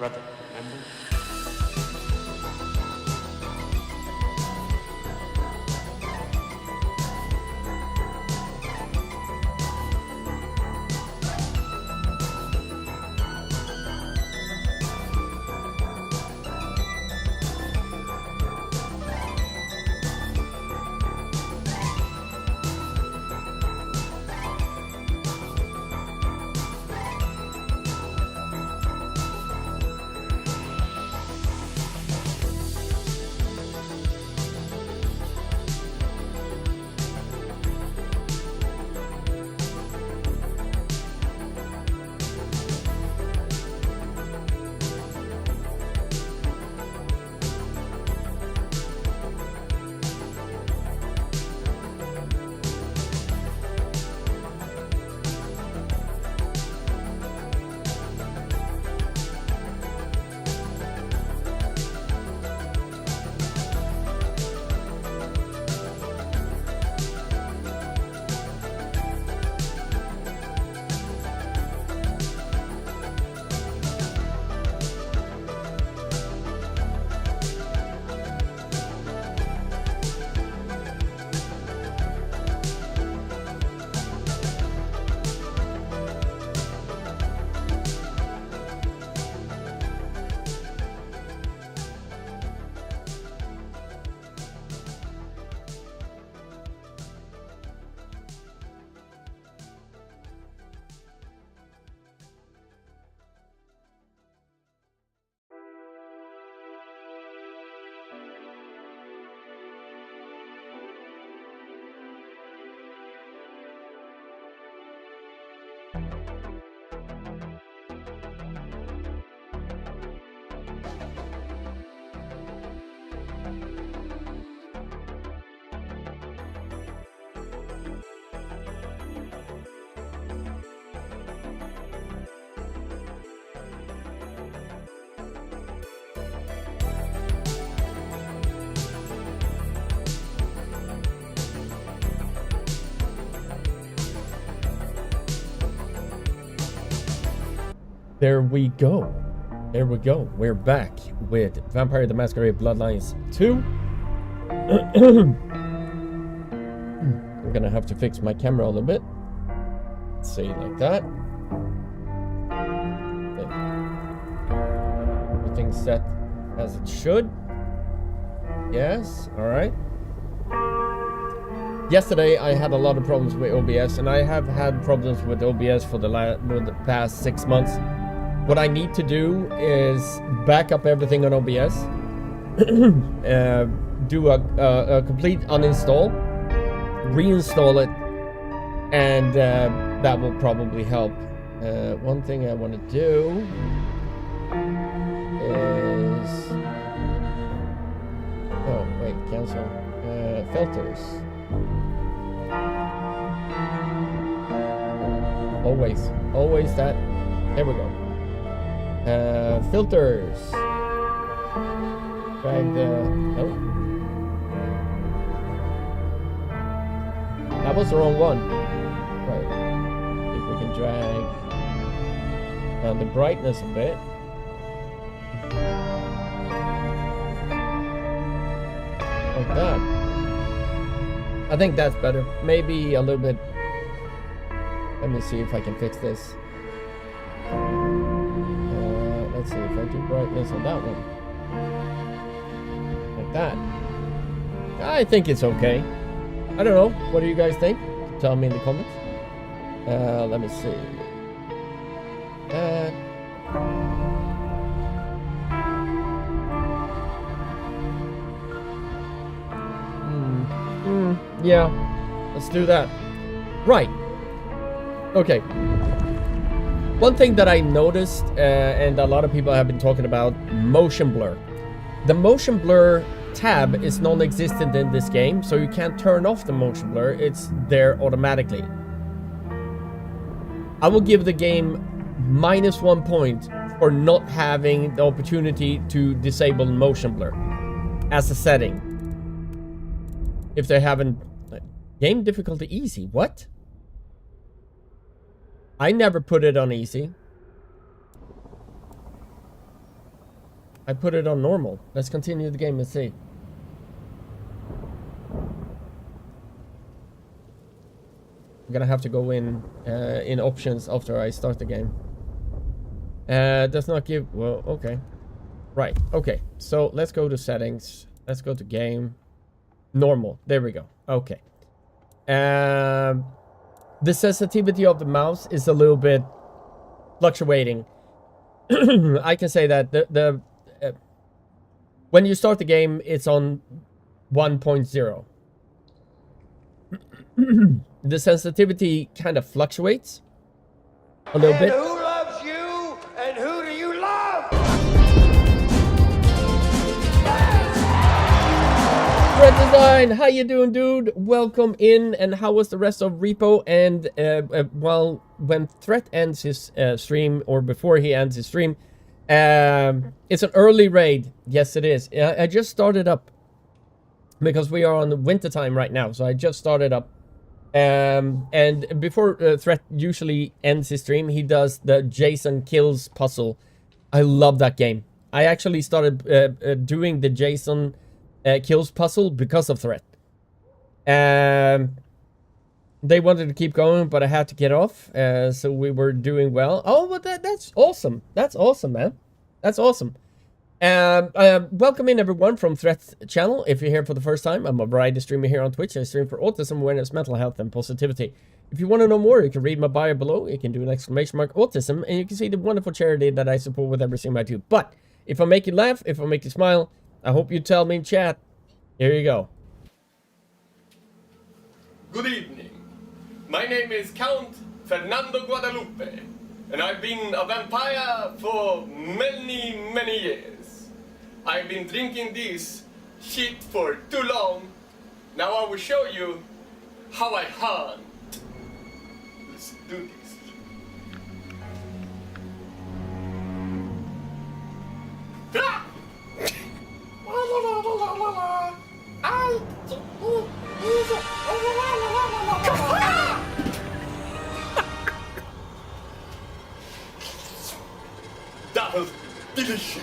brother, remember? There we go. There we go. We're back with Vampire the Masquerade Bloodlines 2. I'm gonna have to fix my camera a little bit. Let's see, like that. Everything's set as it should. Yes, alright. Yesterday I had a lot of problems with OBS, and I have had problems with OBS for the past 6 months. What I need to do is back up everything on OBS, do a complete uninstall, reinstall it, and that will probably help. One thing I want to do is... Oh, wait, cancel. Filters. Always that. There we go. Filters. Drag the... Nope. That was the wrong one. Right. If we can drag down the brightness a bit. Like that. I think that's better. Maybe a little bit. Let me see if I can fix this. Let's see if I do brightness on that one. Like that. I think it's okay. I don't know. What do you guys think? Tell me in the comments. Let me see. Yeah. Let's do that. Right. Okay. One thing that I noticed, and a lot of people have been talking about, motion blur. The motion blur tab is non-existent in this game, so you can't turn off the motion blur. It's there automatically. I will give the game -1 point for not having the opportunity to disable motion blur as a setting. If they haven't... Game difficulty easy. What? I never put it on easy. I put it on normal. Let's continue the game and see. I'm gonna have to go in options after I start the game. Does not give... Well, okay. Right, okay. So, let's go to settings. Let's go to game. Normal. There we go. Okay. The sensitivity of the mouse is a little bit fluctuating. I can say that when you start the game, it's on 1.0. The sensitivity kind of fluctuates a little bit. Who loves you and who do you love? Red Design, how you doing, dude? Welcome in. And how was the rest of Repo? And well, when Threat ends his stream, or before he ends his stream, it's an early raid. Yes, it is. I just started up because we are on the winter time right now, so I just started up. And before Threat usually ends his stream, he does the Jason Kills puzzle. I love that game. I actually started doing the Jason Kills puzzle because of Threat. They wanted to keep going, but I had to get off. So we were doing well. Oh, but that's awesome. That's awesome, man. That's awesome. Welcome in everyone from Threat's channel. If you're here for the first time, I'm a variety streamer here on Twitch. I stream for autism awareness, mental health, and positivity. If you want to know more, you can read my bio below. You can do an exclamation mark autism, and you can see the wonderful charity that I support with every stream I do. But if I make you laugh, if I make you smile, I hope you tell me in chat. Here you go. Good evening. My name is Count Fernando Guadalupe, and I've been a vampire for many, many years. I've been drinking this shit for too long. Now I will show you how I hunt. Let's do this. Ah! That was delicious.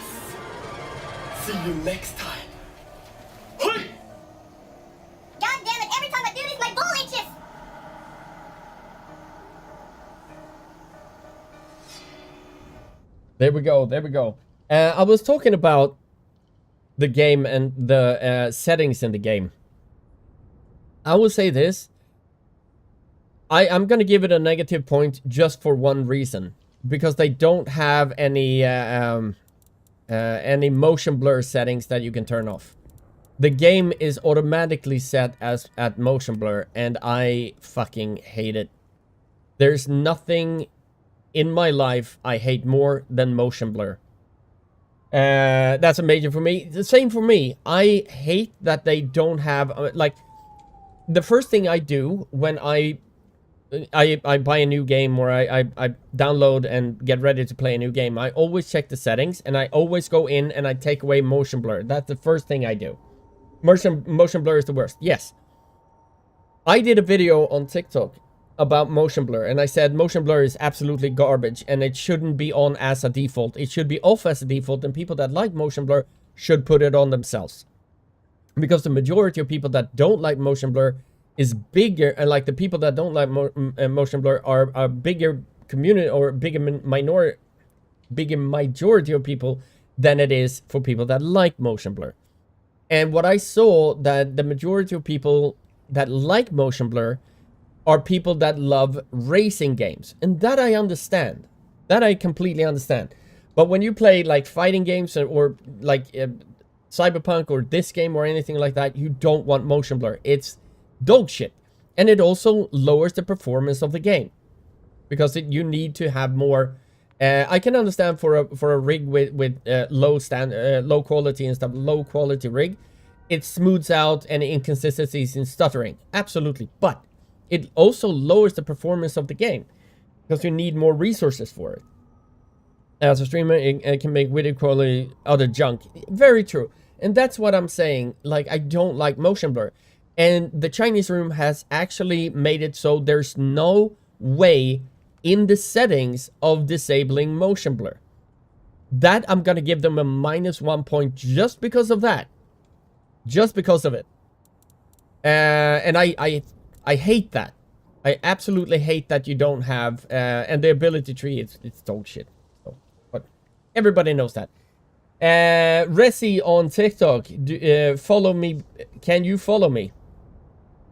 See you next time. Hey! God damn it, every time I do this, my bull itches! There we go, there we go. I was talking about the game and the settings in the game. I will say this. I'm gonna give it a negative point just for one reason. Because they don't have any motion blur settings that you can turn off. The game is automatically set as at motion blur, and I fucking hate it. There's nothing in my life I hate more than motion blur. That's a major for me. The same for me. I hate that they don't have like the first thing I do when I buy a new game, or I download and get ready to play a new game, I always check the settings, and I always go in and I take away motion blur. That's the first thing I do. Motion blur is the worst. Yes. I did a video on TikTok about motion blur, and I said motion blur is absolutely garbage, and it shouldn't be on as a default. It should be off as a default, and people that like motion blur should put it on themselves. Because the majority of people that don't like motion blur is bigger, and like the people that don't like motion blur are a bigger community, or bigger majority of people than it is for people that like motion blur. And what I saw, that the majority of people that like motion blur are people that love racing games, and that I understand. That I completely understand. But when you play like fighting games, or like Cyberpunk or this game or anything like that, you don't want motion blur. It's dog shit, and it also lowers the performance of the game because you need to have more. I can understand for a rig with low quality and stuff, low quality rig, it smooths out any inconsistencies in stuttering, absolutely. But it also lowers the performance of the game because you need more resources for it. As a streamer, it can make video quality other junk. Very true, and that's what I'm saying. Like, I don't like motion blur. And the Chinese room has actually made it so there's no way in the settings of disabling motion blur. That I'm gonna give them a -1 point just because of that. Just because of it. And I hate that. I absolutely hate that you don't have and the ability tree it's dog shit. So, but everybody knows that. Resi on TikTok, follow me. Can you follow me?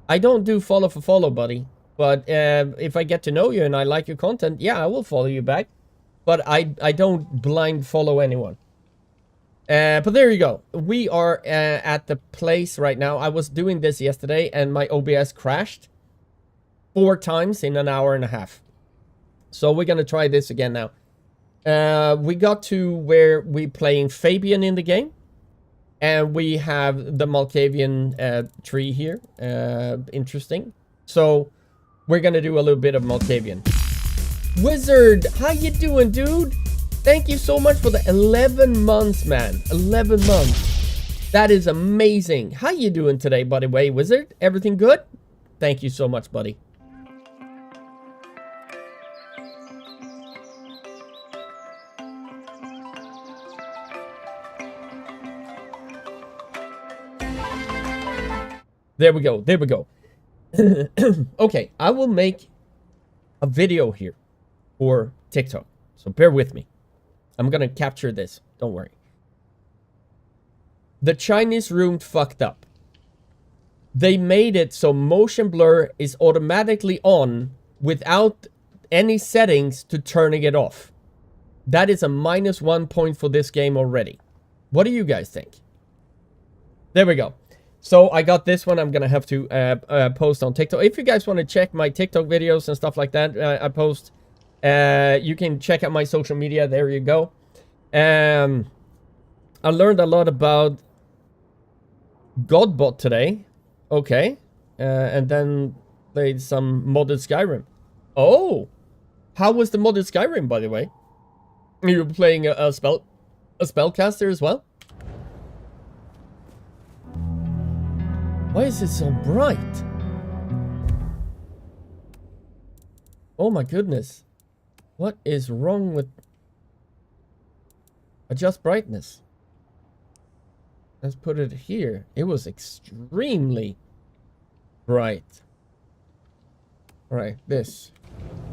I don't do follow for follow, buddy. But if I get to know you and I like your content, yeah, I will follow you back. But I don't blind follow anyone. But there you go. We are at the place right now. I was doing this yesterday and my OBS crashed 4 times in an hour and a half. So we're going to try this again now. We got to where we're playing Fabian in the game. And we have the Malkavian tree here. Interesting. So we're going to do a little bit of Malkavian. Wizard, how you doing, dude? Thank you so much for the 11 months, man. 11 months. That is amazing. How you doing today, by the way, Wizard? Everything good? Thank you so much, buddy. There we go. There we go. Okay, I will make a video here for TikTok. So bear with me. I'm gonna capture this. Don't worry. The Chinese room fucked up. They made it so motion blur is automatically on without any settings to turning it off. That is a -1 point for this game already. What do you guys think? There we go. So I got this one. I'm gonna have to post on TikTok. If you guys want to check my TikTok videos and stuff like that, I post. You can check out my social media. There you go. I learned a lot about Godbot today. Okay. And then played some modded Skyrim. Oh! How was the modded Skyrim, by the way? You were playing a spellcaster as well? Why is it so bright? Oh my goodness. What is wrong with... Adjust brightness. Let's put it here. It was extremely bright. Alright, this.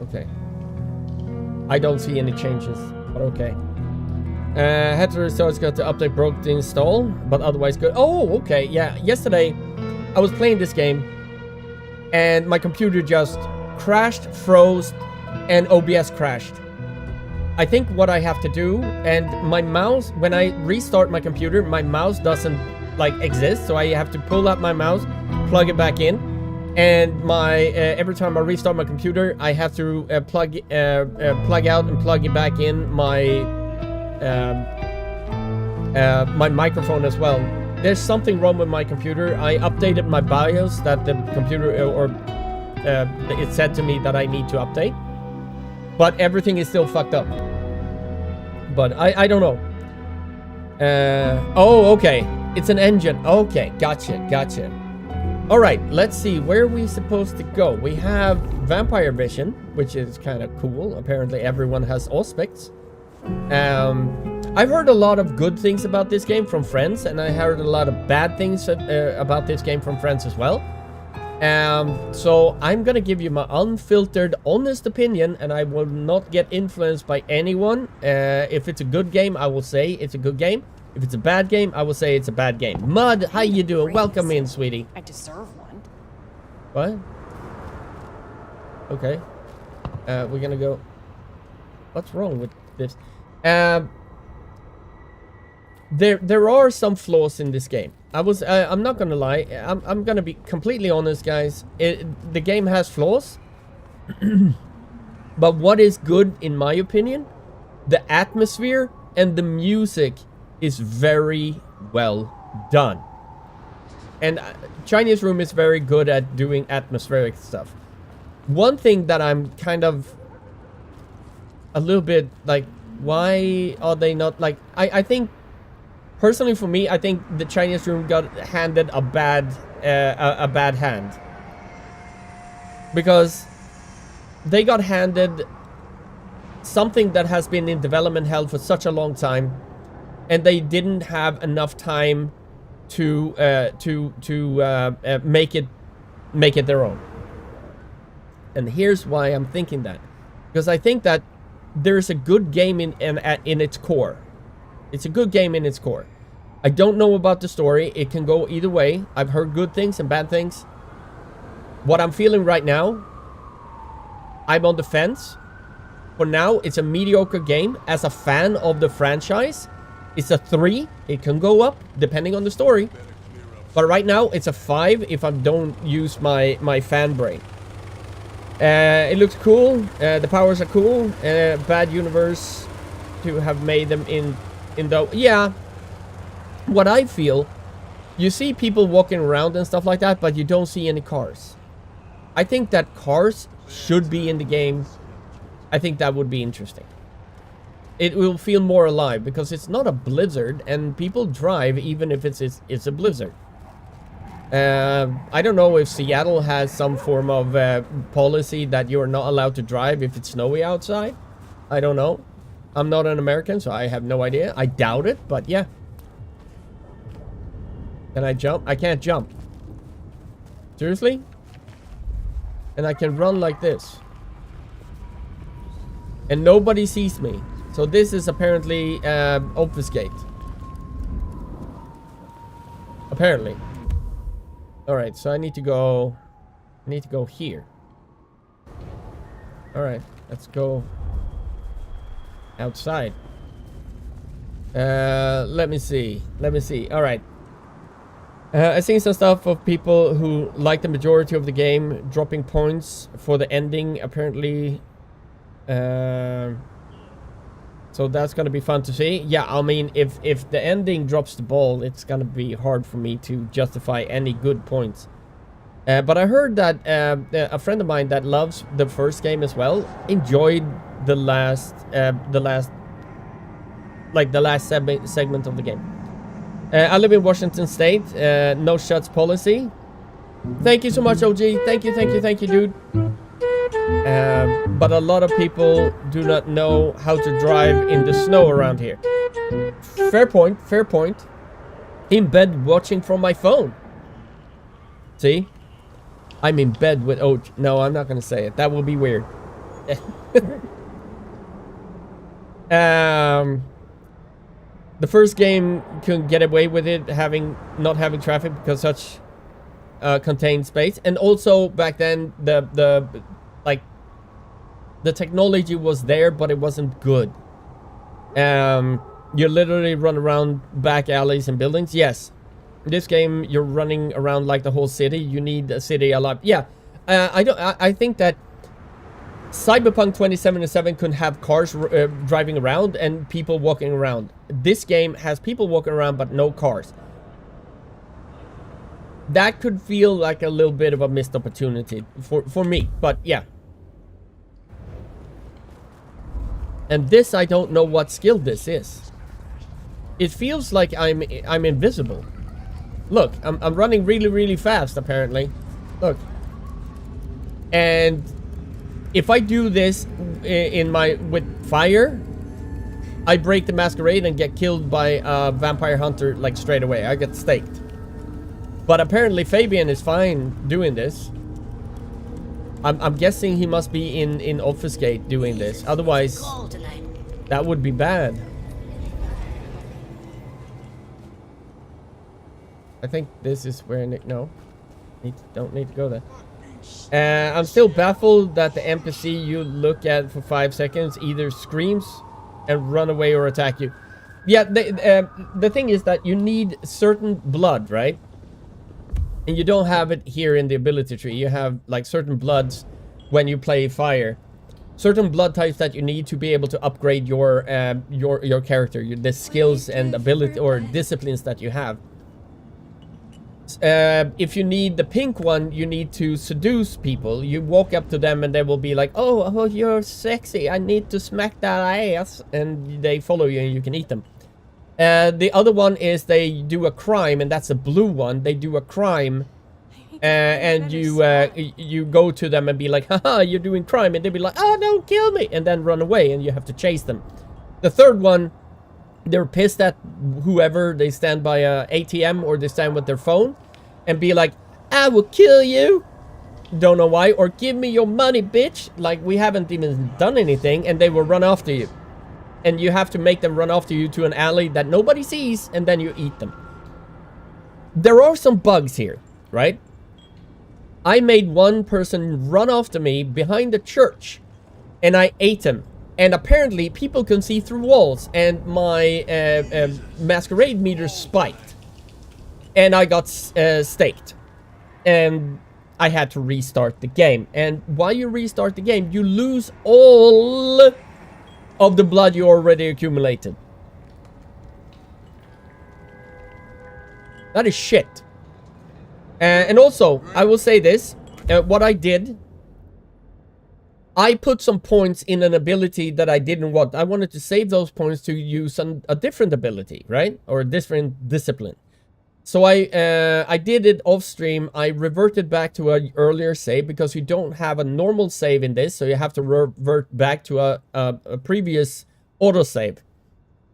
Okay. I don't see any changes, but okay. Had to restart, it's got to update, broke the install, but otherwise good. Oh, okay, yeah. Yesterday, I was playing this game, and my computer just crashed, froze, and OBS crashed. I think what I have to do, and my mouse, when I restart my computer, my mouse doesn't, like, exist, so I have to pull out my mouse, plug it back in, and my, every time I restart my computer, I have to plug out and plug it back in my, my microphone as well. There's something wrong with my computer. I updated my BIOS that the computer, it said to me that I need to update. But everything is still fucked up. But I don't know. Oh, okay. It's an engine. Okay, gotcha. Alright, let's see. Where are we supposed to go? We have Vampire Vision, which is kind of cool. Apparently everyone has Auspex. I've heard a lot of good things about this game from friends, and I heard a lot of bad things about this game from friends as well. So I'm gonna give you my unfiltered, honest opinion, and I will not get influenced by anyone. If it's a good game, I will say it's a good game. If it's a bad game, I will say it's a bad game. Mud, how you doing? Welcome in, sweetie. I deserve one. What? Okay. We're gonna go... What's wrong with this? There are some flaws in this game. I'm not gonna lie. I'm gonna be completely honest, guys. The game has flaws. But what is good, in my opinion, the atmosphere and the music is very well done. And Chinese Room is very good at doing atmospheric stuff. One thing that I'm kind of a little bit like, why are they not like... I think, personally for me, I think the Chinese Room got handed a bad hand. Because they got handed something that has been in development hell for such a long time, and they didn't have enough time to make it their own. And here's why I'm thinking that, because I think that there's a good game in its core. It's a good game in its core. I don't know about the story. It can go either way. I've heard good things and bad things. What I'm feeling right now, I'm on the fence. For now, it's a mediocre game. As a fan of the franchise, it's a 3. It can go up depending on the story. But right now, it's a 5 if I don't use my fan brain. It looks cool. The powers are cool. Bad universe to have made them in the... Yeah. What I feel, you see people walking around and stuff like that, but you don't see any cars. I think that cars should be in the game. I think that would be interesting. It will feel more alive because it's not a blizzard and people drive even if it's a blizzard. I don't know if Seattle has some form of policy that you're not allowed to drive if it's snowy outside. I don't know. I'm not an American, so I have no idea. I doubt it, but yeah. Can I jump? I can't jump. Seriously? And I can run like this. And nobody sees me. So this is apparently obfuscate. Apparently. Alright, so I need to go here. Alright, let's go outside. Let me see. Alright. I've seen some stuff of people who like the majority of the game dropping points for the ending, apparently. So that's gonna be fun to see. Yeah, I mean, if the ending drops the ball, it's gonna be hard for me to justify any good points. But I heard that a friend of mine that loves the first game as well enjoyed the last segment of the game. I live in Washington State. No shuts policy. Thank you so much, OG. Thank you, dude. But a lot of people do not know how to drive in the snow around here. Fair point. In bed watching from my phone. See? I'm in bed with OG. No, I'm not gonna say it. That will be weird. The first game couldn't get away with it not having traffic because such contained space, and also back then the technology was there, but it wasn't good. You literally run around back alleys and buildings. Yes, in this game you're running around like the whole city. You need a city alive. Yeah, I think that Cyberpunk 2077 could have cars driving around and people walking around. This game has people walking around but no cars. That could feel like a little bit of a missed opportunity for me, but yeah. And this, I don't know what skill this is. It feels like I'm invisible. Look, I'm running really fast apparently. Look. And if I do this with fire, I break the masquerade and get killed by a vampire hunter like straight away. I get staked. But apparently Fabian is fine doing this. I'm guessing he must be in obfuscate doing this. Otherwise, that would be bad. I think this is where no, don't need to go there. I'm still baffled that the NPC you look at for 5 seconds either screams and run away or attack you. Yeah, the thing is that you need certain blood, right? And you don't have it here in the ability tree. You have like certain bloods when you play fire. Certain blood types that you need to be able to upgrade your character, the skills and ability or disciplines that you have. If you need the pink one, you need to seduce people. You walk up to them and they will be like, oh, you're sexy, I need to smack that ass. And they follow you and you can eat them. The other one is they do a crime, and that's a blue one. They do a crime and you go to them and be like, haha, you're doing crime, and they'll be like, oh, don't kill me, and then run away, and you have to chase them. The third one, they're pissed at whoever, they stand by a ATM or they stand with their phone and be like, I will kill you, don't know why, or give me your money, bitch, like we haven't even done anything, and they will run after you, and you have to make them run after you to an alley that nobody sees, and then you eat them. There are some bugs here, right? I made one person run after me behind the church, and I ate him. And apparently, people can see through walls, and my masquerade meter spiked. And I got staked. And I had to restart the game. And while you restart the game, you lose all of the blood you already accumulated. That is shit. And also, I will say this. What I did, I put some points in an ability that I didn't want. I wanted to save those points to use a different ability, right? Or a different discipline. So I did it off stream. I reverted back to an earlier save because you don't have a normal save in this. So you have to revert back to a previous autosave.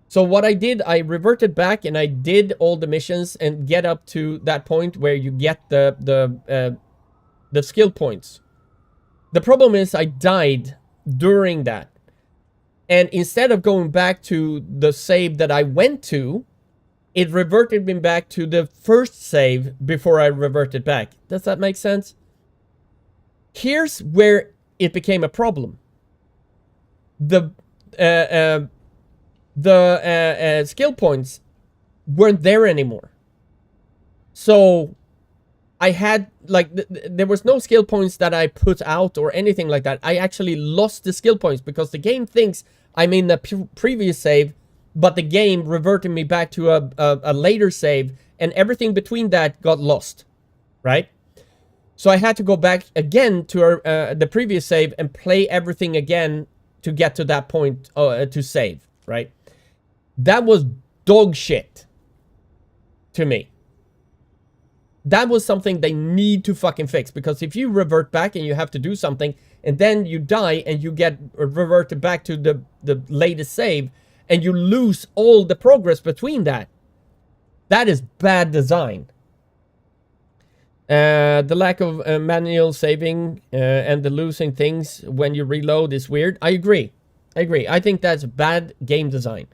So what I did, I reverted back and I did all the missions and get up to that point where you get the skill points. The problem is I died during that. And instead of going back to the save that I went to, it reverted me back to the first save before I reverted back. Does that make sense? Here's where it became a problem. The skill points weren't there anymore. So I had, like, there was no skill points that I put out or anything like that. I actually lost the skill points because the game thinks I'm in the previous save, but the game reverted me back to a later save, and everything between that got lost, right? So I had to go back again to the previous save and play everything again to get to that point to save, right? That was dog shit to me. That was something they need to fucking fix, because if you revert back and you have to do something and then you die and you get reverted back to the latest save and you lose all the progress between that, that is bad design. The lack of manual saving and the losing things when you reload is weird. I agree. I think that's bad game design.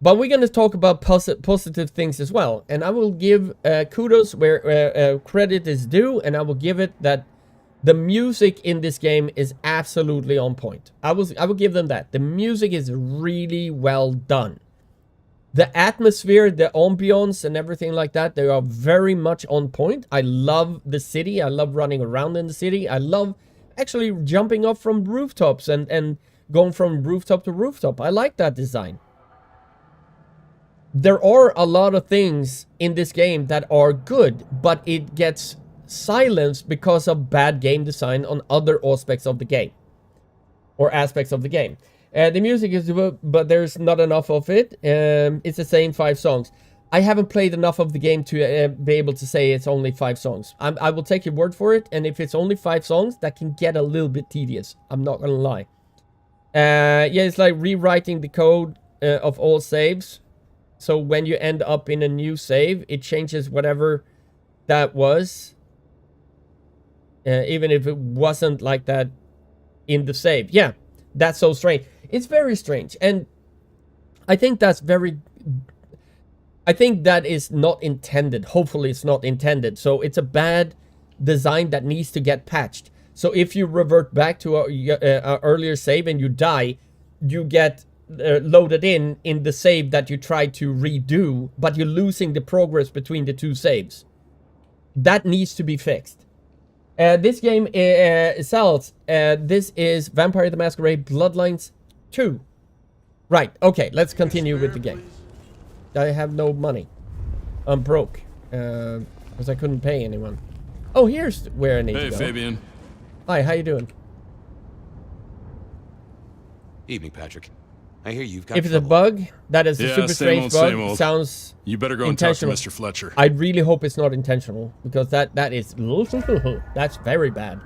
But we're going to talk about positive things as well. And I will give kudos where credit is due. And I will give it that the music in this game is absolutely on point. I will give them that. The music is really well done. The atmosphere, the ambience and everything like that, they are very much on point. I love the city. I love running around in the city. I love actually jumping off from rooftops and going from rooftop to rooftop. I like that design. There are a lot of things in this game that are good, but it gets silenced because of bad game design on other aspects of the game. Or aspects of the game. The music is good, but there's not enough of it. It's the same 5 songs. I haven't played enough of the game to be able to say it's only 5 songs. I will take your word for it, and if it's only 5 songs, that can get a little bit tedious. I'm not gonna lie. Yeah, it's like rewriting the code of all saves. So when you end up in a new save, it changes whatever that was. Even if it wasn't like that in the save. Yeah, that's so strange. It's very strange. And I think that's very... I think that is not intended. Hopefully it's not intended. So it's a bad design that needs to get patched. So if you revert back to a earlier save and you die, you get... loaded in the save that you tried to redo, but you're losing the progress between the 2 saves. That needs to be fixed. This game sells. This is Vampire the Masquerade Bloodlines 2. Right, okay, let's continue with the game. I have no money. I'm broke. Because I couldn't pay anyone. Oh, here's where I need to go. Hey, Fabian. Hi, how you doing? Evening, Patrick. I hear you've got If it's a trouble. bug, that is a Yeah, super same strange old, bug. same old. Sounds You better go and talk to intentional. Mr. Fletcher. I really hope it's not intentional because that is that's very bad.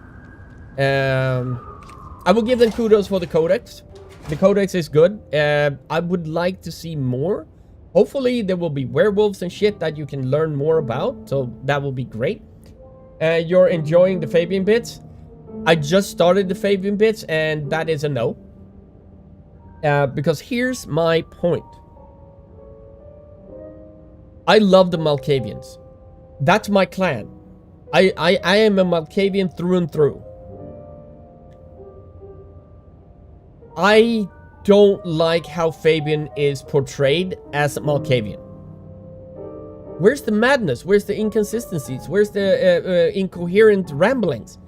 I will give them kudos for the codex. The codex is good. I would like to see more. Hopefully there will be werewolves and shit that you can learn more about, so that will be great. You're enjoying the Fabian bits. I just started the Fabian bits, and that is a no. Because here's my point. I love the Malkavians. That's my clan. I am a Malkavian through and through. I don't like how Fabian is portrayed as a Malkavian. Where's the madness? Where's the inconsistencies? Where's the incoherent ramblings?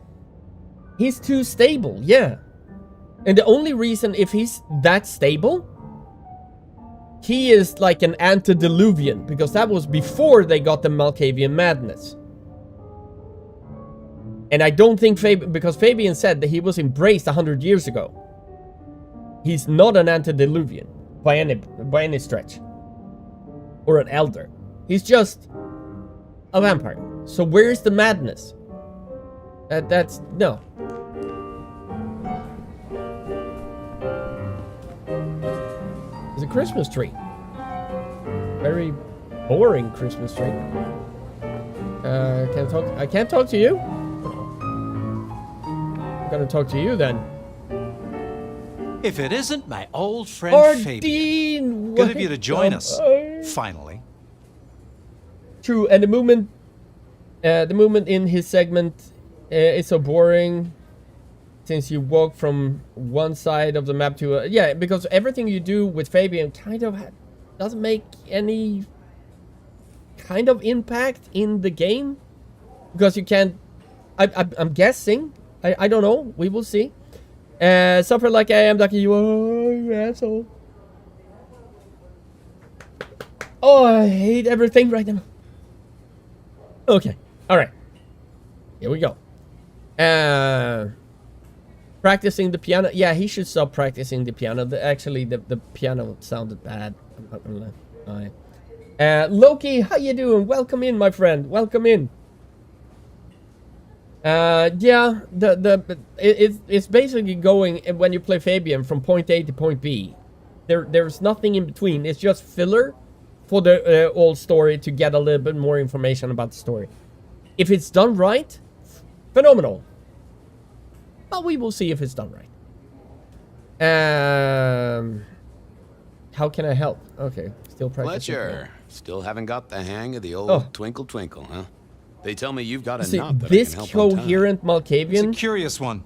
He's too stable, yeah. And the only reason if he's that stable, he is like an antediluvian, because that was before they got the Malkavian madness. And I don't think because Fabian said that he was embraced 100 years ago. He's not an antediluvian by any stretch. Or an elder. He's just a vampire. So where's the madness? That's no. It's a Christmas tree. Very boring Christmas tree. I can't talk to you? I'm gonna talk to you then. If it isn't my old friend Fabian. Dean, Good of you to join us, finally. True, and the movement in his segment is so boring since you walk from one side of the map to yeah, because everything you do with Fabian kind of doesn't make any kind of impact in the game, because you can't. I'm guessing. I don't know. We will see. Suffer like I am, Ducky. You are, you asshole. Oh, I hate everything right now. Okay. All right. Here we go. Practicing the piano. Yeah, he should stop practicing the piano. Actually, the piano sounded bad. I'm not gonna lie. Loki, how you doing? Welcome in, my friend. Welcome in. Yeah, it's basically going when you play Fabian from point A to point B. There's nothing in between. It's just filler for the old story to get a little bit more information about the story. If it's done right, phenomenal. But we will see if it's done right. How can I help? Okay, still practicing. Fletcher, still haven't got the hang of the old twinkle twinkle, huh? They tell me you've got a See, nut that this I can help on coherent It's a Malkavian. curious one.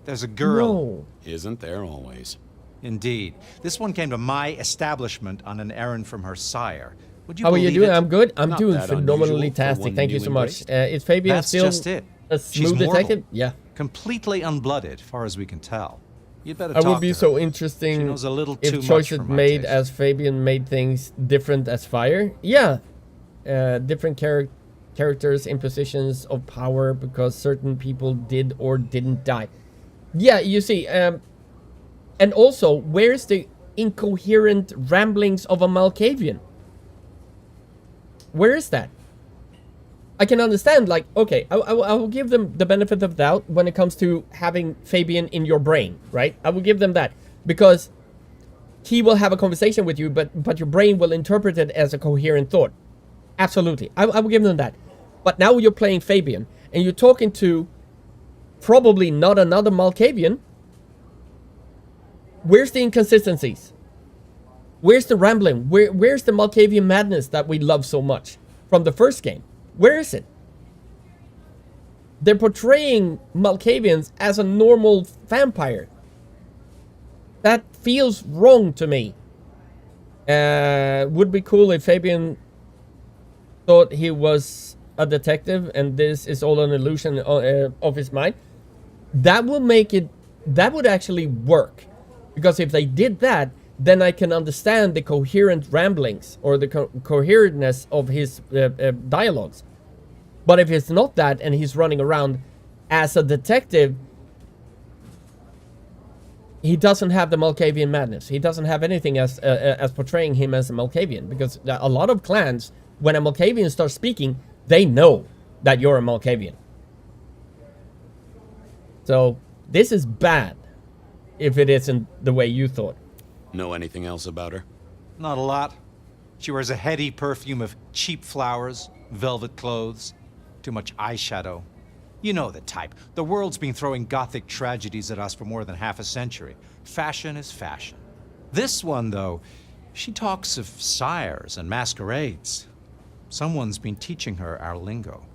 There's a girl. No. time. Isn't there always? Indeed. This one came to my establishment on an errand from her sire. Would you How are you believe doing? it? I'm good. I'm Not doing that phenomenally unusual for tastic. one Thank you new so much. embraced. Is Fabian That's still just it. a She's smooth mortal. detective? Yeah. Completely unblooded, far as we can tell. You'd better It talk would be to so her. interesting She knows a little too if much choices for my made taste. as Fabian made things different as Fire. Yeah. Different characters in positions of power because certain people did or didn't die. Yeah, you see. And also, where's the incoherent ramblings of a Malkavian? Where is that? I can understand, like, okay, I will give them the benefit of doubt when it comes to having Fabian in your brain, right? I will give them that, because he will have a conversation with you, but your brain will interpret it as a coherent thought. Absolutely. I will give them that. But now you're playing Fabian, and you're talking to probably not another Malkavian. Where's the inconsistencies? Where's the rambling? Where's the Malkavian madness that we love so much from the first game? Where is it? They're portraying Malkavians as a normal vampire. That feels wrong to me. Would be cool if Fabian thought he was a detective and this is all an illusion of his mind. That will make it... That would actually work. Because if they did that, then I can understand the coherent ramblings or the coherentness of his dialogues. But if it's not that and he's running around as a detective, he doesn't have the Malkavian madness. He doesn't have anything as portraying him as a Malkavian, because a lot of clans, when a Malkavian starts speaking, they know that you're a Malkavian. So this is bad if it isn't the way you thought. Know anything else about her? Not a lot. She wears a heady perfume of cheap flowers, velvet clothes, too much eyeshadow. You know the type. The world's been throwing gothic tragedies at us for more than half a century. Fashion is fashion. This one, though, she talks of sires and masquerades. Someone's been teaching her our lingo.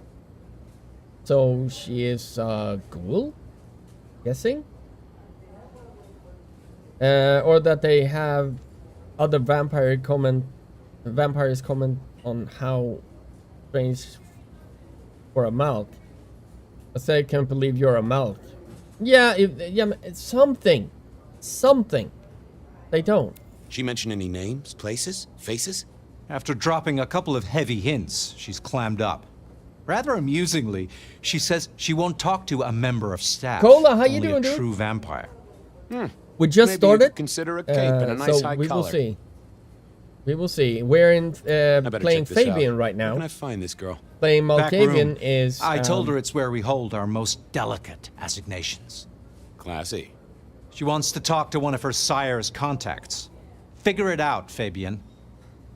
So she is a ghoul? Guessing? Or that they have other vampires comment on how strange for a Malk. I say I can't believe you're a Malk. Yeah, it's something. Something. They don't. She mention any names, places, faces? After dropping a couple of heavy hints, she's clammed up. Rather amusingly, she says she won't talk to a member of staff. Cola, how you only doing, a dude? true vampire. We just Maybe started. Consider a cape and a nice so high we collar. will see. We will see. We're in playing Fabian right now. Where can I find this girl? Playing Back Malkavian room. is. I told her it's where we hold our most delicate assignations. Classy. She wants to talk to one of her sire's contacts. Figure it out, Fabian.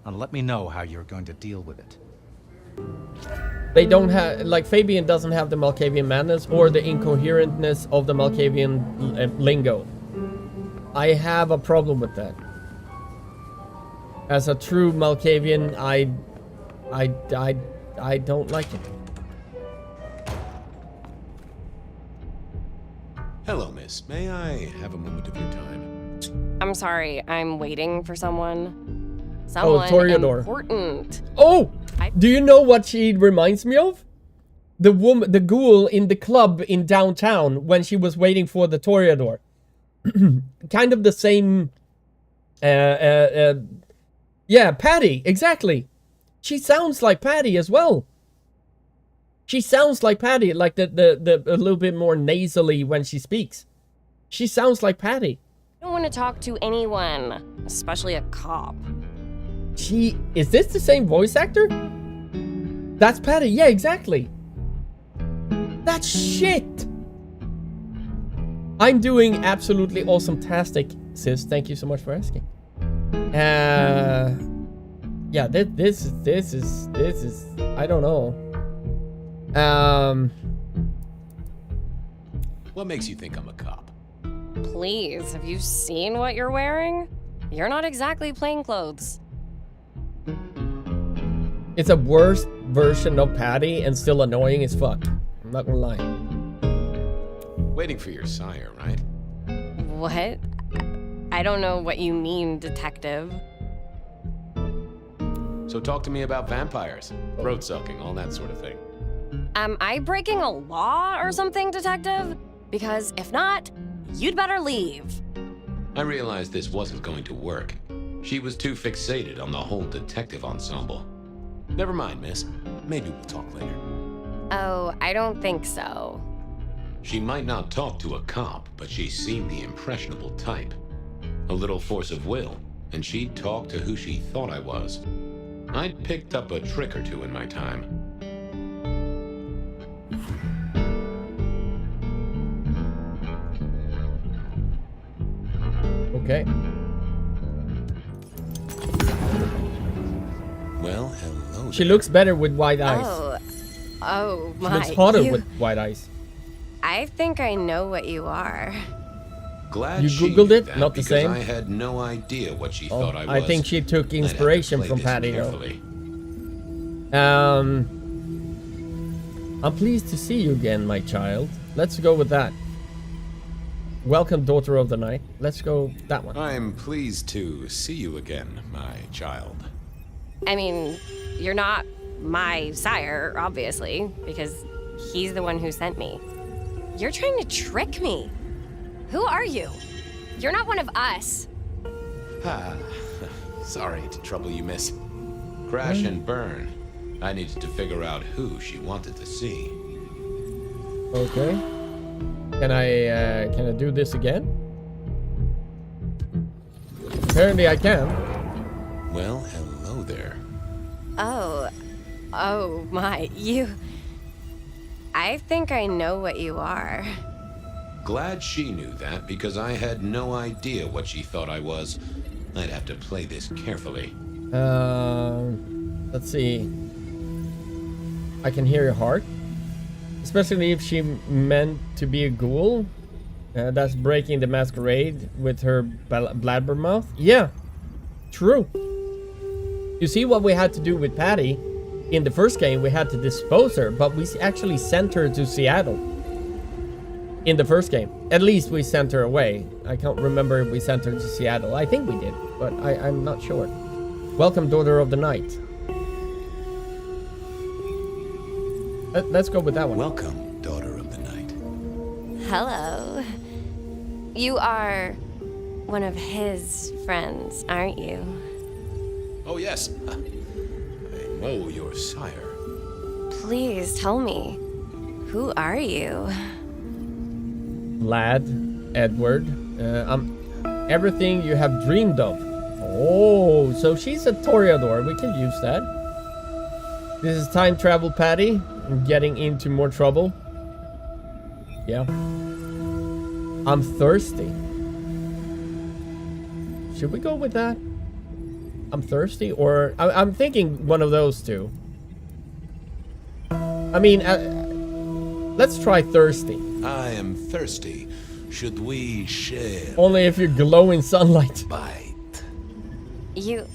And let me know how you're going to deal with it. They don't have, like, Fabian doesn't have the Malkavian madness or the incoherentness of the Malkavian lingo. I have a problem with that. As a true Malkavian, I don't like it. Hello, miss. May I have a moment of your time? I'm sorry, I'm waiting for someone. Oh, Someone Toreador. important. Oh! Do you know what she reminds me of? The woman, the ghoul in the club in downtown when she was waiting for the Toreador. Kind of the same. Yeah, Patty, exactly. She sounds like Patty as well. She sounds like Patty, like the a little bit more nasally when she speaks. She sounds like Patty. I don't want to talk to anyone, especially a cop. Is this the same voice actor? That's Patty. Yeah, exactly. That's shit. I'm doing absolutely awesome-tastic, sis. Thank you so much for asking. Yeah, this is I don't know. What makes you think I'm a cop? Please, have you seen what you're wearing? You're not exactly plainclothes. It's a worse version of Patty and still annoying as fuck. I'm not gonna lie. Waiting for your sire, right? What? I don't know what you mean, detective. So talk to me about vampires, throat sucking, all that sort of thing. Am I breaking a law or something, detective? Because if not, you'd better leave. I realized this wasn't going to work. She was too fixated on the whole detective ensemble. Never mind, miss. Maybe we'll talk later. Oh, I don't think so. She might not talk to a cop, but she seemed the impressionable type. A little force of will, and she'd talk to who she thought I was. I'd picked up a trick or two in my time. Okay. Well, hello. She looks better with white eyes. Oh She my. looks hotter with white eyes. I think I know what you are. Glad You she Googled knew it? that, Not the because same? I had no idea what she Oh, thought I was. I think she took I'd have to inspiration play from this Patty, though. carefully. I'm pleased to see you again, my child. Let's go with that. Welcome, daughter of the night. Let's go that one. I'm pleased to see you again, my child. I mean, you're not my sire, obviously, because he's the one who sent me. You're trying to trick me. Who are you? You're not one of us. Ah, sorry to trouble you, miss. Crash and burn. I needed to figure out who she wanted to see. Okay. Can I do this again? Apparently I can. Well, hello there. Oh my, you... I think I know what you are. Glad she knew that, because I had no idea what she thought I was. I'd have to play this carefully. Let's see. I can hear your heart. Especially if she meant to be a ghoul. That's breaking the masquerade with her blabbermouth. Yeah, true. You see what we had to do with Patty? In the first game, we had to dispose her, but we actually sent her to Seattle. In the first game. At least we sent her away. I can't remember if we sent her to Seattle. I think we did, but I'm not sure. Welcome, Daughter of the Night. Let's go with that one. Welcome, Daughter of the Night. Hello. You are one of his friends, aren't you? Oh, yes. I know your sire. Please tell me, who are you? Lad, Edward. I'm everything you have dreamed of. Oh, so she's a Toreador. We can use that. This is time travel, Patty. I'm getting into more trouble. Yeah. I'm thirsty. Should we go with that? I'm thirsty, or I'm thinking one of those two. I mean, let's try thirsty. I am thirsty. Should we share? Only if you glow in sunlight. Bite. You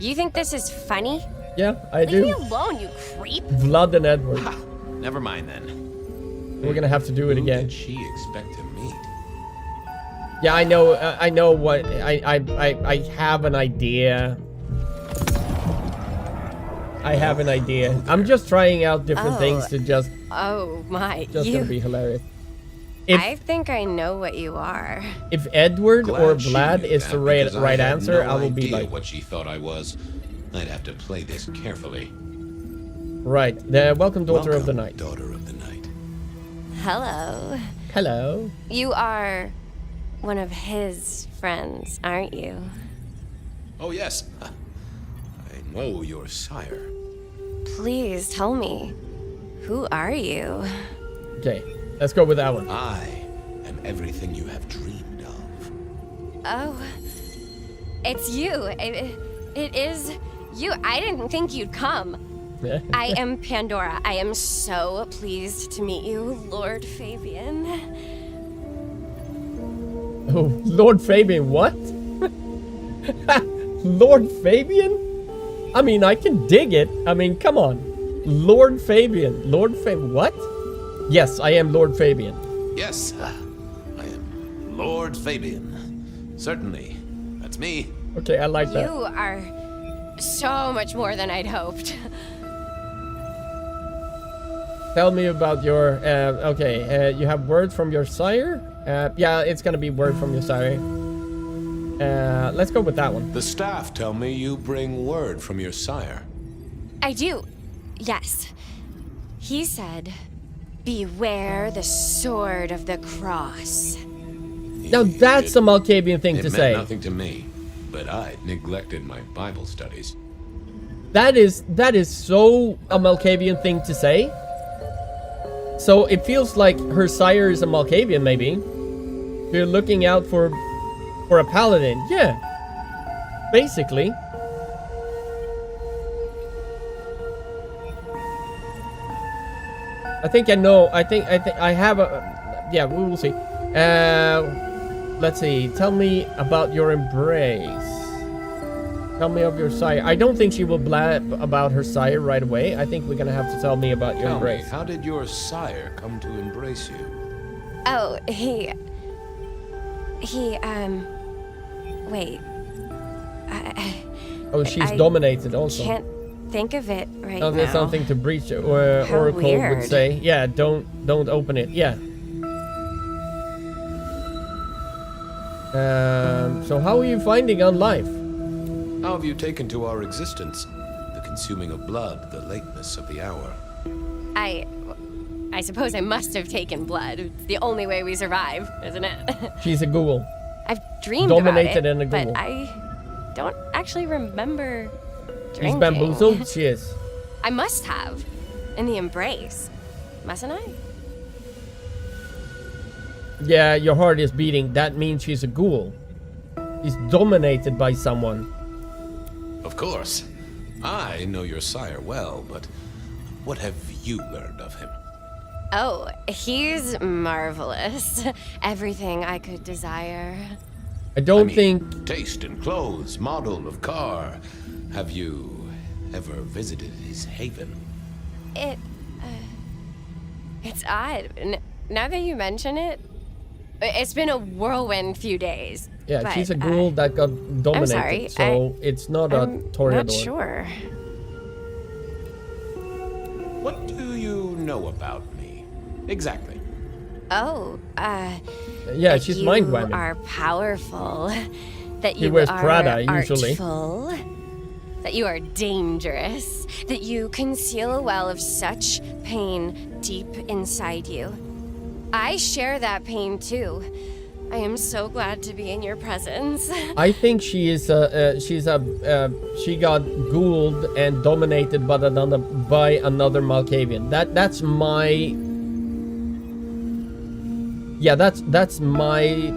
think this is funny? Yeah, I Leave me do. alone, you creep. Vlad and Edward. Ha! Never mind then. We're gonna have to do it Who again. did she expect to meet? Yeah, I know. I know what. I have an idea. I have an idea. I'm just trying out different things to just Oh my, gonna be hilarious. I think I know what you are. If Edward or Glad she Vlad knew is that, the because right had answer, no I will be idea like, what she thought I was. I'd have to play this carefully. right. The welcome, Daughter of the Welcome, Night. Daughter of the Night. Hello. Hello. You are one of his friends, aren't you? Oh, yes. I know your sire. Please tell me, who are you? Okay, let's go with that one. I am everything you have dreamed of. Oh, it's you. It is you. I didn't think you'd come. I am Pandora. I am so pleased to meet you, Lord Fabian. Oh, Lord Fabian, what? Lord Fabian? I mean, I can dig it. I mean, come on. Lord Fabian. What? Yes, I am Lord Fabian. Yes, I am Lord Fabian. Certainly. That's me. Okay, I like that. You are so much more than I'd hoped. Tell me about your, you have word from your sire? Yeah, it's gonna be word from your sire. Let's go with that one. The staff tell me you bring word from your sire. I do. Yes. He said, beware the sword of the cross. Now that's a Malkavian thing to It say. meant nothing to me, but I'd neglected my Bible studies. That is so a Malkavian thing to say. So it feels like her sire is a Malkavian, maybe. You're looking out for a paladin. Yeah. Basically. I think I know. I think I have a. Yeah, we will see. Let's see. Tell me about your embrace. Tell me of your sire. I don't think she will blab about her sire right away. I think we're gonna have to tell me about your Tell me, embrace. how did your sire come to embrace you? Oh, wait. Oh, she's I dominated also. Can't think of it right Oh, there's now. something to breach, or How Oracle weird. would say. Yeah, don't open it. Yeah. So how are you finding on life? How have you taken to our existence? The consuming of blood, the lateness of the hour. I suppose I must have taken blood. It's the only way we survive, isn't it? She's a ghoul. I've dreamed Dominated about it, in a but ghoul. I don't actually remember She's drinking. bamboozled? She is. I must have. In the embrace. Mustn't I? Yeah, your heart is beating. That means she's a ghoul. She's dominated by someone. Of course. I know your sire well, but what have you learned of him? Oh, he's marvelous. Everything I could desire. I don't I mean, think... taste in clothes, model of car. Have you ever visited his haven? It's odd. Now that you mention it, it's been a whirlwind few days. Yeah, but, she's a ghoul that got dominated, sorry, so it's not a I'm toreador. not sure. What do you know about me? Exactly. Oh, Yeah, that she's you mind whamming. are powerful. That He you wears are Prada, usually. artful. That you are dangerous. That you conceal a well of such pain deep inside you. I share that pain too. I am so glad to be in your presence. I think she is she got ghouled and dominated by another Malkavian. That's my... Yeah, that's my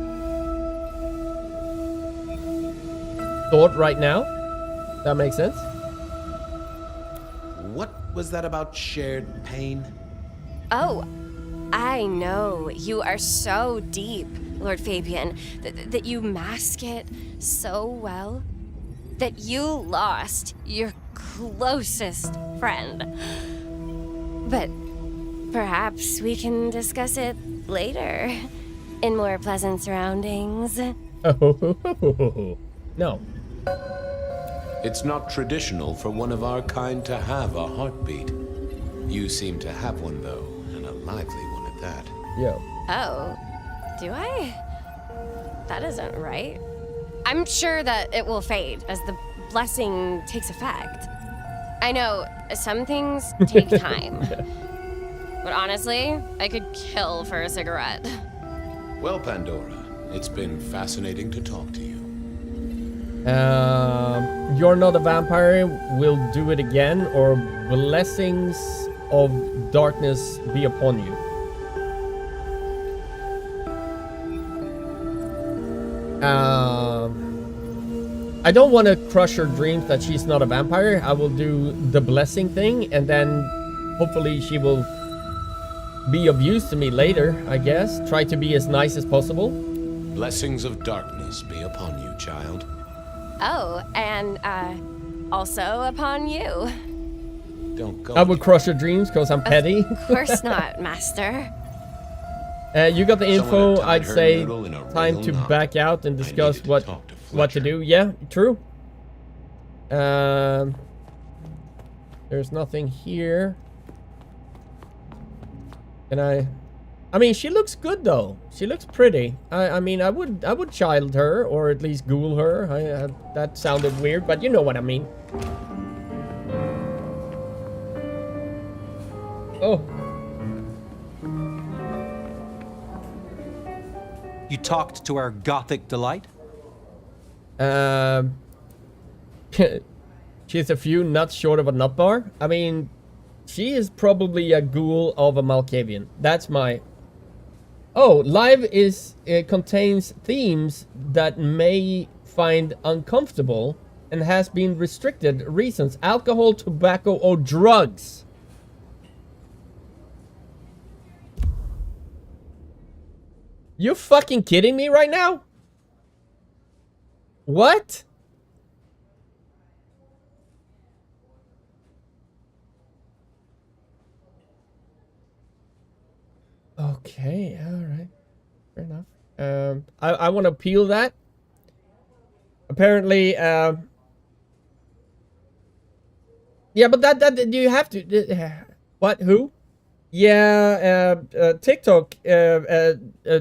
thought right now. That makes sense? What was that about shared pain? Oh, I know. You are so deep, Lord Fabian, that you mask it so well. That you lost your closest friend. But perhaps we can discuss it later, in more pleasant surroundings. Oh, no. It's not traditional for one of our kind to have a heartbeat. You seem to have one, though, and a lively one at that. Yeah. Oh, do I? That isn't right. I'm sure that it will fade as the blessing takes effect. I know, some things take time. But honestly, I could kill for a cigarette. Well, Pandora, it's been fascinating to talk to you. You're not a vampire. We'll do it again, or blessings of darkness be upon you. I don't want to crush her dreams that she's not a vampire. I will do the blessing thing, and then hopefully she will be of use to me later, I guess. Try to be as nice as possible. Blessings of darkness be upon you, child. Oh, and also upon you. Don't go. I would crush her dreams because I'm petty. Of course not, Master. You got the info. Someone had tied I'd her say noodle in a time real to knot. back out and I discuss needed to what talk to what to Fletcher. do. Yeah, true. There's nothing here. Can I mean, she looks good though. She looks pretty. I mean, I would child her, or at least ghoul her. That sounded weird, but you know what I mean. Oh. You talked to our gothic delight? She's a few nuts short of a nut bar. I mean, she is probably a ghoul of a Malkavian. That's my... Oh, live contains themes that may find uncomfortable and has been restricted reasons. Alcohol, tobacco, or drugs. You fucking kidding me right now? What? Okay, all right. Fair enough. I want to appeal that. Apparently, yeah, but that you have to. What? Who? Yeah, TikTok,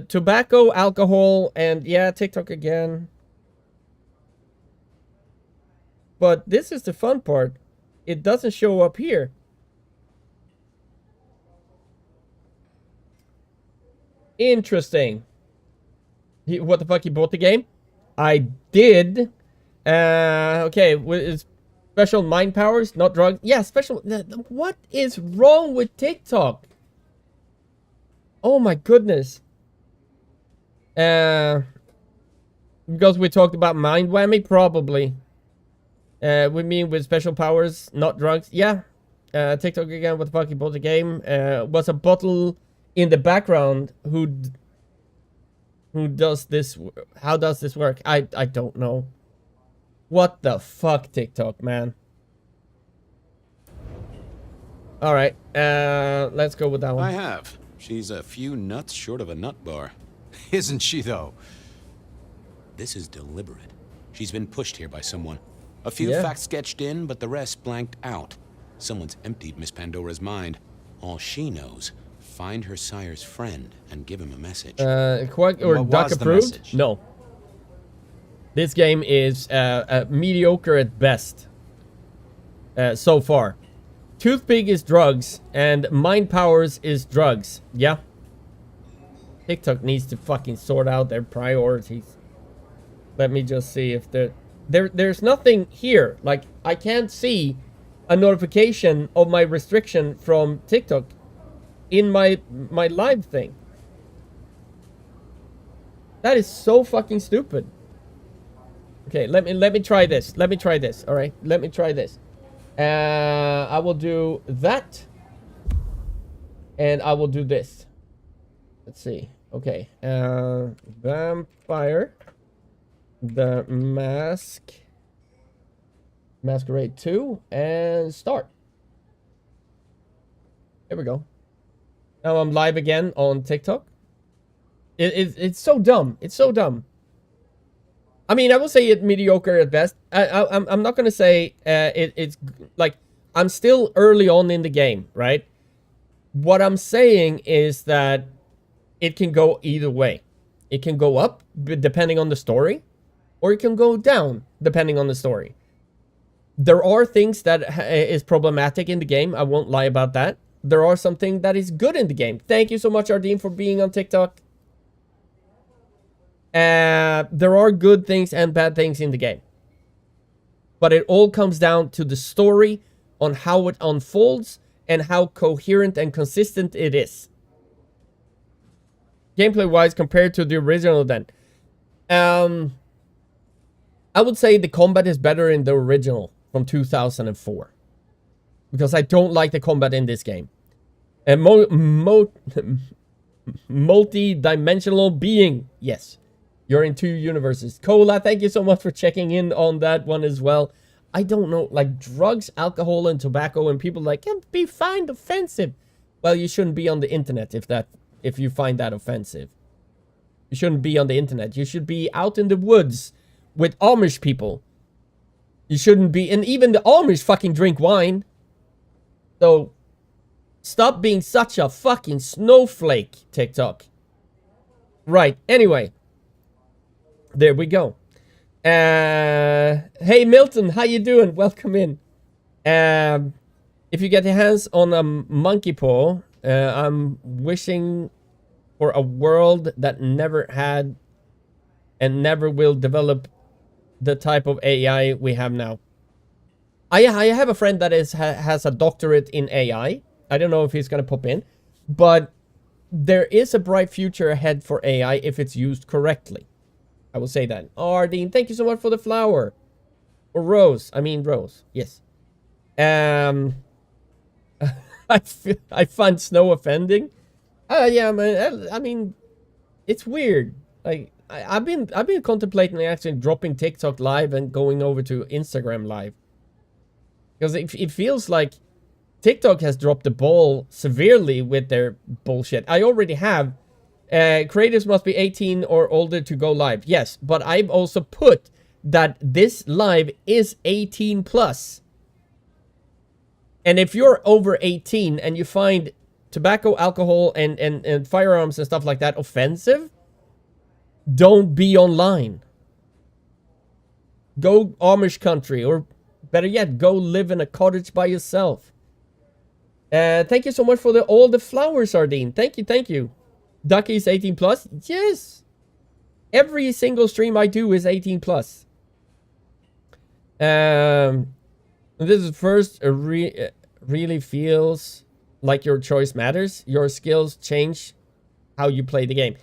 tobacco, alcohol, and yeah, TikTok again. But this is the fun part. It doesn't show up here. Interesting. What the fuck? He bought the game? I did. Okay. With special mind powers, not drugs. Yeah, special. What is wrong with TikTok? Oh my goodness. Because we talked about mind whammy, probably. We mean with special powers, not drugs. Yeah. TikTok again. What the fuck? He bought the game. Was a bottle in the background who does this? How does this work? I don't know. What the fuck, TikTok, man. All right, let's go with that one. I have. She's a few nuts short of a nut bar. Isn't she, though? This is deliberate. She's been pushed here by someone. A few Yeah. facts sketched in, but the rest blanked out. Someone's emptied Miss Pandora's mind. All she knows, find her sire's friend and give him a message. Quack or What Duck was the approved? message? No. This game is mediocre at best. So far. Toothpick is drugs, and mind powers is drugs. Yeah. TikTok needs to fucking sort out their priorities. Let me just see if there's nothing here. Like, I can't see a notification of my restriction from TikTok in my live thing. That is so fucking stupid. Okay, let me try this. Let me try this. All right, let me try this. I will do that, and I will do this. Let's see. Okay, vampire, the masquerade 2, and start. There we go. Now I'm live again on TikTok. It's so dumb. It's so dumb. I mean, I will say it mediocre at best. I'm not gonna say it's like, I'm still early on in the game, right? What I'm saying is that it can go either way. It can go up depending on the story, or it can go down depending on the story. There are things that is problematic in the game. I won't lie about that. There are something that is good in the game. Thank you so much, Ardeen, for being on TikTok. There are good things and bad things in the game. But it all comes down to the story, on how it unfolds, and how coherent and consistent it is. Gameplay-wise, compared to the original then. I would say the combat is better in the original from 2004. Because I don't like the combat in this game. And multi-dimensional being. Yes. You're in two universes. Cola, thank you so much for checking in on that one as well. I don't know, like drugs, alcohol, and tobacco, and people like, can be find offensive. Well, you shouldn't be on the internet if you find that offensive. You shouldn't be on the internet. You should be out in the woods with Amish people. You shouldn't be, and even the Amish fucking drink wine. So, stop being such a fucking snowflake, TikTok. Right, anyway. There we go. Hey Milton, how you doing? Welcome in. If you get your hands on a monkey paw, I'm wishing for a world that never had and never will develop the type of AI we have now. I have a friend that has a doctorate in AI. I don't know if he's gonna pop in, but there is a bright future ahead for AI if it's used correctly. I will say that. Oh, Ardeen, thank you so much for the flower. Or rose. I mean rose. Yes. I find snow offending. Yeah, man. I mean, it's weird. Like I've been contemplating actually dropping TikTok live and going over to Instagram live. Because it feels like TikTok has dropped the ball severely with their bullshit. I already have. Creators must be 18 or older to go live. Yes, but I've also put that this live is 18 plus. And if you're over 18 and you find tobacco, alcohol, and firearms and stuff like that offensive, don't be online. Go Amish country, or better yet, go live in a cottage by yourself. Thank you so much for all the flowers, Ardeen. Thank you, thank you. Ducky's 18 plus? Yes. Every single stream I do is 18 plus. This is first really feels like your choice matters. Your skills change how you play the game.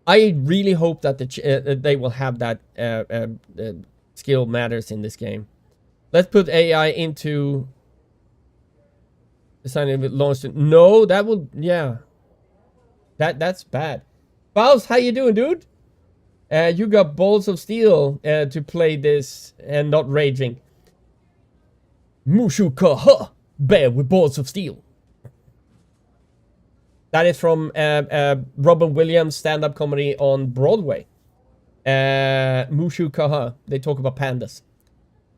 I really hope that they will have that skill matters in this game. Let's put AI into designing with launch. No, that will, yeah. That's bad. Faust, how you doing, dude? You got balls of steel to play this and not raging. Mushu Kaha, bear with balls of steel. That is from Robin Williams' stand-up comedy on Broadway. Mushu Kaha. They talk about pandas.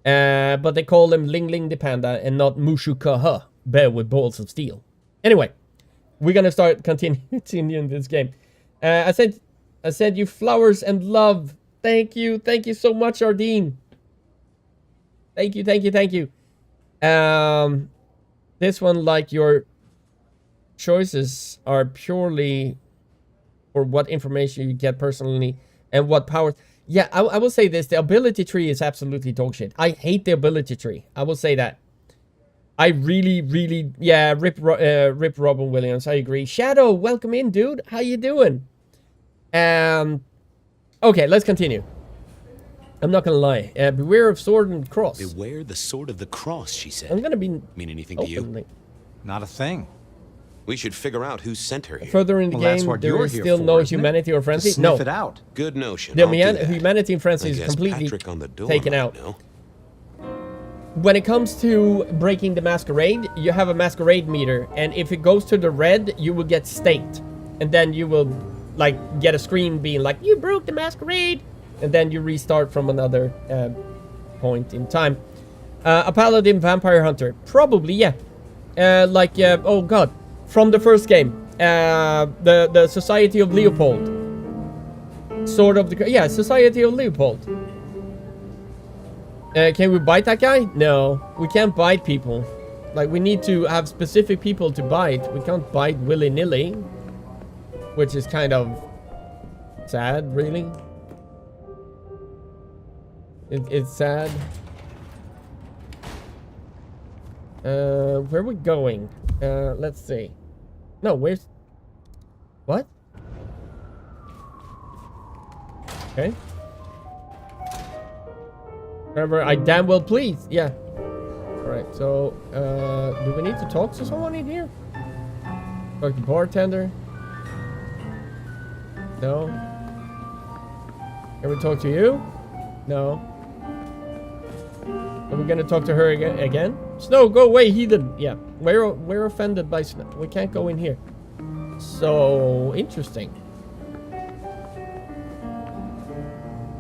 But they call him Ling Ling the Panda and not Mushu Kaha, bear with balls of steel. Anyway, we're gonna start continuing this game. I sent you flowers and love. Thank you so much, Ardeen. Thank you. This one, like your choices, are purely for what information you get personally and what powers. Yeah, I will say this: the ability tree is absolutely dog shit. I hate the ability tree. I will say that. I really, yeah, rip Robin Williams. I agree. Shadow, welcome in, dude. How you doing? Okay, let's continue. I'm not gonna lie. Beware of sword and cross. Beware the sword of the cross, she said. I'm gonna be mean anything to you? Not a thing. We should figure out who sent her here. Further in the game, there is still no humanity or frenzy. Sniff it out. Good notion. The humanity and frenzy is completely taken out. When it comes to breaking the masquerade, you have a masquerade meter, and if it goes to the red, you will get staked, and then you will like get a screen being like, you broke the masquerade, and then you restart from another point in time. A paladin vampire hunter, probably, yeah. Oh god, from the first game, the Society of Leopold, Sword of the, yeah, Society of Leopold. Can we bite that guy? No, we can't bite people. Like, we need to have specific people to bite. We can't bite willy-nilly, which is kind of sad, really. It's sad. Where are we going? Let's see. No, where's... What? Okay. Remember, I damn well please. Yeah. Alright, so, do we need to talk to someone in here? Talk to the bartender? No. Can we talk to you? No. Are we gonna talk to her again? Snow, go away, heathen! Yeah, we're offended by Snow. We can't go in here. So, interesting.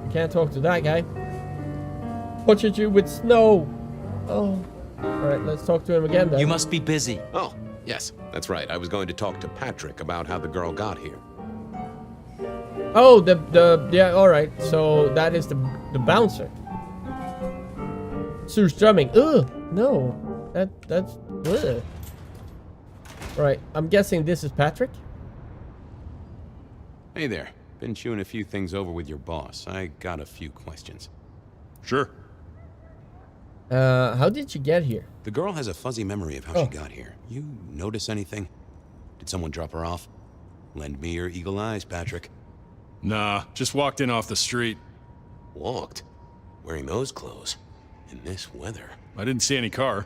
We can't talk to that guy. What should you with Snow? Oh. Alright, let's talk to him again then. You must be busy. Oh, yes, that's right. I was going to talk to Patrick about how the girl got here. Oh, yeah, alright. So that is the bouncer. Surströmming. Ugh, no. That's ugh. Right, I'm guessing this is Patrick. Hey there. Been chewing a few things over with your boss. I got a few questions. Sure. How did you get here? The girl has a fuzzy memory of how she got here. You notice anything? Did someone drop her off? Lend me your eagle eyes, Patrick. Nah, just walked in off the street. Walked? Wearing those clothes? In this weather? I didn't see any car.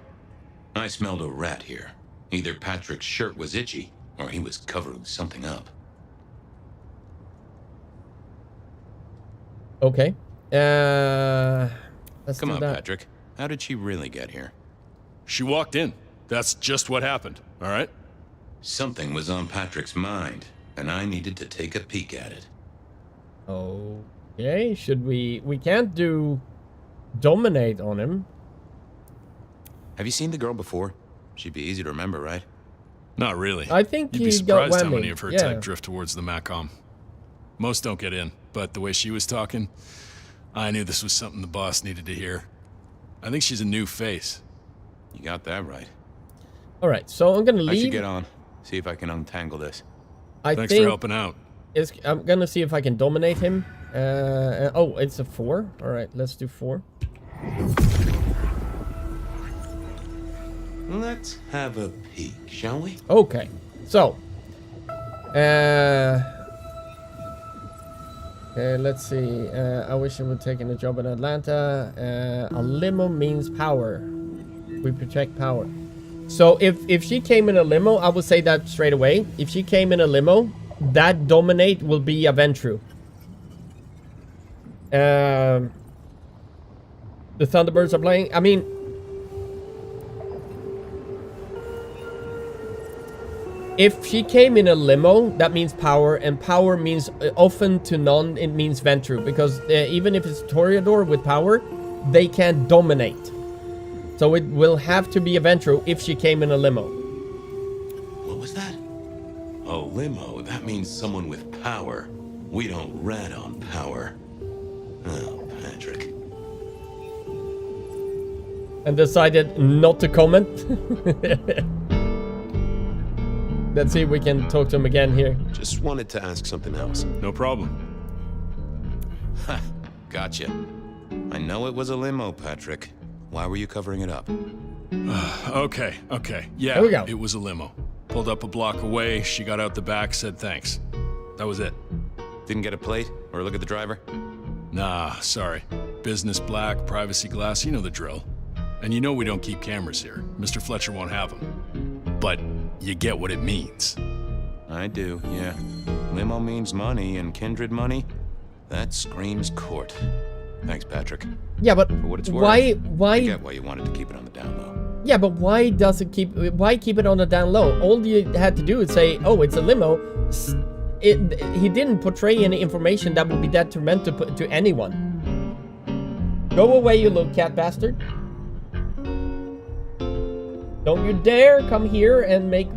I smelled a rat here. Either Patrick's shirt was itchy, or he was covering something up. Okay. Let's Come do on, that. Patrick. How did she really get here? She walked in. That's just what happened, all right? Something was on Patrick's mind, and I needed to take a peek at it. Okay, should we can't do dominate on him. Have you seen the girl before? She'd be easy to remember, right? Not really. I think You'd be he got surprised how whammy. many of her Yeah. type drift towards the Macom. Most don't get in, but the way she was talking, I knew this was something the boss needed to hear. I think she's a new face. You got that right. Alright, so I'm gonna I leave. should get on. See if I can untangle this. Thanks for helping out. I'm gonna see if I can dominate him. Oh, it's a 4. All right, let's do 4. Let's have a peek, shall we? Okay, so okay, let's see. I wish I would taken a job in Atlanta. A limo means power. We protect power. So if she came in a limo, I would say that straight away. If she came in a limo, that dominate will be a Ventru. The Thunderbirds are playing. I mean, if she came in a limo, that means power, and power means often to none, it means Ventru, because even if it's Toreador with power, they can't dominate. So it will have to be a Ventru if she came in a limo. What was that? Oh, limo. That means someone with power. We don't rat on power. Oh, Patrick. And decided not to comment. Let's see if we can talk to him again here. Just wanted to ask something else. No problem. Ha! Gotcha. I know it was a limo, Patrick. Why were you covering it up? Okay. Yeah, There we go. It was a limo. Pulled up a block away, she got out the back, said thanks. That was it. Didn't get a plate or look at the driver? Nah, sorry. Business black, privacy glass, you know the drill. And you know we don't keep cameras here. Mr. Fletcher won't have them. But you get what it means. I do, yeah. Limo means money, and kindred money? That screams court. Thanks, Patrick. Yeah, but For what it's worth, why? I get why you wanted to keep it on the down low. Yeah, but why does it keep? Why keep it on the down low? All you had to do is say, "Oh, it's a limo." He didn't portray any information that would be detrimental to anyone. Go away, you little cat bastard! Don't you dare come here and make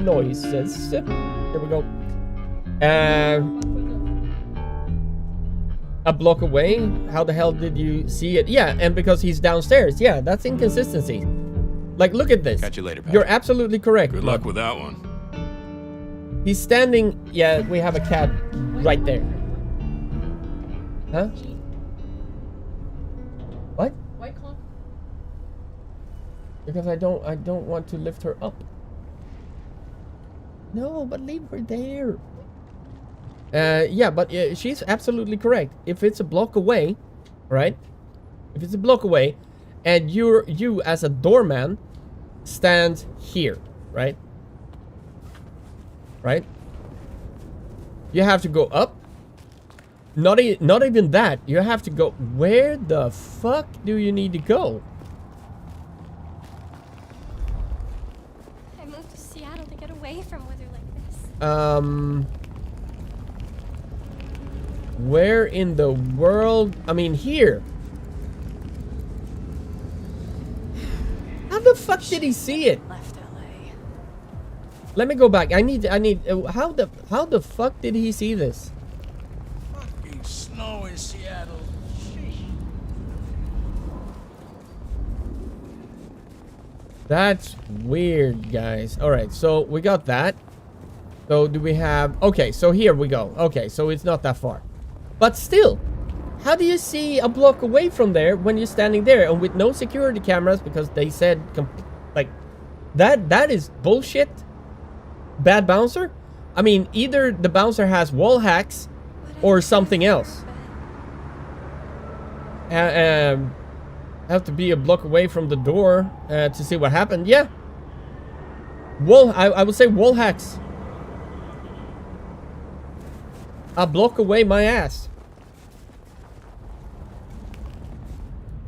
noises. Here we go. A block away? How the hell did you see it? Yeah, and because he's downstairs. Yeah, that's inconsistency. Like, look at this. Catch you later, Patrick. You're absolutely correct. Good luck with that one. He's standing. Yeah, we have a cat right there. Huh? What? White Claw? Because I don't want to lift her up. No, but leave her there. Yeah, but she's absolutely correct. If it's a block away, right? If it's a block away, and you as a doorman stand here, right? Right? You have to go up. Not even that. You have to go. Where the fuck do you need to go? I moved to Seattle to get away from weather like this. Where in the world? I mean, here. How the fuck did he see it? Left LA. Let me go back. I need. How the fuck did he see this? Fucking snow in Seattle. Sheesh. That's weird, guys. All right, so we got that. So do we have? Okay, so here we go. Okay, so it's not that far, but still, how do you see a block away from there when you're standing there and with no security cameras because they said like that? That is bullshit. Bad bouncer. I mean, either the bouncer has wall hacks or something else. Have to be a block away from the door to see what happened. Yeah. I would say wall hacks. A block away my ass.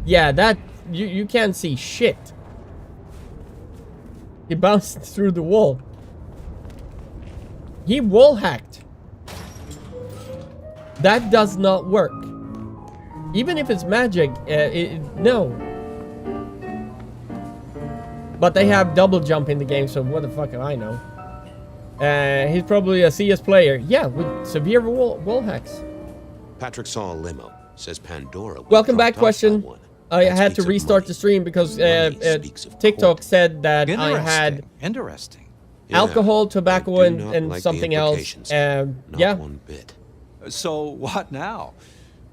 Yeah, that you can't see shit. He bounced through the wall. He wall hacked. That does not work. Even if it's magic, no. But they have double jump in the game, so what the fuck do I know? He's probably a CS player. Yeah, with severe wall hacks. Patrick saw a limo. Says Pandora. Welcome back, question. I had to restart the stream because TikTok said that I had Interesting. Yeah, alcohol, tobacco, I do not and like the something else. implications. Not Yeah. one bit. So what now?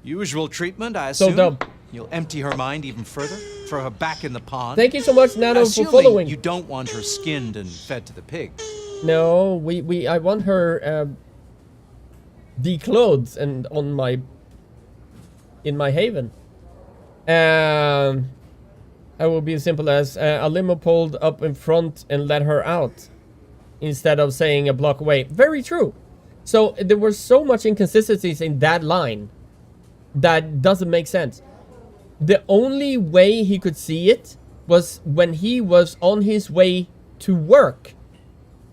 Usual treatment, I So assume? dumb. You'll empty her mind even further? Throw her back in the pond? Thank you so much, Nano, for Assuming following. you don't want her skinned and fed to the pigs. No, I want her declothed and in my haven. It will be as simple as a limo pulled up in front and let her out, instead of saying a block away. Very true. So there were so much inconsistencies in that line that doesn't make sense. The only way he could see it was when he was on his way to work.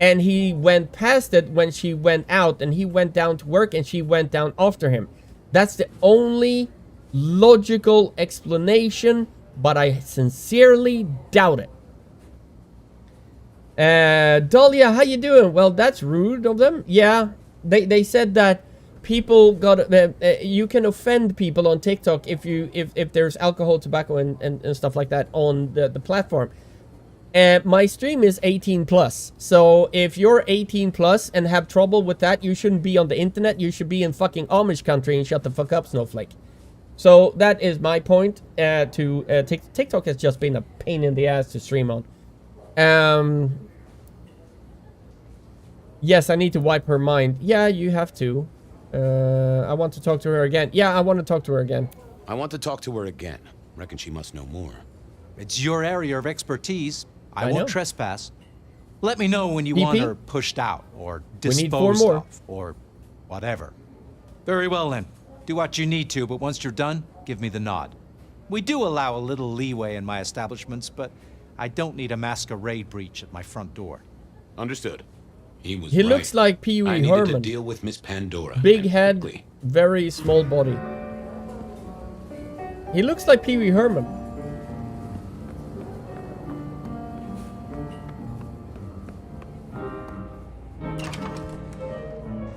And he went past it when she went out, and he went down to work and she went down after him. That's the only logical explanation, but I sincerely doubt it. Dahlia, how you doing? Well, that's rude of them. Yeah, they said that people got you can offend people on TikTok if there's alcohol, tobacco, and stuff like that on the platform. My stream is 18 plus, so if you're 18 plus and have trouble with that, you shouldn't be on the internet. You should be in fucking Amish country and shut the fuck up, Snowflake. So that is my point. TikTok has just been a pain in the ass to stream on. Yes, I need to wipe her mind. Yeah, you have to. I want to talk to her again. Yeah, I want to talk to her again. I want to talk to her again. Reckon she must know more. It's your area of expertise. I I won't know. trespass. Let me know when you PP? want her pushed out or We need 4 disposed more. of or whatever. Very well then. Do what you need to, but once you're done, give me the nod. We do allow a little leeway in my establishments, but I don't need a masquerade breach at my front door. Understood. He was He right. looks like Pee Wee I needed to Herman. deal with Miss Pandora. Big and head, quickly. very small body. He looks like Pee Wee Herman.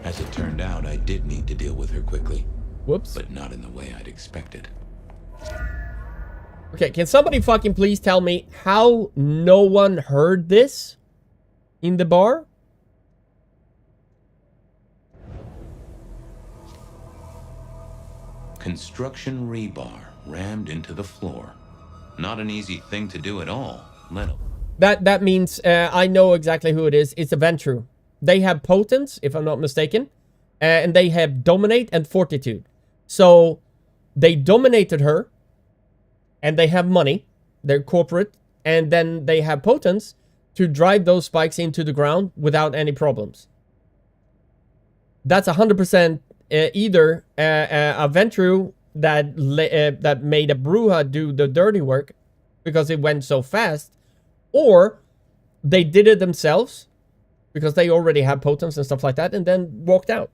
As it turned out, I did need to deal with her quickly, Whoops. but not in the way I'd expected. Okay, can somebody fucking please tell me how no one heard this in the bar? Construction rebar rammed into the floor. Not an easy thing to do at all, let alone. That means I know exactly who it is. It's a Ventru. They have potence, if I'm not mistaken, and they have dominate and fortitude. So they dominated her, and they have money. They're corporate, and then they have potence to drive those spikes into the ground without any problems. That's 100% either a Ventru that made a Bruja do the dirty work because it went so fast, or they did it themselves because they already have potence and stuff like that, and then walked out.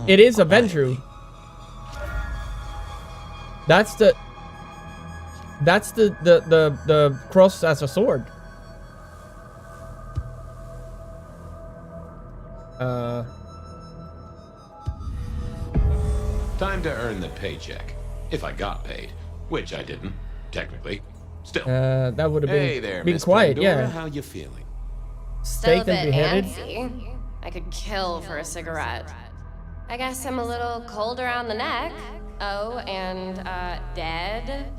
It is a Ventru. That's the cross as a sword. Time to earn the paycheck. If I got paid, which I didn't, technically. Still. That would have Hey there, been Miss quiet, Pandora, yeah. how you feeling? Still a Staked and bit beheaded. antsy. I could kill for a cigarette. I guess I'm a little cold around the neck. Oh, and, dead?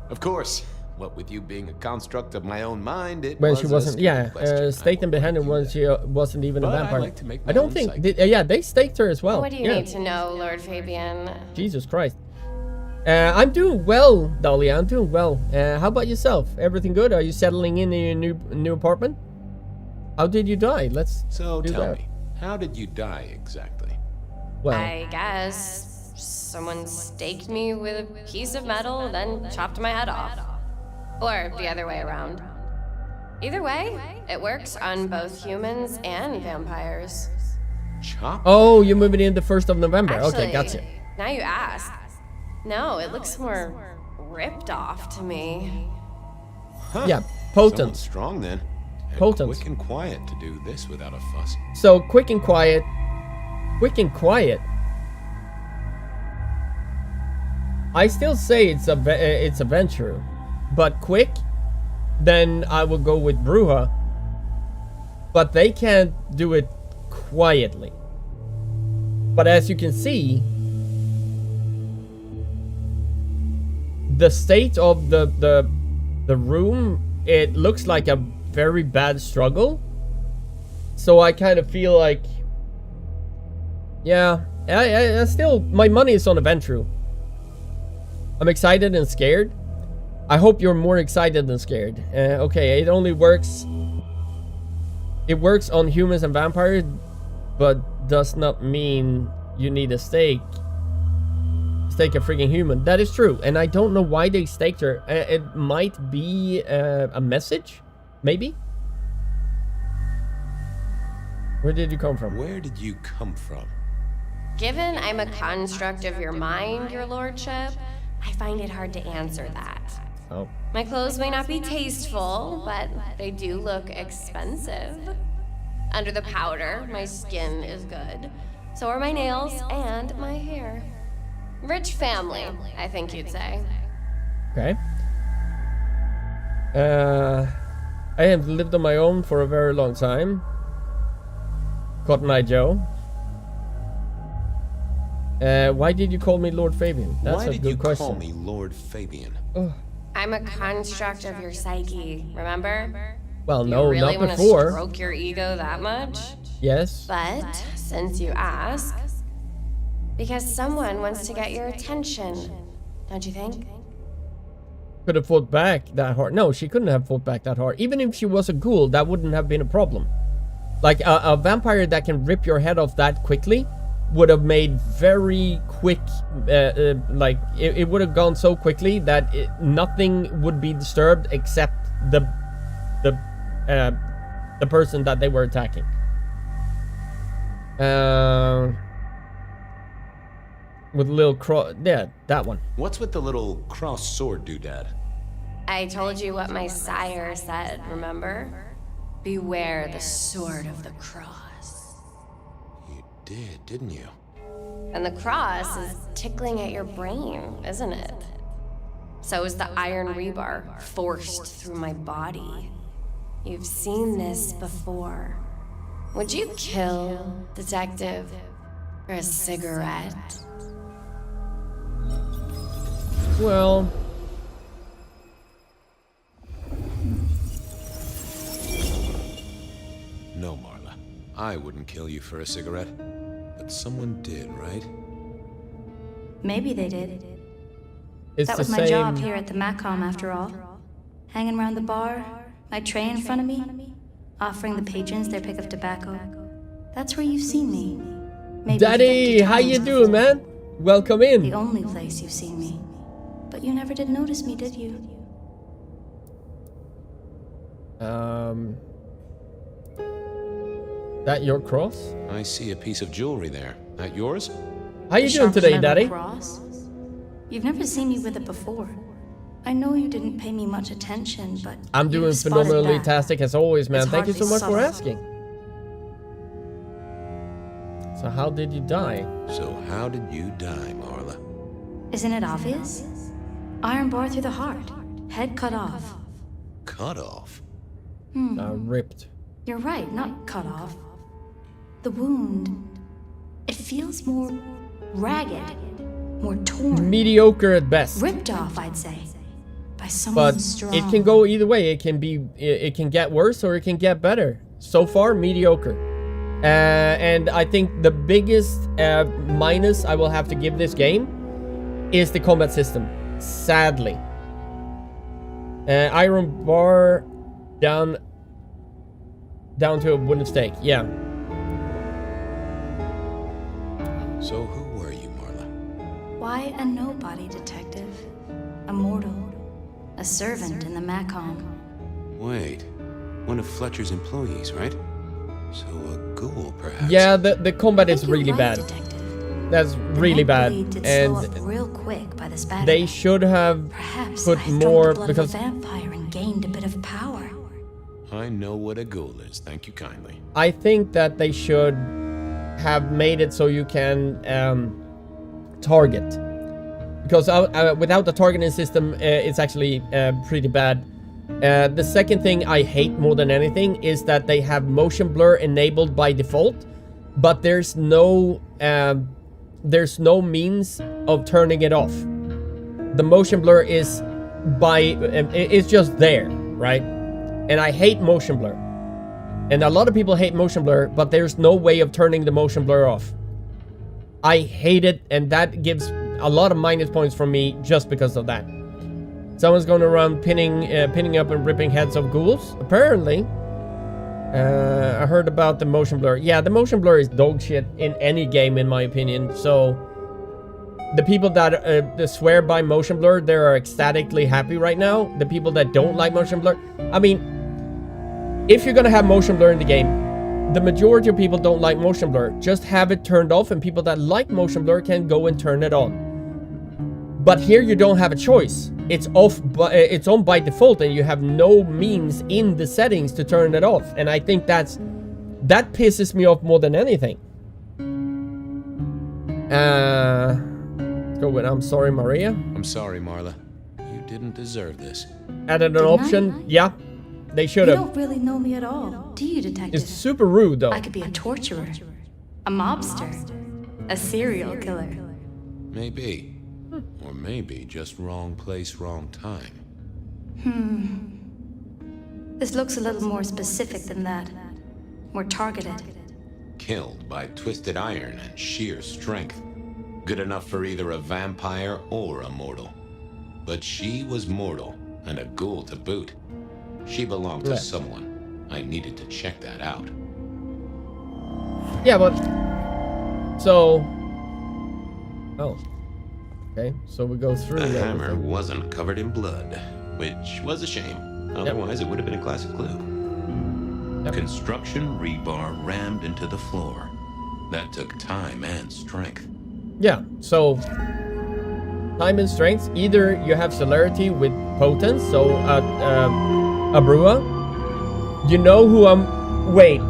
Of course. What with you being a construct of my own mind, it When was she a wasn't, stupid yeah, question. staked and I won't beheaded argue when that. she wasn't even a But I vampire. like to make I my don't own think, psyche. yeah, they staked her as well. What do you Yeah. need to know, Lord Fabian? Jesus Christ. I'm doing well, Dahlia. I'm doing well. How about yourself? Everything good? Are you settling in your new apartment? How did you die? Let's So do tell that. me, how did you die exactly? Well, I guess someone staked me with a piece of metal, then chopped my head off. Or the other way around. Either way, it works on both humans and vampires. Chop? oh, you're moving in the 1st of November. Okay, Actually, gotcha. now you ask. No, it looks more ripped off to me. Yeah, Someone potent. strong then. And Potence. quick and quiet to do this without a fuss. So quick and quiet. Quick and quiet. I still say it's a Ventru, but quick, then I will go with Bruja. But they can't do it quietly. But as you can see, the state of the room, it looks like a very bad struggle. So I kind of feel like, yeah, I still, my money is on Eventru. I'm excited and scared. I hope you're more excited than scared. Okay, it only works. It works on humans and vampires, but does not mean you need a stake a freaking human. That is true, and I don't know why they staked her. It might be a message, maybe. Where did you come from? Where did you come from? Given I'm a construct of your mind, your lordship, I find it hard to answer that. Oh. My clothes may not be tasteful, but they do look expensive. Under the powder, my skin is good. So are my nails and my hair. Rich family, I think you'd say. Okay. I have lived on my own for a very long time. Cotton Eye Joe. Why did you call me Lord Fabian? That's a good question. Why did you call me Lord Fabian? I'm a construct of your psyche, remember? Well, Do no, you really not want to before. stroke your ego that much? Yes. But since you ask, because someone wants to get your attention, don't you think? Could have fought back that hard. No, she couldn't have fought back that hard. Even if she was a ghoul, that wouldn't have been a problem. Like a vampire that can rip your head off that quickly would have made very quick, like it would have gone so quickly that nothing would be disturbed except the person that they were attacking. With a little cross, yeah, that one. What's with the little cross sword doodad? I told you what my sire said, remember? Beware the sword of the cross. You did, didn't you? And the cross is tickling at your brain, isn't it? So is the iron rebar forced through my body. You've seen this before. Would you kill, detective, for a cigarette? Well, no, Marla. I wouldn't kill you for a cigarette. But someone did, right? Maybe they did. it's That the was my same. job here at the Macom, after all. Hanging around the bar, my tray in front of me, offering the patrons their pick of tobacco. That's where you've seen me. Maybe Daddy, 50 how you times doing, before. man? Welcome The in. only place you've seen me. But you never did notice me, did you? That your cross? I see a piece of jewelry there. That yours? How you The doing sharp today, metal Daddy? Cross? You've never seen me with it before. I know you didn't pay me much attention, but I'm doing you've spotted phenomenally that. tastic as always, man. It's Thank you so hardly much for subtle. asking. So how did you die? So how did you die, Marla? Isn't it obvious? Iron bar through the heart, head cut off. Cut off? Ripped. You're right, not cut off. The wound, it feels more ragged, more torn. Mediocre at best. Ripped off, I'd say. By someone But strong. it can go either way. It can be, it can get worse or it can get better. So far, mediocre. And I think the biggest minus I will have to give this game is the combat system. Sadly. Iron bar down to a wooden stake. Yeah. So who were you, Marla? Why a nobody, detective? A mortal. A servant in the Macom. Wait, one of Fletcher's employees, right? So a ghoul, perhaps? Yeah, the combat is Think you're really right, bad. detective. That's The really neck bad. bleed did And slow up real quick by this battle. they should have Perhaps put I drunk more the blood because of a vampire and gained a bit of power. I know what a ghoul is, thank you kindly. I think that they should have made it so you can target. Because without the targeting system, it's actually pretty bad. The second thing I hate more than anything is that they have motion blur enabled by default. but there's no means of turning it off. The motion blur is it's just there, right? And I hate motion blur. And a lot of people hate motion blur, but there's no way of turning the motion blur off. I hate it, and that gives a lot of minus points from me just because of that. Someone's going around pinning up and ripping heads of ghouls. Apparently, I heard about the motion blur. Yeah, the motion blur is dog shit in any game, in my opinion. So the people that swear by motion blur, they are ecstatically happy right now. The people that don't like motion blur, I mean, if you're gonna have motion blur in the game, the majority of people don't like motion blur. Just have it turned off, and people that like motion blur can go and turn it on. But here you don't have a choice. It's off, it's on by default, and you have no means in the settings to turn it off. And I think that pisses me off more than anything. Let's go with I'm sorry, Maria. I'm sorry, Marla. You didn't deserve this. Added an option. Yeah, they should have. You don't really know me at all, do you, detective? It's super rude, though. I could be a torturer, a mobster, a serial killer. Maybe. Or maybe just wrong place, wrong time. This looks a little more specific than that. More targeted. Killed by twisted iron and sheer strength. Good enough for either a vampire or a mortal. But she was mortal, and a ghoul to boot. She belonged to someone. I needed to check that out. Yeah, but... So... Oh. Okay, so we go through... The hammer wasn't covered in blood, which was a shame. Otherwise, it would have been a classic clue. Construction rebar rammed into the floor. That took time and strength. Yeah, so... Time and strength. Either you have celerity with potence, so a brewer. You know who I'm... Wait.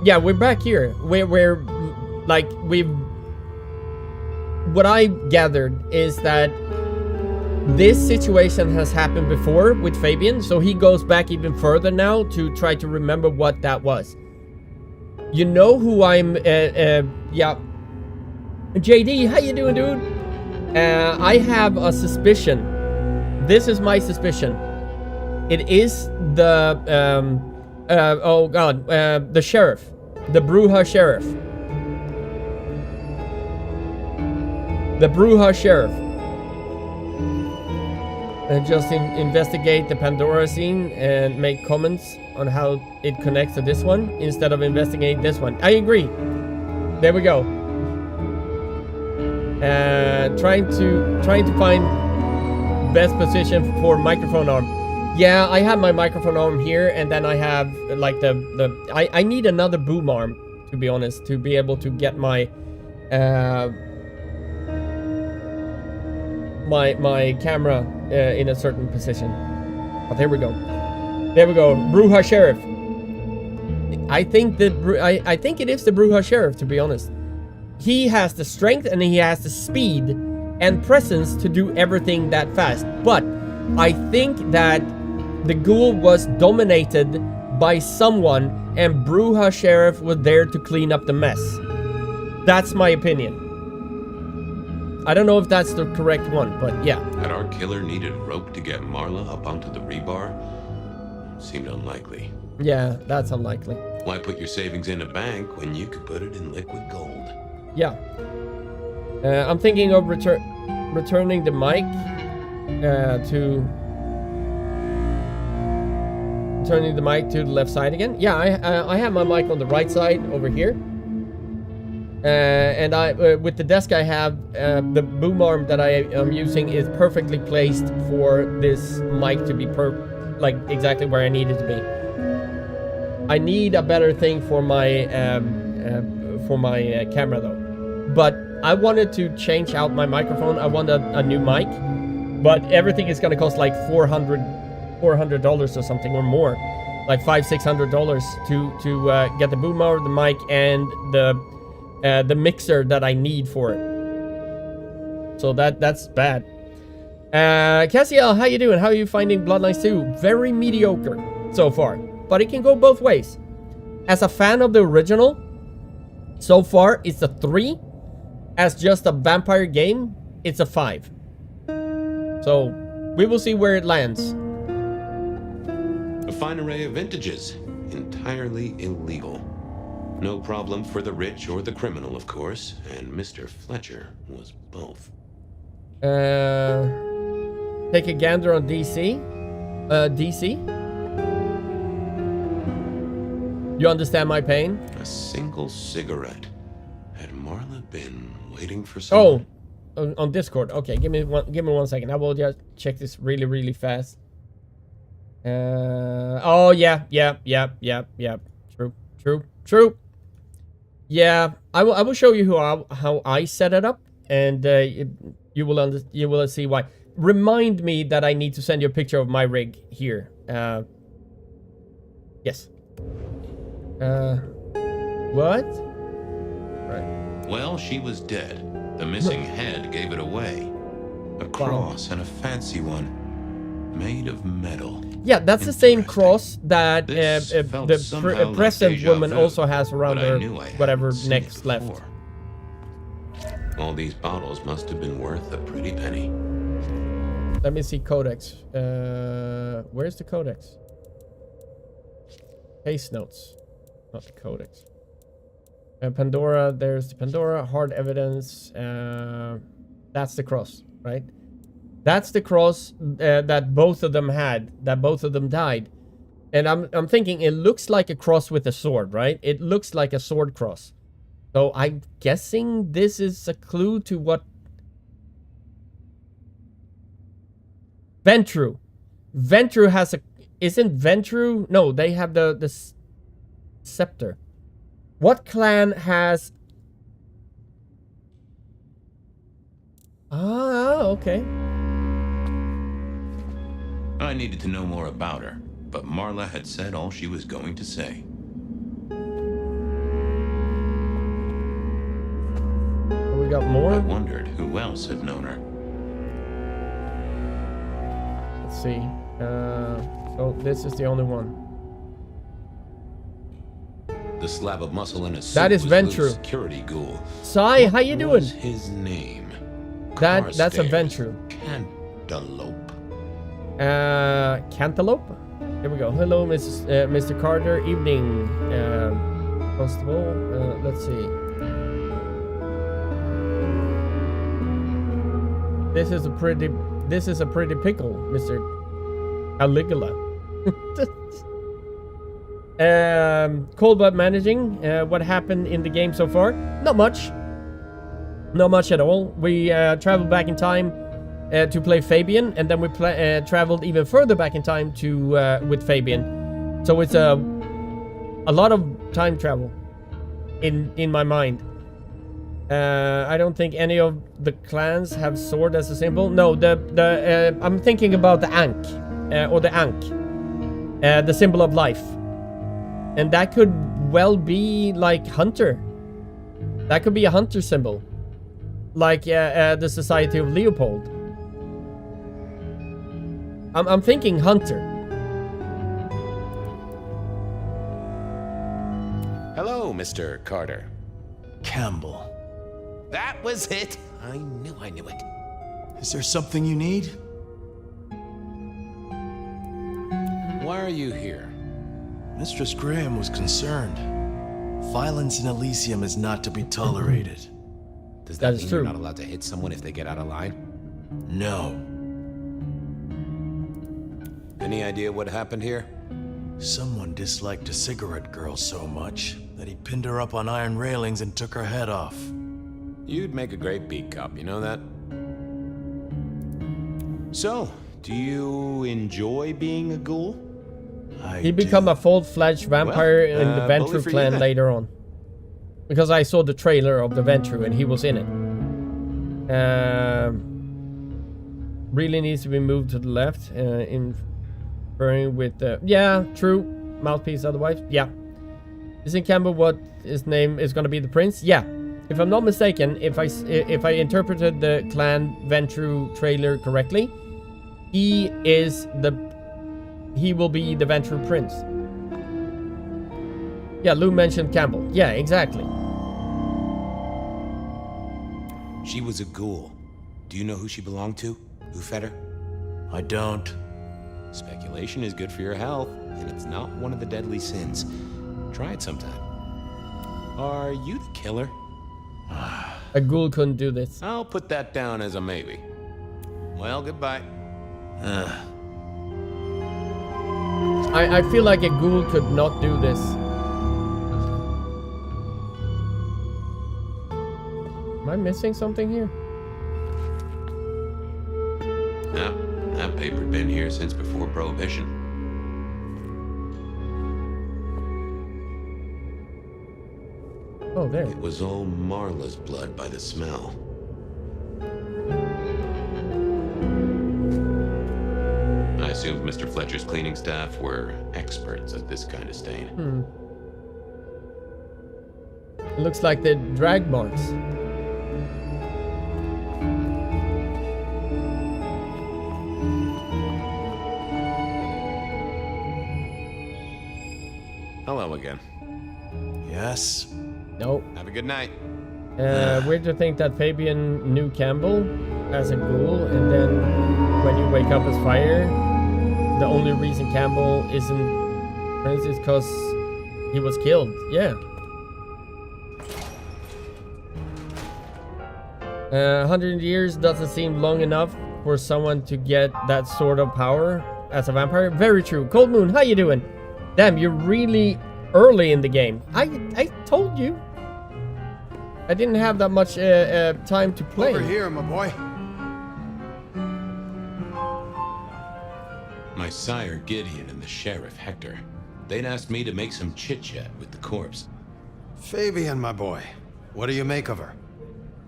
Yeah, we're back here. We're like, we've... What I gathered is that this situation has happened before with Fabian, so he goes back even further now to try to remember what that was. You know who I'm... yeah. JD, how you doing, dude? I have a suspicion. This is my suspicion. It is the... oh god, the sheriff. The Bruja sheriff. The Bruja sheriff. And just investigate the Pandora scene and make comments on how it connects to this one instead of investigating this one. I agree. There we go. Trying to find best position for microphone arm. Yeah, I have my microphone arm here, and then I have like I need another boom arm, to be honest, to be able to get my my camera in a certain position. But there we go. There we go. Bruja sheriff. I think it is the Bruja sheriff, to be honest. He has the strength and he has the speed and presence to do everything that fast. But I think that the ghoul was dominated by someone and Bruja sheriff was there to clean up the mess. That's my opinion. I don't know if that's the correct one, but yeah. Had our killer needed rope to get Marla up onto the rebar? Seemed unlikely. Yeah, that's unlikely. Why put your savings in a bank when you could put it in liquid gold? Yeah. I'm thinking of returning the mic to... Turning the mic to the left side again. Yeah, I have my mic on the right side over here. And with the desk I have, the boom arm that I am using is perfectly placed for this mic to be like exactly where I need it to be. I need a better thing for my camera though. But I wanted to change out my microphone. I want a new mic, but everything is gonna cost like $400 or something or more, like $500-600 to get the boom arm, the mic, and the mixer that I need for it. So that's bad. Cassiel, how you doing? How are you finding Bloodlines 2? Very mediocre so far, but it can go both ways. As a fan of the original, So far, it's a 3. As just a vampire game, it's a 5. So, we will see where it lands. A fine array of vintages. Entirely illegal. No problem for the rich or the criminal, of course. And Mr. Fletcher was both. Take a gander on DC. DC? You understand my pain? A single cigarette. Had Marla been waiting for someone? Oh, on Discord. Okay, give me 1 second. I will just check this really fast. Oh yeah. True. Yeah, I will show you how I set it up, and you will see why. Remind me that I need to send you a picture of my rig here. Yes. What? Right. Well, she was dead. The missing head gave it away. A cross, and a fancy one, made of metal. Yeah, that's the same cross that the present woman also has around her whatever next left. All these bottles must have been worth a pretty penny. Let me see codex. Where's the codex? Case notes, not the codex. Pandora, there's the Pandora, hard evidence. That's the cross, right? That's the cross that both of them had, that both of them died. And I'm thinking it looks like a cross with a sword, right? It looks like a sword cross. So I'm guessing this is a clue to what... Ventru. Ventru has a... Isn't Ventru... No, they have the scepter. What clan has... Ah, okay. I needed to know more about her, but Marla had said all she was going to say. We got more? I wondered who else had known her. Let's see. So this is the only one. The slab of muscle in his suit that is was Ventru. Lou's security ghoul. Sai, how you doing? What's his name? That's a Ventru. Cantaloupe. Cantaloupe? Here we go. Hello, Mr. Carter. Evening, Constable. Let's see. This is a pretty pickle, Mr. Caligula. Cold Blood managing. What happened in the game so far? Not much. Not much at all. We traveled back in time to play Fabian, and then we traveled even further back in time to with Fabian. So it's a lot of time travel in my mind. I don't think any of the clans have sword as a symbol. No, I'm thinking about the Ankh, or the Ankh, the symbol of life, and that could well be like hunter. That could be a hunter symbol, like the Society of Leopold. I'm thinking hunter. Hello, Mr. Carter. Campbell. That was it. I knew it. Is there something you need? Why are you here? Mistress Graham was concerned. Violence in Elysium is not to be tolerated. Does That that is mean true. you're not allowed to hit someone if they get out of line? No. Any idea what happened here? Someone disliked a cigarette girl so much that he pinned her up on iron railings and took her head off. You'd make a great beat cop, you know that? So, do you enjoy being a ghoul? He become a full-fledged vampire in the bully Ventru for you clan then. later on. Because I saw the trailer of the Ventru and he was in it. Really needs to be moved to the left. Inferring with the... Yeah, true. Mouthpiece otherwise. Yeah. Isn't Campbell what his name is going to be, the prince? Yeah. If I'm not mistaken, if I interpreted the clan Ventru trailer correctly, he will be the Ventru prince. Yeah, Lou mentioned Campbell. Yeah, exactly. She was a ghoul. Do you know who she belonged to? Who fed her? I don't. Speculation is good for your health, and it's not one of the deadly sins. Try it sometime. Are you the killer? A ghoul couldn't do this. I'll put that down as a maybe. Well, goodbye. I feel like a ghoul could not do this. Am I missing something here? That paper'd been here since before Prohibition. Oh, there. It was all Marla's blood by the smell. I assumed Mr. Fletcher's cleaning staff were experts at this kind of stain. It looks like the drag marks. Hello again. Yes. No. Have a good night. Weird to think that Fabian knew Campbell as a ghoul, and then when you wake up as fire, the only reason Campbell isn't Prince is because he was killed. Yeah. 100 years doesn't seem long enough for someone to get that sort of power as a vampire. Very true. Cold Moon, how you doing? Damn, you're really early in the game. I told you. I didn't have that much time to play. Over here, my boy. My sire Gideon and the sheriff Hector. They'd asked me to make some chit-chat with the corpse. Fabian, my boy. What do you make of her?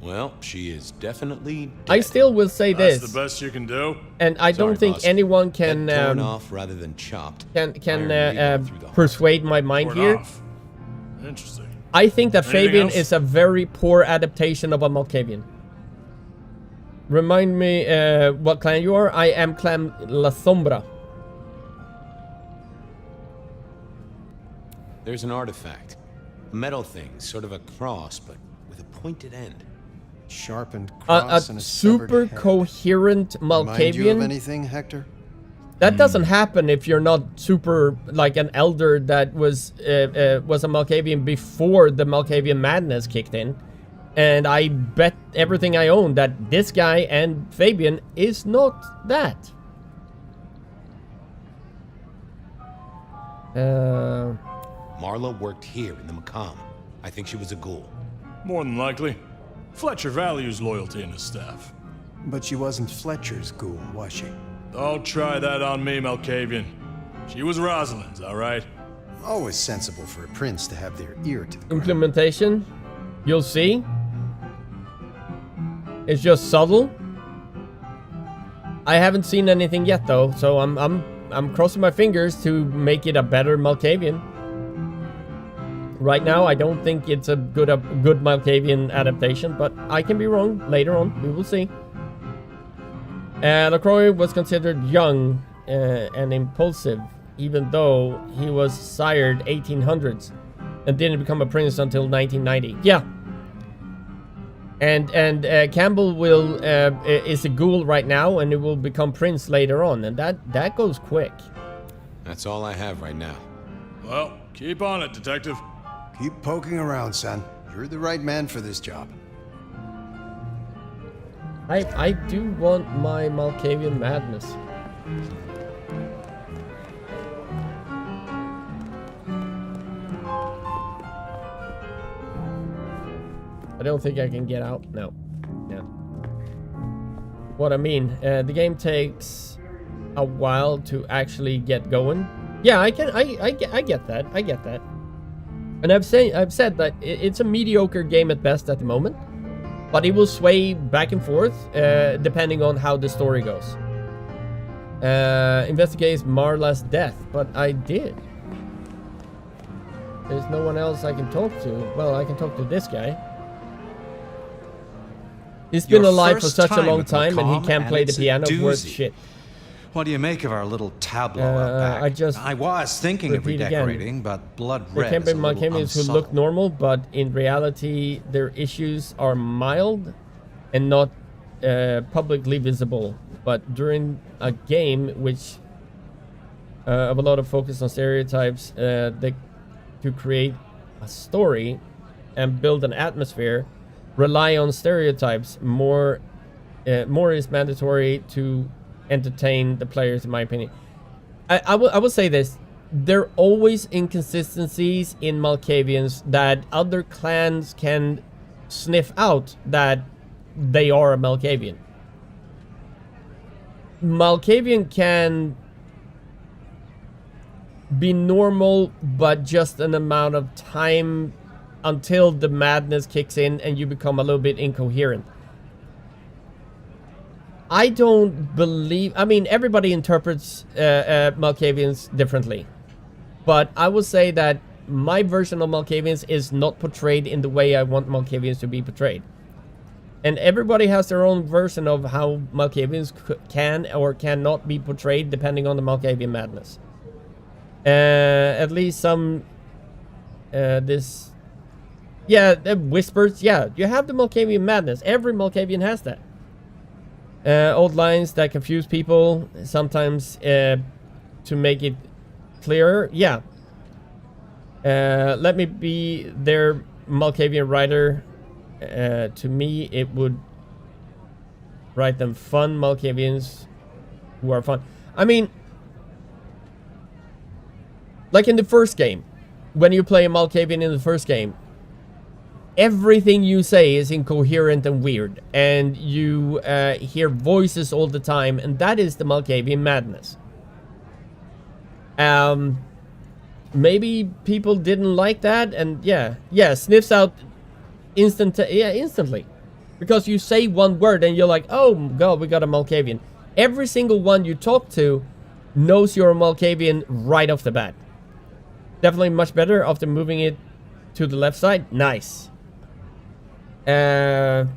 Well, she is definitely dead. I still will say That's this. the best you can do? And I don't think boss. anyone can Head torn off rather than chopped. can Iron needle through the heart. persuade my mind Torn here. off. Interesting. I think that Anything Fabian else? is a very poor adaptation of a Malkavian. Remind me what clan you are. I am clan La Sombra. There's an artifact. A metal thing, sort of a cross, but with a pointed end. Sharpened A cross and a super severed head. coherent Remind you of Malkavian. anything, Hector? That doesn't happen if you're not super like an elder that was a Malkavian before the Malkavian madness kicked in. And I bet everything I own that this guy and Fabian is not that. Marla worked here in the Macam. I think she was a ghoul. More than likely. Fletcher values loyalty in his staff. But she wasn't Fletcher's ghoul, was she? Don't try that on me, Malkavian. She was Rosalind's, all right? Always sensible for a prince to have their ear to the ground. Implementation, you'll see. It's just subtle. I haven't seen anything yet though, so I'm crossing my fingers to make it a better Malkavian. Right now, I don't think it's a good Malkavian adaptation, but I can be wrong. Later on, we will see. LaCroix was considered young and impulsive, even though he was sired 1800s and didn't become a prince until 1990. Yeah. And Campbell is a ghoul right now, and it will become prince later on, and that goes quick. That's all I have right now. Well, keep on it, Detective. Keep poking around, son. You're the right man for this job. I do want my Malkavian madness. I don't think I can get out. No. Yeah. What I mean, the game takes a while to actually get going. Yeah, I get that. I get that. And I've said that it's a mediocre game at best at the moment, but it will sway back and forth depending on how the story goes. Investigates Marla's death, but I did. There's no one else I can talk to. Well, I can talk to this guy. He's been alive for such a long time, and he can't play the piano worth shit. What do you make of our little tableau out back? I was thinking of repeat redecorating, but blood There red can is be a little Malkavians who unsubtle. look normal, but in reality, their issues are mild. and not publicly visible, but during a game which have a lot of focus on stereotypes, to create a story and build an atmosphere, rely on stereotypes more. More is mandatory to entertain the players, in my opinion. I will say this: there are always inconsistencies in Malkavians that other clans can sniff out that they are a Malkavian. Malkavian can be normal, but just an amount of time until the madness kicks in and you become a little bit incoherent. I don't believe... I mean, everybody interprets Malkavians differently. But I will say that my version of Malkavians is not portrayed in the way I want Malkavians to be portrayed. And everybody has their own version of how Malkavians can or cannot be portrayed depending on the Malkavian madness. At least some... whispers. Yeah, you have the Malkavian madness. Every Malkavian has that. Old lines that confuse people, sometimes to make it clearer. Yeah. Let me be their Malkavian writer. To me, it would write them fun Malkavians who are fun. I mean, like in the first game, when you play a Malkavian in the first game, everything you say is incoherent and weird, and you hear voices all the time, and that is the Malkavian madness. Maybe people didn't like that, and sniffs out instantly, because you say one word and you're like, oh god, we got a Malkavian. Every single one you talk to knows you're a Malkavian right off the bat. Definitely much better after moving it to the left side. Nice. That's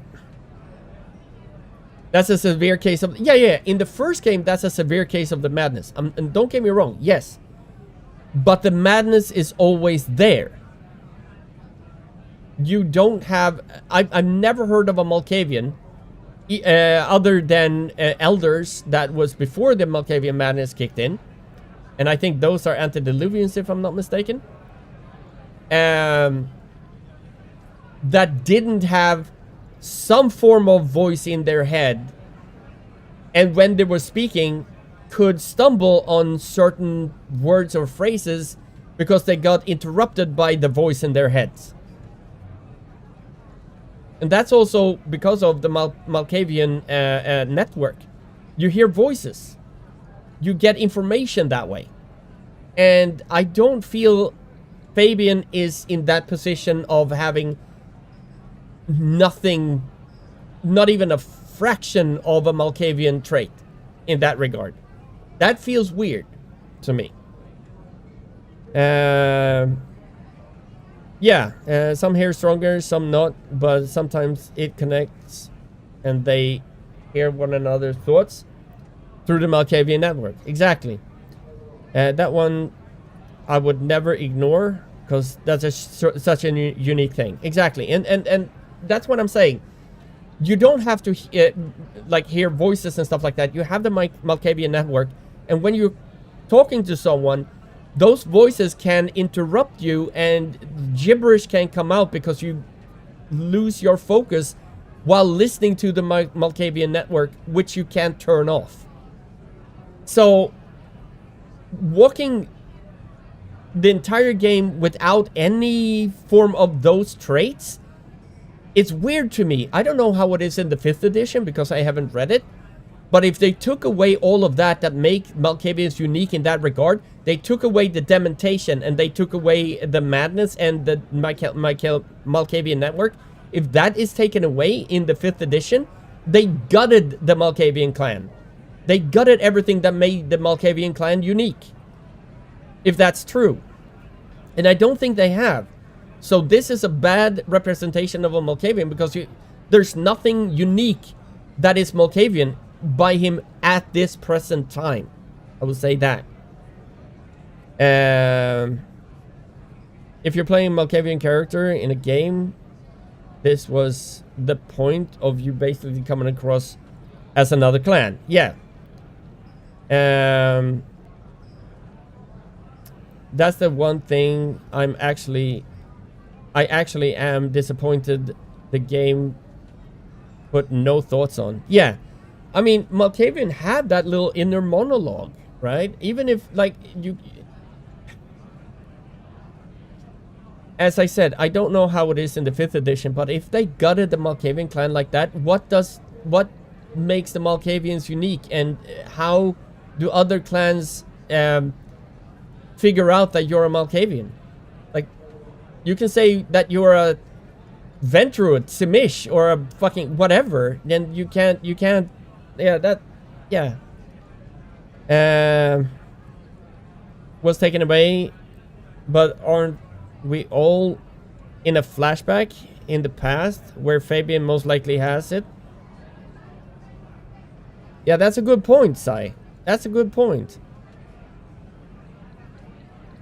a severe case of... in the first game, that's a severe case of the madness. And don't get me wrong, yes. But the madness is always there. You don't have... I've never heard of a Malkavian, other than Elders, that was before the Malkavian madness kicked in. And I think those are antediluvians, if I'm not mistaken. That didn't have some form of voice in their head, and when they were speaking could stumble on certain words or phrases because they got interrupted by the voice in their heads. And that's also because of the Malkavian network. You hear voices, you get information that way, and I don't feel Fabian is in that position of having nothing, not even a fraction of a Malkavian trait in that regard. That feels weird to me. Some hear stronger, some not, but sometimes it connects and they hear one another's thoughts through the Malkavian network. Exactly. That one I would never ignore, because that's such a unique thing. Exactly. And that's what I'm saying. You don't have to like hear voices and stuff like that. You have the Malkavian network, and when you're talking to someone, those voices can interrupt you and gibberish can come out because you lose your focus while listening to the Malkavian network, which you can't turn off. So walking the entire game without any form of those traits, it's weird to me. I don't know how it is in the 5th edition because I haven't read it. But if they took away all of that make Malkavians unique in that regard, they took away the dementation and they took away the madness and the Malkavian network. If that is taken away in the 5th edition, they gutted the Malkavian clan. They gutted everything that made the Malkavian clan unique. If that's true. And I don't think they have. So this is a bad representation of a Malkavian because there's nothing unique that is Malkavian by him at this present time. I will say that. If you're playing a Malkavian character in a game, this was the point of you basically coming across as another clan. Yeah. That's the one thing I actually am disappointed the game put no thoughts on. Yeah. I mean, Malkavian had that little inner monologue, right? Even if, like, you... As I said, I don't know how it is in the 5th edition, but if they gutted the Malkavian clan like that, what makes the Malkavians unique, and how do other clans figure out that you're a Malkavian? Like, you can say that you're a Ventruit, Simish, or a fucking whatever, then you can't, was taken away, but aren't we all in a flashback in the past where Fabian most likely has it? Yeah, that's a good point, Sai. That's a good point.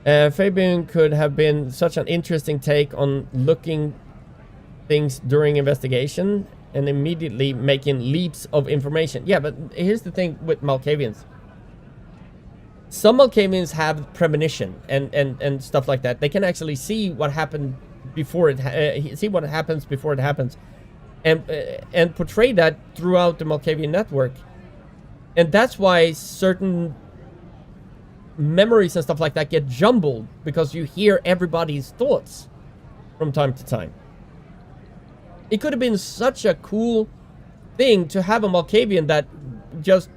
Fabian could have been such an interesting take on looking things during investigation and immediately making leaps of information. Yeah, but here's the thing with Malkavians. Some Malkavians have premonition and stuff like that. They can actually see what happened before it see what happens before it happens, and portray that throughout the Malkavian network. And that's why certain memories and stuff like that get jumbled, because you hear everybody's thoughts from time to time. It could have been such a cool thing to have a Malkavian that just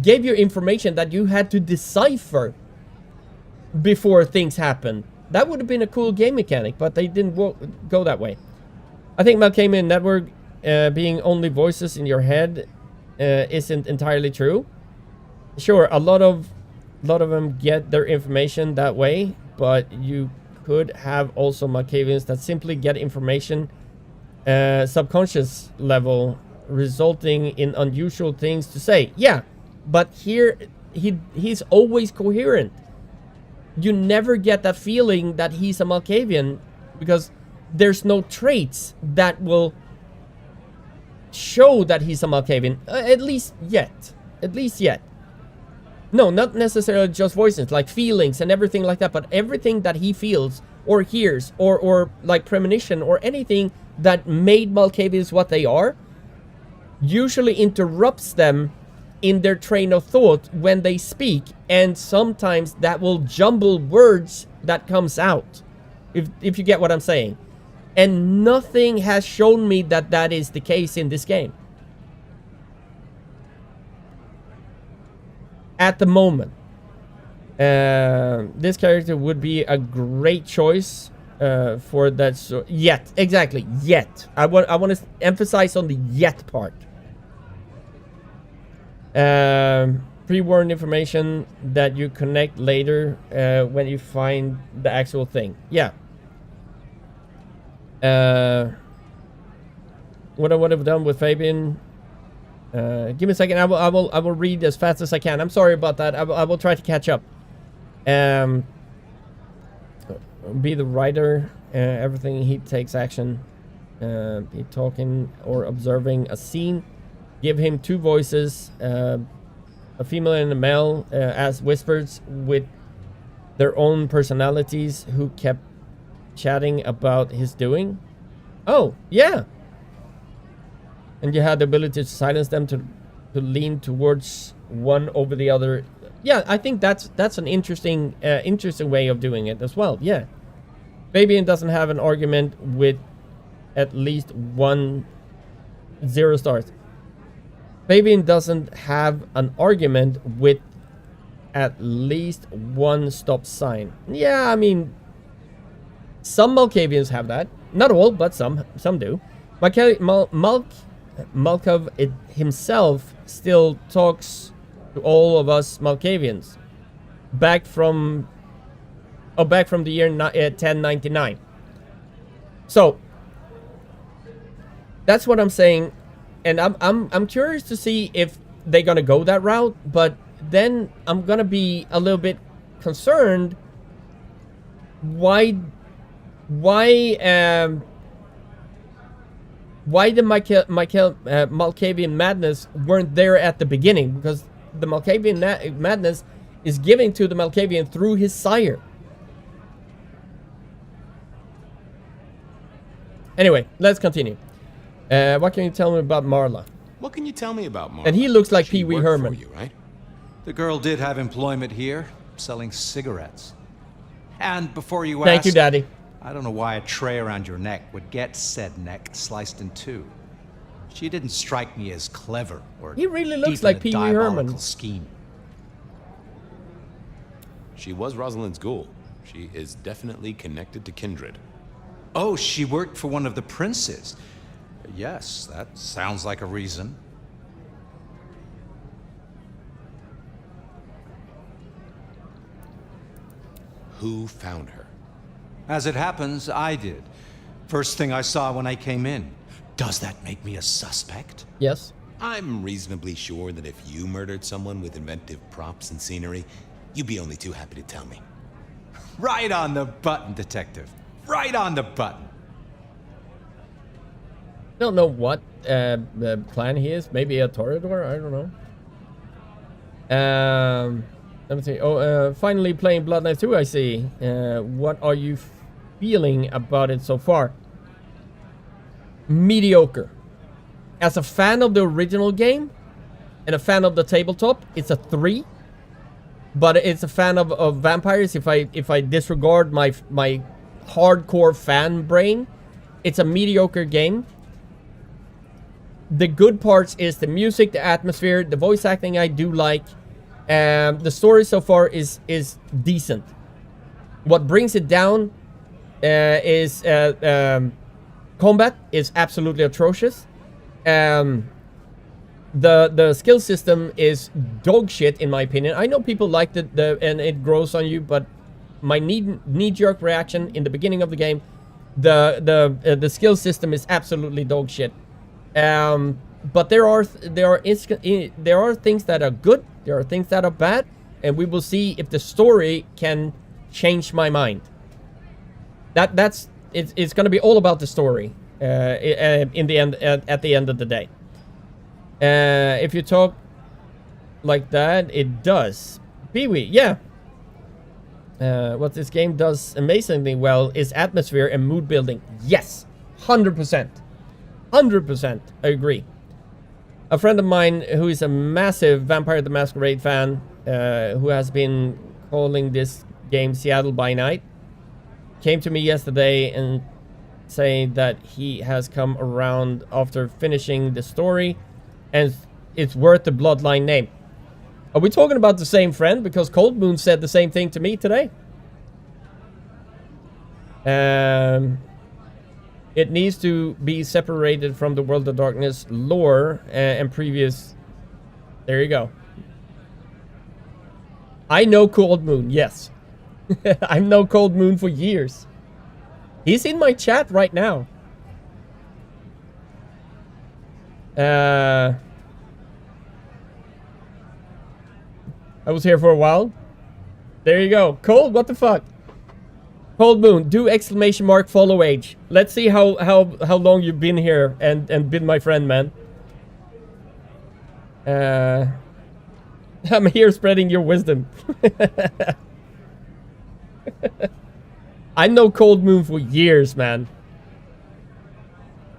gave you information that you had to decipher before things happened. That would have been a cool game mechanic, but they didn't go that way. I think Malkavian network being only voices in your head isn't entirely true. Sure, a lot of them get their information that way, but you could have also Malkavians that simply get information subconscious level, resulting in unusual things to say. Yeah, but here he's always coherent. You never get that feeling that he's a Malkavian, because there's no traits that will show that he's a Malkavian, at least yet. No, not necessarily just voices, like feelings and everything like that, but everything that he feels or hears or like premonition or anything that made Malkavians what they are usually interrupts them in their train of thought when they speak, and sometimes that will jumble words that comes out, if you get what I'm saying. And nothing has shown me that that is the case in this game at the moment. This character would be a great choice for that. So yet, exactly, yet. I want to emphasize on the yet part. Pre-warned information that you connect later when you find the actual thing. Yeah. What I would have done with Fabian. Give me a second. I will read as fast as I can. I'm sorry about that. I will try to catch up. Be the writer. Everything he takes action. Be talking or observing a scene. Give him two voices, a female and a male, as whispers with their own personalities, who kept chatting about his doing. Oh, yeah. And you had the ability to silence them, to lean towards one over the other. Yeah, I think that's an interesting way of doing it as well. Yeah. Fabian doesn't have an argument with at least 0 stars. Fabian doesn't have an argument with at least 1 stop sign. Yeah, I mean, some Malkavians have that. Not all, but some do. Malkav himself still talks to all of us Malkavians back from the year 1099. So that's what I'm saying, and I'm curious to see if they're gonna go that route. But then I'm gonna be a little bit concerned. Why why the Malkavian madness weren't there at the beginning, because the Malkavian madness is given to the Malkavian through his sire. Anyway, let's continue. What can you tell me about Marla? What can you tell me about Marla? And he looks like She Pee Wee worked Herman. for you, right? The girl did have employment here, selling cigarettes. And before you Thank ask, you, Daddy. I don't know why a tray around your neck would get said neck sliced in two. She didn't strike me as clever or He really looks deep in like a Pee Wee Herman. diabolical scheme. She was Rosalind's ghoul. She is definitely connected to kindred. Oh, she worked for one of the princes. Yes, that sounds like a reason. Who found her? As it happens, I did. First thing I saw when I came in. Does that make me a suspect? Yes. I'm reasonably sure that if you murdered someone with inventive props and scenery, you'd be only too happy to tell me. Right on the button, Detective. Right on the button. Don't know what the plan he is. Maybe a Toreador? I don't know. Let me see. Oh, finally playing Bloodlines 2, I see. What are you feeling about it so far? Mediocre. As a fan of the original game and a fan of the tabletop, it's a 3. But it's a fan of vampires. If I disregard my hardcore fan brain, it's a mediocre game. The good parts is the music, the atmosphere, the voice acting I do like. The story so far is decent. What brings it down is combat is absolutely atrocious. The skill system is dog shit in my opinion. I know people liked it and it grows on you, but my knee-jerk reaction in the beginning of the game, the skill system is absolutely dog shit. But there are things that are good, there are things that are bad, and we will see if the story can change my mind. It's going to be all about the story in the end, at the end of the day. If you talk like that, it does. Pee-wee, yeah. What this game does amazingly well is atmosphere and mood building. Yes, 100%. 100%, I agree. A friend of mine who is a massive Vampire the Masquerade fan, who has been calling this game Seattle by Night, came to me yesterday and saying that he has come around after finishing the story and it's worth the Bloodline name. Are we talking about the same friend? Because Cold Moon said the same thing to me today. It needs to be separated from the World of Darkness lore and previous... There you go. I know Cold Moon, yes. I've known Cold Moon for years. He's in my chat right now. I was here for a while. There you go. Cold, what the fuck? Cold Moon, do exclamation mark follow age. Let's see how long you've been here and been my friend, man. I'm here spreading your wisdom. I know Cold Moon for years, man.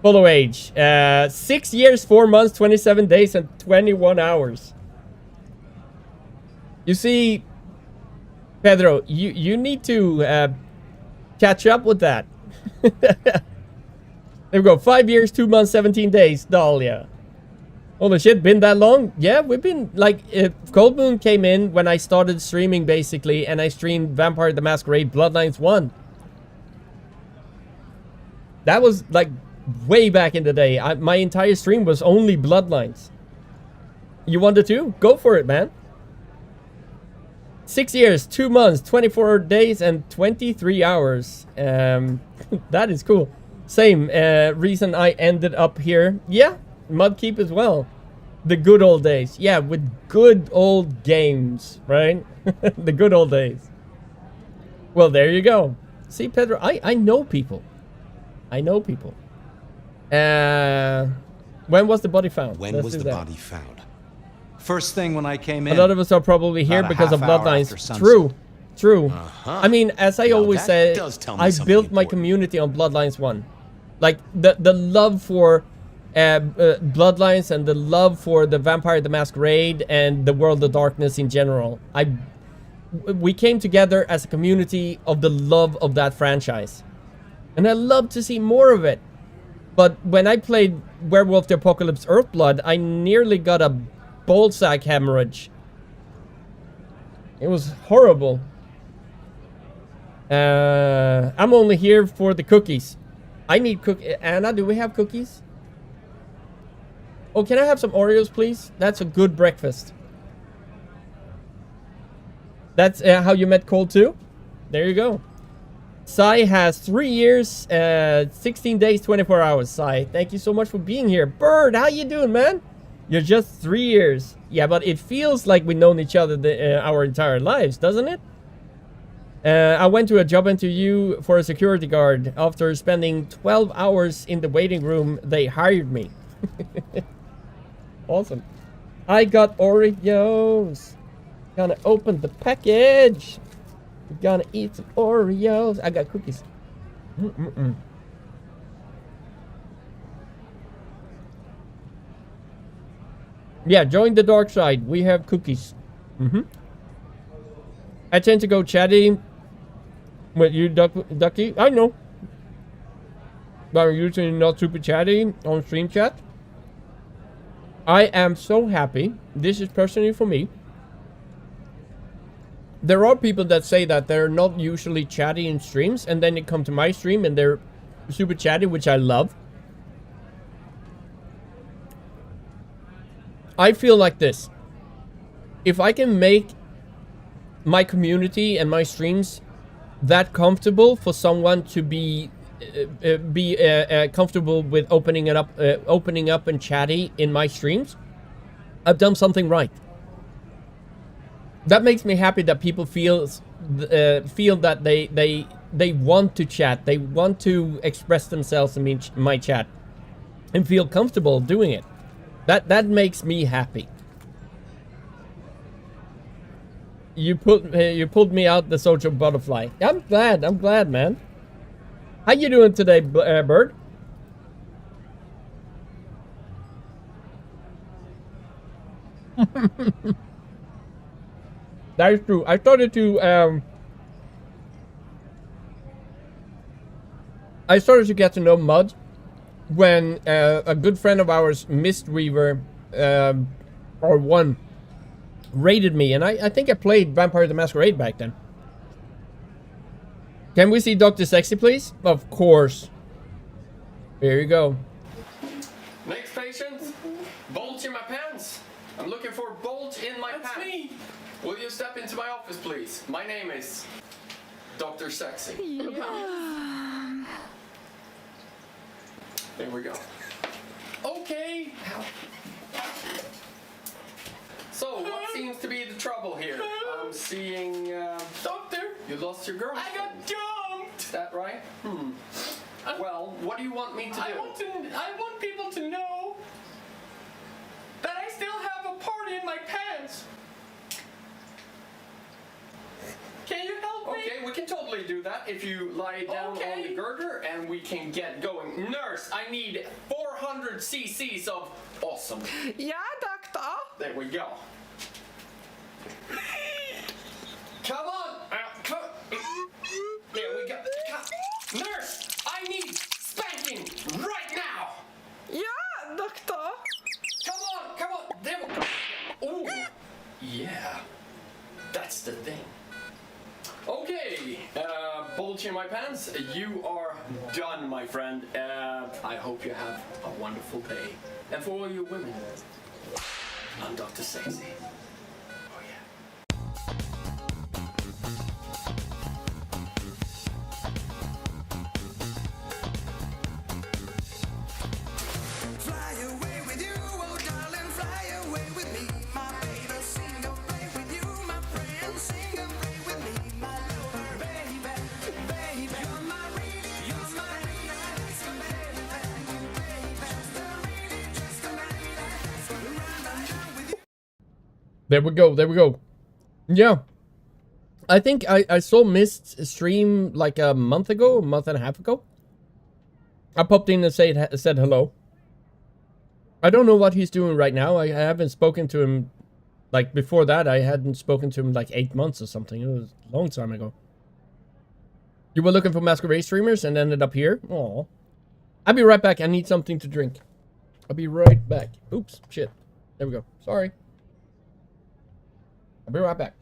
Follow age. 6 years, 4 months, 27 days, and 21 hours. You see, Pedro, you need to catch up with that. There we go. 5 years, 2 months, 17 days. Dahlia. Holy shit, been that long? Yeah, we've been, like, Cold Moon came in when I started streaming, basically, and I streamed Vampire the Masquerade Bloodlines 1. That was, like, way back in the day. My entire stream was only Bloodlines. You wanted to? Go for it, man. 6 years, 2 months, 24 days, and 23 hours. That is cool. Same reason I ended up here. Yeah, Mudkeep as well. The good old days. Yeah, with good old games, right? The good old days. Well, there you go. See, Pedro, I know people. I know people. When was the body found? When Let's was do the that. body found? First thing when I came A in. lot of us are probably here About a because of half hour Bloodlines. after sunset. True. True. Uh-huh. I mean, as I Now always that say, does tell me I something built my important. community on Bloodlines 1. Like, the love for Bloodlines and the love for the Vampire the Masquerade and the World of Darkness in general. We came together as a community of the love of that franchise. And I love to see more of it. But when I played Werewolf the Apocalypse Earthblood, I nearly got a ballsack hemorrhage. It was horrible. I'm only here for the cookies. I need Anna, do we have cookies? Oh, can I have some Oreos, please? That's a good breakfast. That's how you met Cole too? There you go. Sai has 3 years, 16 days, 24 hours. Sai, thank you so much for being here. Bird, how you doing, man? You're just 3 years. Yeah, but it feels like we've known each other our entire lives, doesn't it? I went to a job interview for a security guard. After spending 12 hours in the waiting room, they hired me. Awesome. I got Oreos. Gonna open the package. We're gonna eat some Oreos. I got cookies. Yeah, join the dark side. We have cookies. I tend to go chatty with you, Ducky. I know. But I'm usually not super chatty on stream chat. I am so happy. This is personally for me. There are people that say that they're not usually chatty in streams, and then they come to my stream and they're super chatty, which I love. I feel like this. If I can make my community and my streams that comfortable for someone to be comfortable with opening up and chatty in my streams, I've done something right. That makes me happy that people feel that they want to chat, they want to express themselves in my chat, and feel comfortable doing it. That makes me happy. You pulled me out the social butterfly. I'm glad, man. How you doing today, Bird? That is true. I started to get to know Mud when a good friend of ours, Mistweaver, or one, raided me, and I think I played Vampire the Masquerade back then. Can we see Dr. Sexy, please? Of course. Here you go. Next patient, bulge in my pants. I'm looking for a bulge in my pants. That's me. Will you step into my office, please? My name is Dr. Sexy. Yeah. There we go. Okay. So, what seems to be the trouble here? I'm seeing, Doctor, you lost your girlfriend. I got dumped. Is that right? Well, what do you want me to do? I want people to know that I still have a part in my pants. Can you help me? Okay, we can totally do that if you lie down on the girder and we can get going. Nurse, I need 400 cc's of awesome. Yeah, doctor. There we go. Come on! There we go. Nurse, I need spanking right now! Yeah, doctor. Come on! There we go. Ooh, yeah, that's the thing. Okay, bulge in my pants. You are done, my friend. I hope you have a wonderful day. And for all you women, I'm Dr. Sexy. Oh yeah. There we go. There we go. Yeah. I think I saw Mist stream like a month and a half ago. I popped in and said hello. I don't know what he's doing right now. I haven't spoken to him. Like, before that, I hadn't spoken to him like 8 months or something. It was a long time ago. You were looking for Masquerade streamers and ended up here? Aw. I'll be right back. I need something to drink. I'll be right back. Oops, shit. There we go. Sorry. I'll be right back.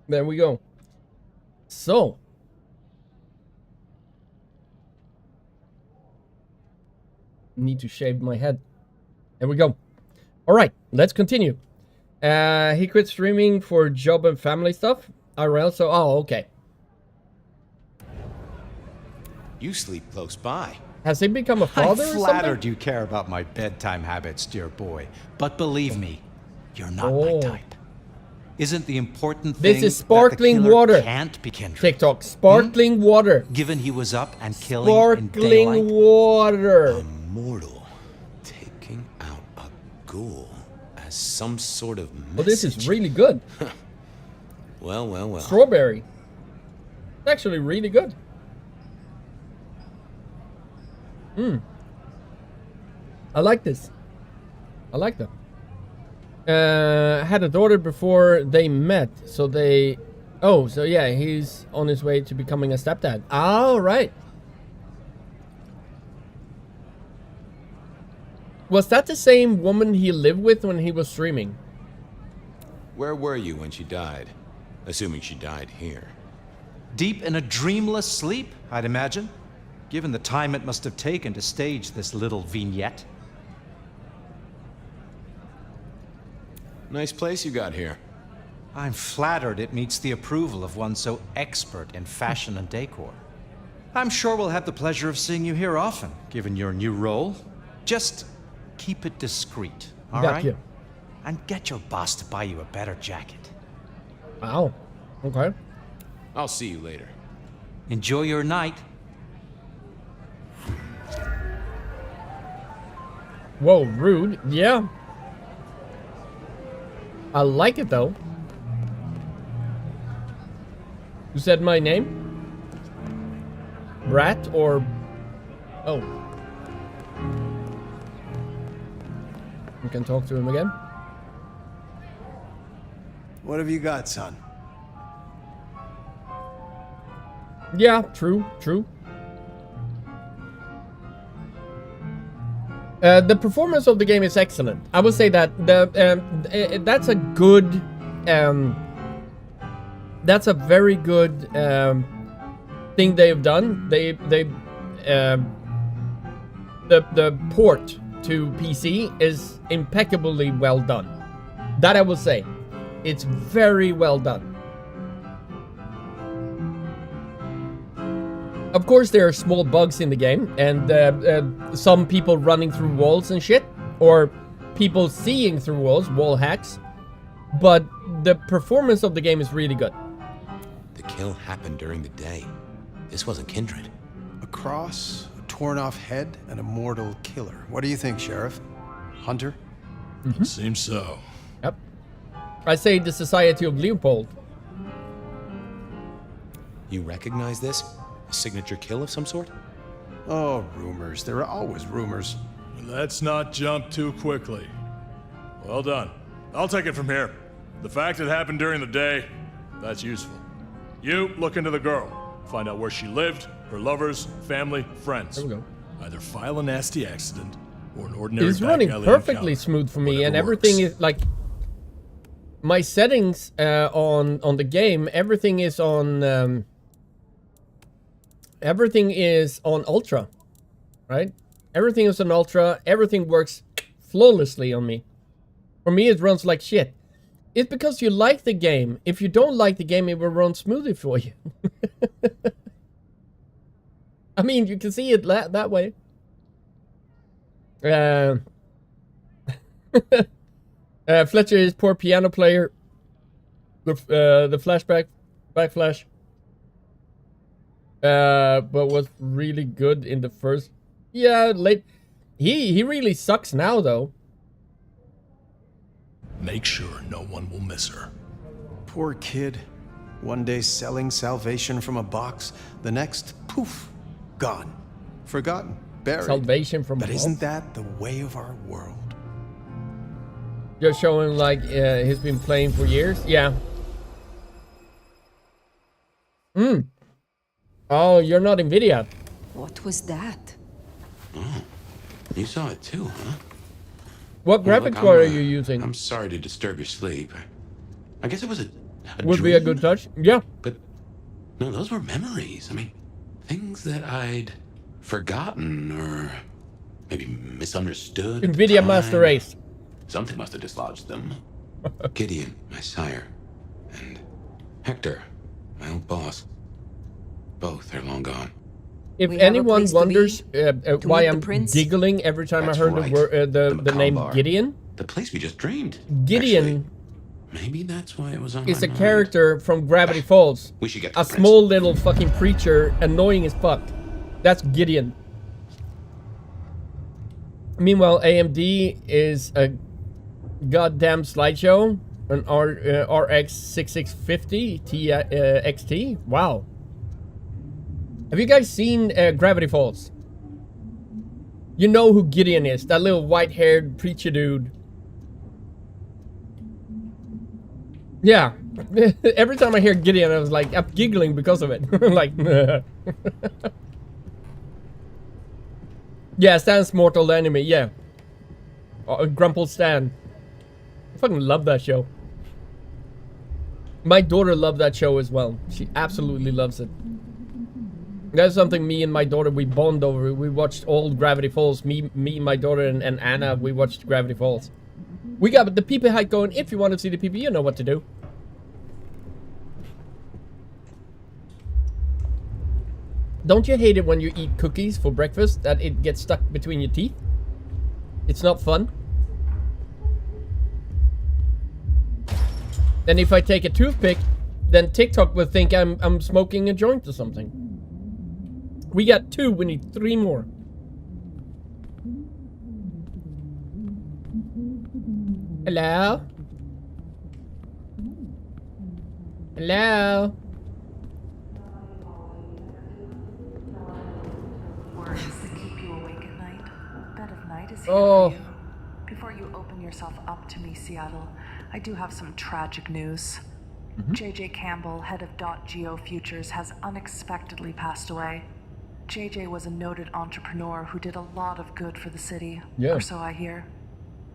There we go. So. Need to shave my head. There we go. All right, let's continue. He quit streaming for job and family stuff. IRL, so, oh, okay. You sleep close by. Has he become a father or I'm something? flattered you care about my bedtime habits, dear boy. But believe me, you're not my type. Isn't the important thing this is sparkling that the killer water. Can't be Kindred? TikTok, sparkling water. Given he was up and killing in Sparkling daylight? water. Mortal taking out a ghoul as some sort of message. Well, this is really good. Well, well, well. Strawberry. It's actually really good. I like this. I like that. Had a daughter before they met, so they... Oh, so yeah, he's on his way to becoming a stepdad. All right. Was that the same woman he lived with when he was streaming? Where were you when she died? Assuming she died here. Deep in a dreamless sleep, I'd imagine. Given the time it must have taken to stage this little vignette. Nice place you got here. I'm flattered it meets the approval of one so expert in fashion and decor. I'm sure we'll have the pleasure of seeing you here often, given your new role. Just keep it discreet, all right? you. And get your boss to buy you a better jacket. Wow. Okay. I'll see you later. Enjoy your night. Whoa, rude. Yeah. I like it, though. You said my name? Brat or... Oh. You can talk to him again. What have you got, son? Yeah, true, true. The performance of the game is excellent. I would say that that's a good, that's a very good thing they've done. The port to PC is impeccably well done. That I will say, it's very well done. Of course, there are small bugs in the game, and some people running through walls and shit, or people seeing through walls, wall hacks. But the performance of the game is really good. The kill happened during the day. This wasn't Kindred. A cross, a torn-off head, and a mortal killer. What do you think, Sheriff? Hunter? It seems so. Yep. I say the Society of Leopold. You recognize this? A signature kill of some sort? Oh, rumors. There are always rumors. Let's not jump too quickly. Well done. I'll take it from here. The fact it happened during the day, that's useful. You look into the girl. Find out where she lived, her lovers, family, friends. There we go. Either file a nasty accident or an ordinary It's back running alley perfectly encounter. smooth for me, Whatever and everything works. is like my settings on the game. Everything is on ultra, right? Everything is on ultra. Everything works flawlessly on me. For me, it runs like shit. It's because you like the game. If you don't like the game, it will run smoothly for you. I mean, you can see it that way. Fletcher is poor piano player. The flashback, backflash. But was really good in the first. Yeah, late. He really sucks now though. Make sure no one will miss her. Poor kid. One day selling salvation from a box, the next, poof, gone. Forgotten, buried. Salvation from a But box? isn't that the way of our world? Just showing like he's been playing for years. Yeah. Oh, you're not NVIDIA. What was that? Oh, you saw it too, huh? What Well, graphics look, card are you using? I'm sorry to disturb your sleep. I guess it was a Would be a good touch. Yeah. But no, those were memories. I mean, things that I'd forgotten or maybe misunderstood. at the NVIDIA time. Master Race. Something must have dislodged them. Gideon, my sire, and Hector, my old boss. Both are long gone. If We have a anyone place to wonders why meet the I'm prince? giggling every time That's I heard right. the name Macabre. Gideon, The place we just dreamed. Gideon Maybe that's why it was on is my a mind. character from Gravity Falls. We should get to A the prince. small little fucking preacher, annoying as fuck. That's Gideon. Meanwhile, AMD is a goddamn slideshow, an RX 6650 XT. Wow. Have you guys seen Gravity Falls? You know who Gideon is, that little white-haired preacher dude. Yeah. Every time I hear Gideon, I was like, I'm giggling because of it. Like, yeah, Stan's mortal enemy, yeah. Grumple Stan. I fucking love that show. My daughter loved that show as well. She absolutely loves it. That's something me and my daughter, we bond over. We watched old Gravity Falls. Me, my daughter, and Anna, we watched Gravity Falls. We got the PP hike going. If you want to see the PP, you know what to do. Don't you hate it when you eat cookies for breakfast, that it gets stuck between your teeth? It's not fun. And if I take a toothpick, then TikTok will think I'm smoking a joint or something. We got 2, we need 3 more. Hello? Hello? Words that keep you awake at night. Bed of Night is here Oh. for you. Before you open yourself up to me, Seattle, I do have some tragic news. JJ Campbell, head of .geo Futures, has unexpectedly passed away. JJ was a noted entrepreneur who did a lot of good for the city, Yeah. or so I hear.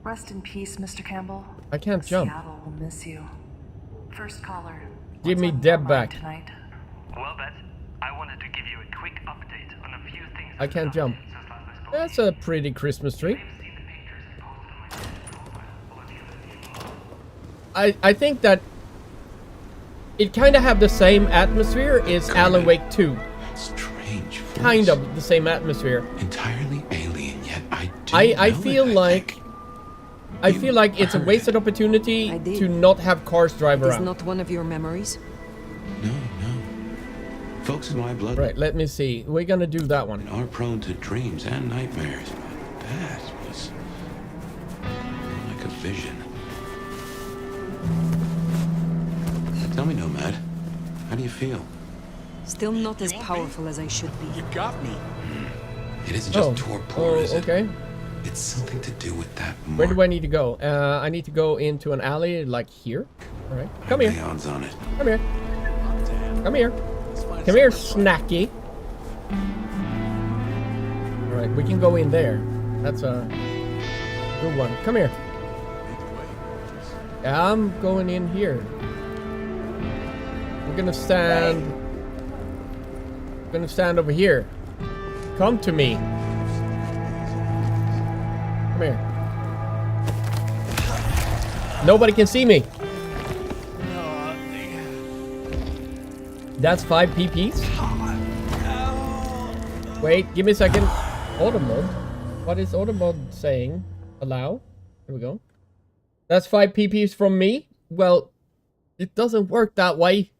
Rest in peace, Mr. Campbell. I can't jump. Seattle will miss you. First caller. Give what's me on your Deb mind back. tonight? Well, Beth, I wanted to give you a quick update on a few things. I can't jump. That's a pretty Christmas tree. I think that it kind of have the same atmosphere as Alan Wake 2. Strange. Kind of the same atmosphere. Entirely alien, yet I I feel like it's a wasted opportunity to not have cars drive It is around. not one of your memories. No. Folks in my blood Right, let me see. We're gonna do that one. are prone to dreams and nightmares, but that was like a vision. Tell me, Nomad, how do you feel? Still not as powerful as I should be. You got me. It isn't just torpor, is it? Okay. It's something to do with that Where do I need to go? I need to go into an alley, like here. All right, come here. the odds on it. Come here. Come here. Come here, Snacky. All right, we can go in there. That's a good one. Come here. I'm going in here. We're gonna stand. Gonna stand over here. Come to me. Come here. Nobody can see me. That's 5 PPs. Wait, give me a second. Auto mode. What is auto mode saying? Allow. Here we go. That's 5 PPs from me. Well, it doesn't work that way.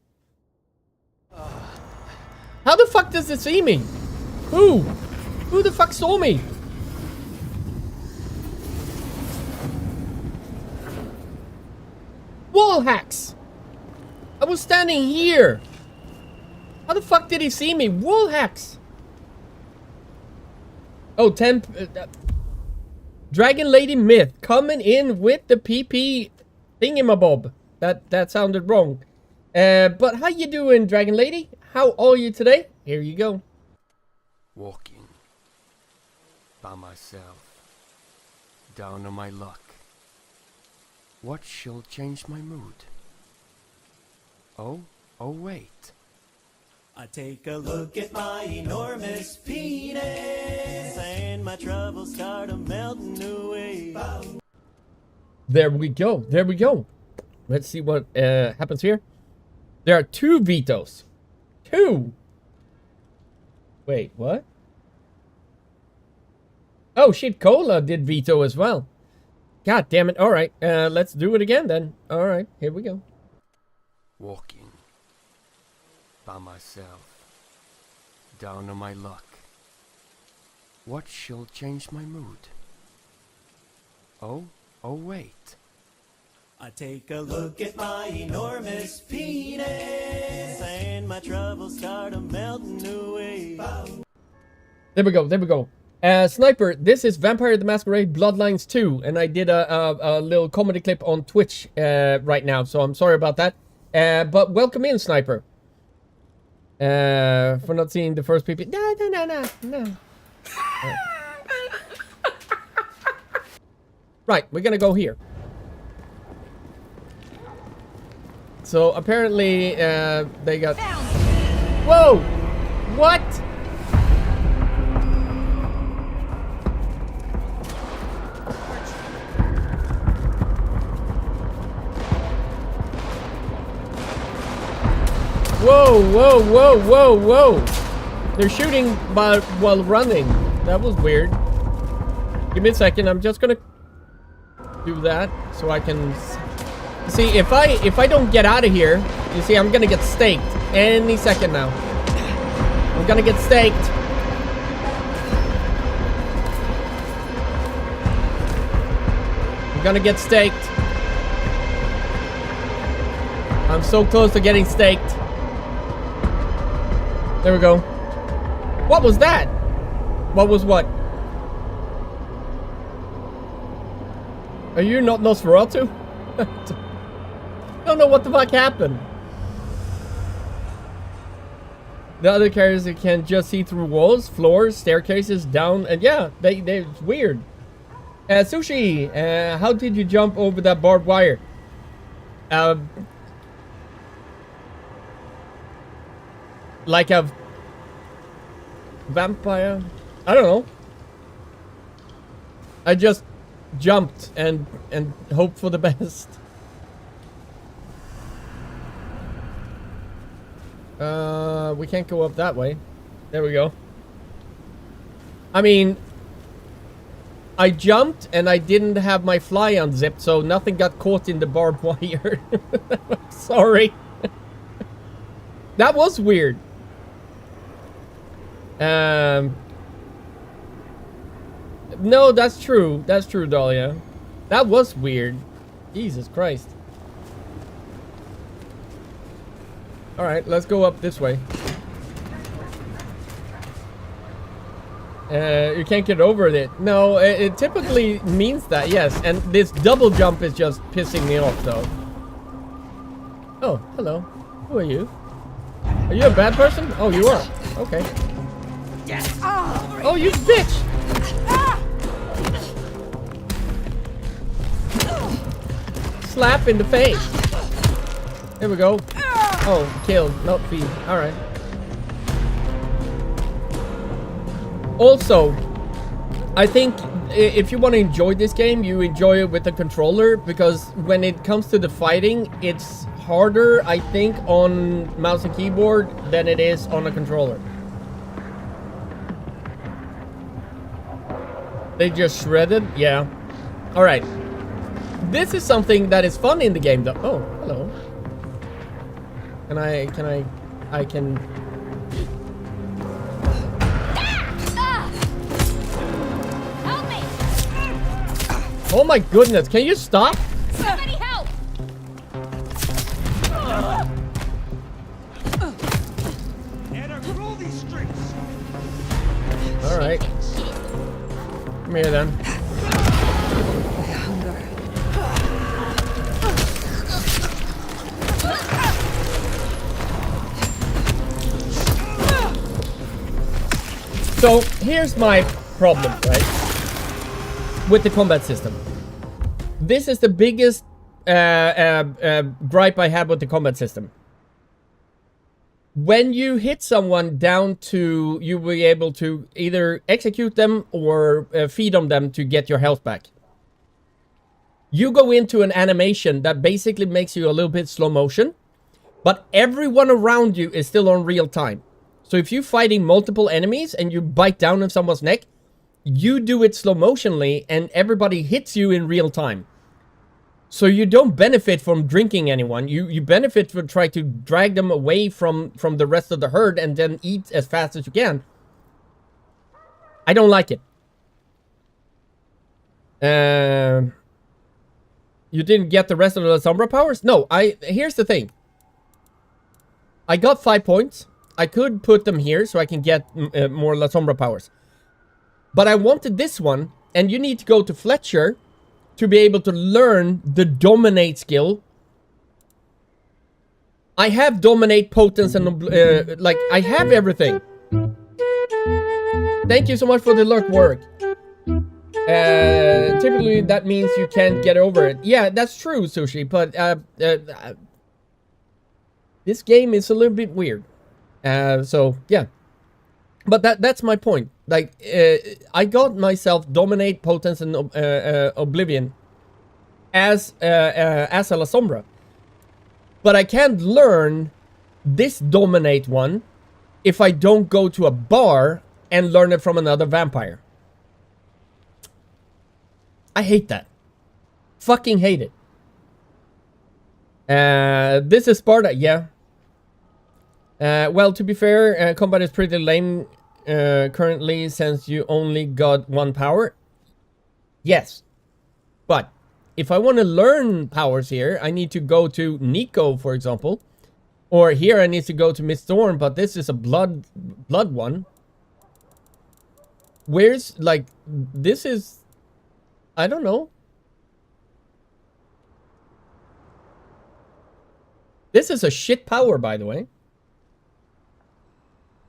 How the fuck does it see me? Who? Who the fuck saw me? Wall hacks! I was standing here. How the fuck did he see me? Wall hacks! Oh, 10... Dragon Lady Myth coming in with the PP thingamabob. That sounded wrong. But how you doing, Dragon Lady? How are you today? Here you go. Walking by myself, down on my luck. What shall change my mood? Oh wait. I take a look at my enormous penis, and my troubles start melting away. There we go. There we go. Let's see what happens here. There are 2 vetoes. 2. Wait, what? Oh shit, Cola did veto as well. God damn it. All right, let's do it again then. All right, here we go. Walking by myself, down on my luck. What shall change my mood? Oh wait. I take a look at my enormous penis, and my troubles start melting away. There we go, there we go. Sniper, this is Vampire the Masquerade Bloodlines 2, and I did a little comedy clip on Twitch right now, so I'm sorry about that. But welcome in, Sniper. For not seeing the first PP. No. Right, we're gonna go here. So apparently, they got... Whoa! What? Whoa! They're shooting while running. That was weird. Give me a second. I'm just gonna do that so I can see if I don't get out of here. You see, I'm gonna get staked any second now. I'm gonna get staked. I'm gonna get staked. I'm so close to getting staked. There we go. What was that? What was what? Are you not Nosferatu? Don't know what the fuck happened. The other characters can just see through walls, floors, staircases, down, and yeah, it's weird. Sushi, how did you jump over that barbed wire? Like a vampire? I don't know. I just jumped and hoped for the best. We can't go up that way. There we go. I mean, I jumped and I didn't have my fly unzipped, so nothing got caught in the barbed wire. Sorry. That was weird. No, that's true. That's true, Dahlia. That was weird. Jesus Christ. Alright, let's go up this way. You can't get over it. No, it typically means that, yes. And this double jump is just pissing me off, though. Oh, hello. Who are you? Are you a bad person? Oh, you are. Okay. Yes. Oh, you bitch! Slap in the face. There we go. Oh, kill, not feed. Alright. Also, I think if you want to enjoy this game, you enjoy it with the controller, because when it comes to the fighting, it's harder, I think, on mouse and keyboard than it is on a controller. They just shredded? Yeah. Alright. This is something that is fun in the game though. Oh, hello. I can... Help me! Oh my goodness, can you stop? Somebody help! Alright. Come here then. So here's my problem, right? With the combat system. This is the biggest gripe I have with the combat system. When you hit someone down to, you will be able to either execute them or feed on them to get your health back. You go into an animation that basically makes you a little bit slow motion, but everyone around you is still on real time. So if you're fighting multiple enemies and you bite down on someone's neck, you do it slow motionly and everybody hits you in real time. So you don't benefit from drinking anyone. You benefit from trying to drag them away from the rest of the herd and then eat as fast as you can. I don't like it. You didn't get the rest of the Sombra powers? No, here's the thing. I got 5 points. I could put them here so I can get more La Sombra powers. But I wanted this one, and you need to go to Fletcher to be able to learn the Dominate skill. I have Dominate, Potence, and like, I have everything. Thank you so much for the lurk work. Typically that means you can't get over it. Yeah, that's true, Sushi, but this game is a little bit weird. So, yeah. But that's my point. Like, I got myself Dominate, Potence, and Oblivion as a La Sombra. But I can't learn this Dominate one if I don't go to a bar and learn it from another vampire. I hate that. Fucking hate it. This is Sparta, yeah. Well, to be fair, combat is pretty lame currently since you only got 1 power. Yes. But if I want to learn powers here, I need to go to Nico, for example. Or here I need to go to Miss Thorn, but this is a blood one. Where's, like, this is... I don't know. This is a shit power, by the way.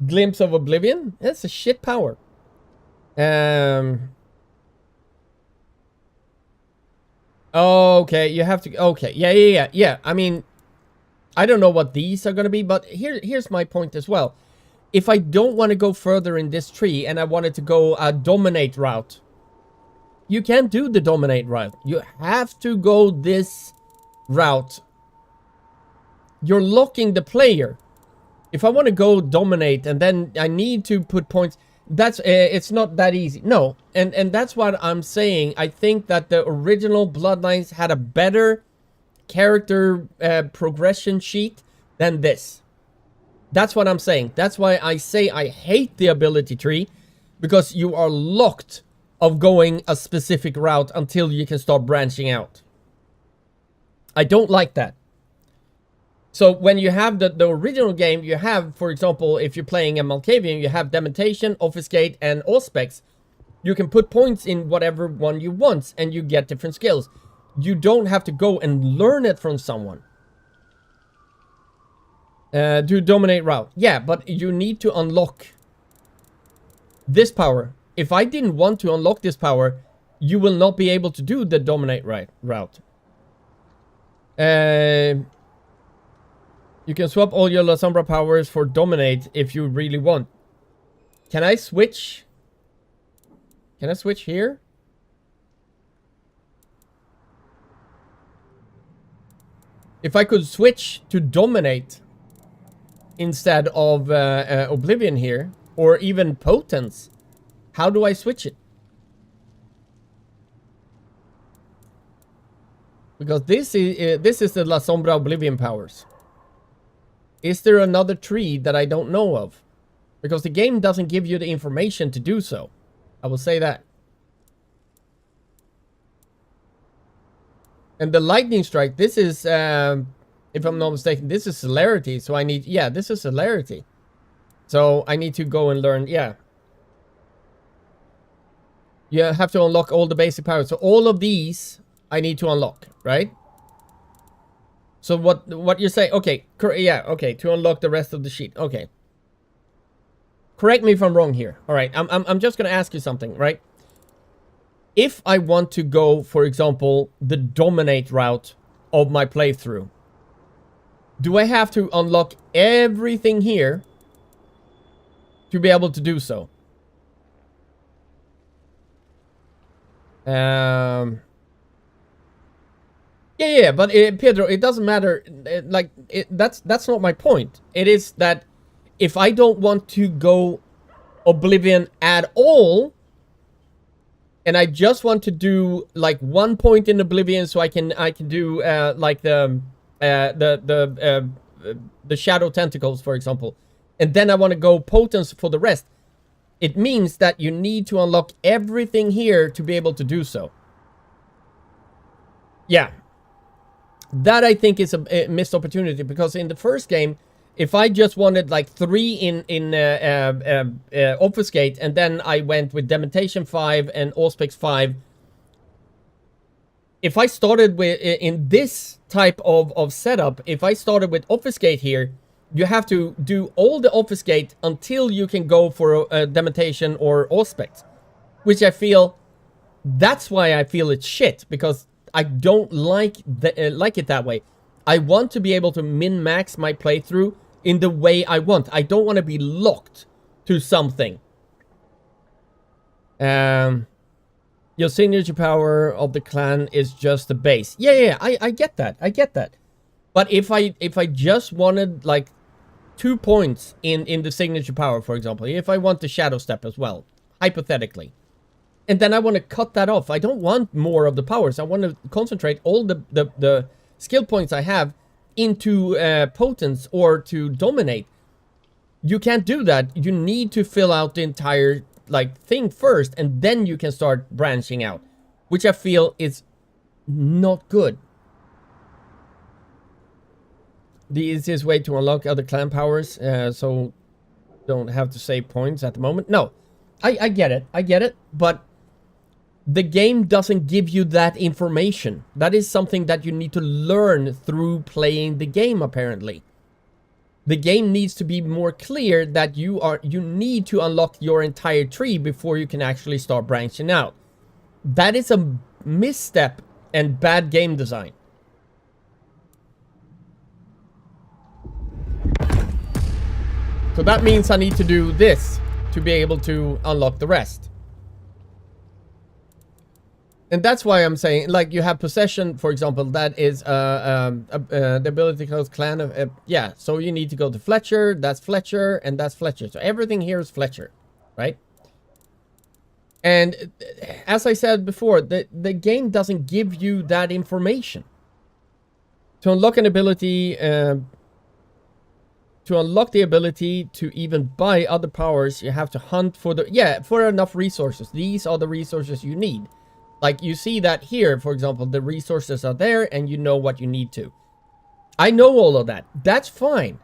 Glimpse of Oblivion? That's a shit power. Okay, you have to... Okay, yeah. I mean, I don't know what these are going to be, but here's my point as well. If I don't want to go further in this tree and I wanted to go a Dominate route, you can't do the Dominate route. You have to go this route. You're locking the player. If I want to go Dominate and then I need to put points, that's it's not that easy. No, and that's what I'm saying. I think that the original Bloodlines had a better character progression sheet than this. That's what I'm saying. That's why I say I hate the ability tree, because you are locked of going a specific route until you can start branching out. I don't like that. So when you have the original game, you have, for example, if you're playing a Malkavian, you have Dementation, Obfuscate, and Auspex. You can put points in whatever one you want, and you get different skills. You don't have to go and learn it from someone. Do Dominate route. Yeah, but you need to unlock this power. If I didn't want to unlock this power, you will not be able to do the Dominate route. You can swap all your La Sombra powers for Dominate if you really want. Can I switch? Can I switch here? If I could switch to Dominate instead of Oblivion here, or even Potence, how do I switch it? Because this is the La Sombra Oblivion powers. Is there another tree that I don't know of? Because the game doesn't give you the information to do so. I will say that. And the lightning strike, this is, if I'm not mistaken, this is celerity. So I need, yeah, this is celerity. So I need to go and learn, yeah. You have to unlock all the basic powers. So all of these I need to unlock, right? So what you say, okay, yeah, okay, to unlock the rest of the sheet, okay. Correct me if I'm wrong here. All right, I'm just gonna ask you something, right? If I want to go, for example, the dominate route of my playthrough, do I have to unlock everything here to be able to do so? Yeah, but Pedro, it doesn't matter. That's not my point. It is that if I don't want to go Oblivion at all, and I just want to do like one point in Oblivion, so I can do like the shadow tentacles, for example, and then I want to go potence for the rest. It means that you need to unlock everything here to be able to do so. Yeah. That I think is a missed opportunity, because in the first game, if I just wanted like 3 in Obfuscate, and then I went with Dementation 5 and Auspex 5, if I started with in this type of setup, if I started with Obfuscate here, you have to do all the Obfuscate until you can go for Dementation or Auspex, which I feel, that's why I feel it's shit, because I don't like it that way. I want to be able to min-max my playthrough in the way I want. I don't want to be locked to something. Your signature power of the clan is just the base. Yeah, I get that. I get that. But if I just wanted like 2 points in the signature power, for example, if I want the shadow step as well, hypothetically, and then I want to cut that off. I don't want more of the powers. I want to concentrate all the skill points I have into potence or to dominate. You can't do that. You need to fill out the entire like thing first, and then you can start branching out, which I feel is not good. The easiest way to unlock other clan powers, so don't have to save points at the moment. No, I get it, but the game doesn't give you that information. That is something that you need to learn through playing the game, apparently. The game needs to be more clear that you need to unlock your entire tree before you can actually start branching out. That is a misstep and bad game design. So that means I need to do this to be able to unlock the rest. And that's why I'm saying, like, you have possession, for example, that is the ability to close clan. Yeah, so you need to go to Fletcher, that's Fletcher, and that's Fletcher. So everything here is Fletcher, right? And as I said before, the game doesn't give you that information. To unlock an ability, to unlock the ability to even buy other powers, you have to hunt for for enough resources. These are the resources you need. Like, you see that here, for example, the resources are there and you know what you need to. I know all of that. That's fine.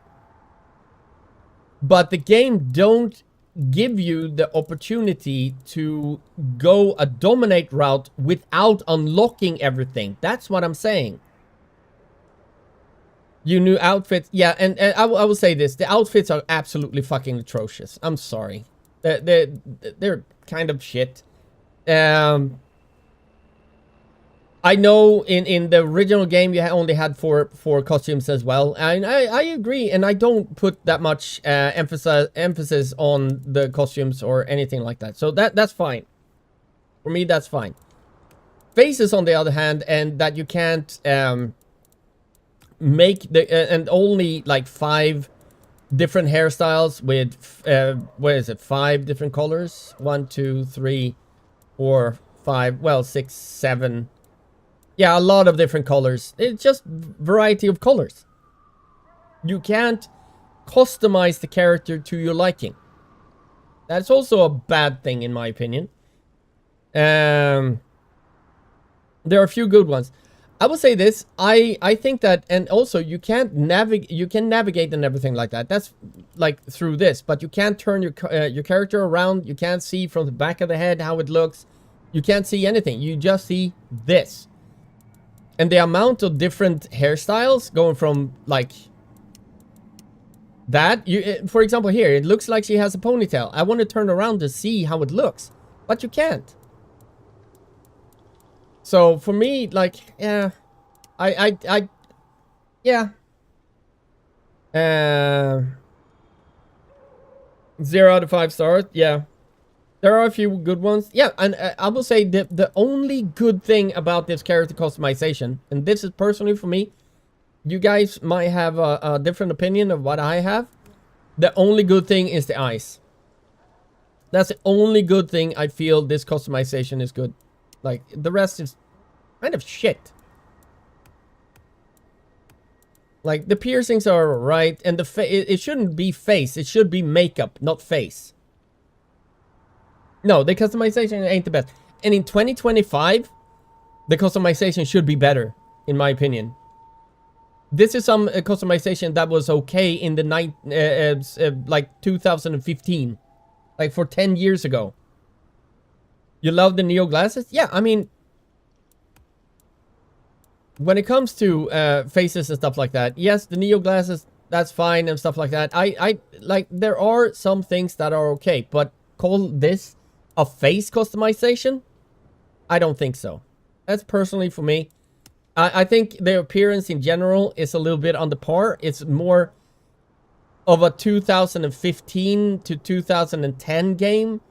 But the game don't give you the opportunity to go a dominate route without unlocking everything. That's what I'm saying. You new outfits. Yeah, and I will say this. The outfits are absolutely fucking atrocious. I'm sorry. They're kind of shit. I know in the original game you only had four costumes as well, and I agree, and I don't put that much emphasis on the costumes or anything like that. So that's fine. For me, that's fine. Faces, on the other hand, and that you can't make and only like 5 different hairstyles with what is it? 5 different colors? 1, 2, 3, 4, 5. Well, 6, 7. Yeah, a lot of different colors. It's just variety of colors. You can't customize the character to your liking. That's also a bad thing, in my opinion. There are a few good ones. I will say this. I think that, and also you can't navigate. You can navigate and everything like that. That's like through this, but you can't turn your character around. You can't see from the back of the head how it looks. You can't see anything. You just see this. And the amount of different hairstyles going from like that, for example, here it looks like she has a ponytail. I want to turn around to see how it looks, but you can't. So for me, like, yeah, yeah. 0 out of 5 stars. Yeah, there are a few good ones. Yeah, and I will say the only good thing about this character customization, and this is personally for me, you guys might have a different opinion of what I have. The only good thing is the eyes. That's the only good thing I feel this customization is good. Like, the rest is kind of shit. Like, the piercings are right, and it shouldn't be face. It should be makeup, not face. No, the customization ain't the best. And in 2025, the customization should be better, in my opinion. This is some customization that was okay in the like 2015. Like for 10 years ago. You love the Neo glasses? Yeah, I mean, when it comes to faces and stuff like that, yes, the Neo glasses, that's fine and stuff like that. I like, there are some things that are okay, but call this a face customization? I don't think so. That's personally for me. I think the appearance in general is a little bit on the par. It's more of a 2015 to 2010 game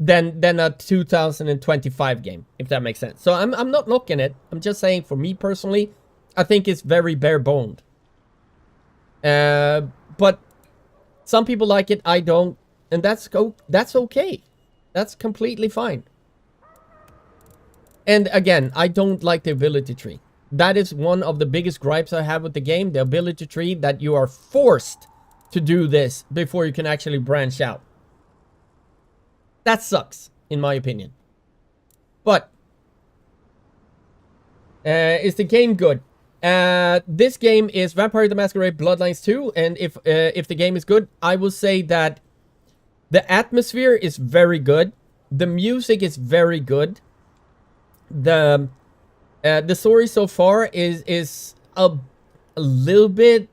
than a 2025 game, if that makes sense. So I'm not knocking it. I'm just saying, for me personally, I think it's very bare-boned. But some people like it, I don't, and that's okay. That's completely fine. And again, I don't like the ability tree. That is one of the biggest gripes I have with the game, the ability tree, that you are forced to do this before you can actually branch out. That sucks, in my opinion. But is the game good? This game is Vampire the Masquerade Bloodlines 2, and if the game is good, I will say that the atmosphere is very good. The music is very good. The story so far is a little bit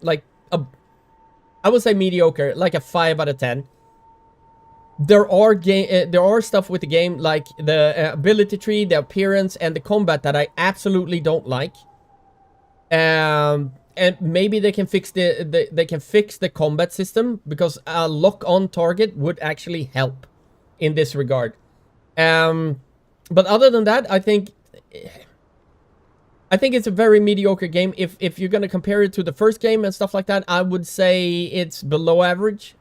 like I would say mediocre, like a 5 out of 10. There are stuff with the game, like the ability tree, the appearance, and the combat that I absolutely don't like. And maybe they can fix the combat system, because a lock-on target would actually help in this regard. But other than that, I think it's a very mediocre game. If you're gonna compare it to the first game and stuff like that, I would say it's below average.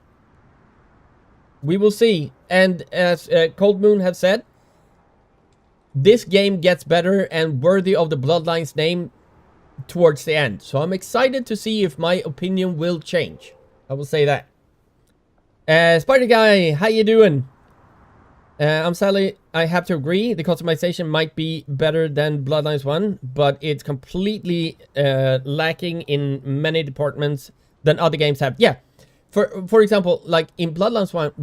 We will see. And as Cold Moon has said, this game gets better and worthy of the Bloodlines name towards the end. So I'm excited to see if my opinion will change. I will say that. Spider Guy, how you doing? I'm sadly, I have to agree. The customization might be better than Bloodlines 1, but it's completely lacking in many departments than other games have. Yeah, for example, like in Bloodlines 1,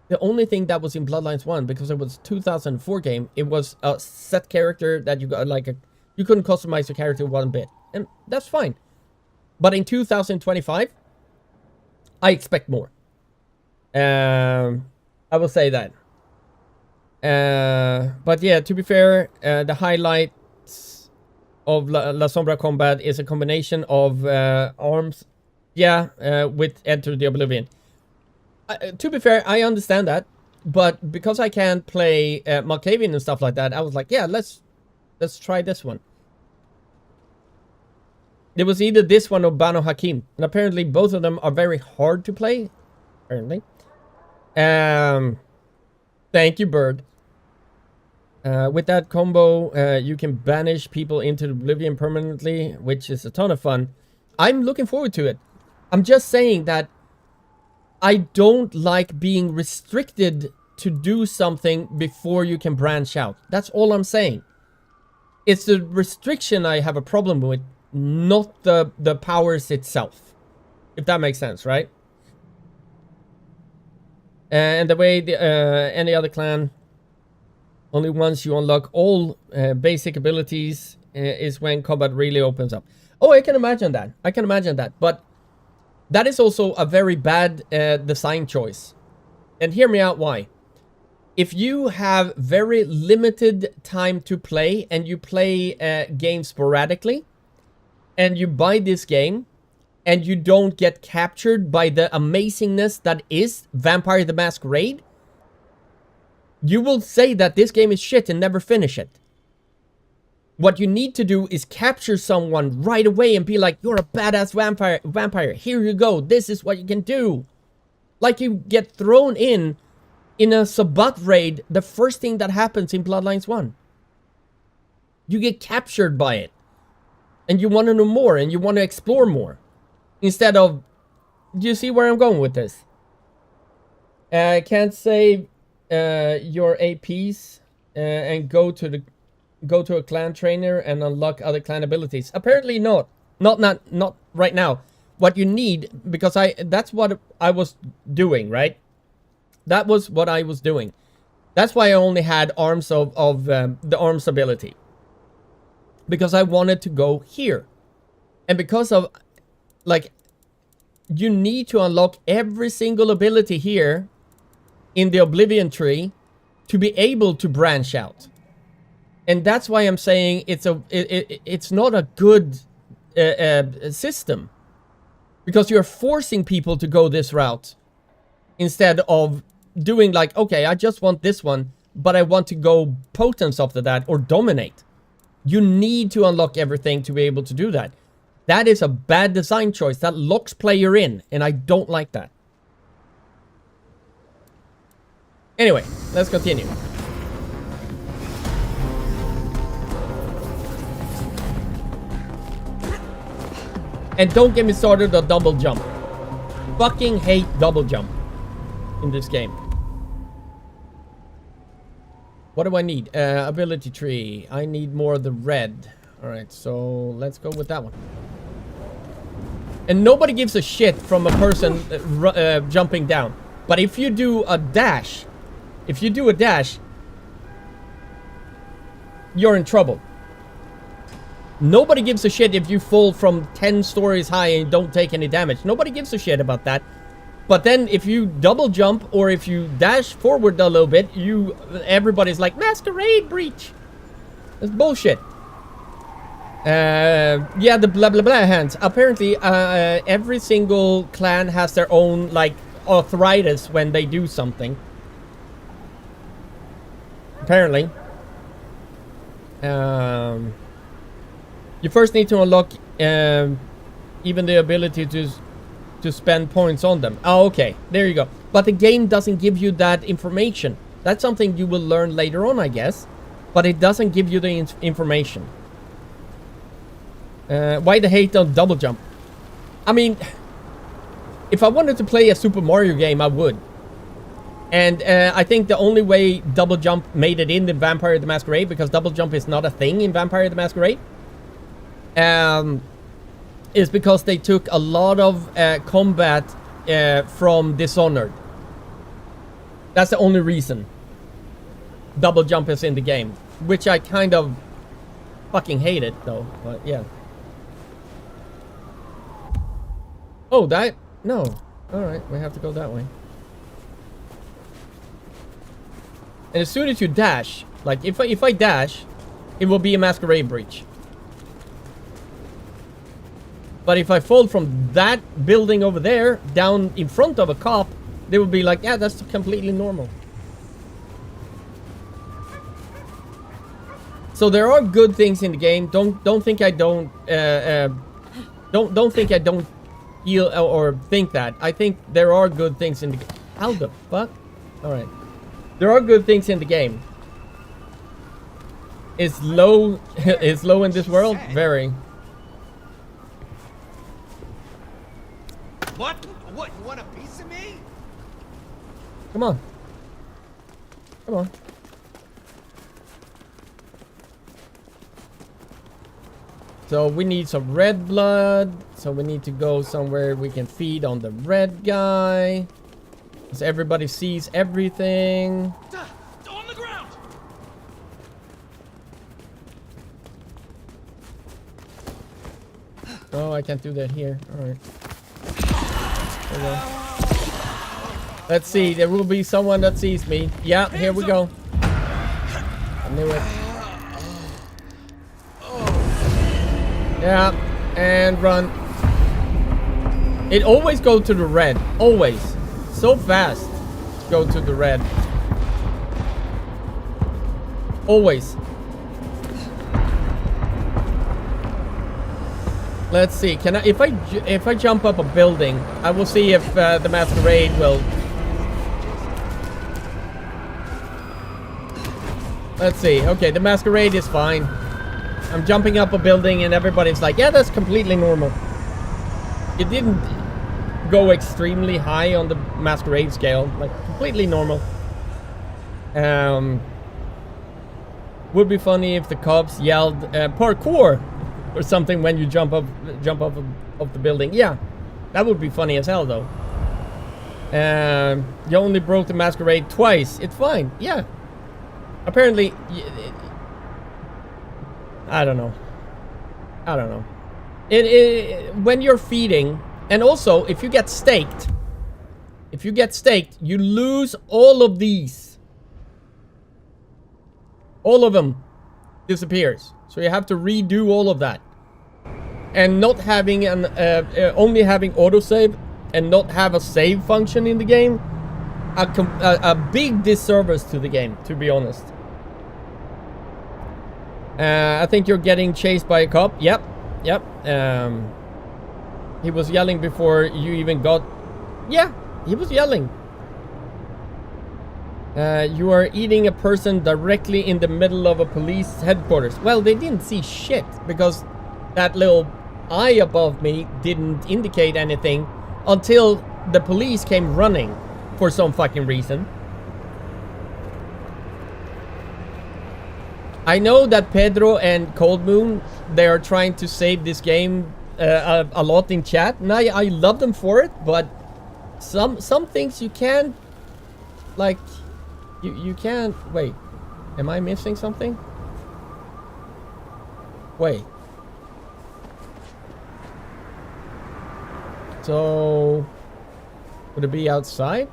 the only thing that was in Bloodlines 1, because it was a 2004 game, it was a set character that you got, like you couldn't customize your character one bit, and that's fine. But in 2025, I expect more. I will say that. But yeah, to be fair, the highlights of La Sombra combat is a combination of arms, with Enter the Oblivion. To be fair, I understand that, but because I can't play Malkavian and stuff like that, I was like, yeah, let's try this one. It was either this one or Banu Hakim, and apparently both of them are very hard to play. Apparently. Thank you, Bird. With that combo, you can banish people into oblivion permanently, which is a ton of fun. I'm looking forward to it. I'm just saying that I don't like being restricted to do something before you can branch out. That's all I'm saying. It's the restriction I have a problem with, not the powers itself. If that makes sense, right? And the way any other clan, only once you unlock all basic abilities is when combat really opens up. Oh, I can imagine that. I can imagine that. But that is also a very bad design choice. And hear me out why. If you have very limited time to play and you play games sporadically, and you buy this game, and you don't get captured by the amazingness that is Vampire the Masquerade, you will say that this game is shit and never finish it. What you need to do is capture someone right away and be like, you're a badass vampire. Here you go. This is what you can do. Like you get thrown in a Sabbat raid, the first thing that happens in Bloodlines 1. You get captured by it. And you want to know more and you want to explore more. Instead of, do you see where I'm going with this? Can't save your APs and go to a clan trainer and unlock other clan abilities. Apparently not. Not right now. What you need, because that's what I was doing, right? That was what I was doing. That's why I only had arms of the arms ability. Because I wanted to go here. And because of, like, you need to unlock every single ability here in the Oblivion tree to be able to branch out. And that's why I'm saying it's not a good system. Because you're forcing people to go this route. Instead of doing like, okay, I just want this one, but I want to go potence after that or dominate. You need to unlock everything to be able to do that. That is a bad design choice. That locks player in, and I don't like that. Anyway, let's continue. And don't get me started on double jump. Fucking hate double jump in this game. What do I need? Ability tree. I need more of the red. Alright, so let's go with that one. And nobody gives a shit from a person jumping down. But if you do a dash, you're in trouble. Nobody gives a shit if you fall from 10 stories high and don't take any damage. Nobody gives a shit about that. But then if you double jump or if you dash forward a little bit, everybody's like, Masquerade breach. That's bullshit. Yeah, the blah blah blah hands. Apparently, every single clan has their own, like, arthritis when they do something. Apparently. You first need to unlock even the ability to spend points on them. Oh, okay. There you go. But the game doesn't give you that information. That's something you will learn later on, I guess. But it doesn't give you the information. Why the hate on double jump? I mean, if I wanted to play a Super Mario game, I would. And I think the only way double jump made it in the Vampire the Masquerade, because double jump is not a thing in Vampire the Masquerade, is because they took a lot of combat from Dishonored. That's the only reason double jump is in the game, which I kind of fucking hate it though, but yeah. Oh, that? No. Alright, we have to go that way. And as soon as you dash, like if I dash, it will be a Masquerade breach. But if I fall from that building over there down in front of a cop, they will be like, yeah, that's completely normal. So there are good things in the game. Don't think I don't think I don't feel or think that. I think there are good things in the game. How the fuck? All right. There are good things in the game. is low. Is low in this world. Very. What? What? You want a piece of me? Come on. Come on. So we need some red blood. So we need to go somewhere we can feed on the red guy. Because everybody sees everything. On the ground. Oh, I can't do that here. Alright. There we go. Let's see. There will be someone that sees me. Yeah, here we go. I knew it. Yeah, and run. It always goes to the red. Always. So fast. Go to the red. Always. Let's see. Can I? If I jump up a building, I will see if the masquerade will. Let's see. Okay, the masquerade is fine. I'm jumping up a building and everybody's like, yeah, that's completely normal. It didn't go extremely high on the masquerade scale. Like, completely normal. Would be funny if the cops yelled parkour or something when you jump up of the building. Yeah, that would be funny as hell though. You only broke the masquerade twice. It's fine. Yeah. Apparently, I don't know. I don't know. When you're feeding, and also if you get staked, you lose all of these. All of them disappears. So you have to redo all of that. And not having only having autosave and not have a save function in the game, a big disservice to the game, to be honest. I think you're getting chased by a cop. Yep. He was yelling before you even got... Yeah, he was yelling. You are eating a person directly in the middle of a police headquarters. Well, they didn't see shit because that little eye above me didn't indicate anything until the police came running for some fucking reason. I know that Pedro and Cold Moon, they are trying to save this game a lot in chat, and I love them for it, but some things you can't, like, you can't. Wait, am I missing something? Wait. So would it be outside?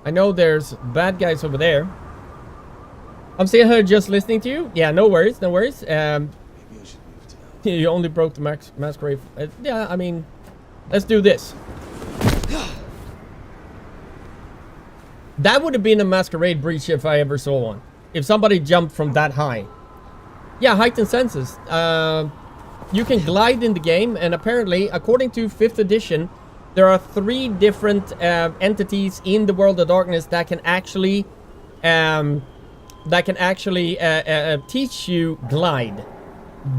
I know there's bad guys over there. I'm sitting here just listening to you. Yeah, no worries, no worries. You only broke the masquerade. Yeah, I mean, let's do this. That would have been a masquerade breach if I ever saw one. If somebody jumped from that high. Yeah, heightened senses. You can glide in the game, and apparently, according to 5th edition, there are 3 different entities in the World of Darkness that can actually teach you glide.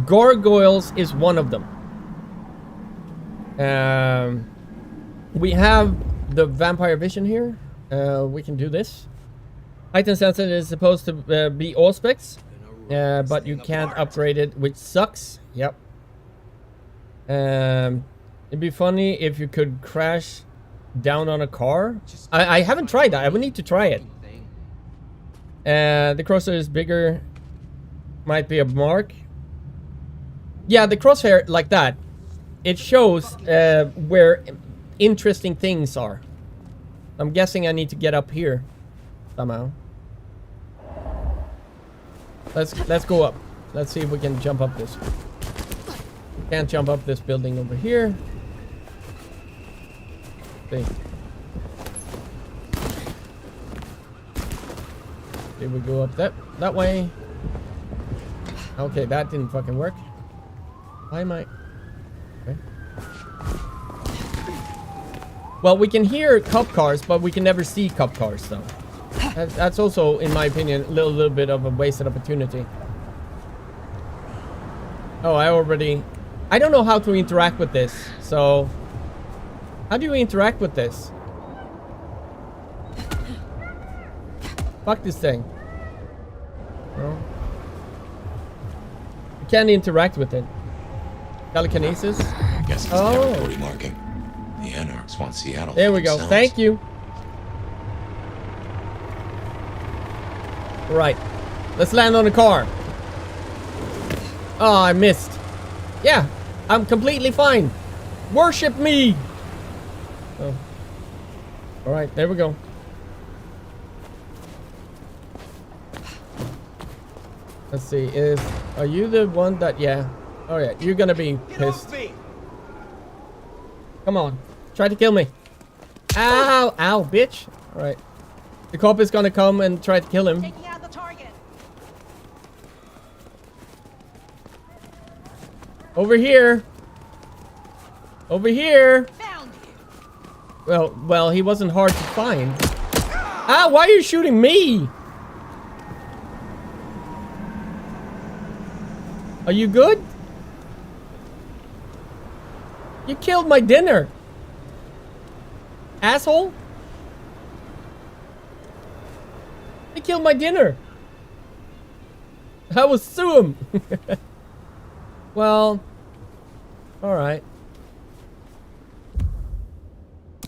Gargoyles is one of them. We have the vampire vision here. We can do this. Heightened senses is supposed to be Auspex, but you can't upgrade it, which sucks. Yep. It'd be funny if you could crash down on a car. I haven't tried that. I would need to try it. The crosshair is bigger. Might be a mark. Yeah, the crosshair like that. It shows where interesting things are. I'm guessing I need to get up here somehow. Let's go up. Let's see if we can jump up this. Can't jump up this building over here. See. Did we go up that way? Okay, that didn't fucking work. Why am I? Okay. Well, we can hear cop cars, but we can never see cop cars, though. That's also, in my opinion, a little bit of a wasted opportunity. Oh, I don't know how to interact with this. So, how do you interact with this? Fuck this thing. No. You can't interact with it. Telekinesis? I guess it's territory marking. The Anarchs want Seattle. There we go. themselves. Thank you. Right. Let's land on the car. Oh, I missed. Yeah, I'm completely fine. Worship me. Oh. All right, there we go. Let's see. Are you the one that? Yeah. Oh yeah, you're gonna be pissed. Come on, try to kill me. Ow, ow, bitch. All right. The cop is gonna come and try to kill him. Taking out the target. Over here. Over here. Found you. Well, he wasn't hard to find. Ah, why are you shooting me? Are you good? You killed my dinner. Asshole. He killed my dinner. I will sue him. Well, all right.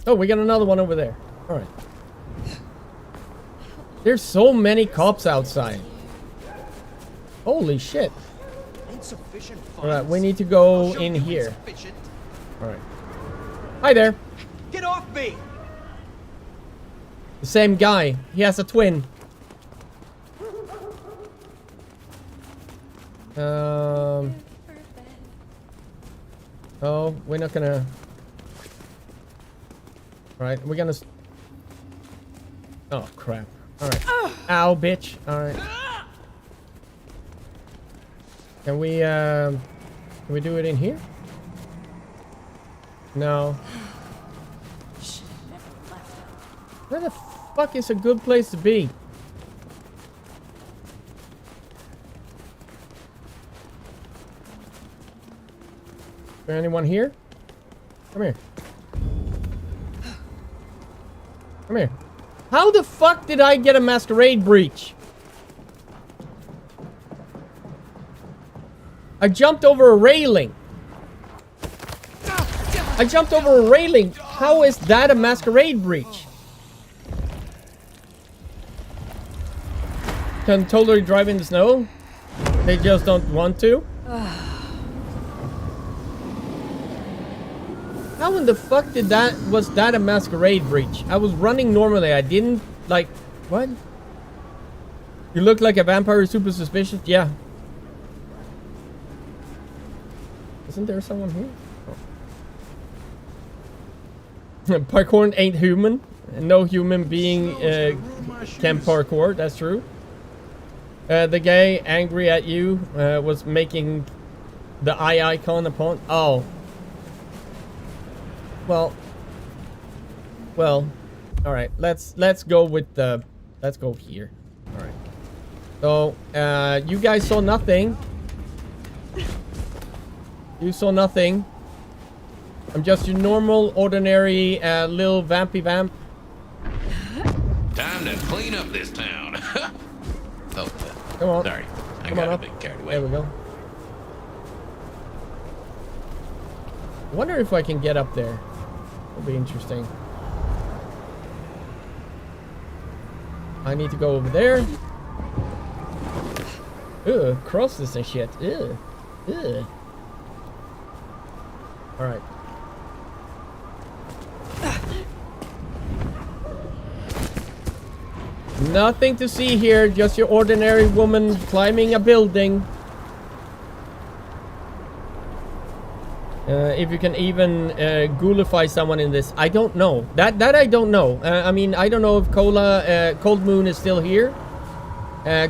Oh, we got another one over there. All right. There's so many cops outside. Holy shit. All right, we need to go in here. All right. Hi there. Get off me! The same guy. He has a twin. Oh, we're not gonna. All right, we're gonna. Oh crap! All right. Ow, bitch! All right. Can we do it in here? No. Where the fuck is a good place to be? Is there anyone here? Come here. Come here. How the fuck did I get a masquerade breach? I jumped over a railing. I jumped over a railing. How is that a masquerade breach? Can totally drive in the snow. They just don't want to. How in the fuck was that a masquerade breach? I was running normally. I didn't like what? You look like a vampire, super suspicious. Yeah. Isn't there someone here? Oh. Parkour ain't human. No human being can parkour. That's true. The guy angry at you was making the eye icon upon. Oh. Well. All right. Let's go with the. Let's go here. All right. So you guys saw nothing. You saw nothing. I'm just your normal, ordinary little vampy vamp. Time to clean up this town. Oh, come on. Sorry, I Come got on a up. bit carried away. There we go. I wonder if I can get up there. It'll be interesting. I need to go over there. Ugh, crosses and shit. Ugh. Ugh. Alright. Nothing to see here, just your ordinary woman climbing a building. If you can even ghoulify someone in this, I don't know. That I don't know. I mean, I don't know if Cold Moon is still here.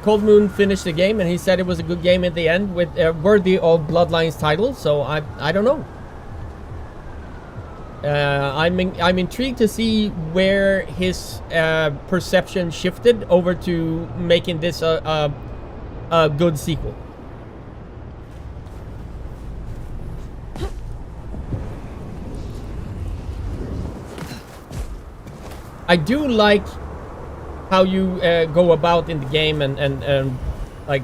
Cold Moon finished the game, and he said it was a good game at the end, with worthy of Bloodlines title. So I don't know. I'm intrigued to see where his perception shifted over to making this a good sequel. I do like how you go about in the game and like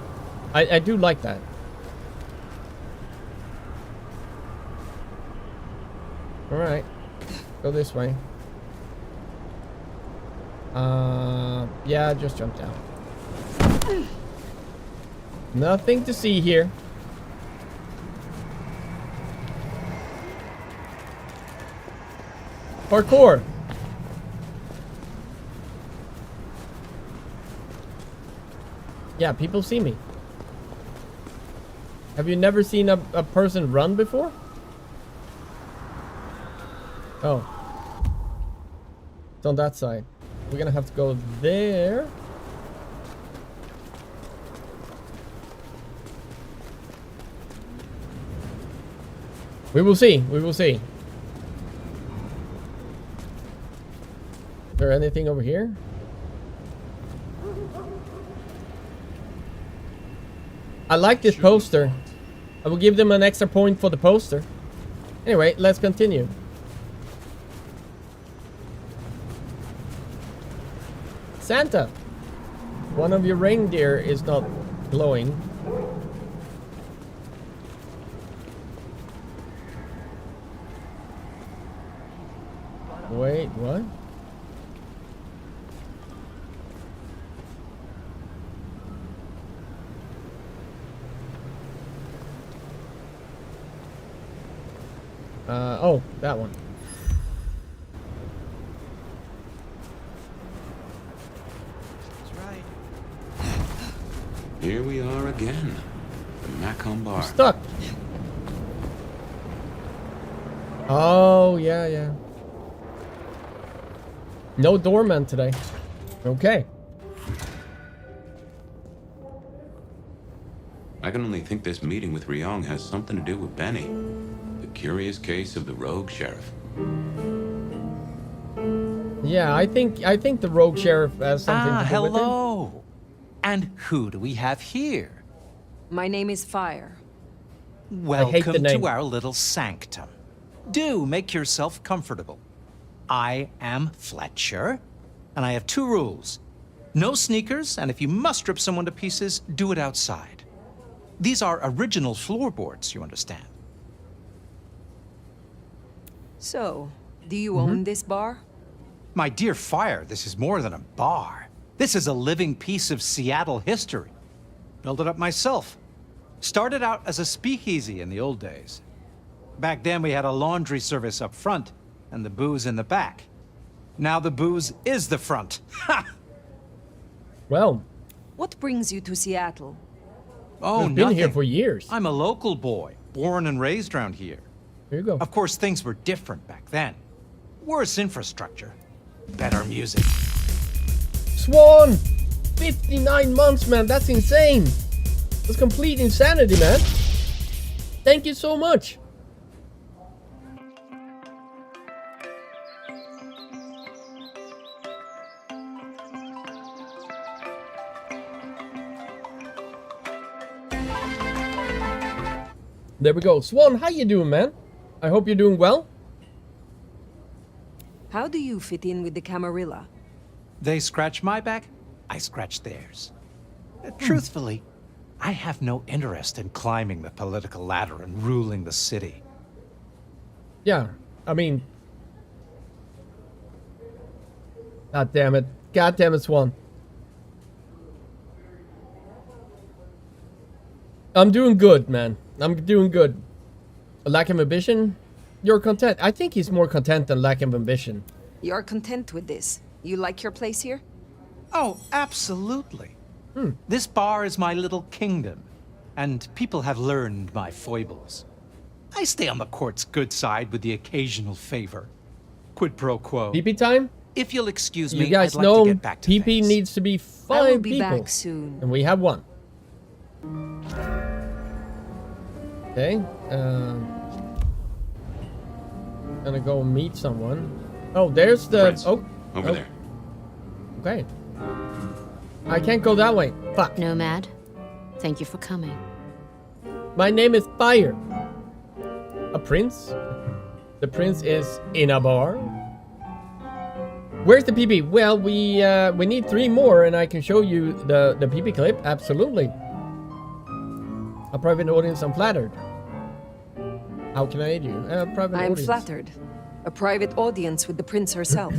I do like that. All right, go this way. Yeah, just jump down. Nothing to see here. Parkour. Yeah, people see me. Have you never seen a person run before? Oh. It's on that side. We're gonna have to go there. We will see. We will see. Is there anything over here? I like this poster. I will give them an extra point for the poster. Anyway, let's continue. Santa, one of your reindeer is not glowing. Wait, what? Oh, that one. Here we are again. The Macomb Bar. Stuck. Oh, yeah. No doorman today. Okay. I can only think this meeting with Ryong has something to do with Benny. The curious case of the rogue sheriff. Yeah, I think the rogue sheriff has something to do with it. Hello. And who do we have here? My name is Fire. Welcome to our little sanctum. Do make yourself comfortable. I am Fletcher, and I have 2 rules. No sneakers, and if you must rip someone to pieces, do it outside. These are original floorboards, you understand. So, do you own this bar? My dear Fire, this is more than a bar. This is a living piece of Seattle history. Built it up myself. Started out as a speakeasy in the old days. Back then we had a laundry service up front and the booze in the back. Now the booze is the front. Ha! Well. What brings you to Seattle? Oh, I've been here for years. I'm a local boy, born and raised around here. Here you go. Of course, things were different back then. Worse infrastructure, better music. Swan! 59 months, man. That's insane. That's complete insanity, man. Thank you so much. There we go. Swan, how you doing, man? I hope you're doing well. How do you fit in with the Camarilla? They scratch my back, I scratch theirs. Truthfully, I have no interest in climbing the political ladder and ruling the city. Yeah, I mean... God damn it. God damn it, Swan. I'm doing good, man. I'm doing good. A lack of ambition? You're content. I think he's more content than lack of ambition. You're content with this? You like your place here? Oh, absolutely. This bar is my little kingdom, and people have learned my foibles. I stay on the court's good side with the occasional favor. Quid pro quo. PP time? If you'll excuse me, you guys I'd like know to get back to PP things. needs to be 5 I will be people. back soon. And we have 1. Okay. Gonna go meet someone. Oh, there's the... Prince, oh. over there. Okay. I can't go that way. Fuck. Nomad, thank you for coming. My name is Fire. A prince? The prince is in a bar. Where's the PP? Well, we need 3 more, and I can show you the PP clip. Absolutely. A private audience. I'm flattered. How can I aid you? Private I am audience. flattered. A private audience with the prince herself.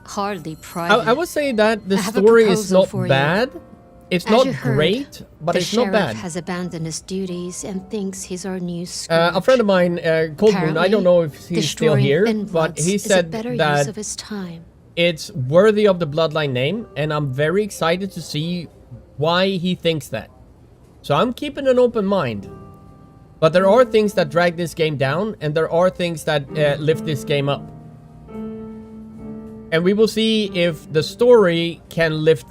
Hardly private. I would say that the I have a story is proposal not for you. bad. It's As not you heard, great, but it's not The bad. sheriff has abandoned his duties and thinks he's our new Scrooge. A friend of mine, Coldmoon, I don't know if he's still Destroying here, thin but bloods he is a said better use that of his time. it's worthy of the Bloodline name, and I'm very excited to see why he thinks that. So I'm keeping an open mind. But there are things that drag this game down, and there are things that lift this game up. And we will see if the story can lift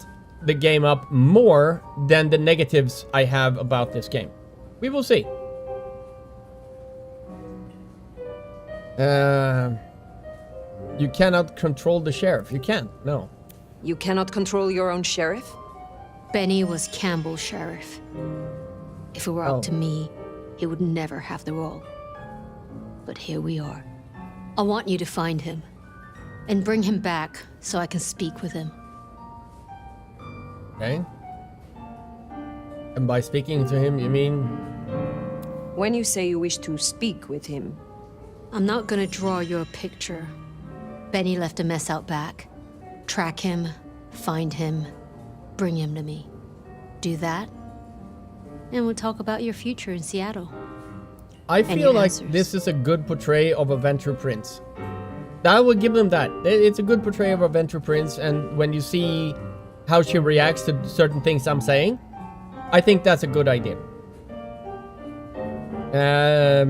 the game up more than the negatives I have about this game. We will see. You cannot control the sheriff. You can't. No. You cannot control your own sheriff? Benny was Campbell's sheriff. If it were up to me, he would never have the role. But here we are. I want you to find him and bring him back so I can speak with him. Okay. And by speaking to him, you mean? When you say you wish to speak with him, I'm not gonna draw your picture. Benny left a mess out back. Track him, find him, bring him to me. Do that, and we'll talk about your future in Seattle. I feel like this is a good portrayal of a Venture Prince. I will give them that. It's a good portrayal of a Venture Prince, and when you see how she reacts to certain things I'm saying, I think that's a good idea.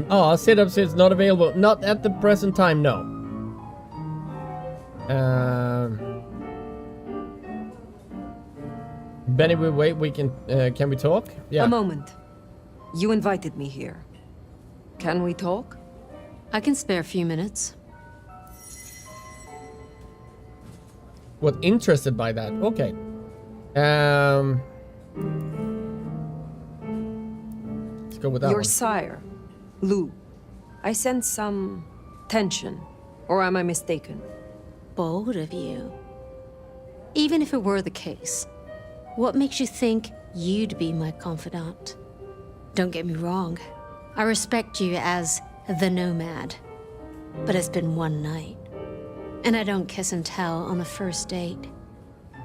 Oh, sit-ups is not available. Not at the present time, no. Benny, we wait. We can we talk? Yeah. A moment. You invited me here. Can we talk? I can spare a few minutes. What, interested by that? Okay. Let's go with that Your one. sire, Lou. I sense some tension, or am I mistaken? Bold of you. Even if it were the case, what makes you think you'd be my confidant? Don't get me wrong. I respect you as the Nomad. But it's been one night. And I don't kiss and tell on the first date.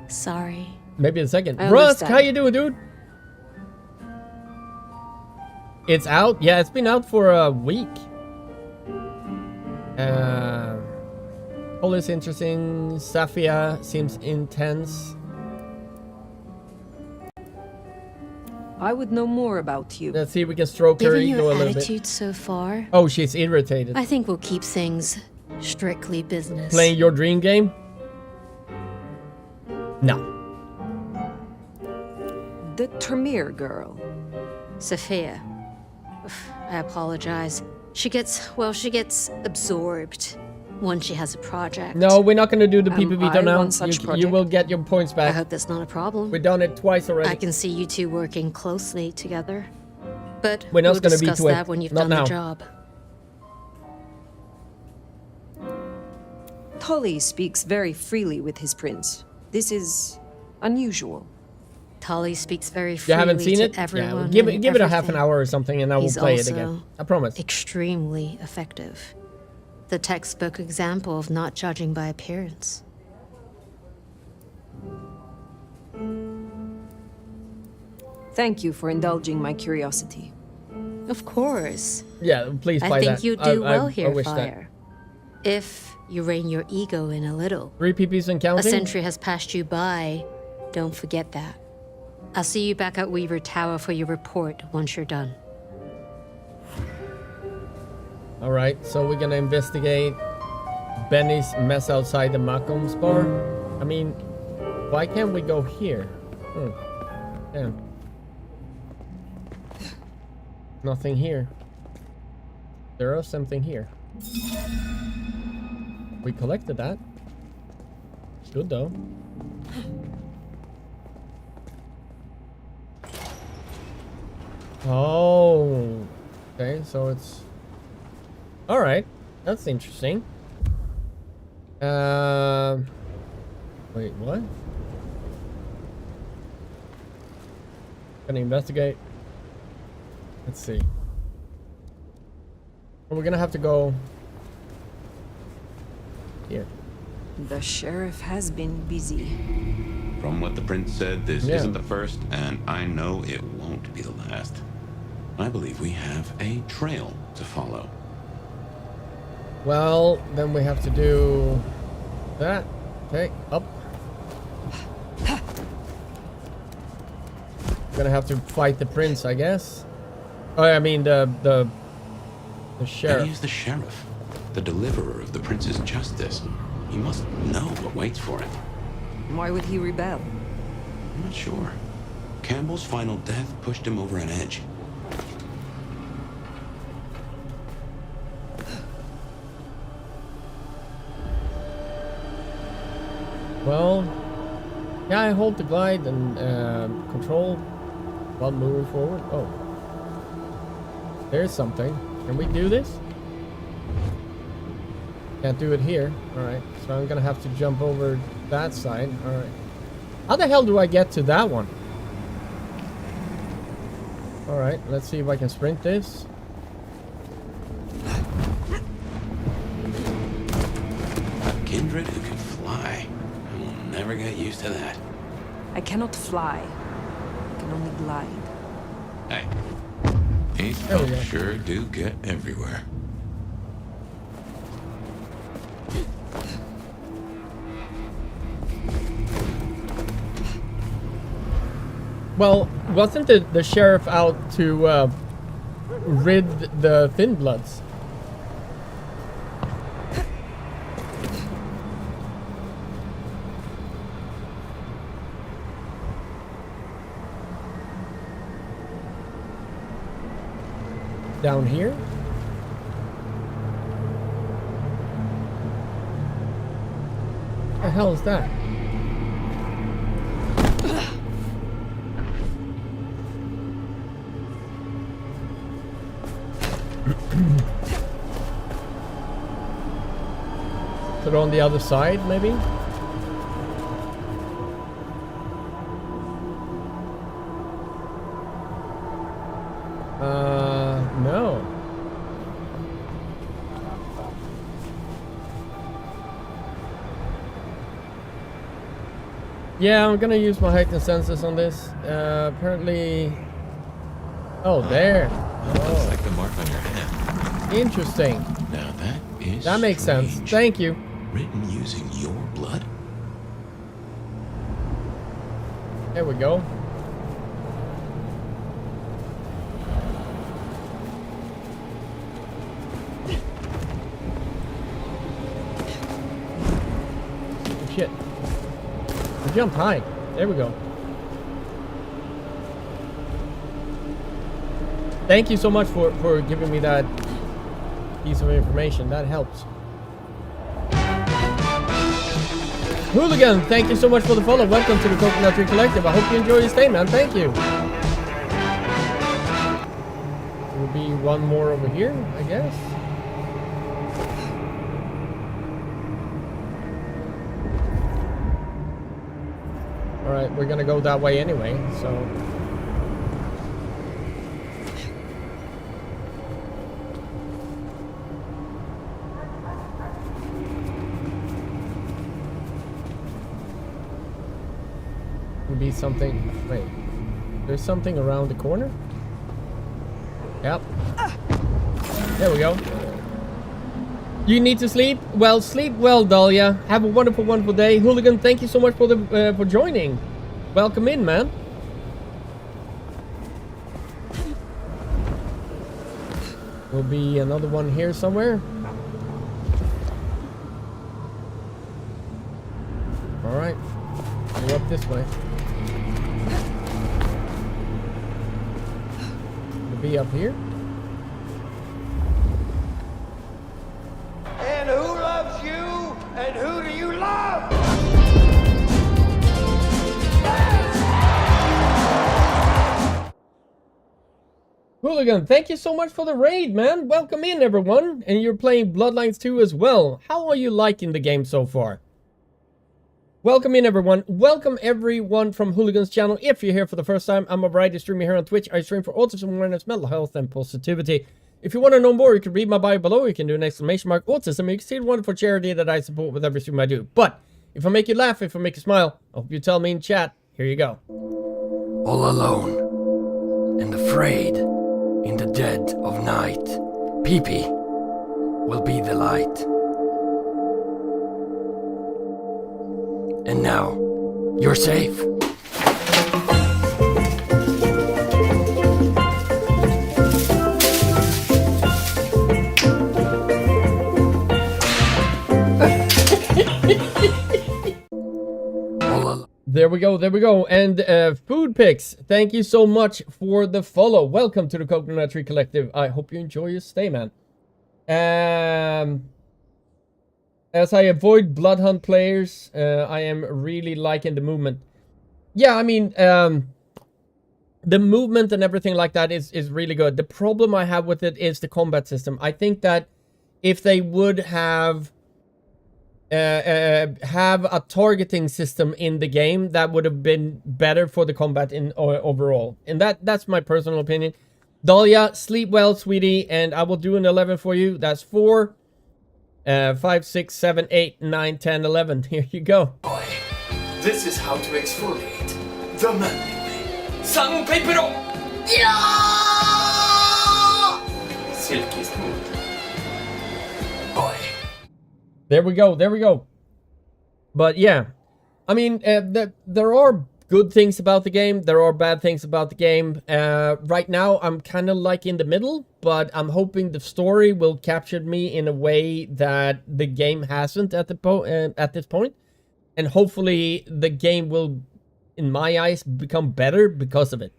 Sorry. Maybe in a second. I Rusk, understand. how you doing, dude? It's out? Yeah, it's been out for a week. All is interesting. Safia seems intense. I would know more about you. Let's see if we can stroke her Given ego your a little bit. attitude so far, Oh, she's irritated. I think we'll keep things strictly business. Playing your dream game? No. The Tremere girl. Sophia. I apologize. She gets absorbed once she has a project. No, we're not going to do the Am PPV I now. one such You project? will get your points I back. hope that's not a problem. We've done it twice already. I can see you two working closely together. But We're not we'll gonna be discuss to it. that when you've Not done now. the job. Tully speaks very freely with his prince. This is unusual. Tully speaks very You freely haven't seen to it? everyone. Yeah, and give it a half an everything. hour or something, and I will He's play it also again. I promise. Extremely effective. The textbook example of not judging by appearance. Thank you for indulging my curiosity. Of course. Yeah, please play I think that. you do well I here, wish Fire. If you rein your ego in a little. 3 PPs and A counting? century has passed you by. Don't forget that. I'll see you back at Weaver Tower for your report once you're done. Alright, so we're gonna investigate Benny's mess outside the Malcolm's bar. I mean, why can't we go here? Damn. Nothing here. There is something here. We collected that. Good though. Oh, okay, so it's all right. That's interesting. Wait, what? Gonna investigate. Let's see. Well, we're gonna have to go here. The sheriff has been busy. From what the prince said, this Yeah. isn't the first, and I know it won't be the last. I believe we have a trail to follow. Well, then we have to do that. Okay, up. Gonna have to fight the prince, I guess. Oh, I mean the sheriff. He is the sheriff, the deliverer of the prince's justice. He must know what waits for him. Why would he rebel? I'm not sure. Campbell's final death pushed him over an edge. Well, yeah, I hold the glide and control while moving forward. Oh, there's something. Can we do this? Can't do it here. All right, so I'm gonna have to jump over that side. All right. How the hell do I get to that one? All right, let's see if I can sprint this. A kindred who can fly. I will never get used to that. I cannot fly. I can only glide. Hey, these There we folks go. sure do get everywhere. Well, wasn't the sheriff out to rid the Thin Bloods? Down here? What the hell is that? Is it on the other side, maybe? No. Yeah, I'm gonna use my heightened senses on this. Apparently... Oh, there. Looks like the mark on your hand. Interesting. Now that is That makes sense. strange. Thank you. Written using your blood? There we go. Oh, shit. I jumped high. There we go. Thank you so much for giving me that piece of information. That helps. Hooligan, thank you so much for the follow. Welcome to the Coconut Tree Collective. I hope you enjoy your stay, man. Thank you. There will be one more over here, I guess. Alright, we're gonna go that way anyway, so... Be something. Wait, there's something around the corner. Yep. There we go. You need to sleep. Well, sleep well, Dahlia. Have a wonderful, wonderful day. Hooligan, thank you so much for the for joining. Welcome in, man. Will be another one here somewhere. All right, go up this way. Be up here. Hooligan, thank you so much for the raid, man. Welcome in, everyone. And you're playing Bloodlines 2 as well. How are you liking the game so far? Welcome in, everyone. Welcome, everyone, from Hooligan's channel. If you're here for the first time, I'm a variety streamer here on Twitch. I stream for autism awareness, mental health, and positivity. If you want to know more, you can read my bio below. You can do an exclamation mark autism. You can see the wonderful charity that I support with every stream I do. But if I make you laugh, if I make you smile, I hope you tell me in chat. Here you go. All alone and afraid in the dead of night, Pee-Pee will be the light. And now, you're safe. There we go, there we go. And Food Picks, thank you so much for the follow. Welcome to the Coconut Tree Collective. I hope you enjoy your stay, man. As I avoid Blood Hunt players, I am really liking the movement. Yeah, I mean, the movement and everything like that is really good. The problem I have with it is the combat system. I think that if they would have a targeting system in the game, that would have been better for the combat in overall. And that's my personal opinion. Dahlia, sleep well, sweetie, and I will do an 11 for you. That's 4, 5, 6, 7, 8, 9, 10, 11. Here you go. Boy, this is how to exfoliate the manly way. Sandpaper! Yeah! Silky smooth. Boy. There we go, there we go. But yeah, I mean, there are good things about the game. There are bad things about the game. Right now, I'm kind of like in the middle, but I'm hoping the story will capture me in a way that the game hasn't at this point. And hopefully the game will, in my eyes, become better because of it.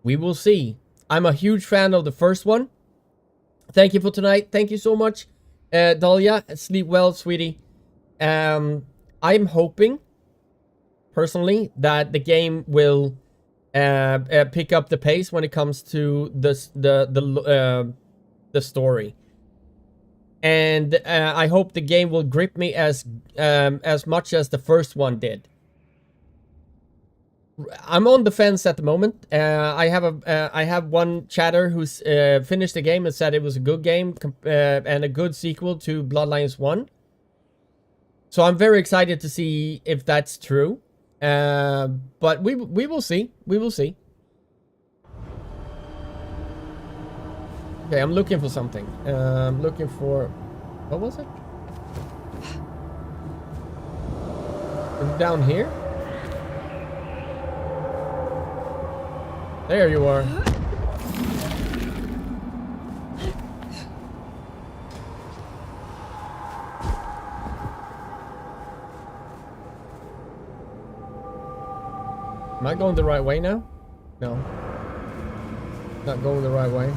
We will see. I'm a huge fan of the first one. Thank you for tonight. Thank you so much. Dahlia, sleep well, sweetie. I'm hoping, personally, that the game will pick up the pace when it comes to the story, and I hope the game will grip me as much as the first one did. I'm on the fence at the moment. I have one chatter who's finished the game and said it was a good game and a good sequel to Bloodlines 1. So I'm very excited to see if that's true. But we will see. We will see. Okay, I'm looking for something. I'm looking for... What was it? Is it down here? There you are. Am I going the right way now? No. Not going the right way.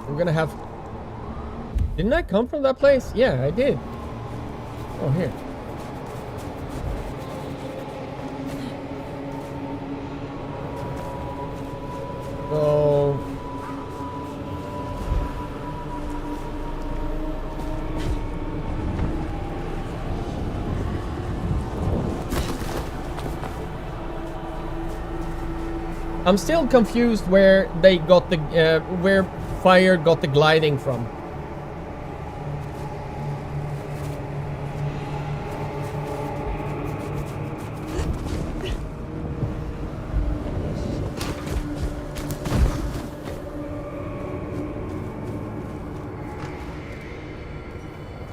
I'm gonna have... Didn't I come from that place? Yeah, I did. Oh, here. So... I'm still confused where they got the, where Fire got the gliding from.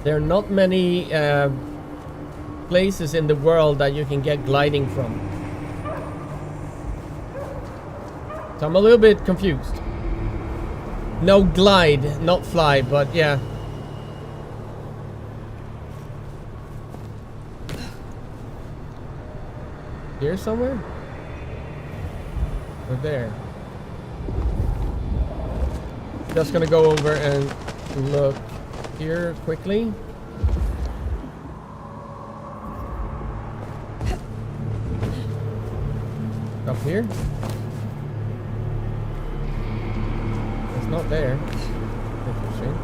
There are not many places in the world that you can get gliding from. So I'm a little bit confused. No glide, not fly, but yeah. Here somewhere? Or there? Just gonna go over and look here quickly. Up here? It's not there. Interesting.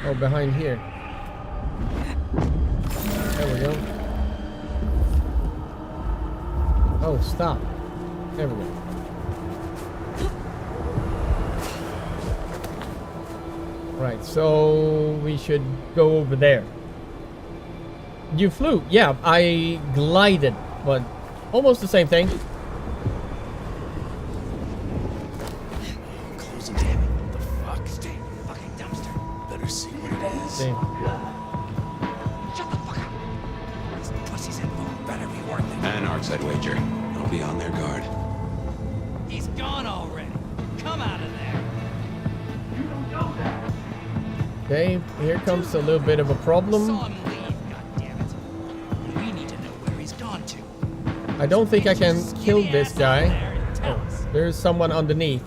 Oh, behind here. There we go. Oh, stop. There we go. Right, so we should go over there. You flew. Yeah, I glided, but almost the same thing. Closing, damn it. What the fuck? Stay fucking dumpster. Better see what it is. Damn. Shut the fuck up. This pussy's info better be worth it. Anarchs, I'd wager. I'll be on their guard. He's gone already. Come out of there. You don't know that. Okay, here comes a little bit of a problem. Saw him leave, goddammit. We need to know where he's gone to. I don't think I can kill this guy. Oh, there's someone underneath.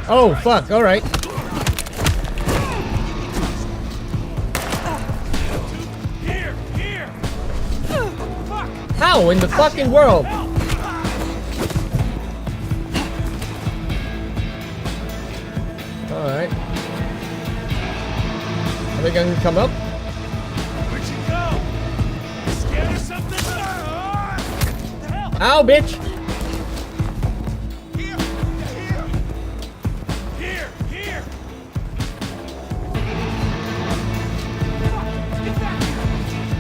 Oh, fuck, alright. Here! Fuck! How in the fucking world? Alright. Are they gonna come up? Where'd you go? You scared of something? The hell? Ow, bitch! Here! Get back here!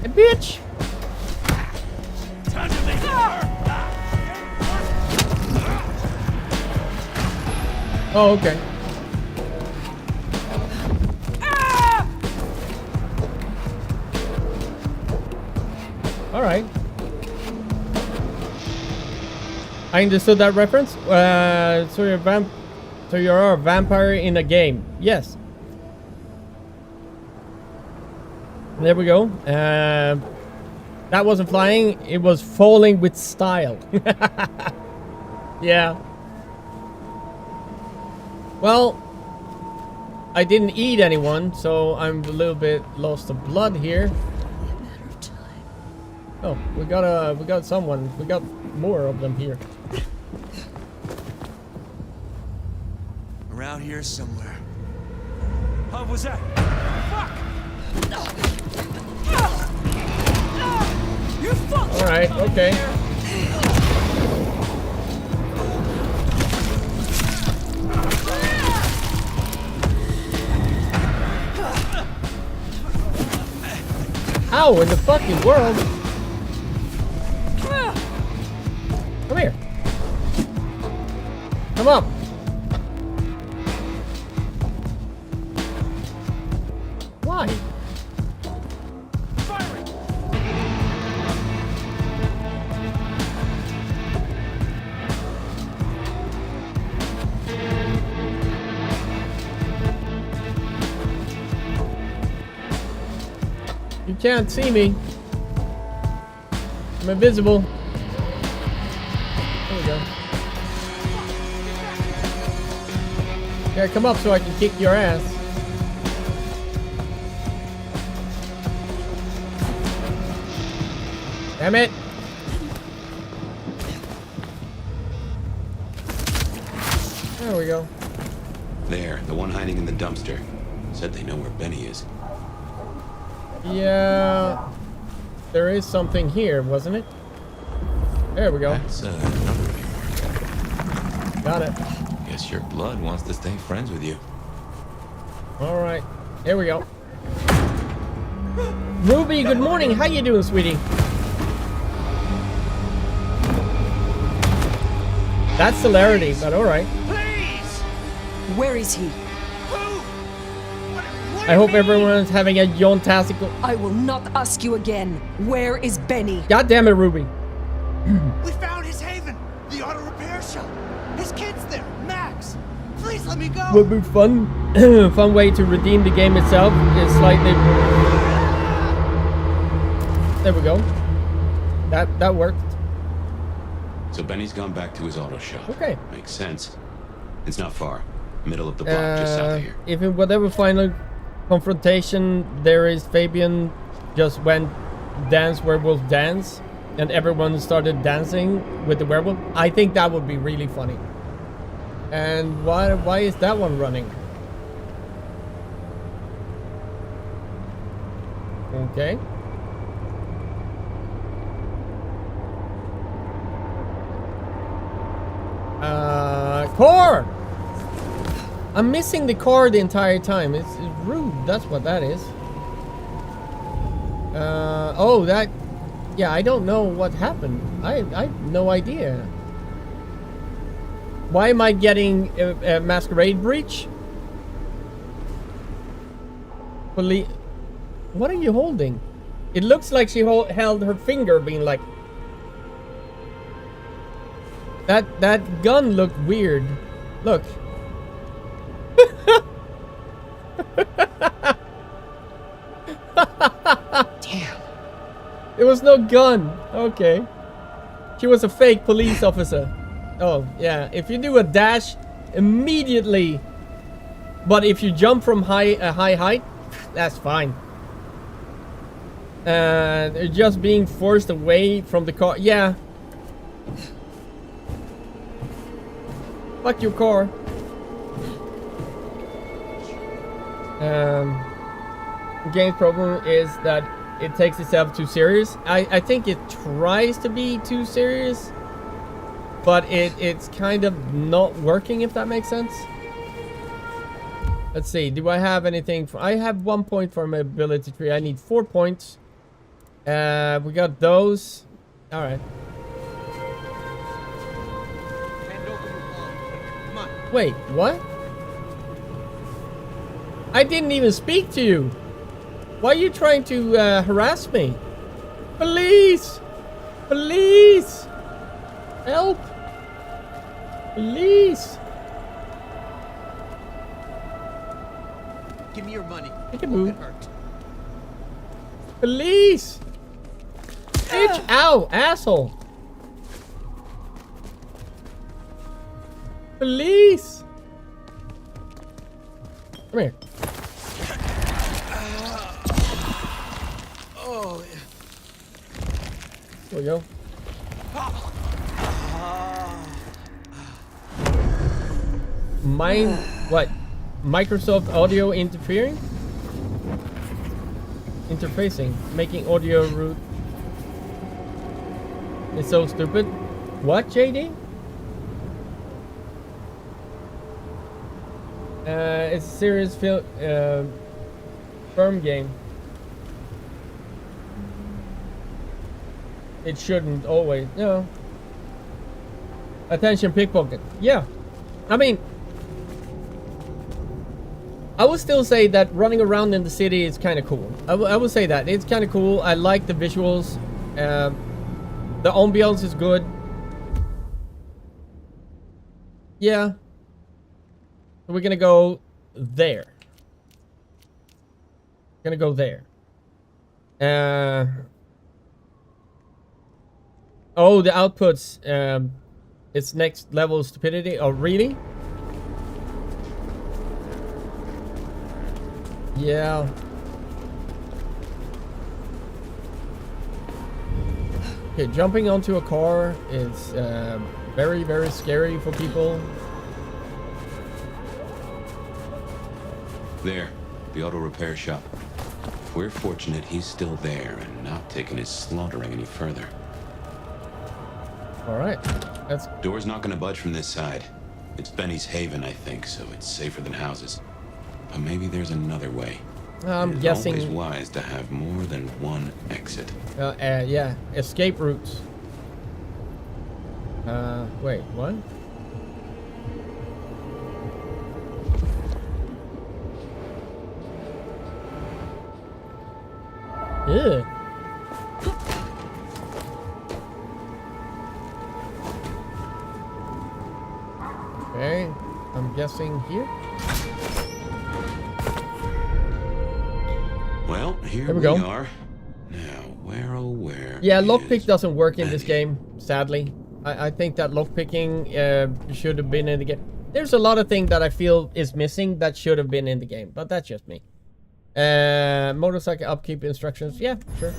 Hey, bitch! Time to make it hurt! Oh, okay. Alright. I understood that reference. So you're a vampire in a game. Yes. There we go. That wasn't flying. It was falling with style. Yeah. Well, I didn't eat anyone, so I'm a little bit lost of blood here. Oh, we got someone. We got more of them here. Around here somewhere. What was that? Fuck! You fuck! All right, okay. How in the fucking world? Come here. Come up. Why? Firing! You can't see me. I'm invisible. There we go. Yeah, come up so I can kick your ass. Damn it! There we go. There, the one hiding in the dumpster. Said they know where Benny is. Yeah, there is something here, wasn't it? There we go. That's another big marker. Got it. Guess your blood wants to stay friends with you. All right, here we go. Ruby, good morning. How you doing, sweetie? That's celerity, but all right. Please! Where is he? Who? I hope everyone's having a yontastical. I will not ask you again. Where is Benny? God damn it, Ruby. We found his haven, the auto repair shop. His kid's there, Max. Please let me go. Would be fun. Fun way to redeem the game itself is slightly. There we go. That worked. So Benny's gone back to his auto shop. Okay. Makes sense. It's not far. Middle of the block, just south of here. If in whatever final confrontation there is, Fabian just went dance werewolf dance and everyone started dancing with the werewolf, I think that would be really funny. And why is that one running? Okay. Core! I'm missing the car the entire time. It's rude. That's what that is. Oh, that... Yeah, I don't know what happened. I have no idea. Why am I getting a masquerade breach? Police... What are you holding? It looks like she held her finger being like... That gun looked weird. Look. Damn. There was no gun. Okay. She was a fake police officer. Oh, yeah. If you do a dash immediately, but if you jump from a high height, that's fine. And just being forced away from the car. Yeah. Fuck your car. The game's problem is that it takes itself too serious. I think it tries to be too serious, but it's kind of not working, if that makes sense. Let's see. Do I have anything? I have 1 point for my ability tree. I need 4 points. We got those. All right. Wait, what? I didn't even speak to you. Why are you trying to harass me? Police! Police! Help! Police! Give me your money. Take a move. Police! Bitch! Ow! Asshole! Police! Come here. Oh. There we go. Mine, what? Microsoft audio interfering? Interfacing. Making audio route. It's so stupid. What, JD? It's a serious firm game. It shouldn't always. No. Attention, pickpocket. Yeah. I mean, I would still say that running around in the city is kind of cool. I would say that. It's kind of cool. I like the visuals. The ambiance is good. Yeah. So we're gonna go there. Gonna go there. Oh, the outputs. It's next level stupidity. Oh, really? Yeah. Okay, jumping onto a car is very, very scary for people. There, the auto repair shop. We're fortunate he's still there and not taking his slaughtering any further. All right, that's... Door's not gonna budge from this side. It's Benny's haven, I think, so it's safer than houses. But maybe there's another way. I'm It's guessing... always wise to have more than one exit. Yeah, escape routes. Wait, what? Ew. Okay, I'm guessing here. Well, here There we we go. are. Now, where oh where? Yeah, lockpick doesn't work in this game, sadly. I think that lockpicking should have been in the game. There's a lot of things that I feel is missing that should have been in the game, but that's just me. Motorcycle upkeep instructions. Yeah, sure.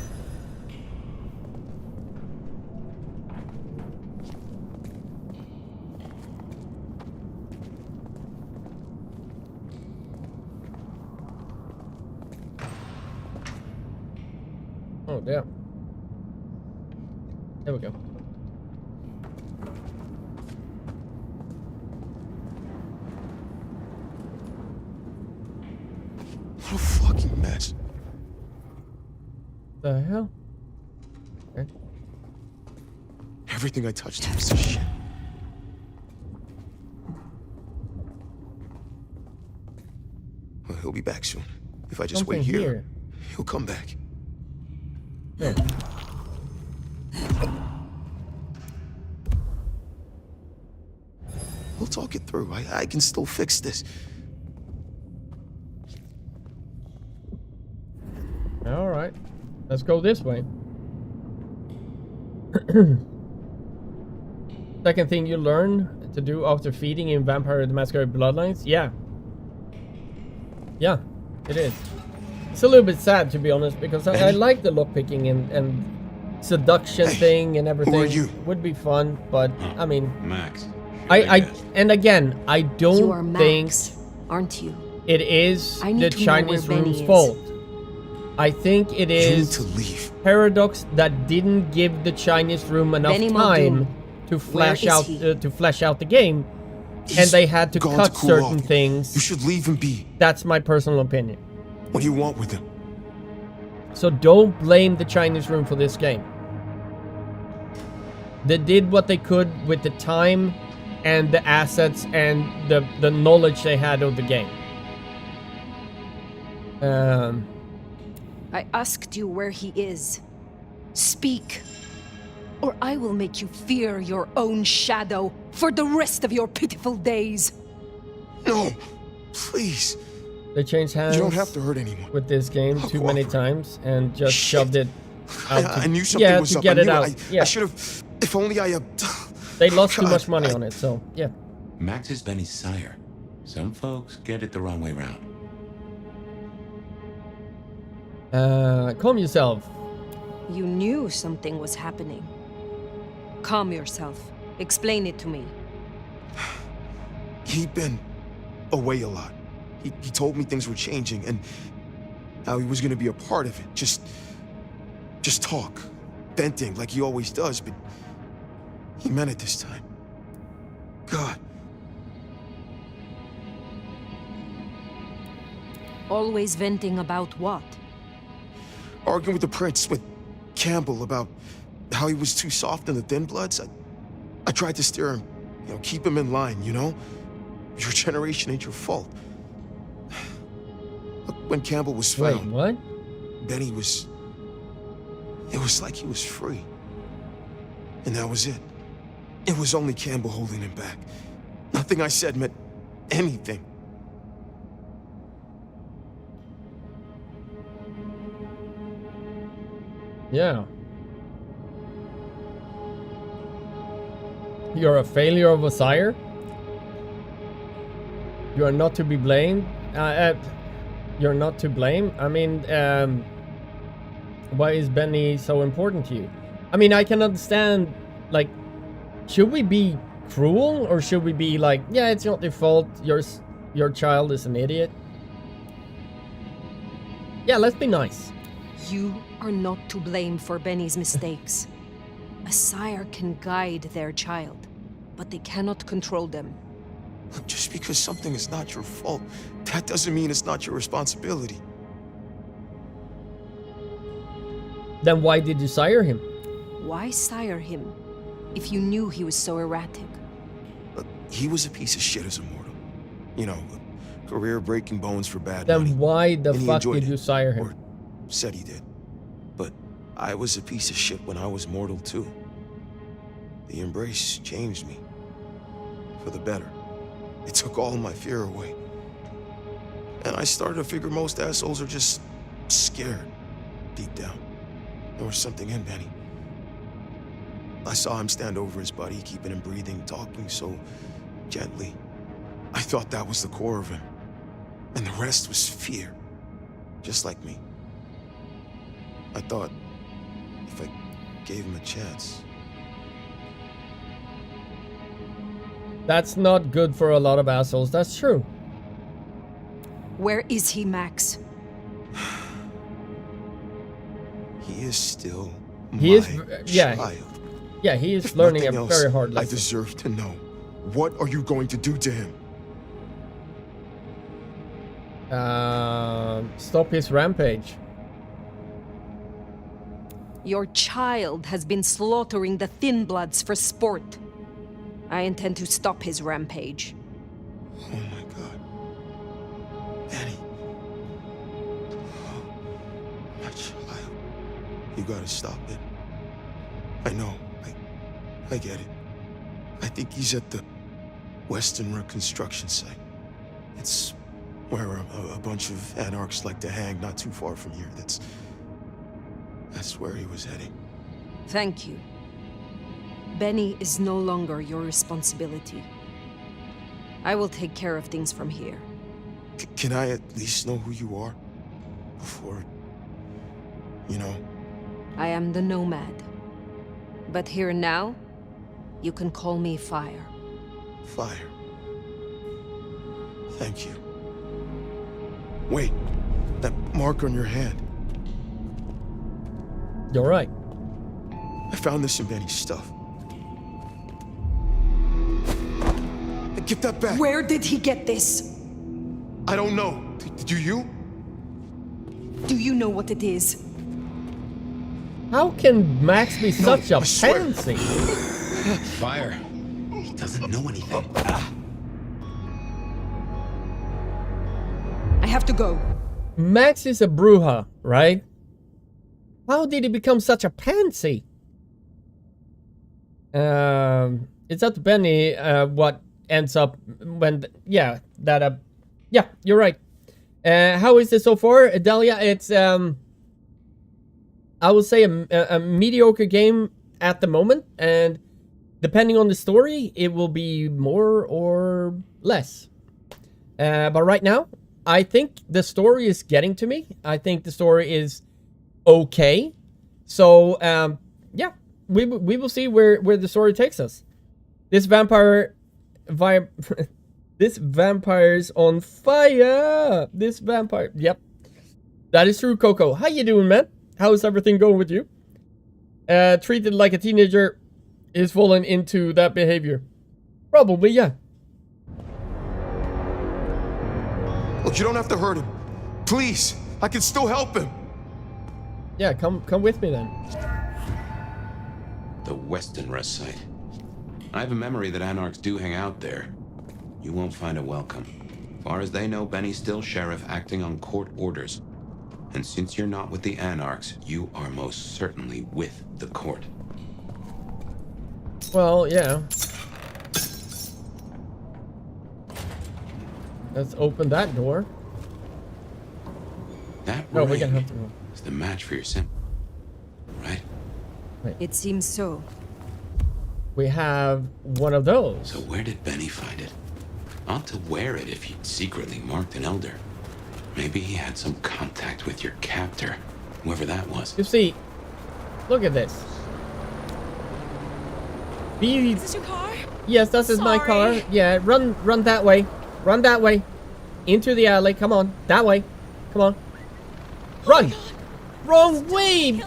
Oh, damn. There we go. What a fucking mess. The hell? Okay. Everything I touched was this shit. Well, he'll be back soon. If I just Something wait here, here. he'll come back. There. We'll talk it through. I can still fix this. All right. Let's go this way. Second thing you learn to do after feeding in Vampire the Masquerade Bloodlines? Yeah. Yeah, it is. It's a little bit sad, to be honest, because I like the lockpicking and seduction thing and everything. Who are you? Would be fun, but I mean, Max. and again, I don't You are think Max, aren't you? it is I need the to know Chinese where Benny room's is. fault. I think it You need is to leave. Paradox that didn't give the Chinese room enough Benny time Muldoon. to Where flesh is out he? to flesh out the game, and He's they had to gone cut cool certain off. things. You should leave him be. That's my personal opinion. What do you want with him? So don't blame the Chinese room for this game. They did what they could with the time and the assets and the knowledge they had of the game. I asked you where he is. Speak, or I will make you fear your own shadow for the rest of your pitiful days. No, please. They changed hands. You don't have to hurt anyone. With this game I'll too many cooperate. times and just Shit. shoved it out. I knew something yeah, was to up. get I it knew out. I Yeah, should have. If only I. they lost too God, much money on it. So yeah. Max is Benny's sire. Some folks get it the wrong way round. Calm yourself. You knew something was happening. Calm yourself. Explain it to me. He'd been away a lot. He told me things were changing and how he was going to be a part of it. Just talk, venting like he always does, but he meant it this time. God. Always venting about what? Arguing with the prince, with Campbell, about how he was too soft in the Thin Bloods. I tried to steer him, keep him in line, Your generation ain't your fault. Look, when Campbell was found, Wait, what? Benny was... It was like he was free. And that was it. It was only Campbell holding him back. Nothing I said meant anything. Yeah. You're a failure of a sire? You are not to be blamed? You're not to blame? I mean, why is Benny so important to you? I mean, I can understand, like, should we be cruel? Or should we be like, yeah, it's not your fault, your child is an idiot? Yeah, let's be nice. You are not to blame for Benny's mistakes. A sire can guide their child, but they cannot control them. Look, just because something is not your fault, that doesn't mean it's not your responsibility. Then why did you sire him? Why sire him if you knew he was so erratic? Look, he was a piece of shit as a mortal. Career breaking bones for bad Then money. why the And he fuck enjoyed did you sire him? Or said he did. I was a piece of shit when I was mortal too. The embrace changed me. For the better. It took all my fear away. And I started to figure most assholes are just scared, deep down. There was something in Benny. I saw him stand over his buddy, keeping him breathing, talking so gently. I thought that was the core of him. And the rest was fear. Just like me. I thought if I gave him a chance. That's not good for a lot of assholes, that's true. Where is he, Max? He is still He is, child. yeah, he is If learning a nothing else, very hard I lesson. deserve to know. What are you going to do to him? Stop his rampage. Your child has been slaughtering the Thin Bloods for sport. I intend to stop his rampage. Oh my God. Benny. My child. You gotta stop it. I know. I get it. I think he's at the Western Reconstruction site. It's where a bunch of anarchs like to hang not too far from here. That's where he was heading. Thank you. Benny is no longer your responsibility. I will take care of things from here. Can I at least know who you are? Before... you know? I am the Nomad. But here and now, you can call me Fire. Fire. Thank you. Wait. That mark on your hand. You're right. I found this in Benny's stuff. Give that back. Where did he get this? I don't know. Do you? Do you know what it is? How can Max be such a pansy? Fire. He doesn't know anything. I have to go. Max is a Bruja, right? How did he become such a pansy? It's up to Benny what ends up when... yeah, you're right. How is it so far, Delia? It's, I would say a mediocre game at the moment, and depending on the story, it will be more or less. But right now, I think the story is getting to me. I think the story is okay. So, yeah, we will see where the story takes us. This this vampire's on fire. This vampire, yep. That is true, Coco. How you doing, man? How's everything going with you? Treated like a teenager is falling into that behavior. Probably, yeah. Look, you don't have to hurt him. Please, I can still help him. Yeah, come with me then. The Western Rest site. I have a memory that anarchs do hang out there. You won't find a welcome. Far as they know, Benny's still sheriff acting on court orders. And since you're not with the anarchs, you are most certainly with the court. Well, yeah. Let's open that door. That no, we're ring gonna have to. is the match for your sim, right? It seems so. We have one of those. So where did Benny find it? Ought to wear it if he'd secretly marked an elder. Maybe he had some contact with your captor, whoever that was. You see, look at this. Is this your car? Yes, this is my car. Yeah, run that way. Run that way. Into the alley. Come on. That way. Come on. Run. Wrong way,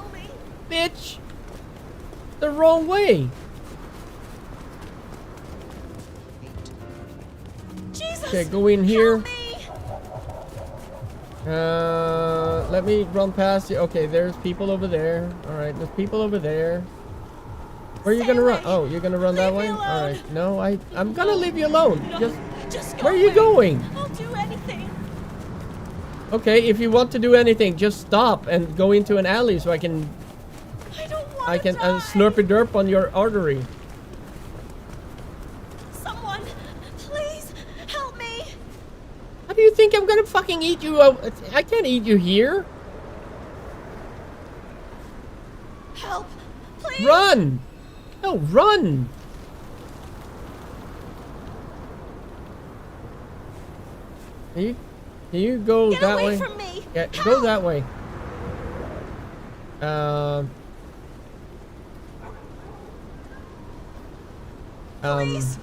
bitch. The wrong way. Jesus. Okay, go in here. Let me run past you. Okay, there's people over there. All right, there's people over there. Where are you gonna run? Oh, you're gonna run that way? All right. No, I'm gonna leave you alone. Just where are you going? I'll do anything. Okay, if you want to do anything, just stop and go into an alley so I can I can slurp a derp on your artery. Someone, please help me. How do you think I'm gonna fucking eat you? I can't eat you here. Help, please. Run! No, run! Can you go Get that away way? from me. Yeah, go that way. Please,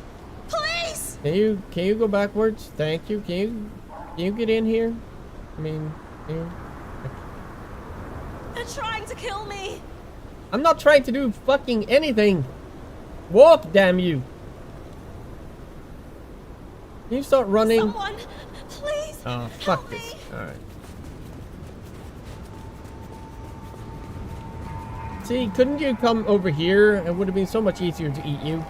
please. Can you go backwards? Thank you. Can you get in here? I mean, can you? They're trying to kill me. I'm not trying to do fucking anything. Walk, damn you. Can you start running? Someone, please. Oh, fuck this. Alright. See, couldn't you come over here? It would have been so much easier to eat you.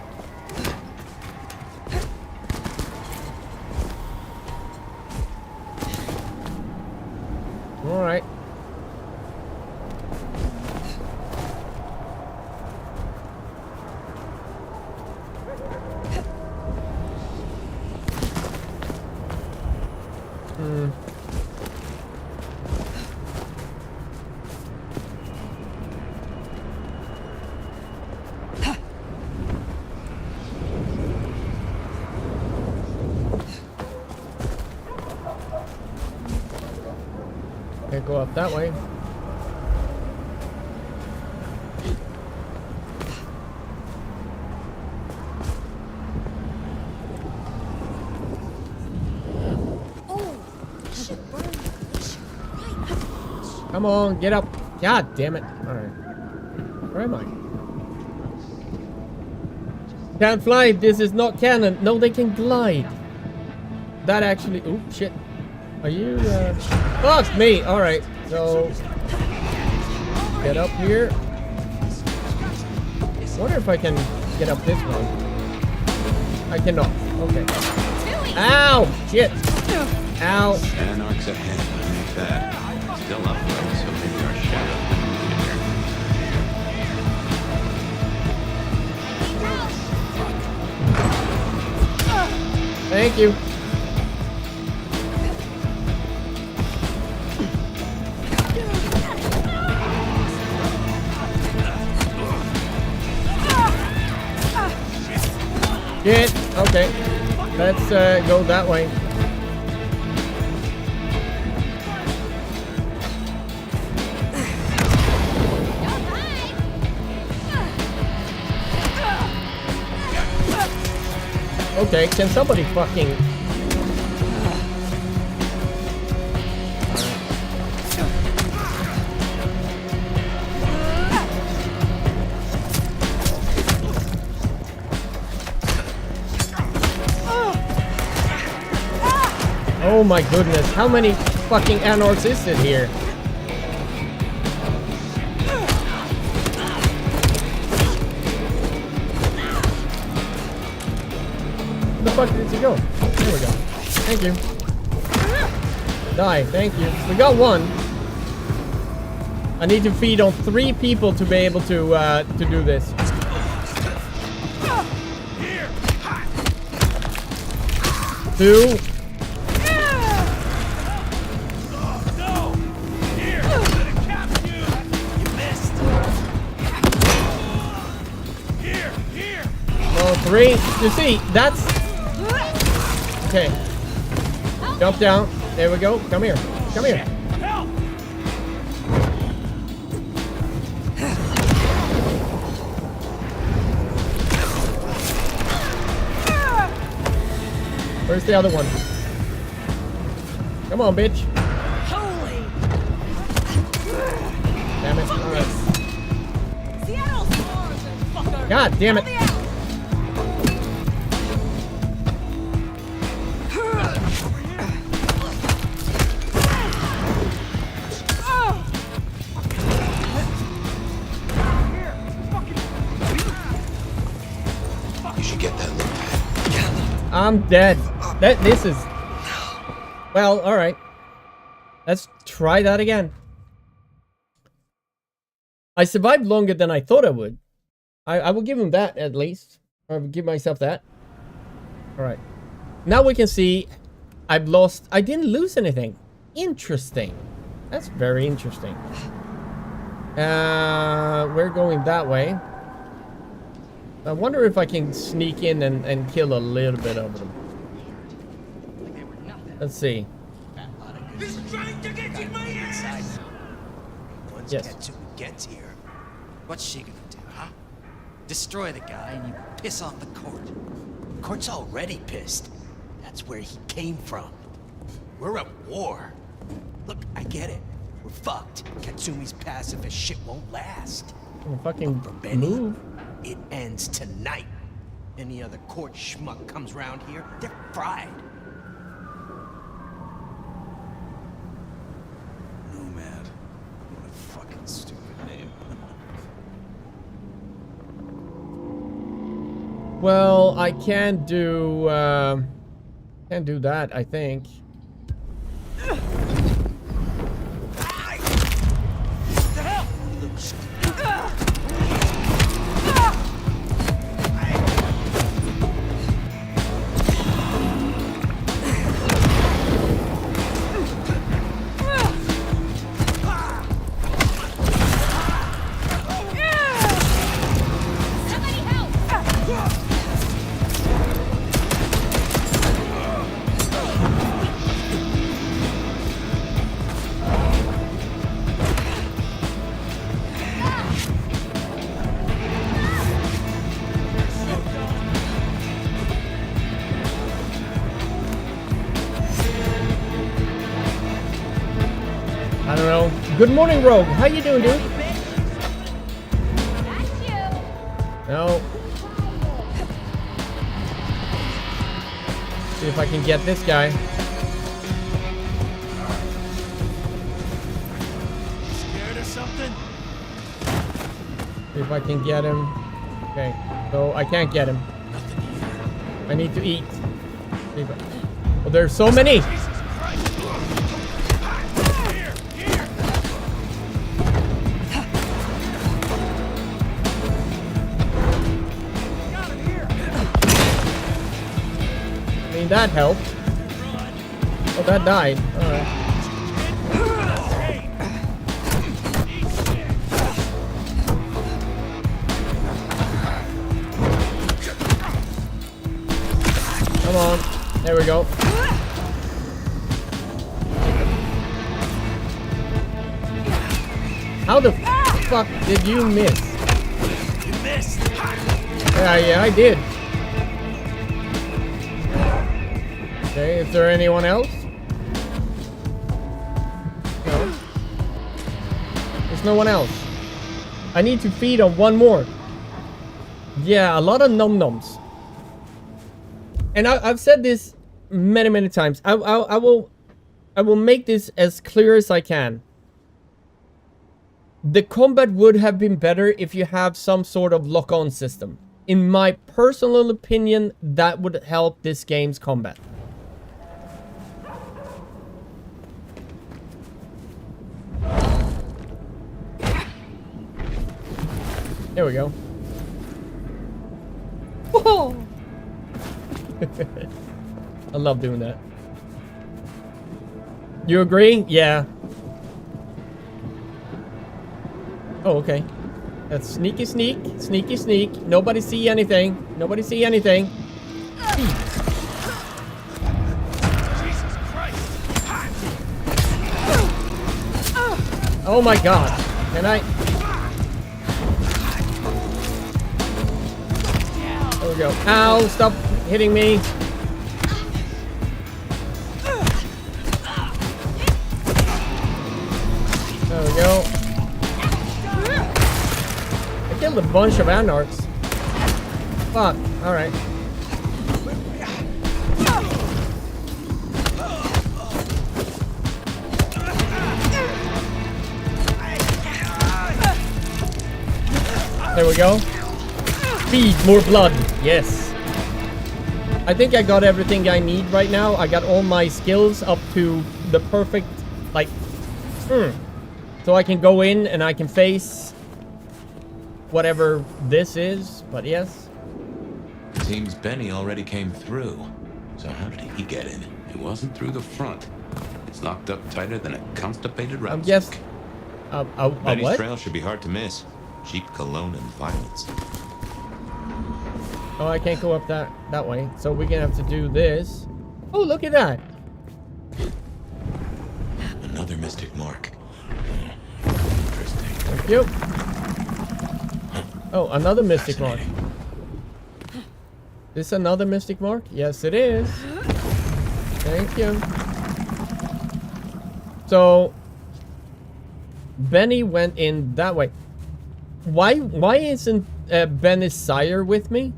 Alright. Can't go up that way. Come on, get up. God damn it. Alright. Where am I? Can't fly. This is not canon. No, they can glide. That actually... Oh, shit. Are you, Fuck me! Alright, so... Get up here. Wonder if I can get up this one. I cannot. Okay. Ow! Shit! Ow! Anarch's ahead. Ain't bad. Still up though, so maybe our shadow can get here. Thank you. Shit. Okay. Let's go that way. Okay, can somebody fucking... Oh my goodness, how many fucking Anors is it here? Where the fuck did he go? There we go. Thank you. Die, thank you. We got one. I need to feed on 3 people to be able to do this. Two. Oh, 3. You see, that's... Okay. Jump down. There we go. Come here. Come here. Where's the other one? Come on, bitch. Damn it. Alright. God damn it. You should get that look. I'm dead. This is... Well, alright. Let's try that again. I survived longer than I thought I would. I will give him that at least. I will give myself that. Alright. Now we can see I didn't lose anything. Interesting. That's very interesting. We're going that way. I wonder if I can sneak in and kill a little bit of them. Let's see. He's trying to get in my ass! Once Yes. Katsumi gets here, what's she gonna do, huh? Destroy the guy and you piss off the court. Court's already pissed. That's where he came from. We're at war. Look, I get it. We're fucked. Katsumi's pacifist shit won't last. Fucking For Benny, move. it ends tonight. Any other court schmuck comes around here, they're fried. Nomad. What a fucking stupid name. Well, I can't do that, I think. I don't know. Good morning, Rogue. How you doing, dude? No. See if I can get this guy. Scared or something? See if I can get him. Okay. So I can't get him. I need to eat. See if I... Well, there's so many. That helped. Oh, that died. Alright. Come on. There we go. How the fuck did you miss? You missed! Yeah, I did. Okay, is there anyone else? No. There's no one else. I need to feed on one more. Yeah, a lot of num-nums. And I've said this many times. I will make this as clear as I can. The combat would have been better if you have some sort of lock-on system. In my personal opinion, that would help this game's combat. There we go. Whoa! I love doing that. You agree? Yeah. Oh, okay. That's sneaky sneak. Sneaky sneak. Nobody see anything. Nobody see anything. Oh my god. Can I... There we go. Ow, stop hitting me. There we go. I killed a bunch of anarchs. Fuck. Alright. There we go. Feed more blood. Yes. I think I got everything I need right now. I got all my skills up to the perfect, like, so I can go in and I can face whatever this is, but yes. Seems Benny already came through. So how did he get in? It wasn't through the front. It's locked up tighter than a constipated rat. Yes. Benny's What? trail should be hard to miss. Cheap cologne and violence. Oh, I can't go up that way. So we're gonna have to do this. Oh, look at that. Another mystic mark. Interesting. Thank you. Oh, another mystic mark. This another mystic mark? Yes, it is. Thank you. So Benny went in that way. Why isn't Benny's sire with me?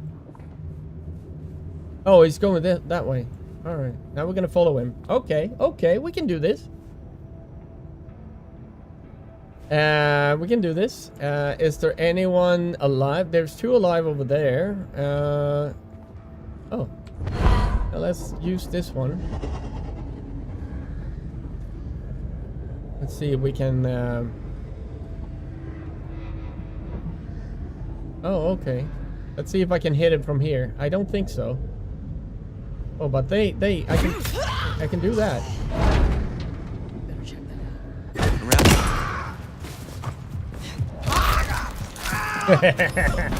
Oh, he's going that way. All right. Now we're gonna follow him. Okay, we can do this. We can do this. Is there anyone alive? There's 2 alive over there. Oh. Now let's use this one. Let's see if we can... Oh, okay. Let's see if I can hit it from here. I don't think so. Oh, but I can do that. Better check that out.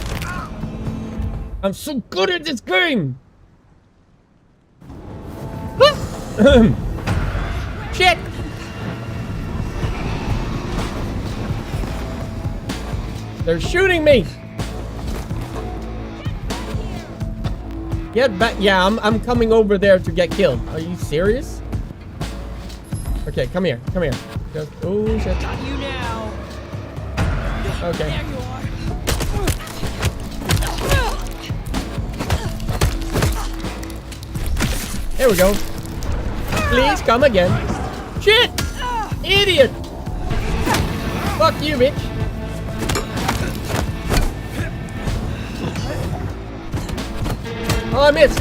I'm so good at this game! Shit! They're shooting me! Get back! Yeah, I'm coming over there to get killed. Are you serious? Okay, come here, come here. Just, oh shit! Got you now. Okay. There you are. There we go. Please come again. Shit! Idiot! Fuck you, bitch. Oh, I missed.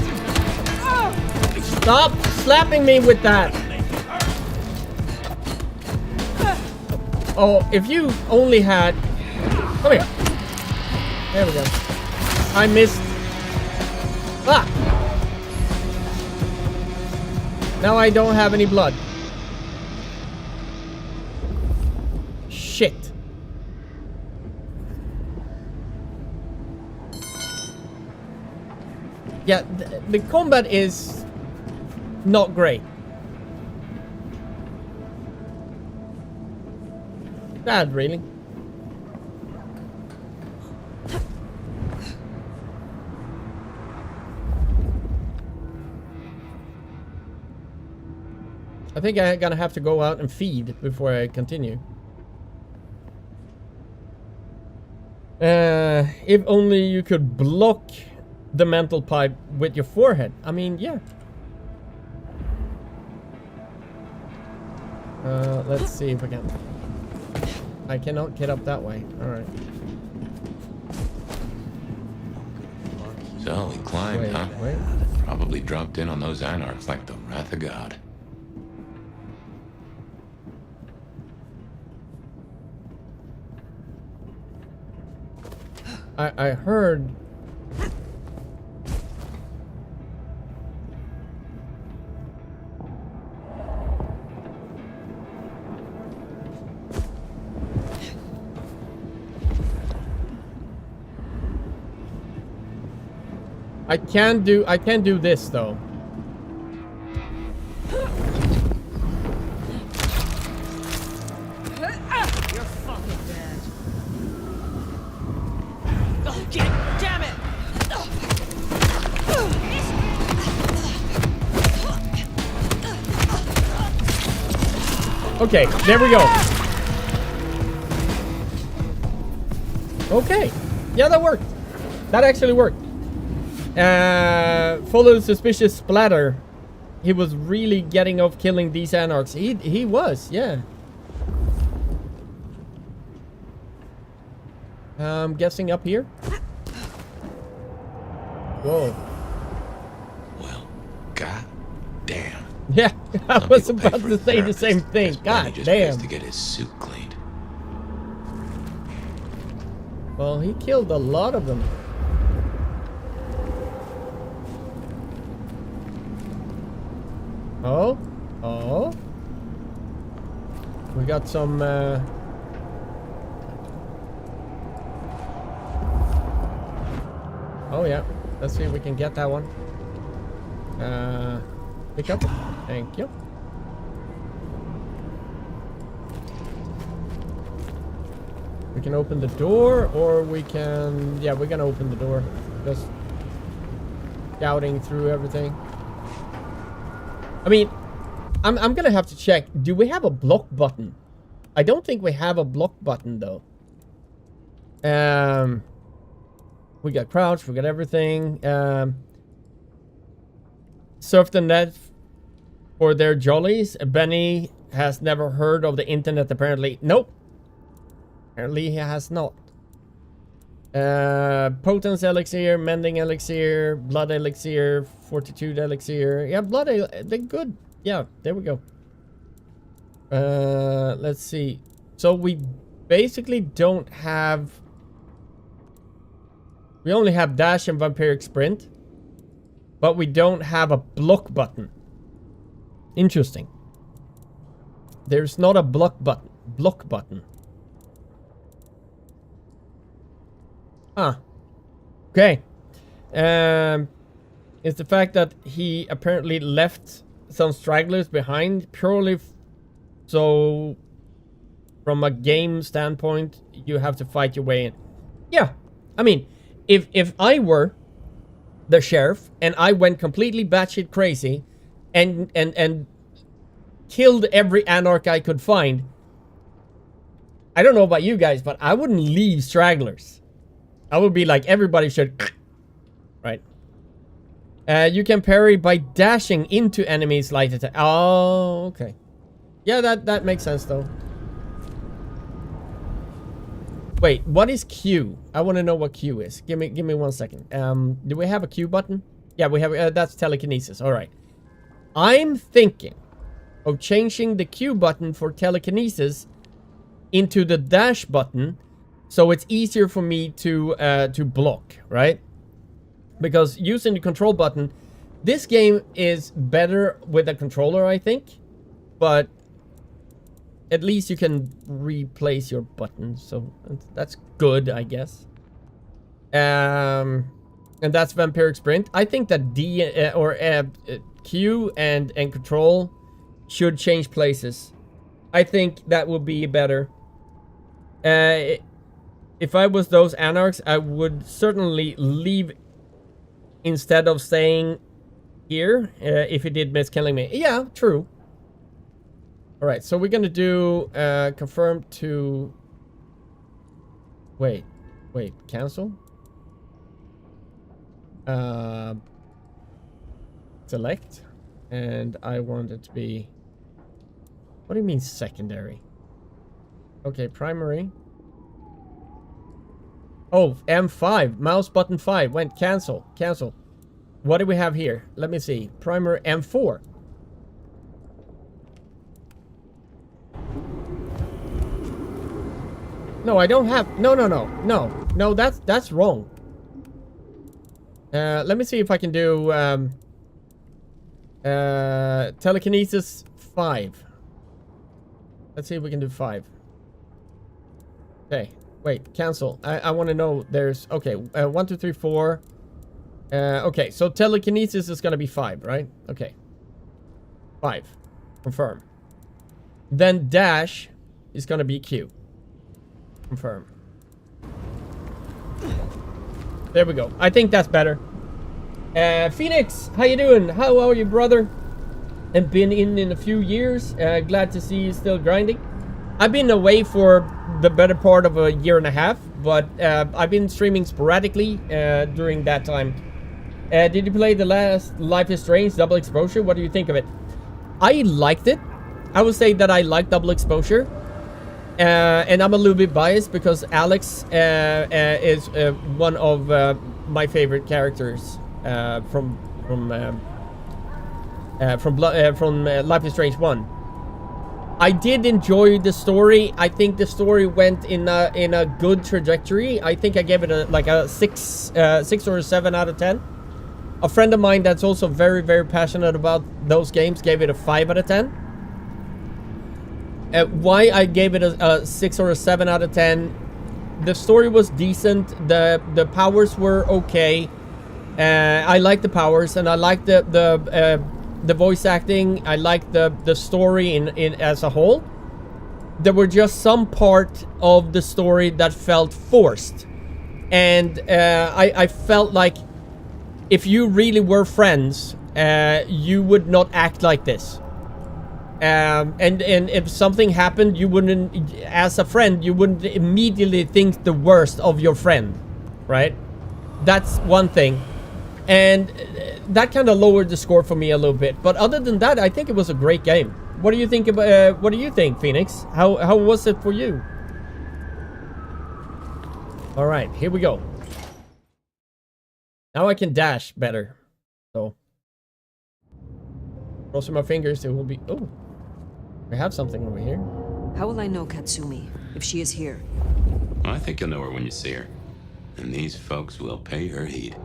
Stop slapping me with that. Oh, if you only had... Come here. There we go. I missed. Ah! Now I don't have any blood. Shit. Yeah, the combat is not great. Bad, really. I think I'm gonna have to go out and feed before I continue. If only you could block the mental pipe with your forehead. I mean, yeah. Let's see if I can. I cannot get up that way. All right. So he climbed, Wait, huh? wait. Probably dropped in on those anarchs like the wrath of God. I heard. I can do this though. You're fucking dead. Oh, get it! Damn it! Okay, there we go. Okay. Yeah, that worked. That actually worked. Follow the suspicious splatter. He was really getting off killing these anarchs. He was, yeah. I'm guessing up here. Whoa. Well, god damn. Yeah, I was about to say the same thing. God Just damn. to get his suit cleaned. Well, he killed a lot of them. Oh. Oh. We got some, Oh, yeah. Let's see if we can get that one. Pick up. Thank you. We can open the door, or we can... Yeah, we're gonna open the door. Just scouting through everything. I mean, I'm gonna have to check. Do we have a block button? I don't think we have a block button, though. We got crouch, we got everything. Surf the net for their jollies. Benny has never heard of the internet, apparently. Nope. Apparently he has not. Potence elixir, mending elixir, blood elixir, fortitude elixir. Yeah, blood, they're good. Yeah, there we go. Let's see. So we basically don't have... We only have dash and vampiric sprint. But we don't have a block button. Interesting. There's not a block button. Block button. Ah. Okay. It's the fact that he apparently left some stragglers behind purely so from a game standpoint you have to fight your way in. Yeah. I mean, if I were the sheriff and I went completely batshit crazy and killed every anarch I could find, I don't know about you guys, but I wouldn't leave stragglers. I would be like, everybody should... Right. You can parry by dashing into enemies light attack. Oh, okay. Yeah, that makes sense, though. Wait, what is Q? I want to know what Q is. Give me 1 second. Do we have a Q button? Yeah, we have. That's telekinesis. All right. I'm thinking of changing the Q button for telekinesis into the dash button, so it's easier for me to block, right? Because using the control button, this game is better with a controller, I think, but at least you can replace your buttons, so that's good, I guess. And that's vampiric sprint. I think that Q and control should change places. I think that would be better. If I was those anarchs, I would certainly leave instead of staying here if he did miss killing me. Yeah, true. Alright, so we're gonna do confirm to... Wait, cancel? Select. And I want it to be... What do you mean secondary? Okay, primary. Oh, M5. Mouse button 5. Went cancel. Cancel. What do we have here? Let me see. Primary M4. No, I don't have... No, that's wrong. Let me see if I can do... telekinesis 5. Let's see if we can do 5. Okay, wait, cancel. I want to know there's... Okay, 1, 2, 3, 4. Okay, so telekinesis is going to be 5, right? Okay. 5. Confirm. Then dash is going to be Q. Confirm. There we go. I think that's better. Phoenix, how you doing? How are you, brother? And been in a few years. Glad to see you still grinding. I've been away for the better part of a year and a half, but I've been streaming sporadically during that time. Did you play the last Life is Strange Double Exposure? What do you think of it? I liked it. I would say that I like Double Exposure. And I'm a little bit biased because Alex is one of my favorite characters from Life is Strange 1. I did enjoy the story. I think the story went in a good trajectory. I think I gave it a 6 or a 7 out of 10. A friend of mine that's also very, very passionate about those games gave it a 5 out of 10. Why I gave it a 6 or a 7 out of 10? The story was decent. The powers were okay. I liked the powers, and I liked the voice acting. I liked the story in as a whole. There were just some part of the story that felt forced, and I felt like if you really were friends, you would not act like this. And if something happened, you wouldn't, as a friend, you wouldn't immediately think the worst of your friend, right? That's one thing. And that kind of lowered the score for me a little bit. But other than that, I think it was a great game. What do you think about? What do you think, Phoenix? How was it for you? All right, here we go. Now I can dash better. So crossing my fingers, it will be. Oh, I have something over here. How will I know Katsumi if she is here? I think you'll know her when you see her, and these folks will pay her heed.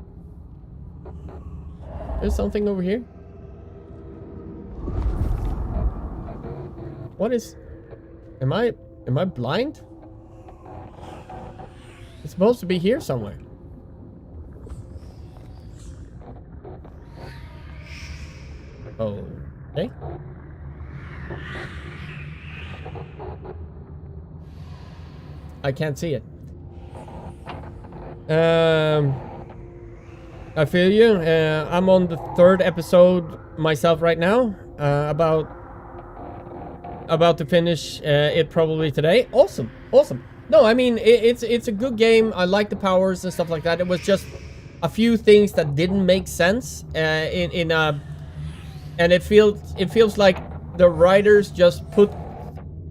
There's something over here. What is... Am I blind? It's supposed to be here somewhere. Okay. I can't see it. I feel you. I'm on the 3rd episode myself right now. About to finish it probably today. Awesome. No, I mean it's a good game. I like the powers and stuff like that. It was just a few things that didn't make sense and it feels like the writers just put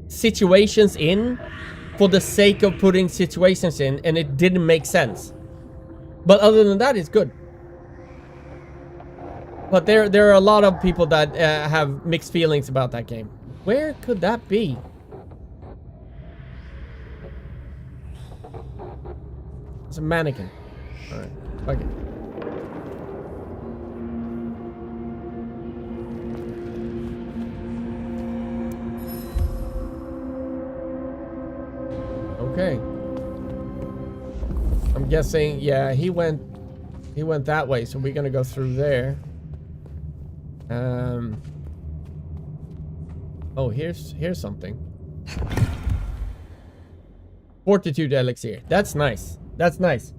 situations in for the sake of putting situations in, and it didn't make sense. But other than that, it's good. But there are a lot of people that have mixed feelings about that game. Where could that be? It's a mannequin. All right, fuck it. Okay. I'm guessing, yeah, he went that way, so we're gonna go through there. Oh, here's something. Fortitude elixir. That's nice. That's nice.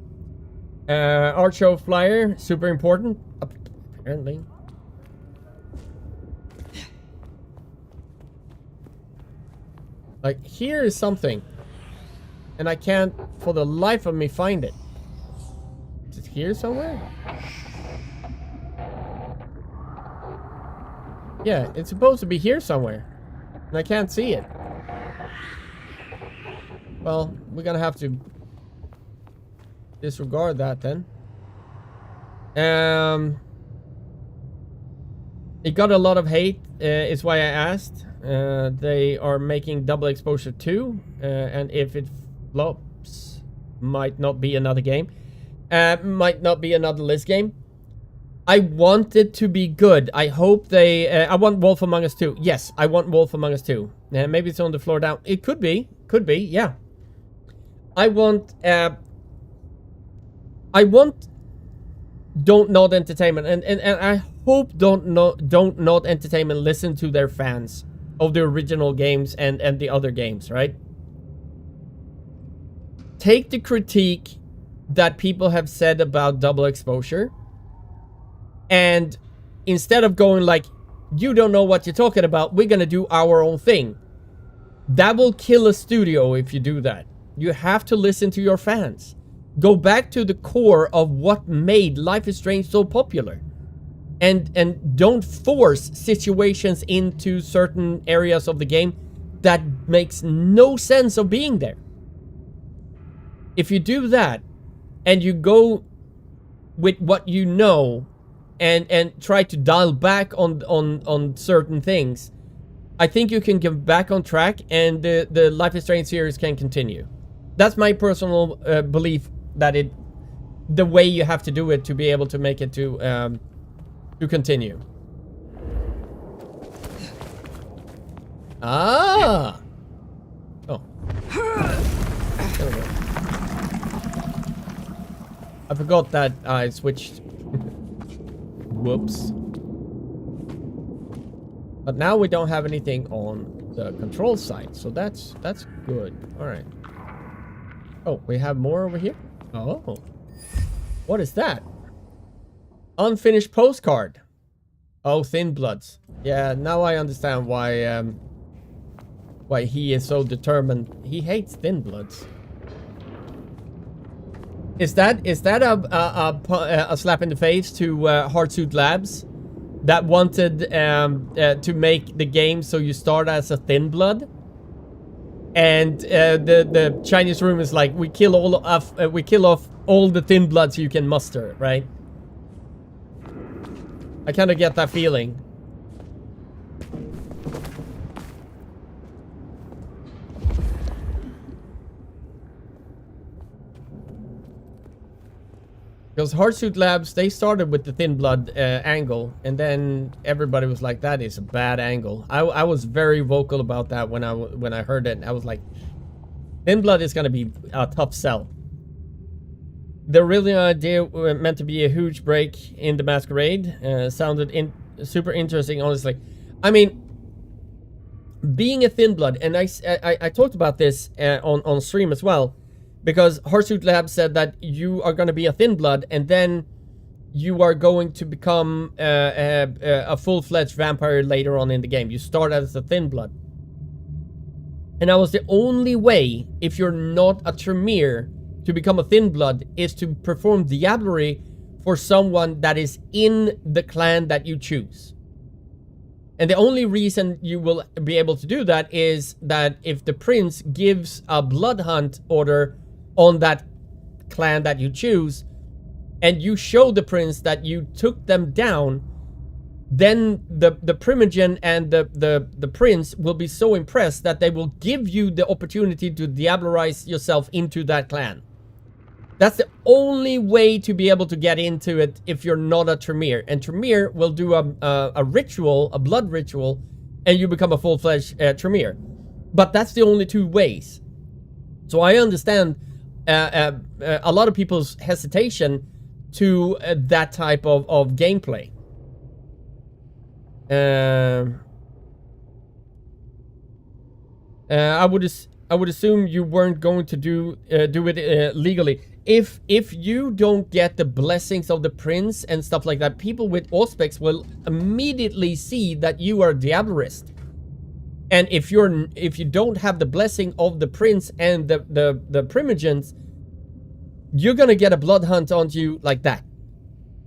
Art show flyer, super important, apparently. Like, here is something, and I can't for the life of me find it. Is it here somewhere? Yeah, it's supposed to be here somewhere, and I can't see it. Well, we're gonna have to disregard that then. It got a lot of hate, is why I asked. They are making Double Exposure 2, and if it flops, might not be another game. Might not be another list game. I want it to be good. I hope they... I want Wolf Among Us 2. Yes, I want Wolf Among Us 2. Maybe it's on the floor down. It could be. Could be, yeah. I want Don't Nod Entertainment, and I hope Don't Nod Entertainment listen to their fans of the original games and the other games, right? Take the critique that people have said about Double Exposure, and instead of going like, you don't know what you're talking about, we're gonna do our own thing. That will kill a studio if you do that. You have to listen to your fans. Go back to the core of what made Life is Strange so popular. And don't force situations into certain areas of the game that makes no sense of being there. If you do that, and you go with what you know, and try to dial back on certain things, I think you can get back on track and the Life is Strange series can continue. That's my personal belief, that the way you have to do it to be able to make it to continue. Ah! Oh. There we go. I forgot that I switched. Whoops. But now we don't have anything on the control side, so that's good. All right. Oh, we have more over here? Oh. What is that? Unfinished postcard. Oh, Thin Bloods. Yeah, now I understand why he is so determined. He hates Thin Bloods. Is that a slap in the face to Hardsuit Labs that wanted to make the game so you start as a Thin Blood? And the Chinese room is like, we kill off all the Thin Bloods you can muster, right? I kind of get that feeling. Because Hardsuit Labs, they started with the Thin Blood angle, and then everybody was like, that is a bad angle. I was very vocal about that when I heard it. I was like, Thin Blood is going to be a tough sell. The original idea meant to be a huge break in the Masquerade. Sounded super interesting, honestly. I mean, being a Thin Blood, and I talked about this on stream as well, because Hardsuit Labs said that you are going to be a Thin Blood, and then you are going to become a full-fledged vampire later on in the game. You start as a Thin Blood. And that was the only way, if you're not a Tremere, to become a Thin Blood, is to perform diablerie for someone that is in the clan that you choose. And the only reason you will be able to do that is that if the prince gives a blood hunt order on that clan that you choose, and you show the prince that you took them down, then the primogen and the prince will be so impressed that they will give you the opportunity to diablerize yourself into that clan. That's the only way to be able to get into it if you're not a Tremere. And Tremere will do a ritual, a blood ritual, and you become a full-fledged Tremere. But that's the only two ways. So I understand a lot of people's hesitation to that type of gameplay. I would assume you weren't going to do it legally. If you don't get the blessings of the prince and stuff like that, people with Auspex will immediately see that you are a Diablerist. And if you don't have the blessing of the prince and the primogens, you're gonna get a blood hunt on you like that.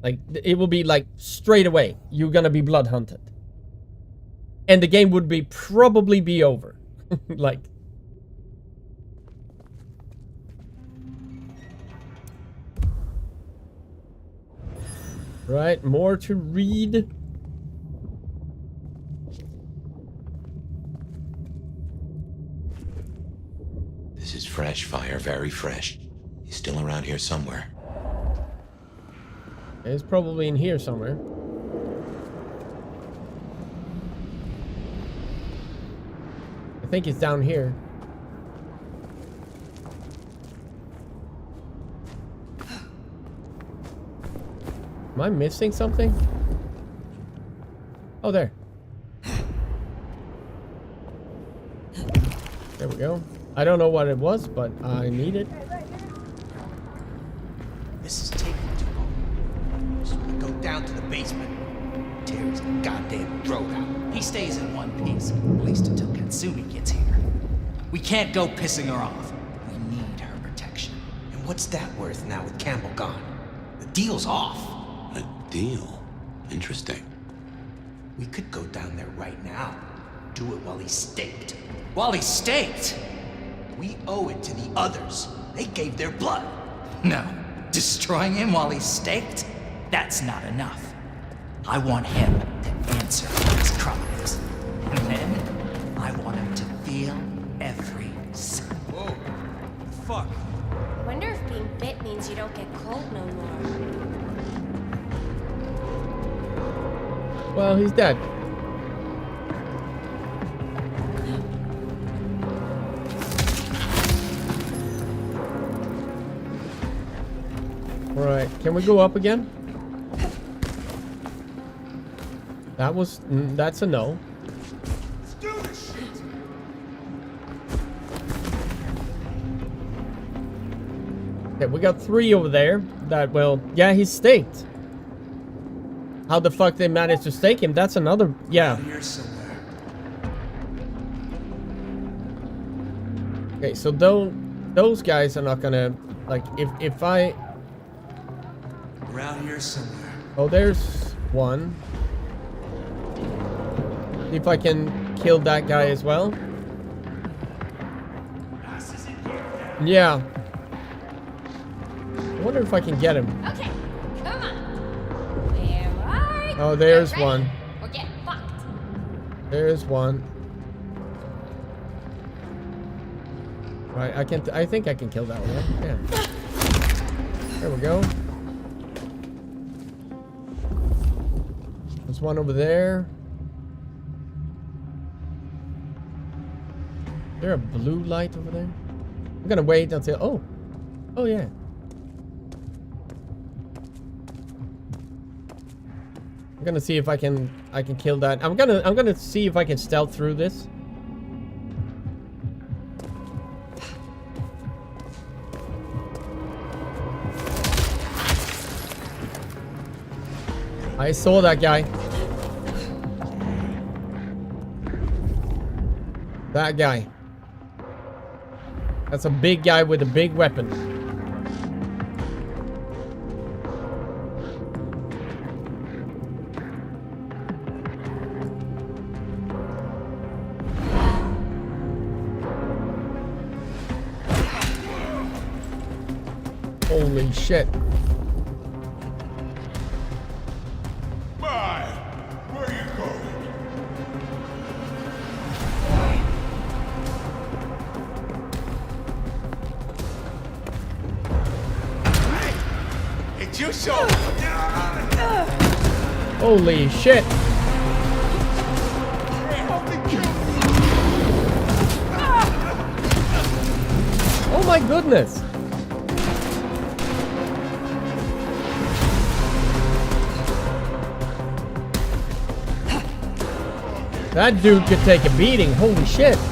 Like, it will be like straight away. You're gonna be blood hunted. And the game would probably be over. Like. Right, more to read. This is fresh fire, very fresh. He's still around here somewhere. It's probably in here somewhere. I think it's down here. Am I missing something? Oh, there. There we go. I don't know what it was, but I need it. This is taking too long. So we go down to the basement. Tear his goddamn throat out. He stays in one piece, at least until Katsumi gets here. We can't go pissing her off. We need her protection. And what's that worth now with Campbell gone? The deal's off. A deal? Interesting. We could go down there right now. Do it while he's staked. While he's staked? We owe it to the others. They gave their blood. No. Destroying him while he's staked? That's not enough. I want him to answer for his crimes. And then I want him to feel every second. Whoa. Fuck. I wonder if being bit means you don't get cold no more. Well, he's dead. Alright, can we go up again? That's a no. Let's do this shit. Okay, we got 3 over there. That, well, yeah, he's staked. How the fuck they managed to stake him? That's another, yeah. Here somewhere. Okay, so those guys are not gonna, like, if I... Around here somewhere. Oh, there's one. See if I can kill that guy as well. Yeah. I wonder if I can get him. Okay, come on. Where are you? Oh, there's Get ready one. Or get fucked. There's one. Right, I think I can kill that one. Yeah. There we go. There's one over there. Is there a blue light over there? I'm gonna wait until... Oh yeah. I'm gonna see if I can kill that. I'm gonna see if I can stealth through this. I saw that guy. That guy. That's a big guy with a big weapon. Holy shit. Bye. Where are you going? Hey, it's you so. Holy shit. Oh my goodness. That dude could take a beating. Holy shit. What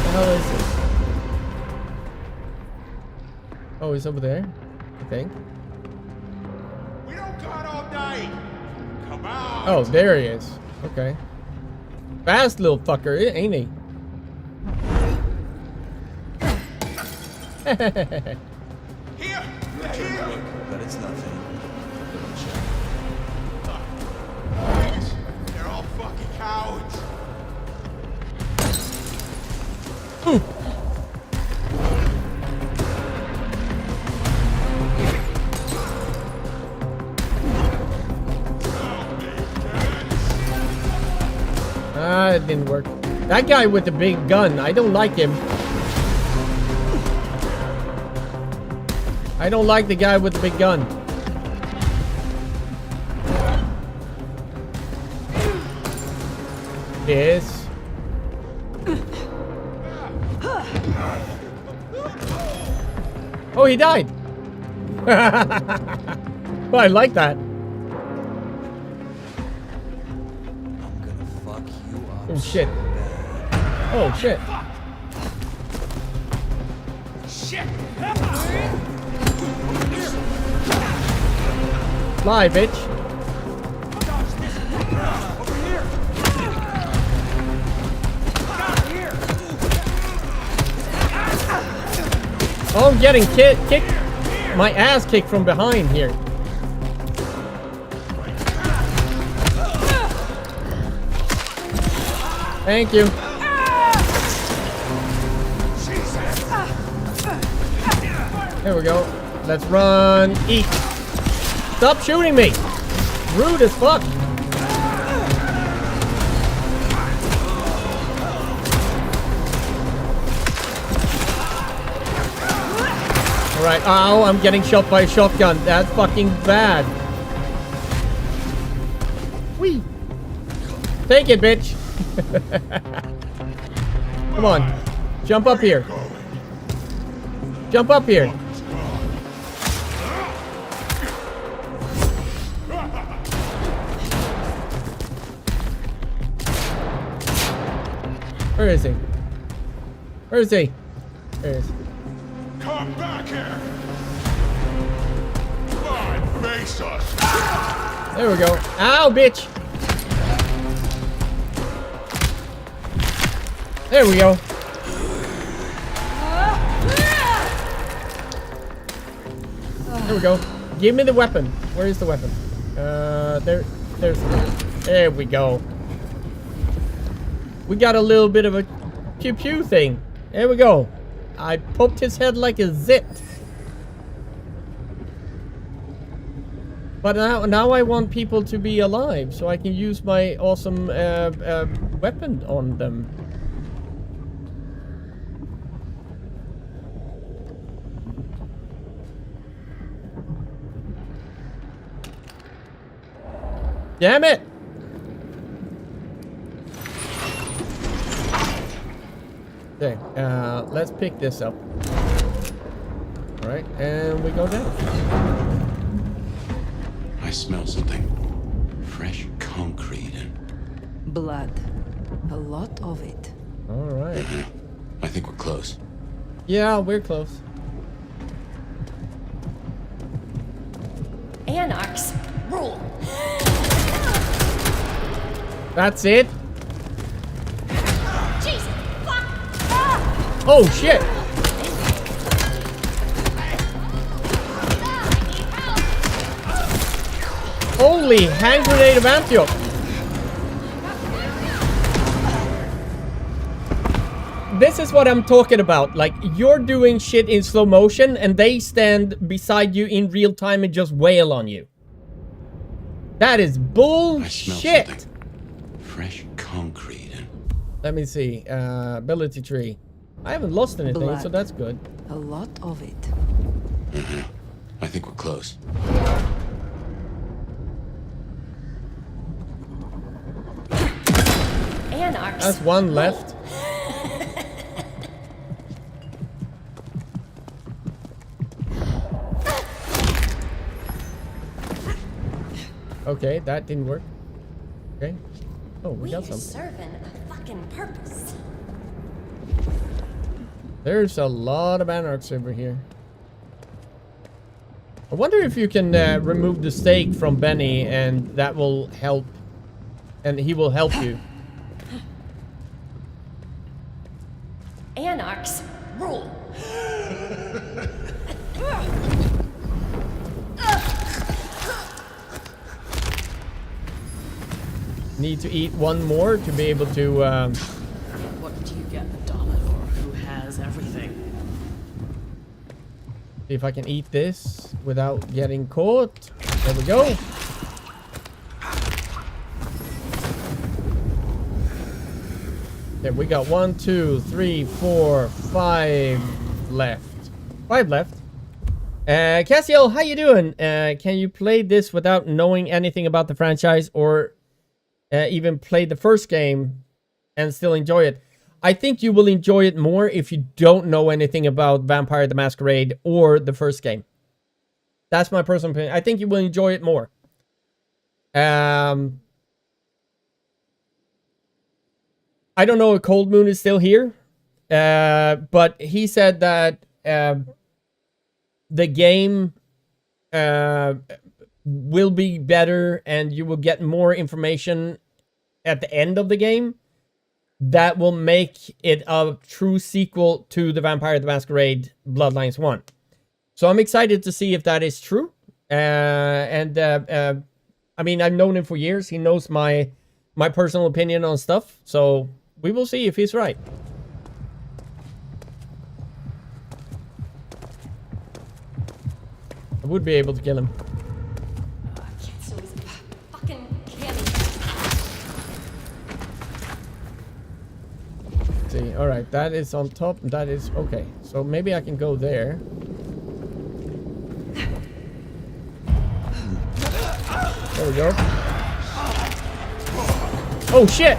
the hell is it? Oh, he's over there, I think. We don't got all night. Come on. Oh, there he is. Okay. Fast little fucker, ain't he? Here. But it's nothing. They're all fucking cowards. Ah, it didn't work. That guy with the big gun, I don't like him. I don't like the guy with the big gun. Yes. Oh, he died. Well, I like that. Oh shit. Oh shit. Shit. Fly, bitch. Oh, I'm getting kicked. My ass kicked from behind here. Thank you. There we go. Let's run. Eat. Stop shooting me. Rude as fuck. Alright. Oh, I'm getting shot by a shotgun. That's fucking bad. Whee! Take it, bitch. Come on. Jump up here. Jump up here. Where is he? Where is he? There he is. Come back here! Come on, face us! There we go. Ow, bitch! There we go. There we go. Give me the weapon. Where is the weapon? There we go. We got a little bit of a pew-pew thing. There we go. I poked his head like a zit. But now I want people to be alive so I can use my awesome weapon on them. Damn it! Okay, let's pick this up. Alright, and we go down. I smell something. Fresh concrete and... Blood. A lot of it. Alright. I think we're close. Yeah, we're close. Anarchs rule. That's it? Jesus, fuck! Oh, shit! Holy hand grenade of Antioch! This is what I'm talking about. Like, you're doing shit in slow motion and they stand beside you in real time and just wail on you. That is bullshit! Fresh concrete and... Let me see. Ability tree. I haven't lost anything, Blood. so that's good. A lot of it. I think we're close. Anarchs. That's one left. Okay, that didn't work. Okay. Oh, we got something. Serving a fucking purpose. There's a lot of anarchs over here. I wonder if you can remove the stake from Benny and that will help. And he will help you. Anarchs rule. Need to eat one more to be able to... What do you get a dollar for? Who has everything? See if I can eat this without getting caught. There we go. Okay, we got 1, 2, 3, 4, 5 left. 5 left. Cassiel, how you doing? Can you play this without knowing anything about the franchise or even play the first game and still enjoy it? I think you will enjoy it more if you don't know anything about Vampire the Masquerade or the first game. That's my personal opinion. I think you will enjoy it more. I don't know if Cold Moon is still here, but he said that the game will be better and you will get more information at the end of the game that will make it a true sequel to the Vampire the Masquerade Bloodlines 1. So I'm excited to see if that is true. I mean, I've known him for years. He knows my personal opinion on stuff. So we will see if he's right. I would be able to kill him. See, all right, that is on top. That is okay. So maybe I can go there. There we go. Oh shit!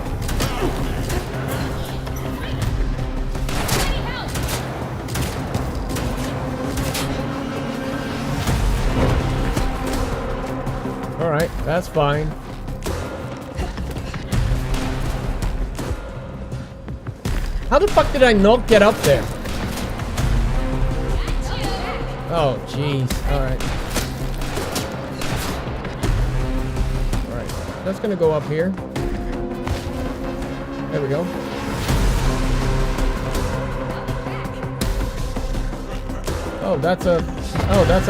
Alright, that's fine. How the fuck did I not get up there? Oh, jeez. Alright. Alright. That's gonna go up here. There we go. Oh, that's a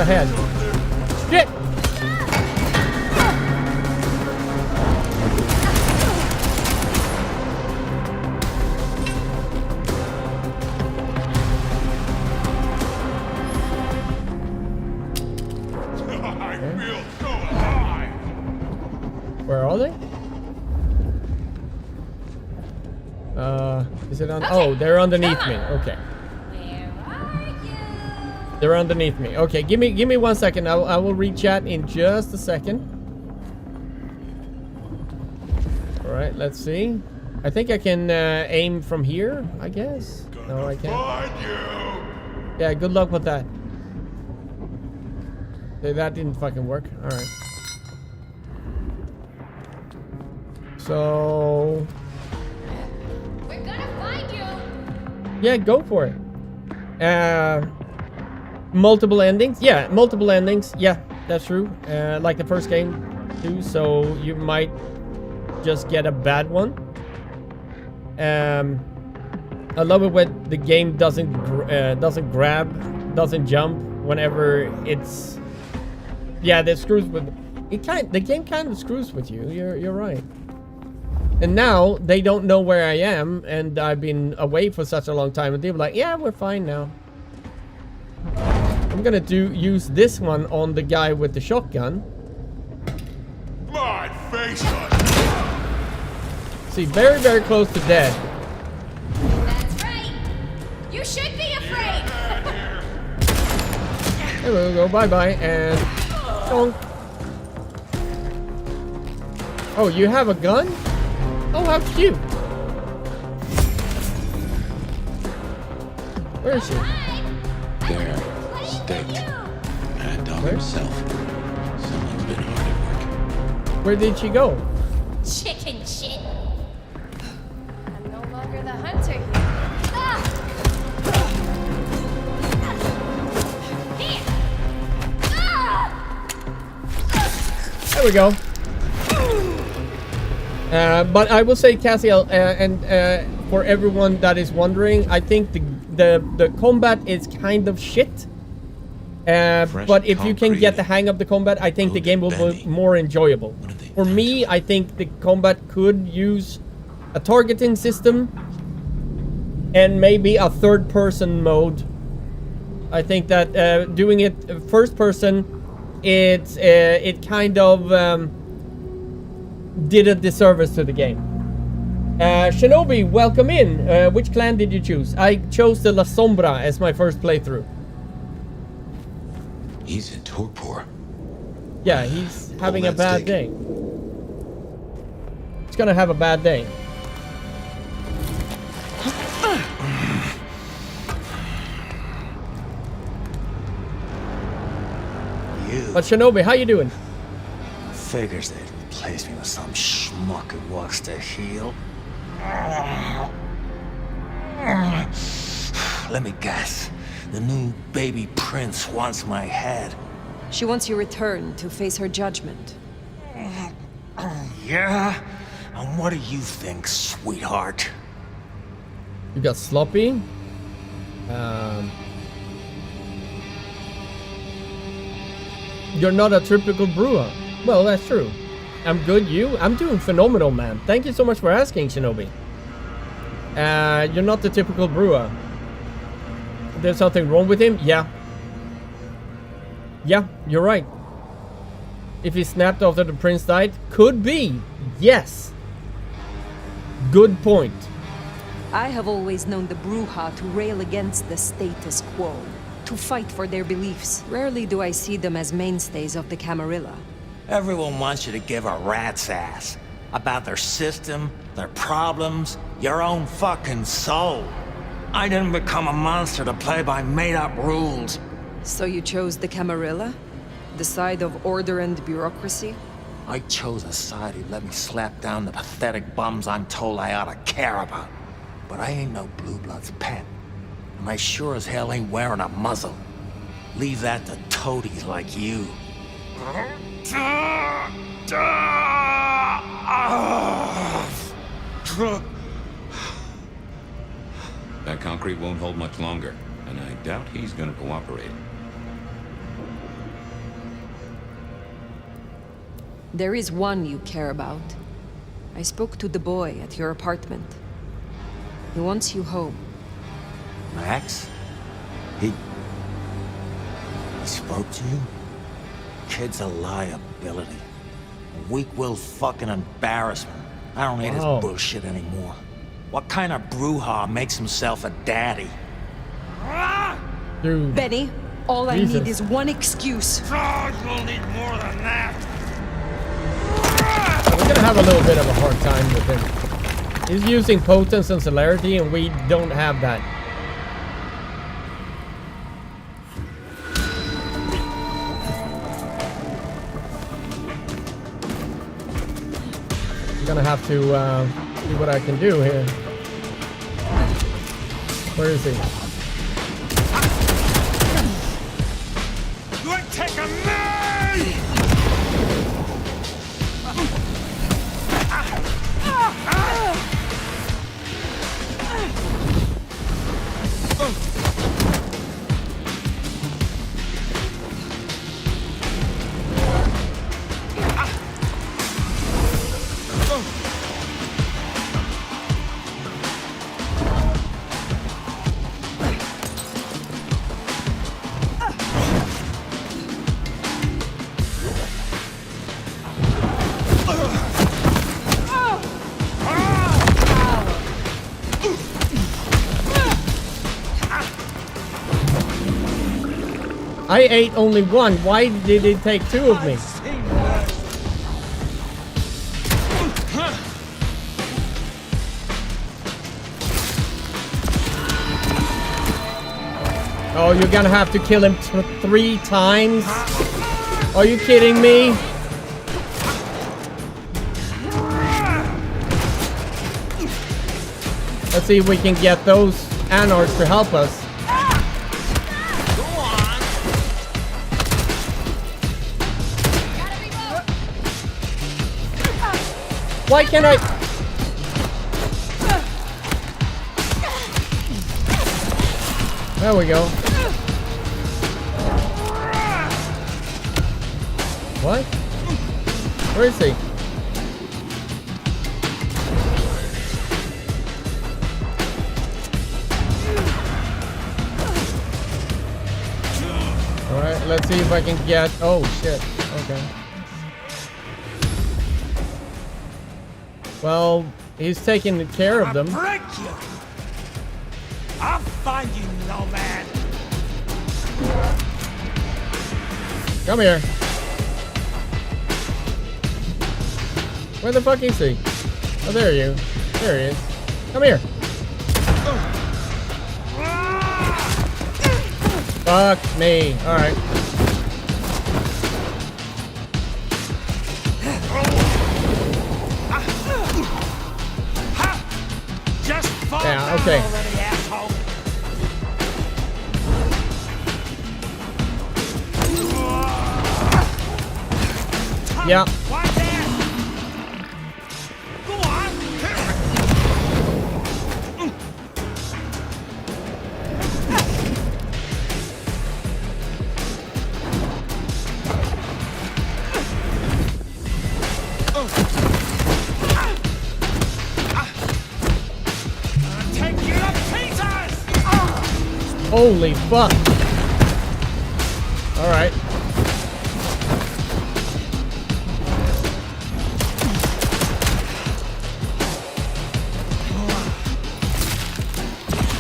head. Shit! Where are they? Is it on? Okay. Oh, they're underneath me. Okay. Where are you? They're underneath me. Okay, give me 1 second. I will rechat in just a second. All right, let's see. I think I can aim from here. I guess. No, I can't. Yeah, good luck with that. Okay, that didn't fucking work. All right. So. We're gonna find you. Yeah, go for it. Multiple endings. Yeah, multiple endings. Yeah, that's true. Like the first game too. So you might just get a bad one. I love it when the game doesn't grab, doesn't jump whenever it's. Yeah, that screws with it. The game kind of screws with you. You're right. And now they don't know where I am, and I've been away for such a long time, and they're like, "Yeah, we're fine now." I'm gonna use this one on the guy with the shotgun. My face. See, very, very close to dead. That's right. You should be afraid. There we go. Bye bye, and donk. Oh, you have a gun? Oh, how cute. Where is she? There, staked. Mad dog himself. Someone's been hard at work. Where did she go? Chicken shit. I'm no longer the hunter here. There we go. But I will say, Cassiel, and for everyone that is wondering, I think the combat is kind of shit. But if you can get the hang of the combat, I think the game will be more enjoyable. For me, I think the combat could use a targeting system and maybe a third-person mode. I think that doing it first person, it kind of did a disservice to the game. Shinobi, welcome in. Which clan did you choose? I chose the La Sombra as my first playthrough. He's in torpor. Yeah, he's having a bad day. He's gonna have a bad day. But Shinobi, how you doing? Figures they'd replace me with some schmuck who walks to heal. Let me guess. The new baby prince wants my head. She wants you returned to face her judgment. Yeah? And what do you think, sweetheart? You got sloppy. You're not a typical brewer. Well, that's true. I'm good, you? I'm doing phenomenal, man. Thank you so much for asking, Shinobi. You're not the typical brewer. There's something wrong with him? Yeah. Yeah, you're right. If he snapped after the prince died? Could be. Yes. Good point. I have always known the Bruja to rail against the status quo, to fight for their beliefs. Rarely do I see them as mainstays of the Camarilla. Everyone wants you to give a rat's ass about their system, their problems, your own fucking soul. I didn't become a monster to play by made-up rules. So you chose the Camarilla? The side of order and bureaucracy? I chose a side who let me slap down the pathetic bums I'm told I ought to care about. But I ain't no Blue Blood's pet. And I sure as hell ain't wearing a muzzle. Leave that to toadies like you. That concrete won't hold much longer, and I doubt he's gonna cooperate. There is one you care about. I spoke to the boy at your apartment. He wants you home. Max? He spoke to you? Kid's a liability. A weak-willed fucking embarrassment. I don't need his bullshit anymore. What kind of brouhaha makes himself a daddy? Dude. Benny, all I need is one excuse. You'll need more than that. We're gonna have a little bit of a hard time with him. He's using potence and celerity, and we don't have that. I'm gonna have to see what I can do here. Where is he? You ain't taking me! I ate only one. Why did it take two of me? Oh, you're gonna have to kill him 3 times? Are you kidding me? Let's see if we can get those Anarchs to help us. Why can't I? There we go. What? Where is he? Alright, let's see if I can get... Oh, shit. Okay. Well, he's taking care of them. I'll break you. I'll find you, nomad. Come here. Where the fuck is he? Oh, there you. There he is. Come here. Fuck me. All right. Yeah, okay. Yeah. Holy fuck. All right.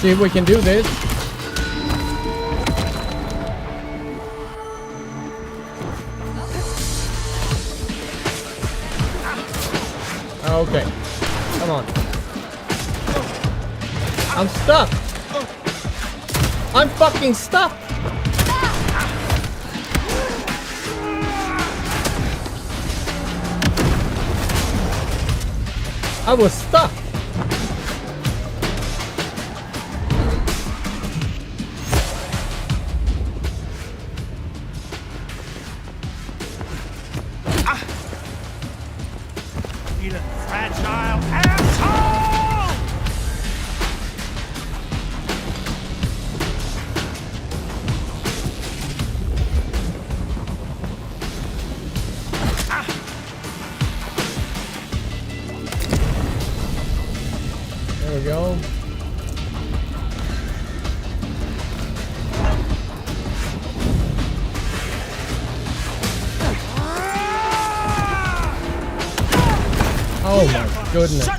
See if we can do this. Okay. Come on. I'm stuck. I'm fucking stuck. I was stuck. You fragile asshole! There we go. Oh my goodness.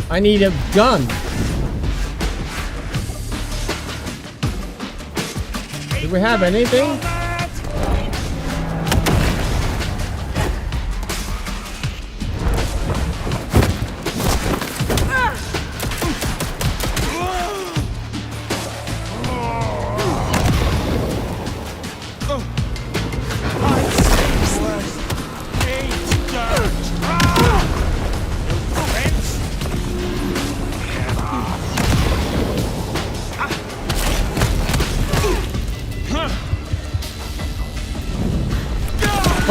I need a gun. Do we have anything?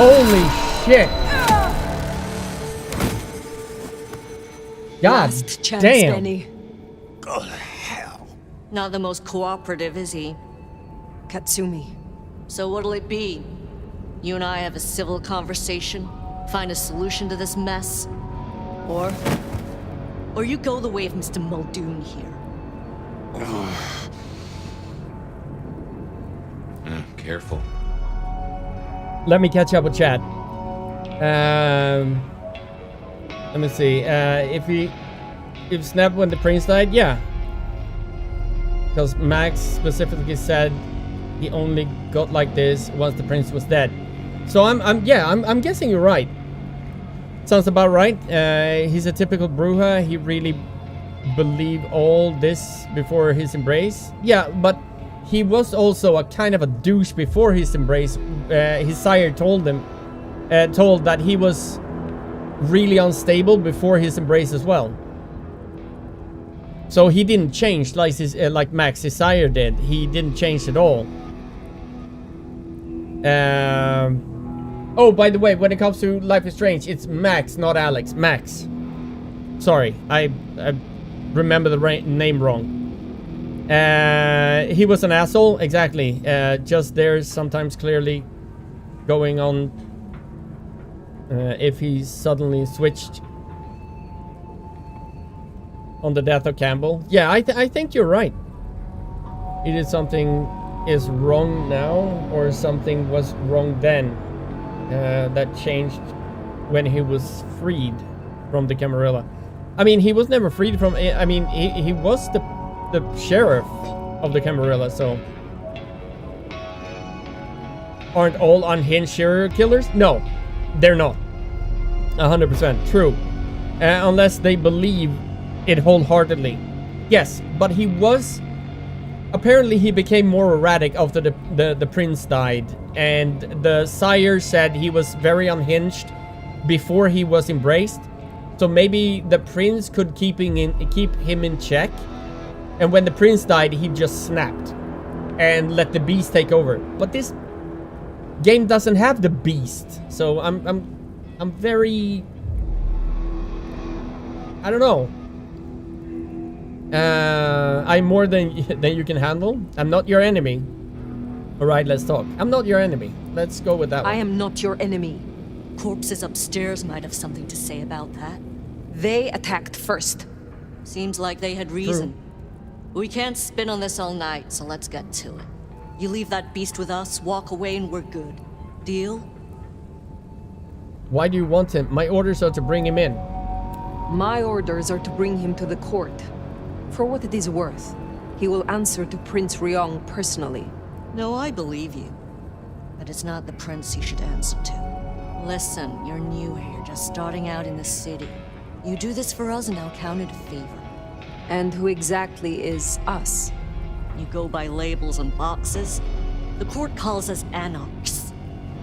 Holy shit. God Last chance, damn. Benny. Go to hell. Not the most cooperative, is he? Katsumi. So what'll it be? You and I have a civil conversation? Find a solution to this mess? Or you go the way of Mr. Muldoon here? Careful. Let me catch up with chat. Let me see. If Snap when the prince died, yeah. Because Max specifically said he only got like this once the prince was dead. So I'm guessing you're right. Sounds about right. He's a typical Bruja. He really believed all this before his embrace. Yeah, but he was also a kind of a douche before his embrace. His sire told that he was really unstable before his embrace as well. So he didn't change like Max, his sire, did. He didn't change at all. Oh, by the way, when it comes to Life is Strange, it's Max, not Alex. Max. Sorry, I remember the name wrong. He was an asshole, exactly. Just there's sometimes clearly going on if he suddenly switched on the death of Campbell. Yeah, I think you're right. Either something is wrong now or something was wrong then. That changed when he was freed from the Camarilla. I mean, he was never freed from... I mean, he was the sheriff of the Camarilla, so... Aren't all unhinged serial killers? No, they're not. 100% true. Unless they believe it wholeheartedly. Yes, but he was... Apparently he became more erratic after the prince died, and the sire said he was very unhinged before he was embraced. So maybe the prince could keep him in check, and when the prince died, he just snapped and let the beast take over. But this game doesn't have the beast, so I'm very... I don't know. I'm more than you can handle. I'm not your enemy. Alright, let's talk. I'm not your enemy. Let's go with that one. I am not your enemy. Corpses upstairs might have something to say about that. They attacked first. Seems like they had reason. We can't spin on this all night, so let's get to it. You leave that beast with us, walk away, and we're good. Deal? Why do you want him? My orders are to bring him in. My orders are to bring him to the court. For what it is worth, he will answer to Prince Ryong personally. No, I believe you. but it's not the prince you should answer to. Listen, you're new here, just starting out in the city. You do this for us and I'll count it a favor. And who exactly is us? You go by labels and boxes. The court calls us anarchs.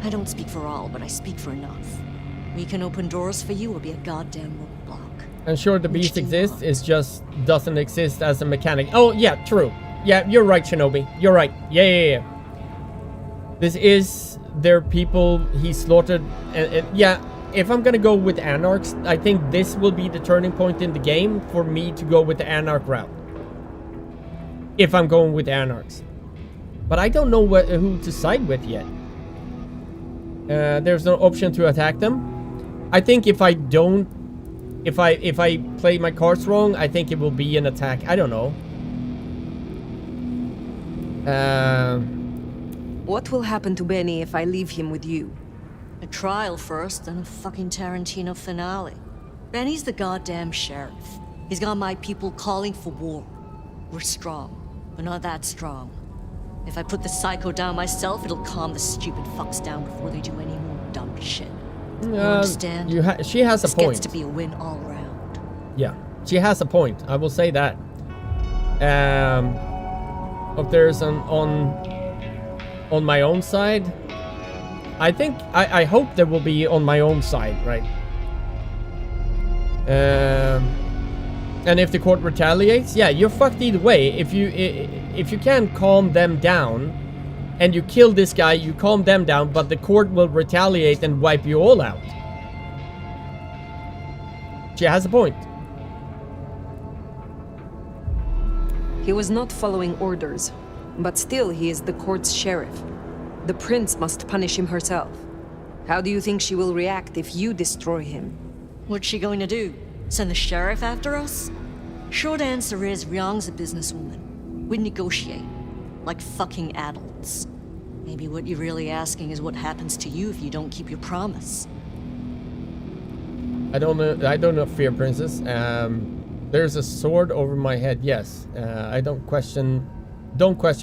I don't speak for all, but I speak for enough. We can open doors for you or be a goddamn roadblock. And sure, the beast exists, it just doesn't exist as a mechanic. Oh, yeah, true. Yeah, you're right, Shinobi. You're right. Yeah. This is their people he slaughtered. Yeah, if I'm gonna go with Anarchs, I think this will be the turning point in the game for me to go with the Anarch route. If I'm going with Anarchs. But I don't know who to side with yet. There's no option to attack them. I think if I don't... If I play my cards wrong, I think it will be an attack. I don't know. What will happen to Benny if I leave him with you? A trial first, then a fucking Tarantino finale. Benny's the goddamn sheriff. He's got my people calling for war. We're strong, but not that strong. If I put the psycho down myself, it'll calm the stupid fucks down before they do any more dumb shit. You understand? She has a point. This gets to be a win all round. Yeah, she has a point. I will say that. If there's an on my own side, I think I hope there will be on my own side, right? And if the court retaliates, yeah, you're fucked either way. If you can't calm them down, and you kill this guy, you calm them down, but the court will retaliate and wipe you all out. She has a point. He was not following orders, but still he is the court's sheriff. The prince must punish him herself. How do you think she will react if you destroy him? What's she going to do? Send the sheriff after us? Short answer is Ryong's a businesswoman. We negotiate. Like fucking adults. Maybe what you're really asking is what happens to you if you don't keep your promise. I don't know, Fear Princess. There's a sword over my head, yes. I don't question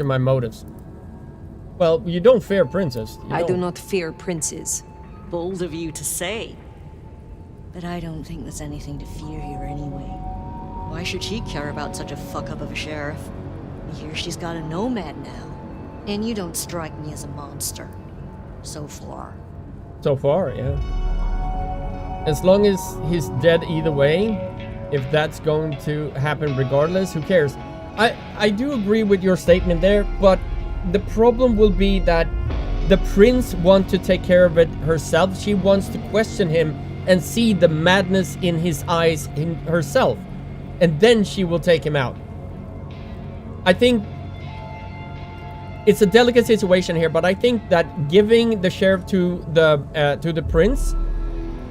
my motives. Well, you don't fear Princess. I do not fear princes. Bold of you to say. But I don't think there's anything to fear here anyway. Why should she care about such a fuck-up of a sheriff? I hear she's got a nomad now. And you don't strike me as a monster. So far. So far, yeah. As long as he's dead either way, if that's going to happen regardless, who cares? I do agree with your statement there, but the problem will be that the prince wants to take care of it herself. She wants to question him and see the madness in his eyes in herself. And then she will take him out. I think it's a delicate situation here, but I think that giving the sheriff to the prince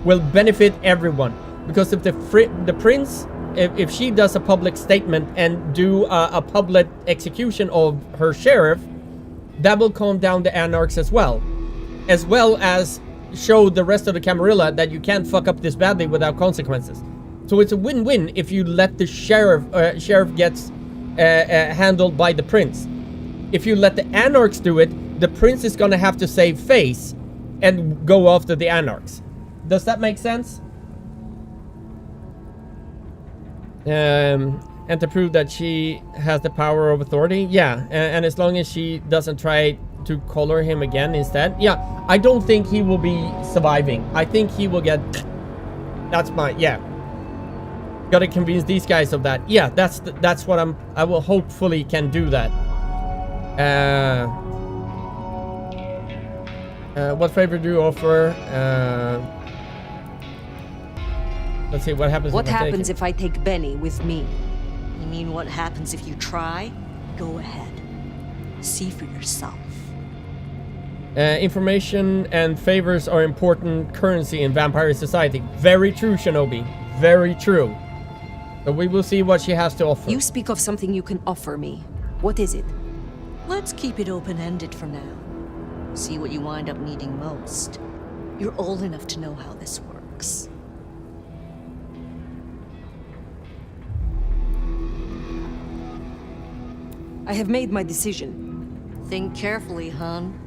will benefit everyone. Because if the prince, if she does a public statement and do a public execution of her sheriff, that will calm down the anarchs as well as show the rest of the Camarilla that you can't fuck up this badly without consequences. So it's a win-win if you let the sheriff gets handled by the prince. If you let the anarchs do it, the prince is gonna have to save face and go after the anarchs. Does that make sense? And to prove that she has the power of authority, yeah. And as long as she doesn't try to collar him again instead, yeah. I don't think he will be surviving. I think he will get... That's my... Yeah. Gotta convince these guys of that. Yeah, that's what I will hopefully can do that. What favor do you offer? Let's see what happens. What happens if I take Benny with me? You mean what happens if you try? Go ahead. See for yourself. Information and favors are important currency in vampire society. Very true, Shinobi. Very true. But we will see what she has to offer. You speak of something you can offer me. What is it? Let's keep it open-ended for now. See what you wind up needing most. You're old enough to know how this works. I have made my decision. Think carefully, hon.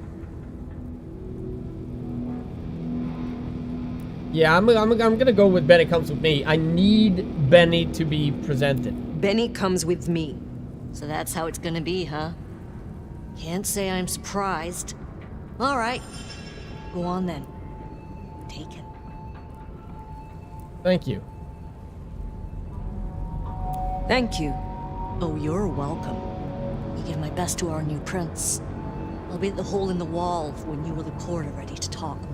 Yeah, I'm gonna go with Benny comes with me. I need Benny to be presented. Benny comes with me. So that's how it's gonna be, huh? Can't say I'm surprised. All right. Go on then. Take it. Thank you. Thank you. Oh, you're welcome. You give my best to our new prince. I'll be at the hole in the wall when you or the court are ready to talk more.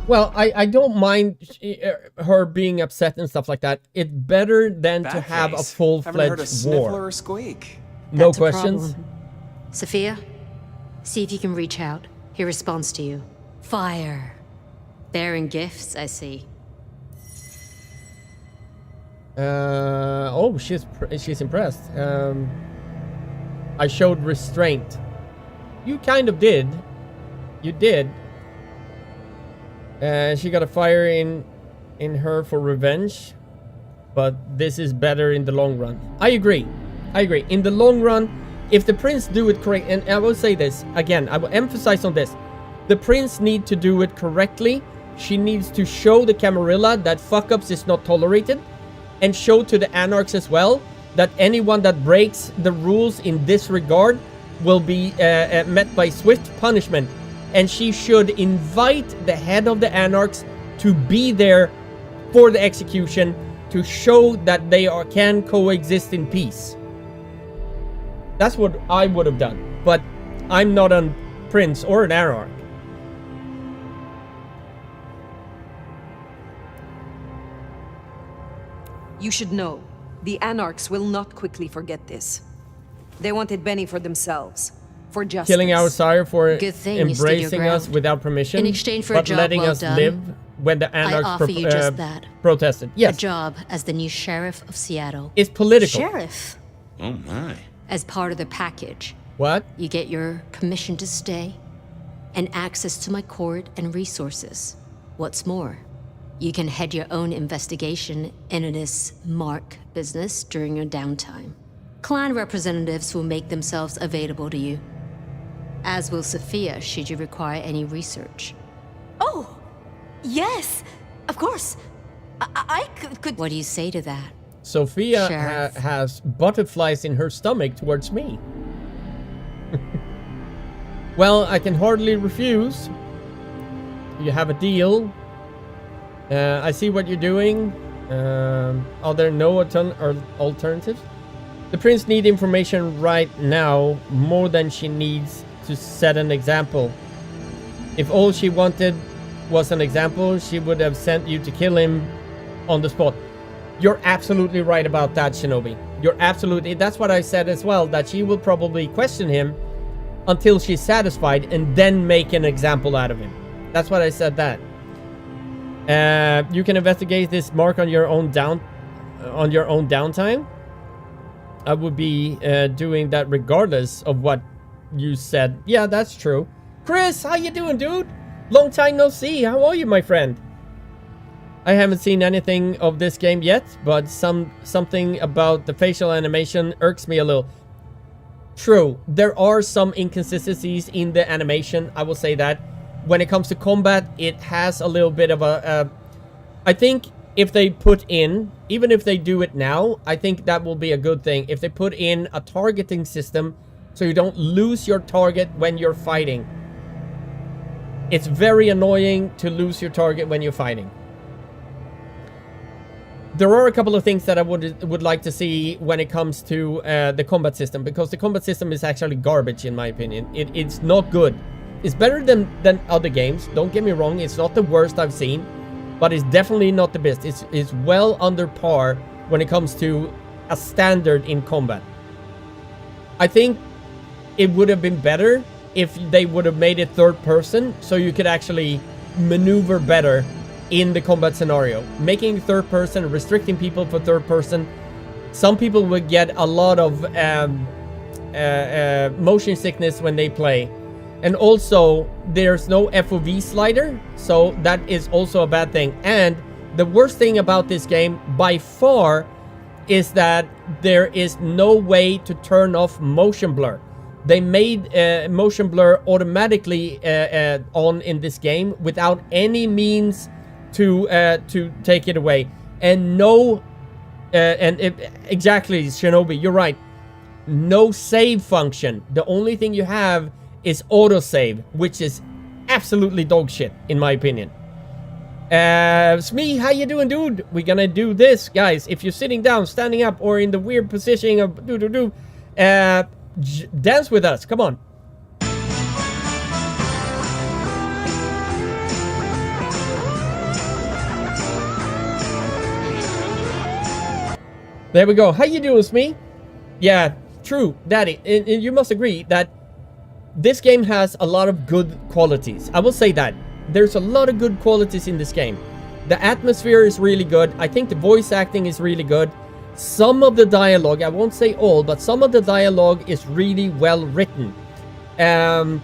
Well, I don't mind her being upset and stuff like that. It's better than to have a full-fledged war. Or squeak. No That's a questions? problem. Sophia, see if you can reach out. He responds to you. Fire. Bearing gifts, I see. Oh, she's impressed. I showed restraint. You kind of did. You did. She got a fire in her for revenge, but this is better in the long run. I agree. In the long run, if the prince do it correct, and I will say this again, I will emphasize on this. The prince need to do it correctly. She needs to show the Camarilla that fuck-ups is not tolerated, and show to the Anarchs as well that anyone that breaks the rules in this regard will be met by swift punishment. And she should invite the head of the Anarchs to be there for the execution to show that they can coexist in peace. That's what I would have done. But I'm not a prince or an Anarch. You should know, the Anarchs will not quickly forget this. They wanted Benny for themselves. For justice. Killing our sire for Good thing you stood your embracing us ground. without permission, In exchange for a but job letting well us done, live when the I Anarchs offer you just that. protested. Yes. A job as the new sheriff of Seattle. It's political. Sheriff? Oh my. As part of the package. What? You get your permission to stay and access to my court and resources. What's more, you can head your own investigation into this Mark business during your downtime. Clan representatives will make themselves available to you. As will Sophia, should you require any research. Oh, yes, of course. I could. What do you say to that? Sophia Sheriff. has butterflies in her stomach towards me. Well, I can hardly refuse. You have a deal. I see what you're doing. Are there no alternatives? The prince needs information right now more than she needs to set an example. If all she wanted was an example, she would have sent you to kill him on the spot. You're absolutely right about that, Shinobi. You're absolutely... That's what I said as well, that she will probably question him until she's satisfied and then make an example out of him. That's what I said that. You can investigate this Mark on your own downtime. I would be doing that regardless of what you said. Yeah, that's true. Chris, how you doing, dude? Long time no see. How are you, my friend? I haven't seen anything of this game yet, but something about the facial animation irks me a little. True, there are some inconsistencies in the animation, I will say that. When it comes to combat, it has a little bit of a... I think if they put in, even if they do it now, I think that will be a good thing. If they put in a targeting system so you don't lose your target when you're fighting. It's very annoying to lose your target when you're fighting. There are a couple of things that I would like to see when it comes to the combat system, because the combat system is actually garbage in my opinion. It's not good. It's better than other games, don't get me wrong, it's not the worst I've seen, but it's definitely not the best. It's well under par when it comes to a standard in combat. I think it would have been better if they would have made it third person, so you could actually maneuver better in the combat scenario. Making third person, restricting people for third person, some people would get a lot of motion sickness when they play. And also, there's no FOV slider, so that is also a bad thing. And the worst thing about this game, by far, is that there is no way to turn off motion blur. They made motion blur automatically on in this game without any means to take it away. And no, exactly, Shinobi, you're right. No save function. The only thing you have is autosave, which is absolutely dog shit, in my opinion. Smee, how you doing, dude? We're gonna do this, guys. If you're sitting down, standing up, or in the weird position of dance with us. Come on. There we go. How you doing, Smee? Yeah, true, Daddy. And you must agree that this game has a lot of good qualities. I will say that. There's a lot of good qualities in this game. The atmosphere is really good. I think the voice acting is really good. Some of the dialogue, I won't say all, but some of the dialogue is really well written. The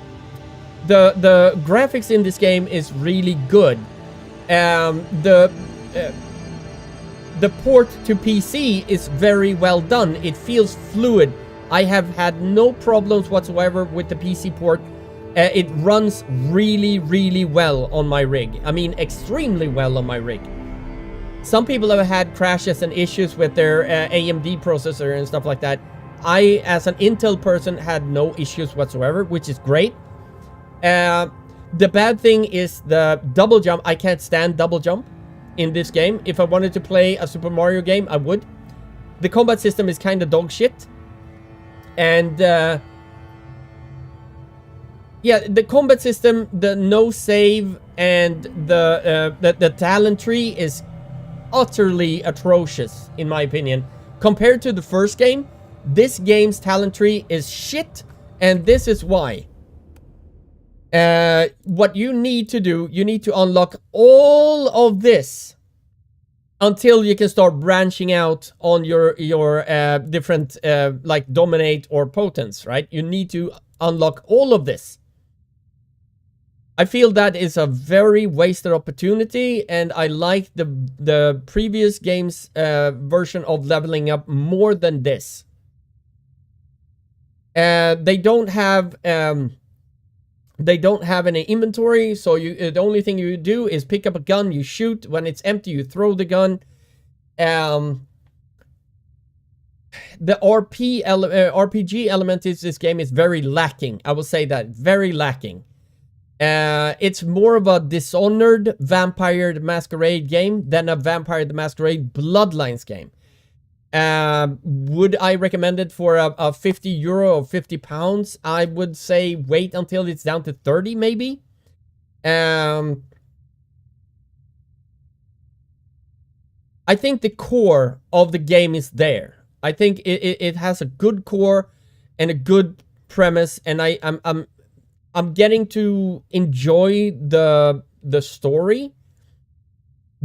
graphics in this game is really good. The port to PC is very well done. It feels fluid. I have had no problems whatsoever with the PC port. It runs really, really well on my rig. I mean, extremely well on my rig. Some people have had crashes and issues with their AMD processor and stuff like that. I, as an Intel person, had no issues whatsoever, which is great. The bad thing is the double jump. I can't stand double jump in this game. If I wanted to play a Super Mario game, I would. The combat system is kind of dog shit. And yeah, the combat system, the no save, and the talent tree is utterly atrocious, in my opinion. Compared to the first game, this game's talent tree is shit, and this is why. What you need to do, you need to unlock all of this until you can start branching out on your different, like dominate or potence, right? You need to unlock all of this. I feel that is a very wasted opportunity, and I like the previous game's version of leveling up more than this. They don't have any inventory, so you the only thing you do is pick up a gun, you shoot. When it's empty, you throw the gun. The RPG element in this game is very lacking. I will say that, very lacking. It's more of a Dishonored Vampire the Masquerade game than a Vampire the Masquerade Bloodlines game. Would I recommend it for a 50 euro or 50 pounds? I would say wait until it's down to 30 maybe. I think the core of the game is there. I think it has a good core and a good premise, and I'm getting to enjoy the story.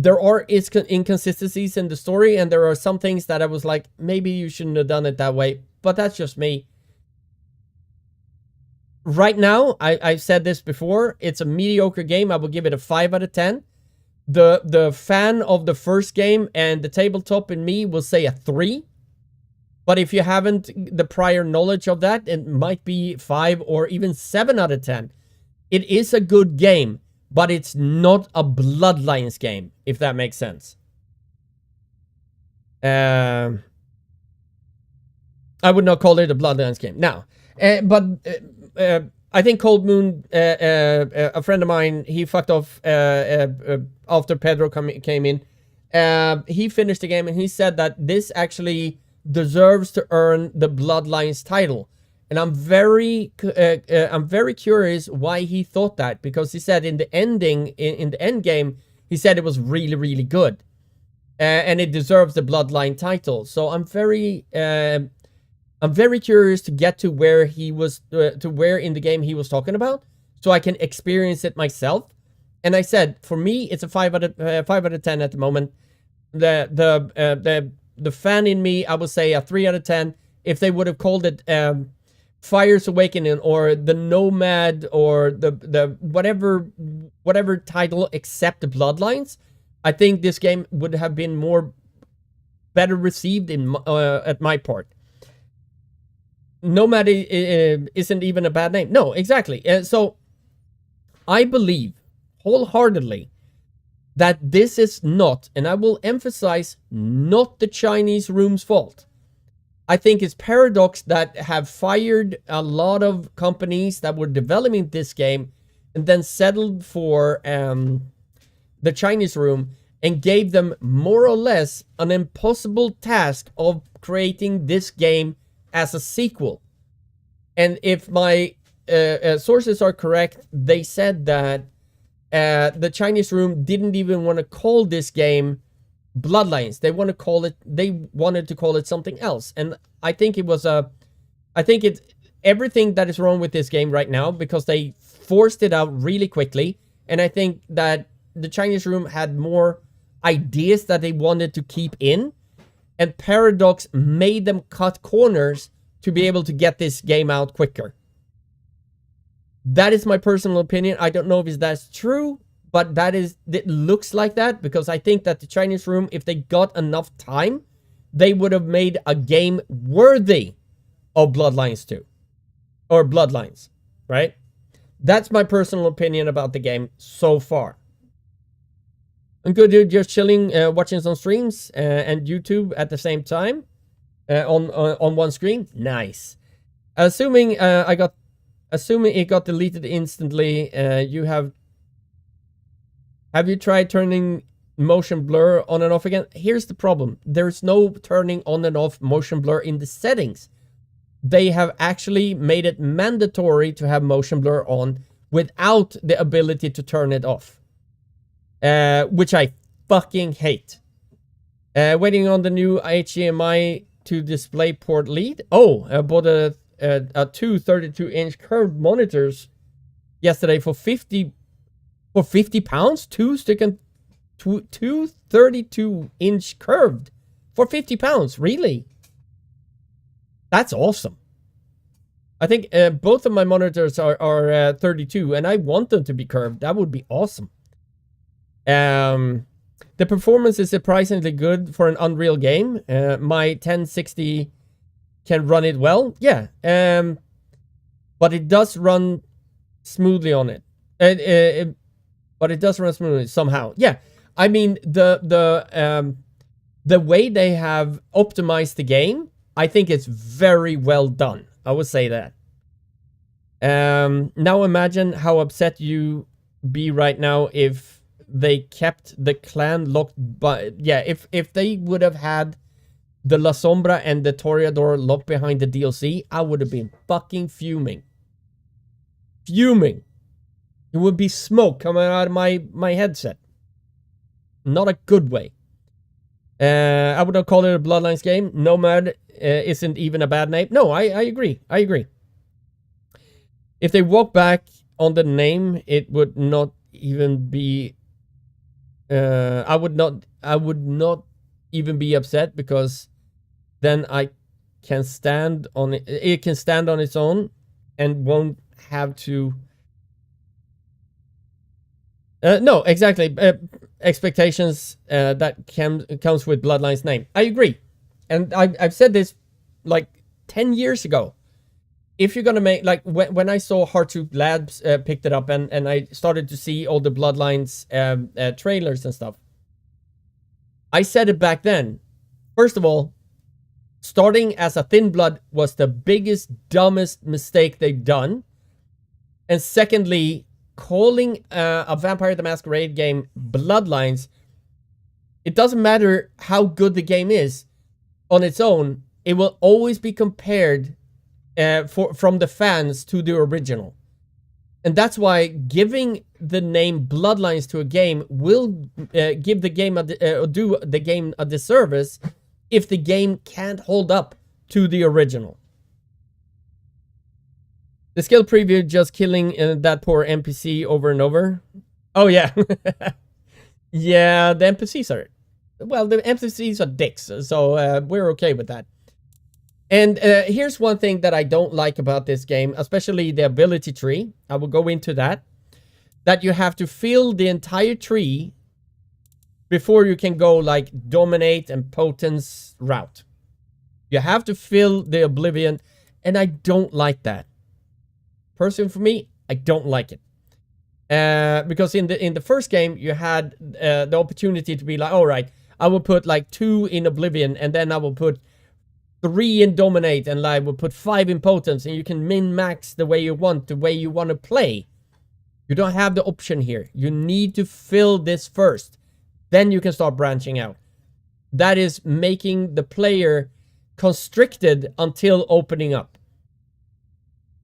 There are inconsistencies in the story, and there are some things that I was like, maybe you shouldn't have done it that way, but that's just me. Right now, I've said this before, it's a mediocre game. I will give it a 5 out of 10. The fan of the first game and the tabletop in me will say a 3. But if you haven't the prior knowledge of that, it might be 5 or even 7 out of 10. It is a good game, but it's not a Bloodlines game, if that makes sense. I would not call it a Bloodlines game. Now, I think Cold Moon, a friend of mine, he fucked off after Pedro came in. He finished the game, and he said that this actually deserves to earn the Bloodlines title. And I'm very curious why he thought that, because he said in the ending, in the end game, he said it was really, really good, and it deserves the Bloodline title. So I'm very curious to get to where he was, to where in the game he was talking about, so I can experience it myself. And I said, for me, it's a 5 out of 10 at the moment. The fan in me, I would say a 3 out of 10. If they would have called it Fire's Awakening or the Nomad or the whatever title except the Bloodlines, I think this game would have been better received at my part. Nomad isn't even a bad name. No, exactly. So I believe wholeheartedly that this is not, and I will emphasize, not the Chinese room's fault. I think it's Paradox that have fired a lot of companies that were developing this game and then settled for the Chinese room and gave them more or less an impossible task of creating this game as a sequel. And if my sources are correct, they said that the Chinese room didn't even want to call this game Bloodlines. They wanted to call it something else. And I think it's everything that is wrong with this game right now, because they forced it out really quickly. And I think that the Chinese room had more ideas that they wanted to keep in, and Paradox made them cut corners to be able to get this game out quicker. That is my personal opinion. I don't know if that's true, but it looks like that, because I think that the Chinese room, if they got enough time, they would have made a game worthy of Bloodlines 2. Or Bloodlines, right? That's my personal opinion about the game so far. I'm good, dude. Just chilling, watching some streams and YouTube at the same time on one screen. Nice. Assuming it got deleted instantly, have you tried turning motion blur on and off again? Here's the problem. There's no turning on and off motion blur in the settings. They have actually made it mandatory to have motion blur on without the ability to turn it off. Which I fucking hate. Waiting on the new HDMI to display port lead. Oh, I bought a two 32-inch curved monitors yesterday for 50 pounds. Two 32-inch curved for 50 pounds. Really? That's awesome. I think both of my monitors are 32, and I want them to be curved. That would be awesome. The performance is surprisingly good for an Unreal game. My 1060 can run it well. Yeah. But it does run smoothly on it. But it does run smoothly somehow. Yeah. I mean, the way they have optimized the game, I think it's very well done. I would say that. Now imagine how upset you be right now if they kept the clan locked. But yeah, if they would have had the La Sombra and the Toreador locked behind the DLC, I would have been fucking fuming. Fuming. It would be smoke coming out of my headset. Not a good way. I would not call it a Bloodlines game. Nomad isn't even a bad name. No, I agree. I agree. If they walk back on the name, it would not even be... I would not even be upset, because then I can stand on it. It can stand on its own and won't have to... no, exactly. Expectations that comes with Bloodlines name. I agree. And I've said this like 10 years ago. If you're gonna make, like, when I saw Heartsuit Labs picked it up, and I started to see all the Bloodlines trailers and stuff, I said it back then. First of all, starting as a Thin Blood was the biggest, dumbest mistake they've done. And secondly, calling a Vampire the Masquerade game Bloodlines, it doesn't matter how good the game is on its own, it will always be compared from the fans to the original. And that's why giving the name Bloodlines to a game will give the game do the game a disservice if the game can't hold up to the original. The skill preview just killing that poor NPC over and over. Oh yeah. Yeah, the NPCs are... Well, the NPCs are dicks, so we're okay with that. And here's one thing that I don't like about this game, especially the ability tree. I will go into that. That you have to fill the entire tree before you can go like dominate and potence route. You have to fill the Oblivion. And I don't like that. Personally, for me, I don't like it. Because in the first game, you had the opportunity to be like, all right, I will put like 2 in Oblivion, and then I will put 3 in Dominate, and I will put 5 in Potence, and you can min-max the way you want to play. You don't have the option here. You need to fill this first. Then you can start branching out. That is making the player constricted until opening up.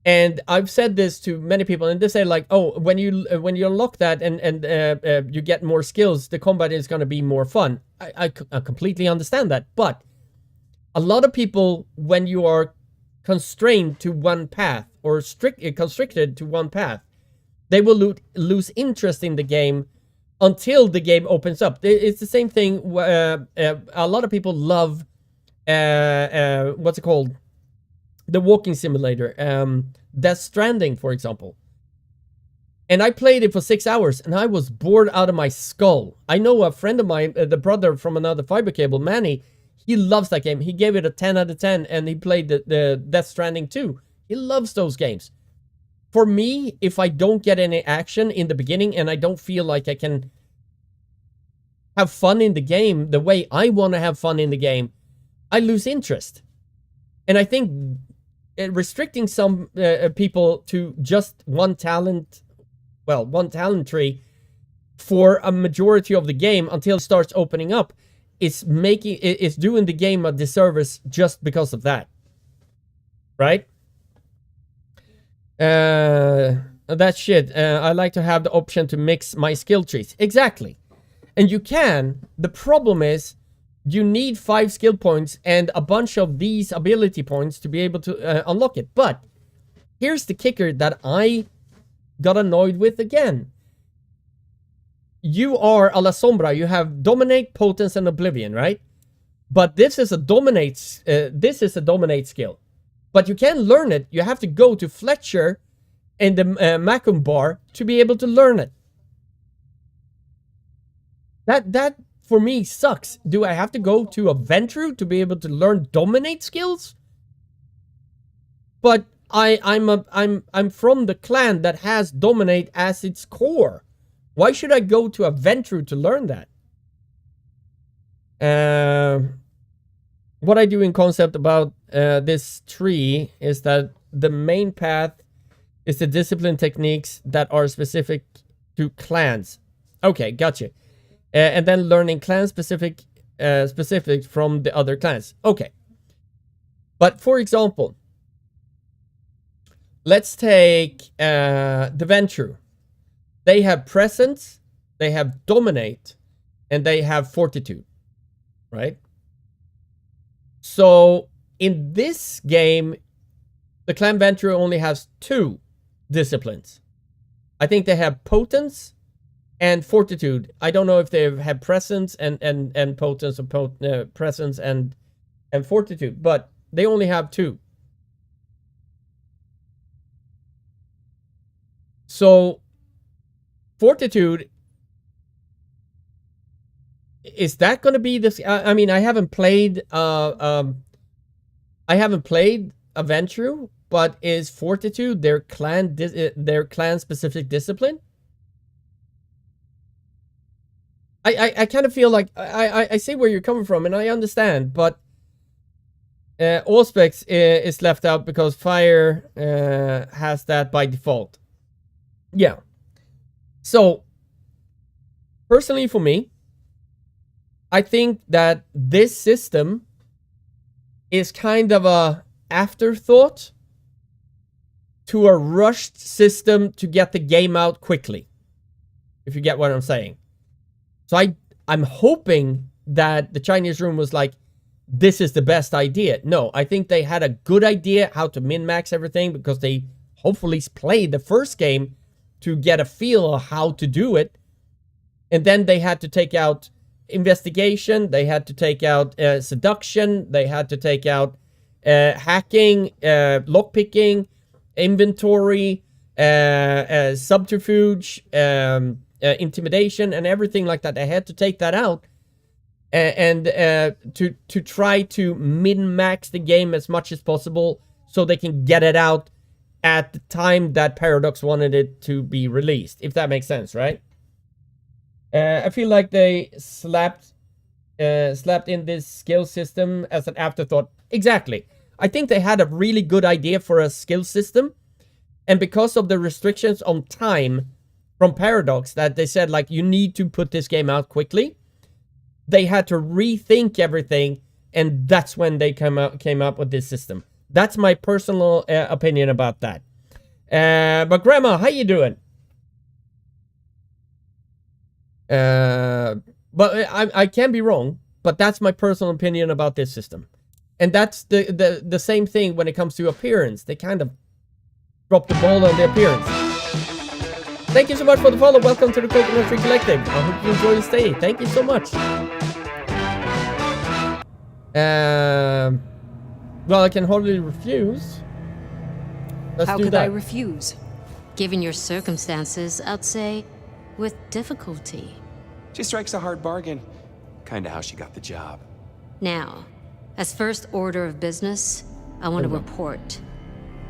And I've said this to many people, and they say like, oh, when you unlock that and you get more skills, the combat is going to be more fun. I completely understand that. But a lot of people, when you are constrained to one path or constricted to one path, they will lose interest in the game until the game opens up. It's the same thing. A lot of people love, what's it called? The walking simulator, Death Stranding, for example. And I played it for 6 hours, and I was bored out of my skull. I know a friend of mine, the brother from another fiber cable, Manny, he loves that game. He gave it a 10 out of 10, and he played the Death Stranding too. He loves those games. For me, if I don't get any action in the beginning, and I don't feel like I can have fun in the game the way I want to have fun in the game, I lose interest. And I think restricting some people to just one talent tree for a majority of the game until it starts opening up is doing the game a disservice just because of that. Right? That shit. I like to have the option to mix my skill trees. Exactly. And you can. The problem is you need 5 skill points and a bunch of these ability points to be able to unlock it. But here's the kicker that I got annoyed with again. You are a La Sombra. You have Dominate, Potence, and Oblivion, right? But this is a Dominate skill. But you can learn it. You have to go to Fletcher in the Macum bar to be able to learn it. That for me sucks. Do I have to go to a Ventru to be able to learn Dominate skills? But I'm from the clan that has Dominate as its core. Why should I go to a Ventru to learn that? What I do in concept about this tree is that the main path is the discipline techniques that are specific to clans. Okay, gotcha. And then learning clan specific from the other clans. Okay. But for example, let's take the Ventru. They have Presence, they have Dominate, and they have Fortitude. Right? So in this game, the clan Ventru only has 2 disciplines. I think they have Potence and Fortitude. I don't know if they have Presence and Potence or Presence and Fortitude, but they only have 2. So Fortitude, is that going to be this? I mean, I haven't played a Ventru, but is Fortitude their clan specific discipline? I kind of feel like I see where you're coming from, and I understand, but Auspex is left out because Fire has that by default. Yeah. So, personally for me, I think that this system is kind of a afterthought to a rushed system to get the game out quickly. If you get what I'm saying. So I'm hoping that the Chinese room was like, this is the best idea. No, I think they had a good idea how to min-max everything because they hopefully played the first game to get a feel of how to do it. And then they had to take out investigation, they had to take out seduction, they had to take out hacking, lockpicking, inventory, subterfuge, intimidation, and everything like that. They had to take that out and to try to min-max the game as much as possible so they can get it out at the time that Paradox wanted it to be released, if that makes sense, right? I feel like they slapped in this skill system as an afterthought. Exactly. I think they had a really good idea for a skill system, and because of the restrictions on time from Paradox, that they said, like, you need to put this game out quickly, they had to rethink everything, and that's when they came up with this system. That's my personal opinion about that. But Grandma, how you doing? But I can be wrong, but that's my personal opinion about this system. And that's the same thing when it comes to appearance. They kind of dropped the ball on the appearance. Thank you so much for the follow. Welcome to the Coconut Tree Collective. I hope you enjoy the stay. Thank you so much. Well, I can hardly refuse. Let's How do could that. I refuse? Given your circumstances, I'd say with difficulty. She strikes a hard bargain. Kinda how she got the job. Now, as first order of business, I want to report.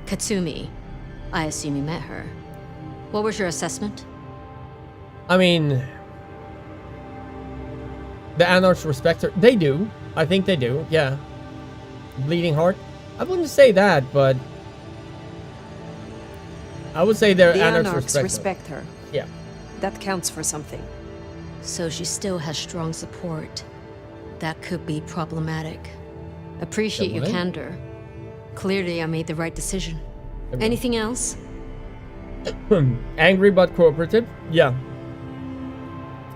Katsumi, I assume you met her. What was your assessment? I mean, the Anarchs respect her. They do. I think they do, yeah. Bleeding heart? I wouldn't say that, but I would say the Anarchs respect her. Yeah. That counts for something. So she still has strong support. That could be problematic. Appreciate your candor. Clearly, I made the right decision. Anything else? Angry but cooperative? Yeah.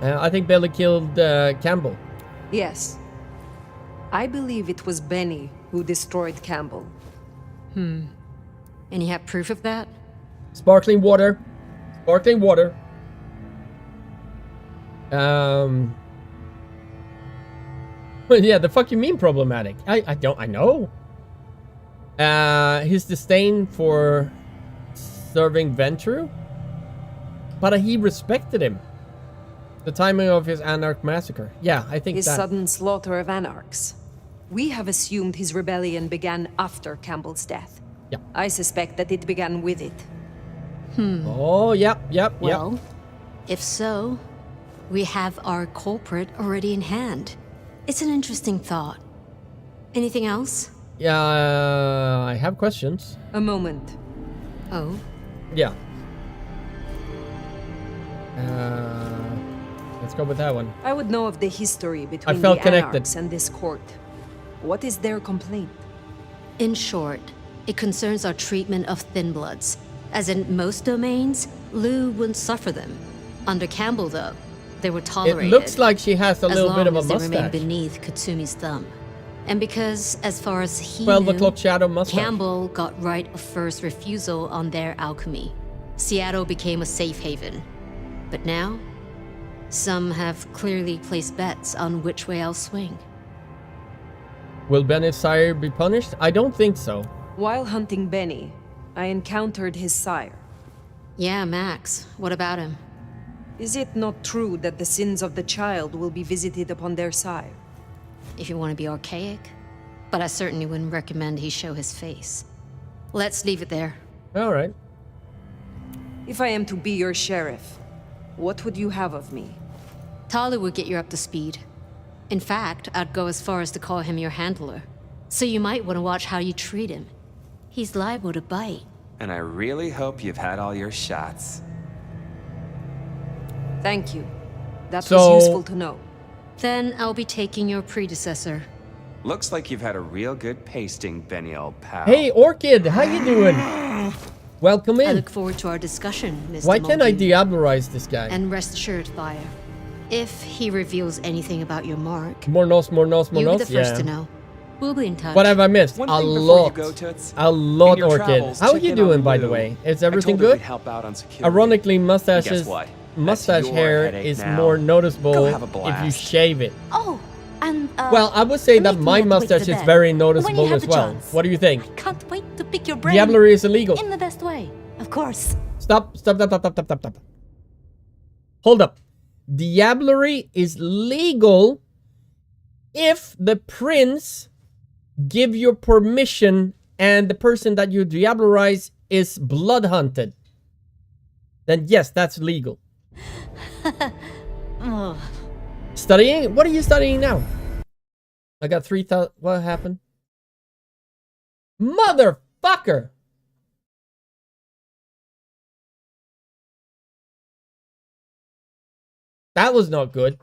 I think Billy killed Campbell. Yes. I believe it was Benny who destroyed Campbell. And you have proof of that? Sparkling water. Sparkling water. Well, yeah, the fuck you mean problematic? I know. His disdain for serving Ventru? But he respected him. The timing of his Anarch massacre. Yeah, I think his that... sudden slaughter of Anarchs. We have assumed his rebellion began after Campbell's death. Yeah. I suspect that it began with it. Oh, yep. Well, if so, we have our culprit already in hand. It's an interesting thought. Anything else? Yeah, I have questions. A moment. Oh? Yeah. Let's go with that one. I would know of the history between I felt the connected. Anarchs and this court. What is their complaint? In short, it concerns our treatment of thin bloods. As in most domains, Lou wouldn't suffer them. Under Campbell, though, they were tolerated. It looks like she has a little bit of a as long as they mustache. remain beneath Katsumi's thumb. And because, as far as he 12 knew, o'clock shadow mustache. Campbell got right of first refusal on their alchemy. Seattle became a safe haven. But now, some have clearly placed bets on which way I'll swing. Will Benny's sire be punished? I don't think so. While hunting Benny, I encountered his sire. Yeah, Max. What about him? Is it not true that the sins of the child will be visited upon their sire? If you want to be archaic. But I certainly wouldn't recommend he show his face. Let's leave it there. All right. If I am to be your sheriff, what would you have of me? Tali would get you up to speed. In fact, I'd go as far as to call him your handler. So you might want to watch how you treat him. He's liable to bite. And I really hope you've had all your shots. Thank you. That So- was useful to know. Then I'll be taking your predecessor. Looks like you've had a real good pasting, Benny, old pal. Hey, Orchid, how you doing? Welcome I in. look forward to our discussion, Mr. Why can't I Muldoon. Diablerize this guy? And rest assured, Fire, if he reveals anything about your mark, More nos. you'll be the first Yeah. to know. We'll be in touch. What have I missed? One A thing before you lot. go, Toots. A lot, In your Orchid. travels, How are check you in on doing, by the Lou. way? Is I everything told her good? we'd help out on security. Ironically, Guess mustache what? mustache That's hair your headache is now. more noticeable Go have a if blast. you shave it. Oh, and Well, I would say that meet me my at the wait mustache for is bed. very When you noticeable have as the well. chance. What do you think? Can't wait to pick your brain. Diablerie is illegal. In the best way, of course. Stop. Hold up. Diablerie is legal if the prince give you permission and the person that you diablerize is blood hunted, then yes, that's legal. Studying? What are you studying now? I got 3,000. What happened? Motherfucker! That was not good.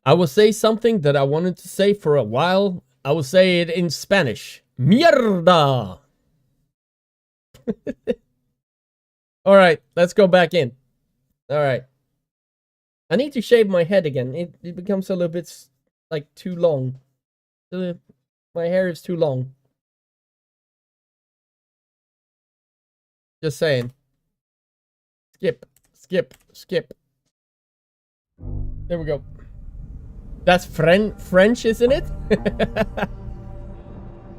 I will say something that I wanted to say for a while. I will say it in Spanish. Mierda! Alright, let's go back in. Alright. I need to shave my head again. It becomes a little bit, like, too long. My hair is too long. Just saying. Skip, skip, skip. There we go. That's French, isn't it?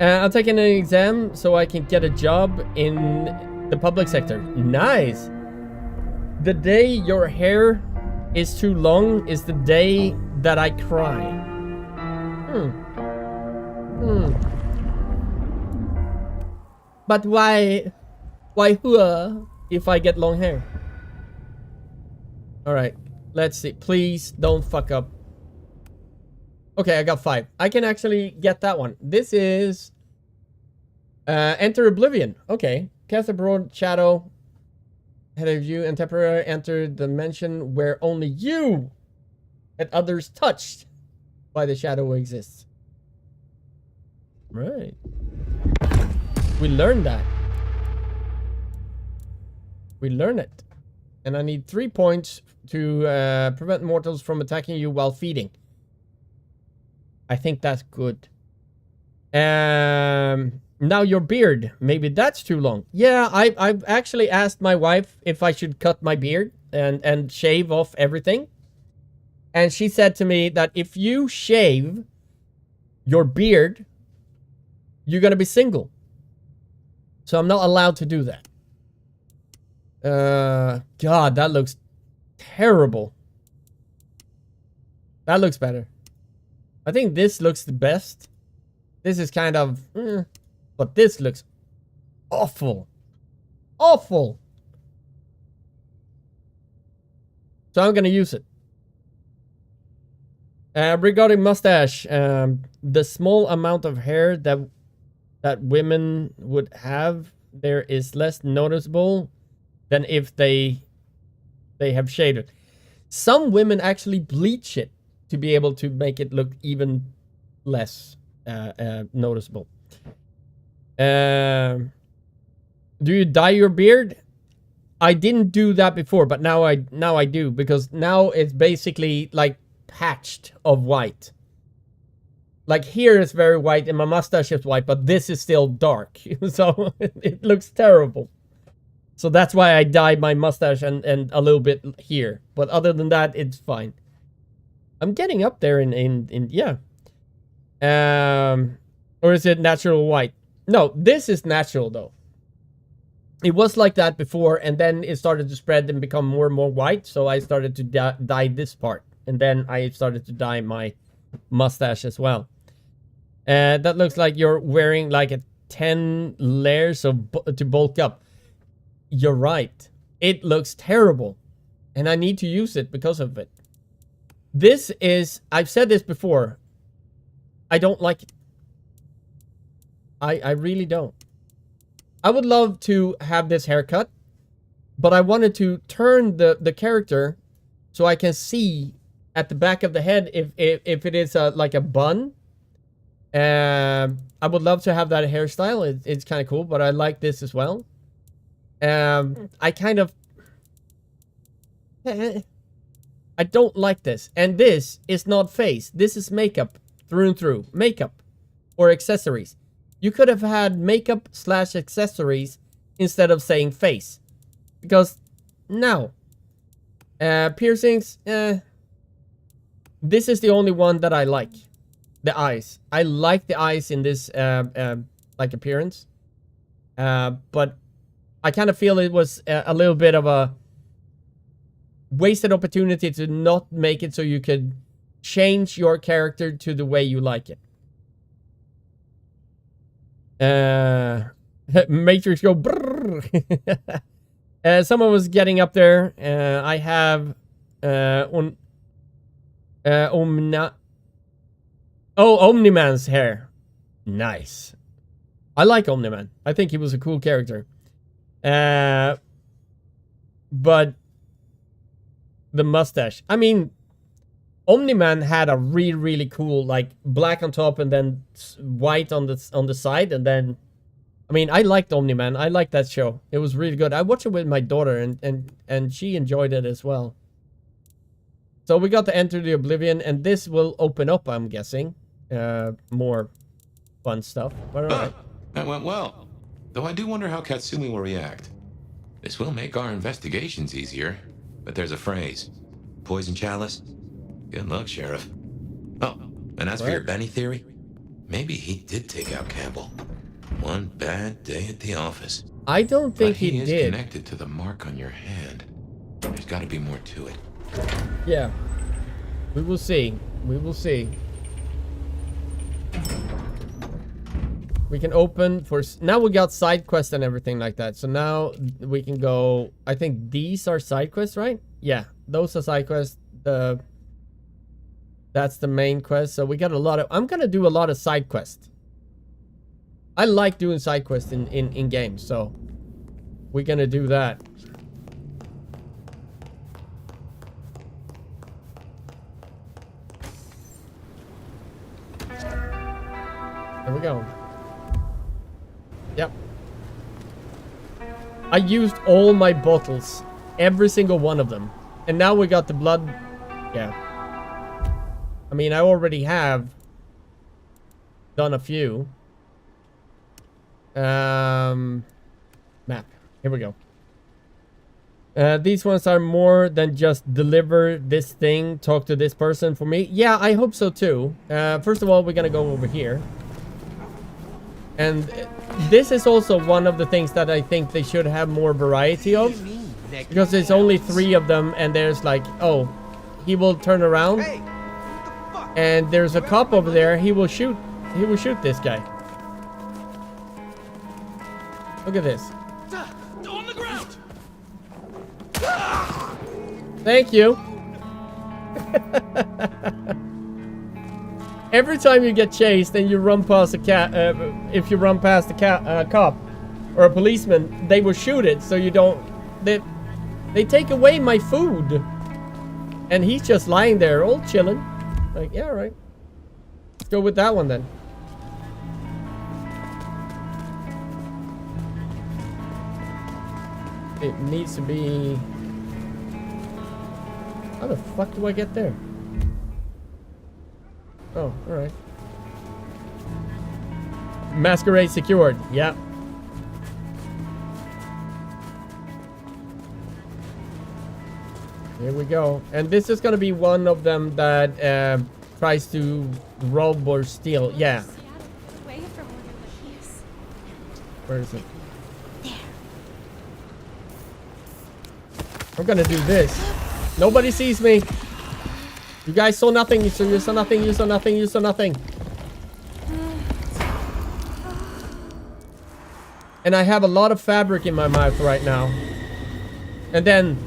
I'm taking an exam so I can get a job in the public sector. Nice. The day your hair is too long is the day that I cry. But why if I get long hair? Alright, let's see. Please don't fuck up. Okay, I got 5. I can actually get that one. This is Enter Oblivion. Okay. Cast a broad shadow ahead of you and temporarily enter the dimension where only you and others touched by the shadow exists. Right. We learned that. We learn it. And I need 3 points to prevent mortals from attacking you while feeding. I think that's good. Now your beard. Maybe that's too long. Yeah, I've actually asked my wife if I should cut my beard and shave off everything. And she said to me that if you shave your beard, you're gonna be single. So I'm not allowed to do that. God, that looks terrible. That looks better. I think this looks the best. This is kind of... but this looks awful. Awful. So I'm gonna use it. Regarding mustache, the small amount of hair that women would have there is less noticeable than if they have shaved it. Some women actually bleach it to be able to make it look even less noticeable. Do you dye your beard? I didn't do that before, but now I do, because now it's basically like patched of white. Like here it's very white and my mustache is white, but this is still dark. So it looks terrible. So that's why I dyed my mustache and a little bit here. But other than that, it's fine. I'm getting up there in yeah. Or is it natural white? No, this is natural though. It was like that before, and then it started to spread and become more and more white. So I started to dye this part, and then I started to dye my mustache as well. That looks like you're wearing like a 10 layers to bulk up. You're right. It looks terrible, and I need to use it because of it. This is, I've said this before, I don't like it. I really don't. I would love to have this haircut, but I wanted to turn the character so I can see at the back of the head if it is like a bun. I would love to have that hairstyle. It's kind of cool, but I like this as well. I kind of... I don't like this. And this is not face. This is makeup through and through. Makeup or accessories. You could have had makeup / accessories instead of saying face. Because, no. Piercings, this is the only one that I like. The eyes. I like the eyes in this, like, appearance. But I kind of feel it was a little bit of a wasted opportunity to not make it so you could change your character to the way you like it. Matrix go brrr. Someone was getting up there. I have Omni-Man's hair. Nice. I like Omni-Man. I think he was a cool character. But the mustache. I mean, Omni-Man had a really cool, like, black on top and then white on the side, and then, I mean, I liked Omni-Man. I liked that show. It was really good. I watched it with my daughter, and she enjoyed it as well. So we got to enter the Oblivion, and this will open up, I'm guessing, more fun stuff. But all right. That went well. Though I do wonder how Katsumi will react. This will make our investigations easier, but there's a phrase. Poison chalice? Good luck, Sheriff. Oh, and as for your Benny theory, maybe he did take out Campbell. One bad day at the office. I don't think he is did. Connected to the mark on your hand. There's got to be more to it. Yeah. We will see. We will see. We can open for... Now we got side quests and everything like that. So now we can go... I think these are side quests, right? Yeah, those are side quests. That's the main quest. So we got a lot of... I'm going to do a lot of side quests. I like doing side quests in games. So we're going to do that. There we go. Yep. I used all my bottles. Every single one of them. And now we got the blood... Yeah. I mean, I already have done a few. Map. Here we go. These ones are more than just deliver this thing, talk to this person for me. Yeah, I hope so too. First of all, we're gonna go over here. And this is also one of the things that I think they should have more variety of. Because there's only 3 of them, and there's like, oh, he will turn around. And there's a cop over there, he will shoot this guy. Look at this. On the ground. Thank you. Every time you get chased and you run past a cat, if you run past a cop or a policeman, they will shoot it. So you don't. They take away my food, and he's just lying there, all chilling. Like, yeah, all right. Let's go with that one then. It needs to be... How the fuck do I get there? Oh, alright. Masquerade secured. Yep. Here we go. And this is gonna be one of them that tries to rob or steal. Yeah. Where is it? I'm gonna do this. Nobody sees me. You guys saw nothing. You saw nothing. You saw nothing. You saw nothing. And I have a lot of fabric in my mouth right now. And then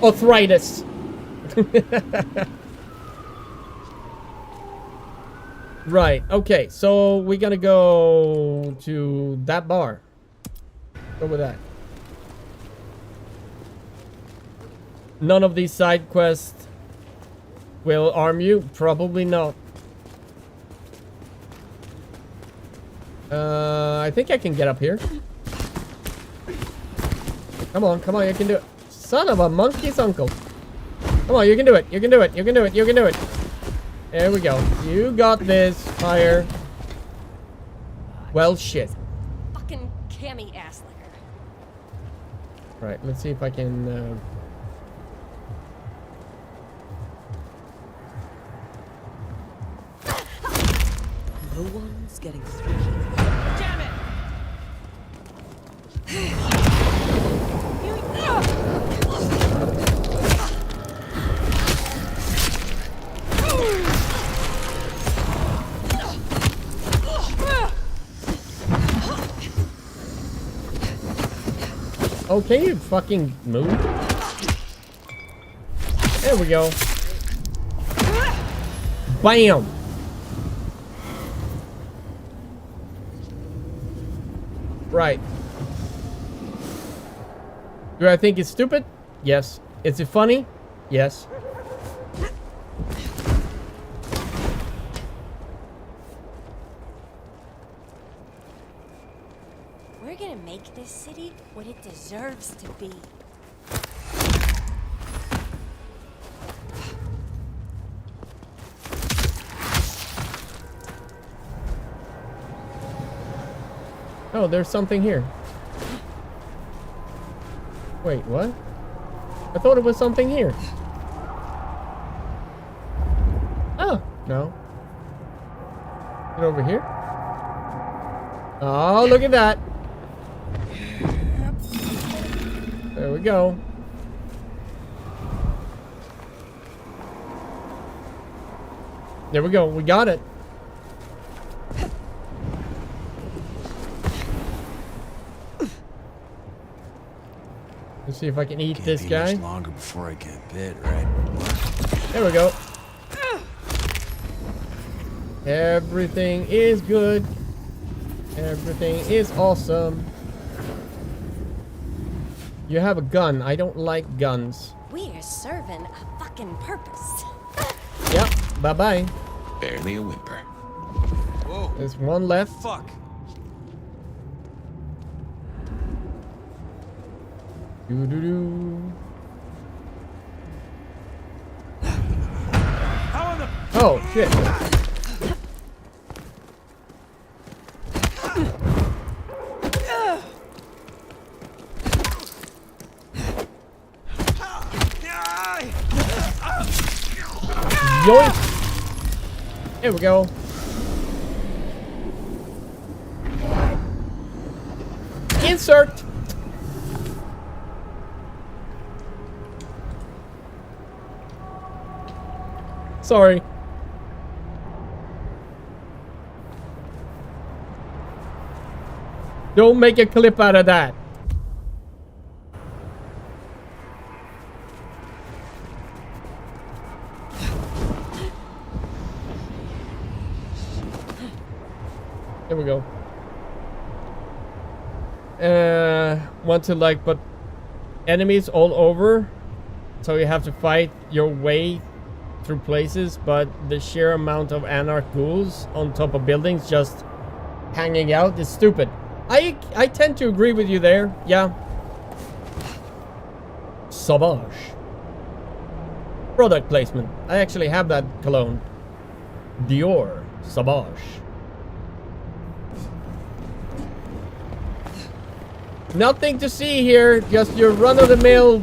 arthritis. Right. Okay. So we're gonna go to that bar. Go with that. None of these side quests will arm you. Probably not. I think I can get up here. Come on, come on, you can do it. Son of a monkey's uncle. Come on, you can do it. You can do it. You can do it. You can do it. There we go. You got this. Fire. Well, shit. Fucking Cammy ass liquor. Right, let's see if I can... No one's getting through. Damn it! Oh, can you fucking move? There we go. Bam! Right. Do I think it's stupid? Yes. Is it funny? Yes. We're gonna make this city what it deserves to be. Oh, there's something here. Wait, what? I thought it was something here. Oh, no. Get over here. Oh, look at that. There we go. There we go. We got it. Let's see if I can eat this guy. Much longer before I get bit, right? There we go. Everything is good. Everything is awesome. You have a gun. I don't like guns. We are serving a fucking purpose. Yep. Bye-bye. Barely a whimper. Whoa. There's one left. Fuck. Doo-doo-doo. Oh, shit. Yoink! There we go. Insert! Sorry. Don't make a clip out of that. There we go. Want to like, but enemies all over, so you have to fight your way through places, but the sheer amount of anarch ghouls on top of buildings just hanging out is stupid. I tend to agree with you there. Yeah. Sauvage. Product placement. I actually have that cologne. Dior Sauvage. Nothing to see here, just your run-of-the-mill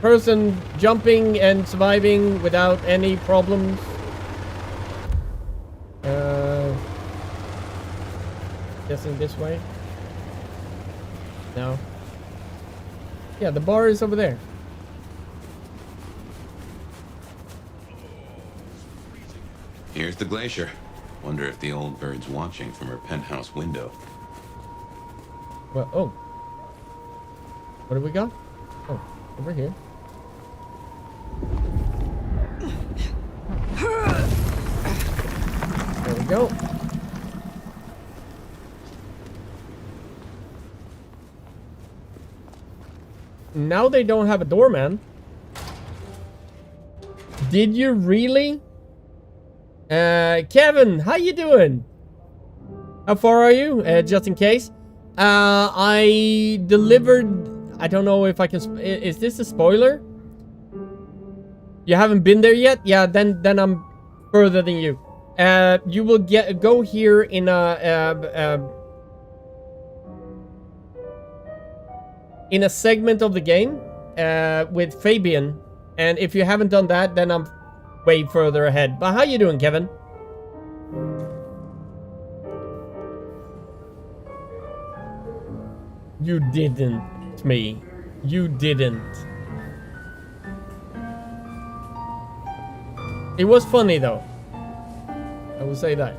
person jumping and surviving without any problems. Guessing this way? No. Yeah, the bar is over there. Here's the glacier. Wonder if the old bird's watching from her penthouse window. Well, oh. What do we got? Oh, over here. There we go. Now they don't have a doorman. Did you really? Kevin, how you doing? How far are you? Just in case. I delivered... I don't know if I can... Is this a spoiler? You haven't been there yet? Yeah, then I'm further than you. You will go here in a segment of the game with Fabian, and if you haven't done that, then I'm way further ahead. But how you doing, Kevin? You didn't, me. You didn't. It was funny though. I will say that.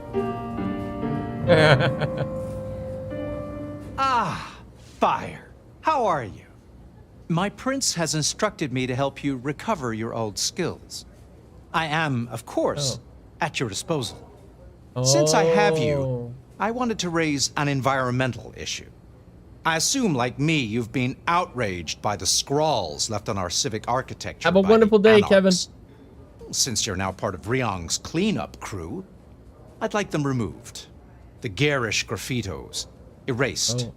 Ah, fire. How are you? My prince has instructed me to help you recover your old skills. I am, of course, at your disposal. Since I have you, I wanted to raise an environmental issue. I assume, like me, you've been outraged by the scrawls left on our civic architecture. Have a wonderful day, Kevin. Since you're now part of Ryong's cleanup crew, I'd like them removed. The garish graffitos erased,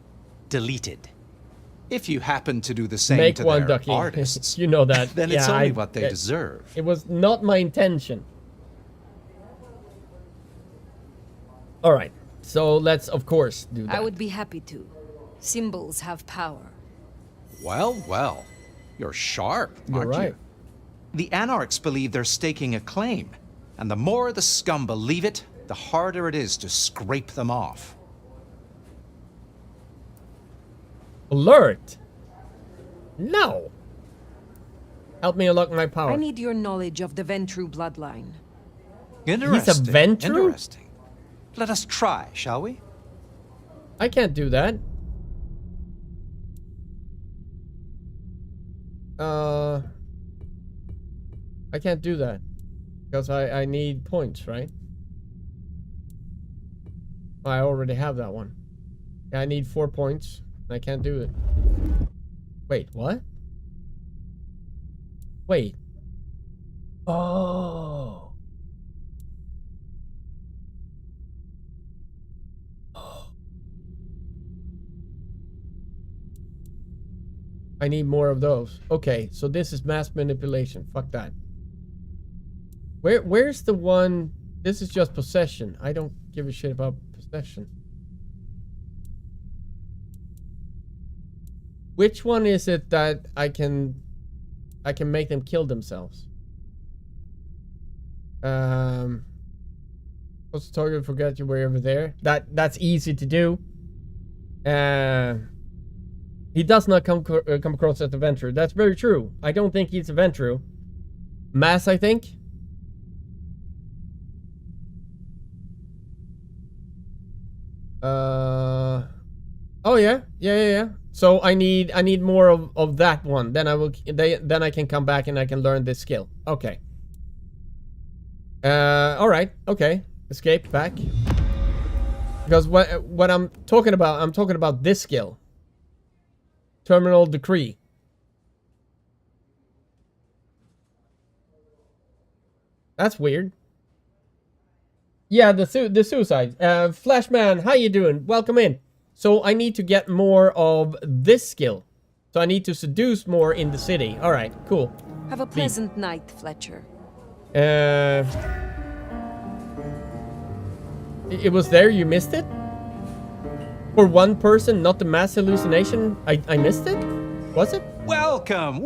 deleted. If you happen to do the same Make to one, their Ducky. artists, You know that. then it's only what they deserve. It was not my intention. All right. So let's, of course, do that. I would be happy to. Symbols have power. Well, well. You're sharp, You're aren't right. you? The Anarchs believe they're staking a claim, and the more the scum believe it, the harder it is to scrape them off. Alert! No! Help me unlock my power. I need your knowledge of the Ventru bloodline. Interesting. He's a Ventru? Interesting. Let us try, shall we? I can't do that. I can't do that. Because I need points, right? I already have that one. I need 4 points. I can't do it. Wait, what? Wait. Oh. I need more of those. Okay, so this is mass manipulation. Fuck that. Where's the one? This is just possession. I don't give a shit about possession. Which one is it that I can make them kill themselves? What's the target? Forget you were over there. That's easy to do. He does not come across as a Ventru. That's very true. I don't think he's a Ventru. Mass, I think. Oh yeah. So I need more of that one. Then I can come back and I can learn this skill. Okay. All right. Okay. Escape back. Because what I'm talking about this skill. Terminal decree. That's weird. Yeah, the suicide. Flashman, how you doing? Welcome in. So I need to get more of this skill. So I need to seduce more in the city. All right, cool. Have a pleasant night, Fletcher. It was there, you missed it? For one person, not the mass hallucination, I missed it? Was it? Welcome.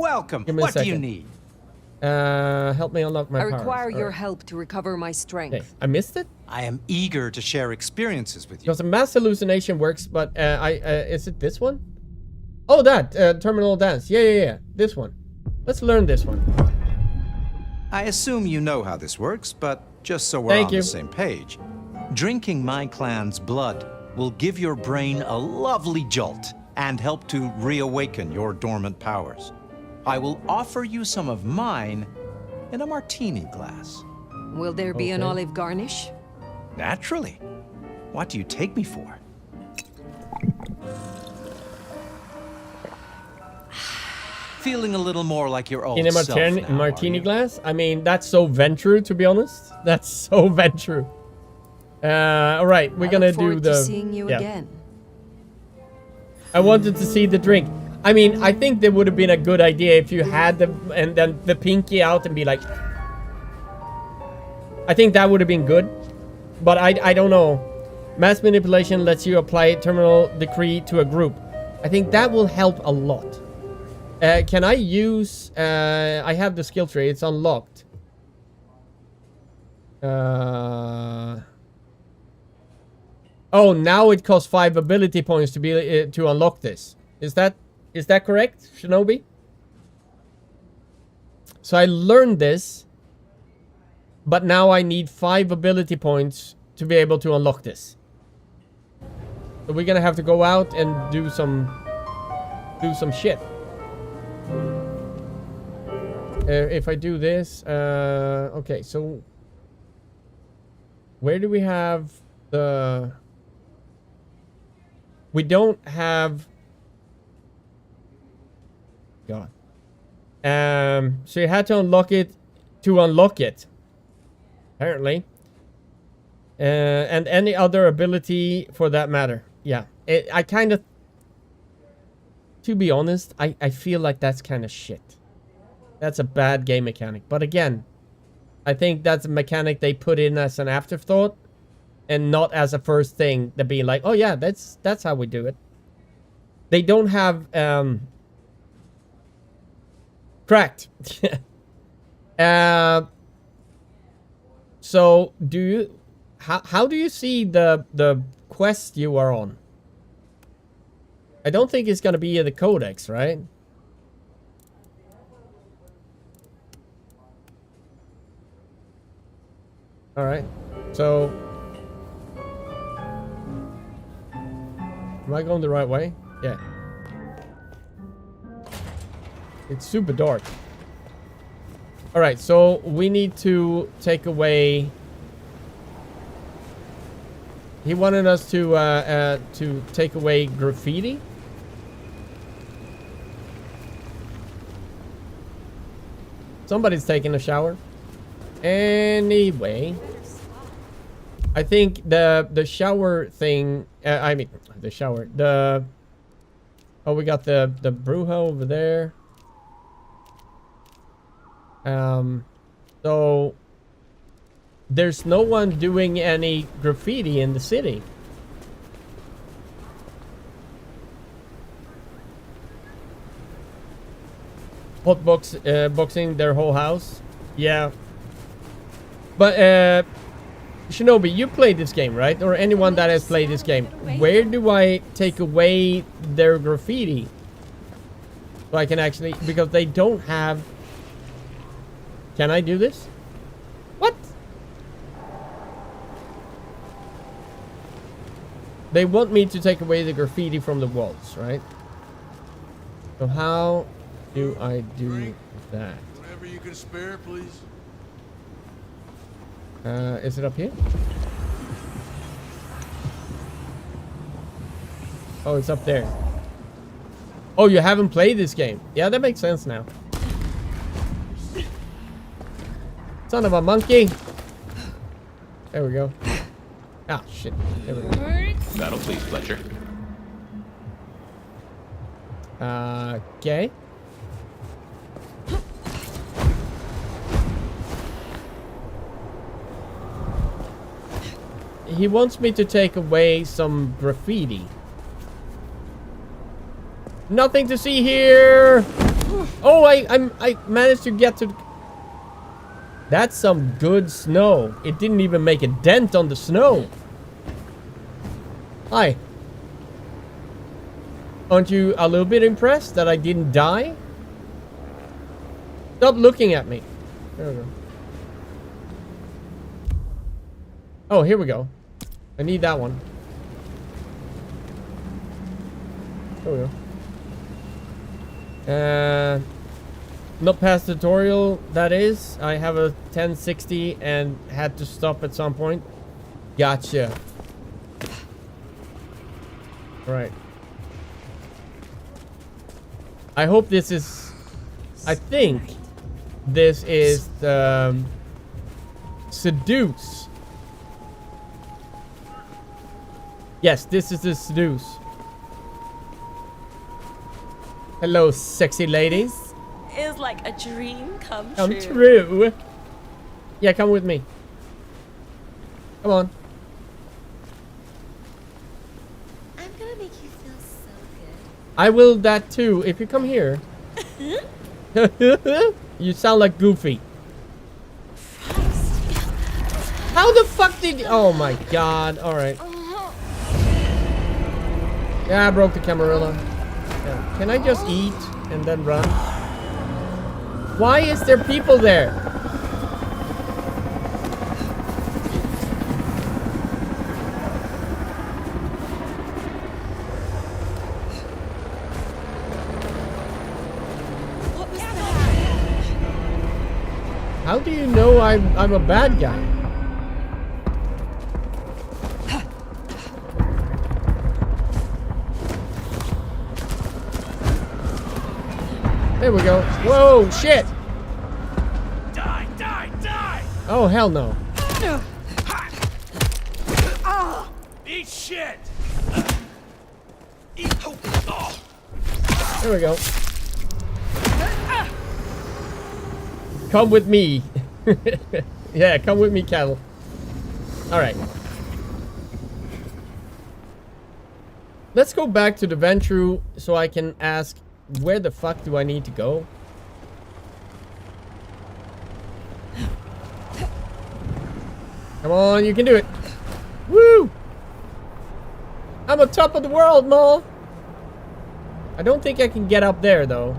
Give me What a do you second. need? Help me unlock my I powers. require your All right. help to recover my strength. Okay, I missed it? I am eager to share experiences with you. Because a mass hallucination works, but is it this one? Oh, that terminal dance. Yeah. This one. Let's learn this one. I assume you know how this works, but just so we're Thank on you. the same page. Drinking my clan's blood will give your brain a lovely jolt and help to reawaken your dormant powers. I will offer you some of mine in a martini glass. Will there be an Okay. olive garnish? Naturally. What do you take me for? Feeling a little more like your old In a self now, martini are you? glass? I mean, that's so Ventru, to be honest. That's so Ventru. All right, we're gonna look do forward the. to seeing you yeah. again. I wanted to see the drink. I mean, I think that would have been a good idea if you had and then the pinky out and be like. I think that would have been good, but I don't know. Mass manipulation lets you apply terminal decree to a group. I think that will help a lot. Can I use? I have the skill tree. It's unlocked. Oh, now it costs 5 ability points to be to unlock this. Is that correct, Shinobi? So I learned this, but now I need 5 ability points to be able to unlock this. So we're gonna have to go out and do some do some shit. If I do this, okay, so where do we have the... We don't have... God. So you had to unlock it to unlock it. Apparently. And any other ability for that matter. Yeah. I kind of... To be honest, I feel like that's kind of shit. That's a bad game mechanic. But again, I think that's a mechanic they put in as an afterthought and not as a first thing to be like, oh yeah, that's how we do it. They don't have correct. So do you how do you see the quest you are on? I don't think it's gonna be the codex, right? All right, so am I going the right way? Yeah. It's super dark. All right, so we need to take away. He wanted us to take away graffiti. Somebody's taking a shower. Anyway, I think the shower thing. I mean, the shower. Oh, we got the Bruja over there. So there's no one doing any graffiti in the city. Boxing their whole house. Yeah. But Shinobi, you played this game, right? Or anyone that has played this game. Where do I take away their graffiti? So I can actually, because they don't have... Can I do this? What? They want me to take away the graffiti from the walls, right? So how do I do that? Whatever you can spare, please. Is it up here? Oh, it's up there. Oh, you haven't played this game. Yeah, that makes sense now. Son of a monkey. There we go. Ah, shit. There we go. That'll please Fletcher. Okay. He wants me to take away some graffiti. Nothing to see here. Oh, I managed to get to. That's some good snow. It didn't even make a dent on the snow. Hi. Aren't you a little bit impressed that I didn't die? Stop looking at me. There we go. Oh, here we go. I need that one. There we go. Not past tutorial, that is. I have a 1060 and had to stop at some point. Gotcha. Right. I hope this is... I think this is the... Seduce. Yes, this is the seduce. Hello, sexy ladies. Is like a dream come true. Yeah, come with me. Come on. I'm gonna make you feel so good. I will that too. If you come here. You sound like Goofy. How the fuck did you... Oh my god. Alright. Yeah, I broke the Camarilla. Yeah. Can I just eat and then run? Why is there people there? How do you know I'm a bad guy? There we go. Whoa, shit! Die, die, die! Oh, hell no. Eat shit! There we go. Come with me. Yeah, come with me, cattle. Alright. Let's go back to the Ventru so I can ask, where the fuck do I need to go? Come on, you can do it. Woo! I'm on top of the world, Ma! I don't think I can get up there, though.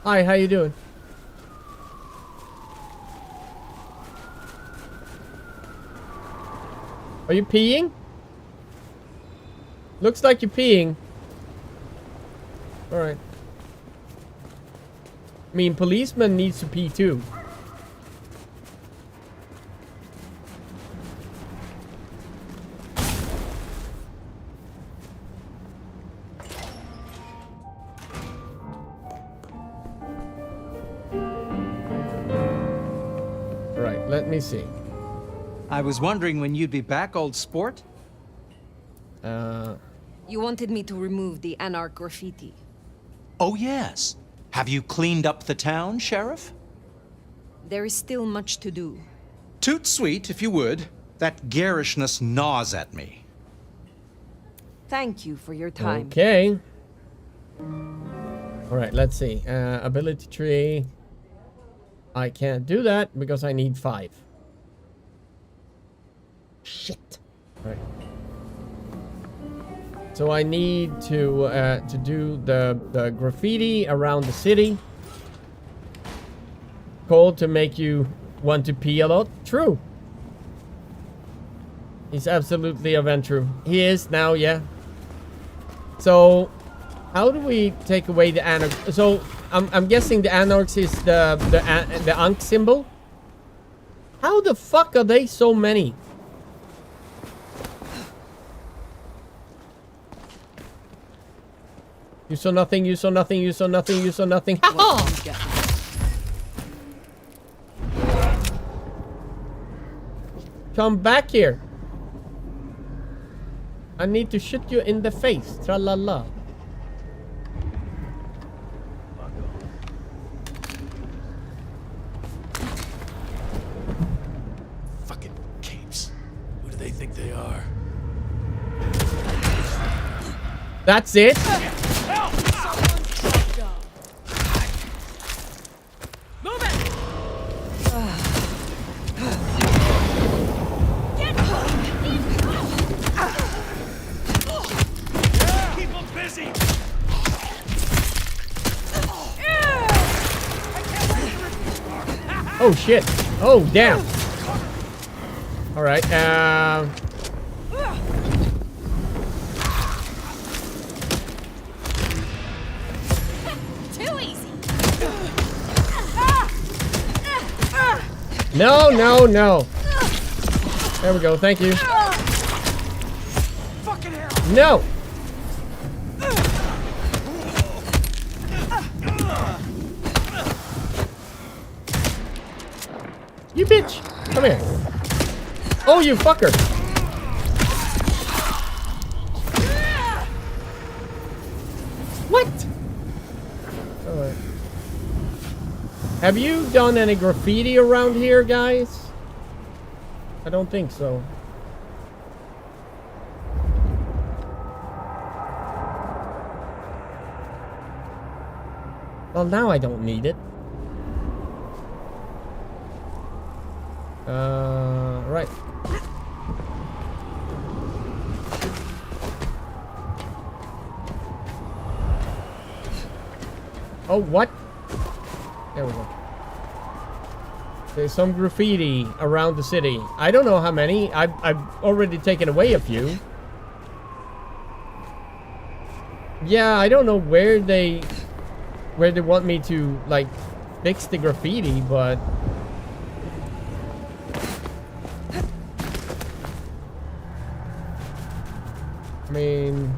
Hi, how you doing? Are you peeing? Looks like you're peeing. Alright. I mean, policeman needs to pee too. Alright, let me see. I was wondering when you'd be back, old sport. You wanted me to remove the Anarch graffiti. Oh, yes. Have you cleaned up the town, Sheriff? There is still much to do. Toot sweet, if you would. That garishness gnaws at me. Thank you for your time. Okay. Alright, let's see. Ability tree. I can't do that because I need 5. Shit. Alright. So I need to do the graffiti around the city. Cold to make you want to pee a lot. True. He's absolutely a Ventru. He is now, yeah. So, how do we take away the Anarch? So, I'm guessing the Anarchs is the Ankh symbol. How the fuck are they so many? You saw nothing, you saw nothing, you saw nothing, you saw nothing. Ha ha! Come back here. I need to shoot you in the face. Tra-la-la. Fucking capes. Who do they think they are? That's it? Oh shit. Oh damn. Alright, Too easy. No, no, no. There we go, thank you. No! You bitch! Come here. Oh, you fucker! What? Alright. Have you done any graffiti around here, guys? I don't think so. Well, now I don't need it. Right. Oh, what? There we go. There's some graffiti around the city. I don't know how many. I've already taken away a few. Yeah, I don't know where they want me to like fix the graffiti, but I mean,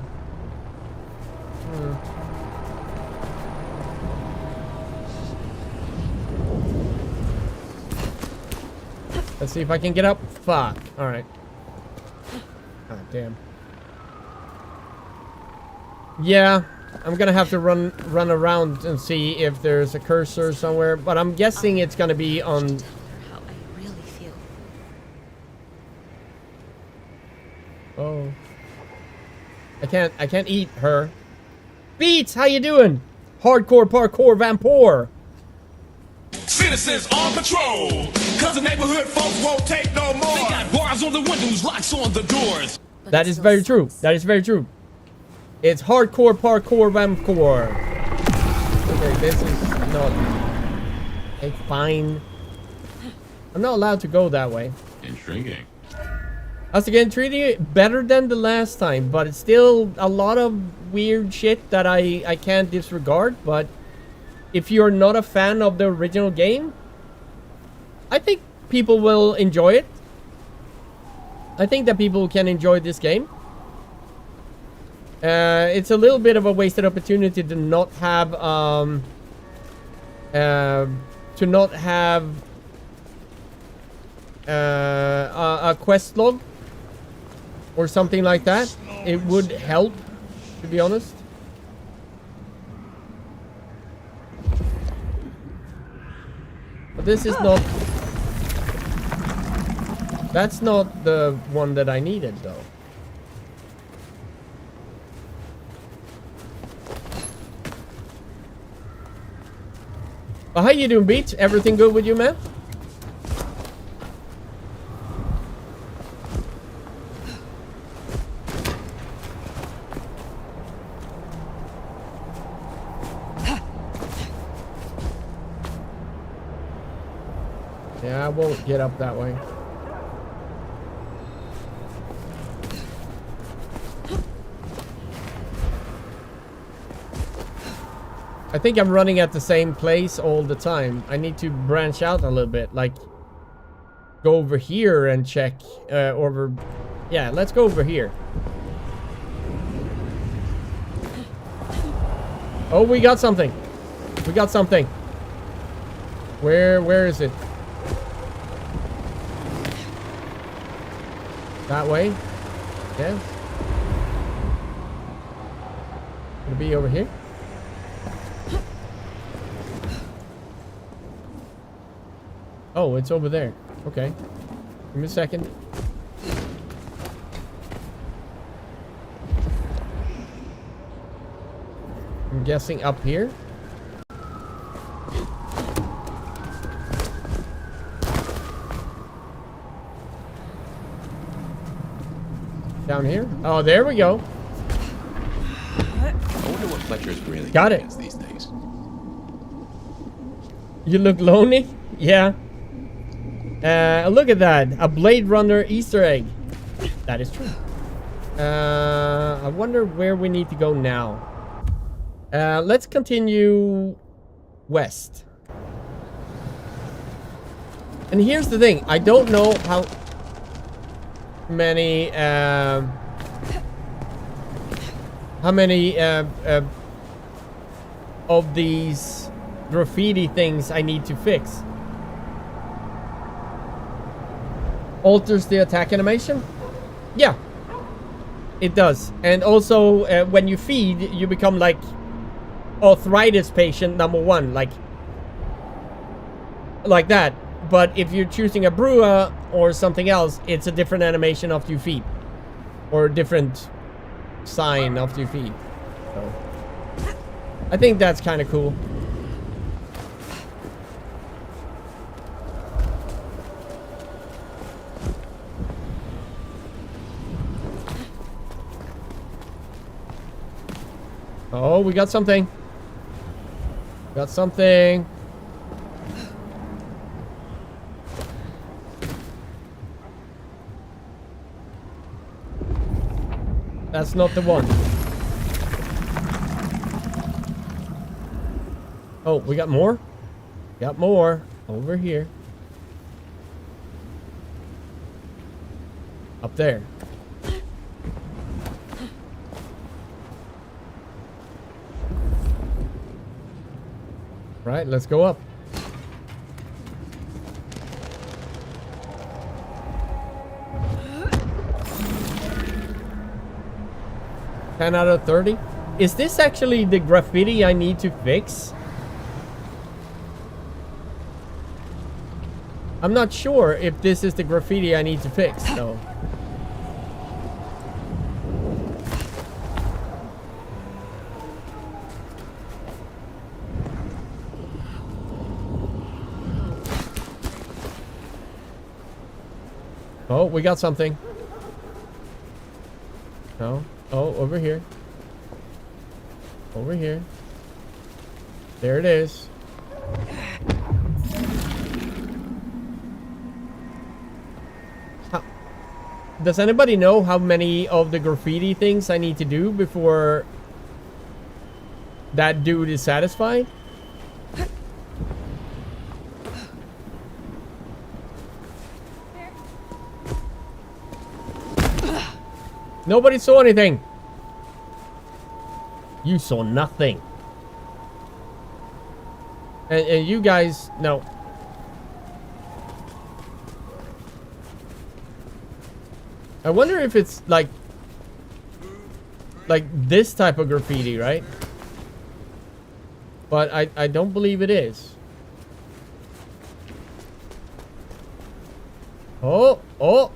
let's see if I can get up. Fuck. All right. Ah, damn. Yeah, I'm gonna have to run around and see if there's a cursor somewhere, but I'm guessing it's gonna be on. How I really feel. Oh. I can't eat her. Beats, how you doing? Hardcore parkour vampire. Citizens on patrol, cause the neighborhood folks won't take no more. They got bars on the windows, locks on the doors. That is very true. That is very true. It's hardcore parkour vampire. Okay, this is not. Okay, fine. I'm not allowed to go that way. Intriguing. As again, treating it better than the last time, but it's still a lot of weird shit that I can't disregard. But if you're not a fan of the original game, I think people will enjoy it. I think that people can enjoy this game. It's a little bit of a wasted opportunity to not have a quest log or something like that. It would help, to be honest. But this is not. That's not the one that I needed, though. Well, how you doing, Beach? Everything good with you, man? Yeah, I won't get up that way. I think I'm running at the same place all the time. I need to branch out a little bit, like go over here and check over. Yeah, let's go over here. Oh, we got something. We got something. Where is it? That way? Yes. Gonna be over here? Oh, it's over there. Okay. Give me a second. I'm guessing up here. Down here? Oh, there we go. I wonder what Fletcher's really got it against these days. You look lonely? Yeah. Look at that. A Blade Runner Easter egg. That is true. I wonder where we need to go now. Let's continue west. And here's the thing. I don't know how many of these graffiti things I need to fix. Alters the attack animation? Yeah, it does. And also when you feed, you become like arthritis patient #1, like that. But if you're choosing a brewer or something else, it's a different animation after you feed, or a different sign after you feed. So I think that's kind of cool. Oh, we got something. Got something. That's not the one. Oh, we got more? Got more over here. Up there. Right, let's go up. $10 out of 30. Is this actually the graffiti I need to fix? I'm not sure if this is the graffiti I need to fix, though. Oh, we got something. No. Oh, over here. Over here. There it is. Does anybody know how many of the graffiti things I need to do before that dude is satisfied? Nobody saw anything. You saw nothing. And you guys, no. I wonder if it's like this type of graffiti, right? But I don't believe it is. Oh, oh.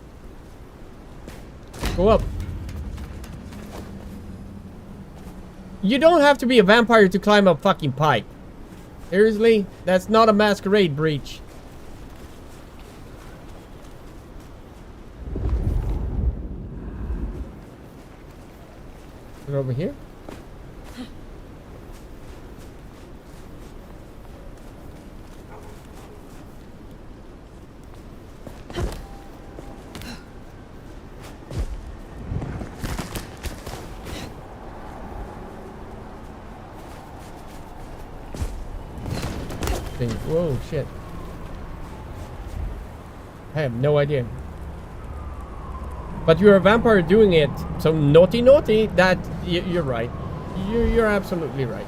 Go up. You don't have to be a vampire to climb a fucking pipe. Seriously? That's not a masquerade breach. Is it over here? Whoa, shit. I have no idea. But you're a vampire doing it, so naughty, naughty. That you're right. You're absolutely right.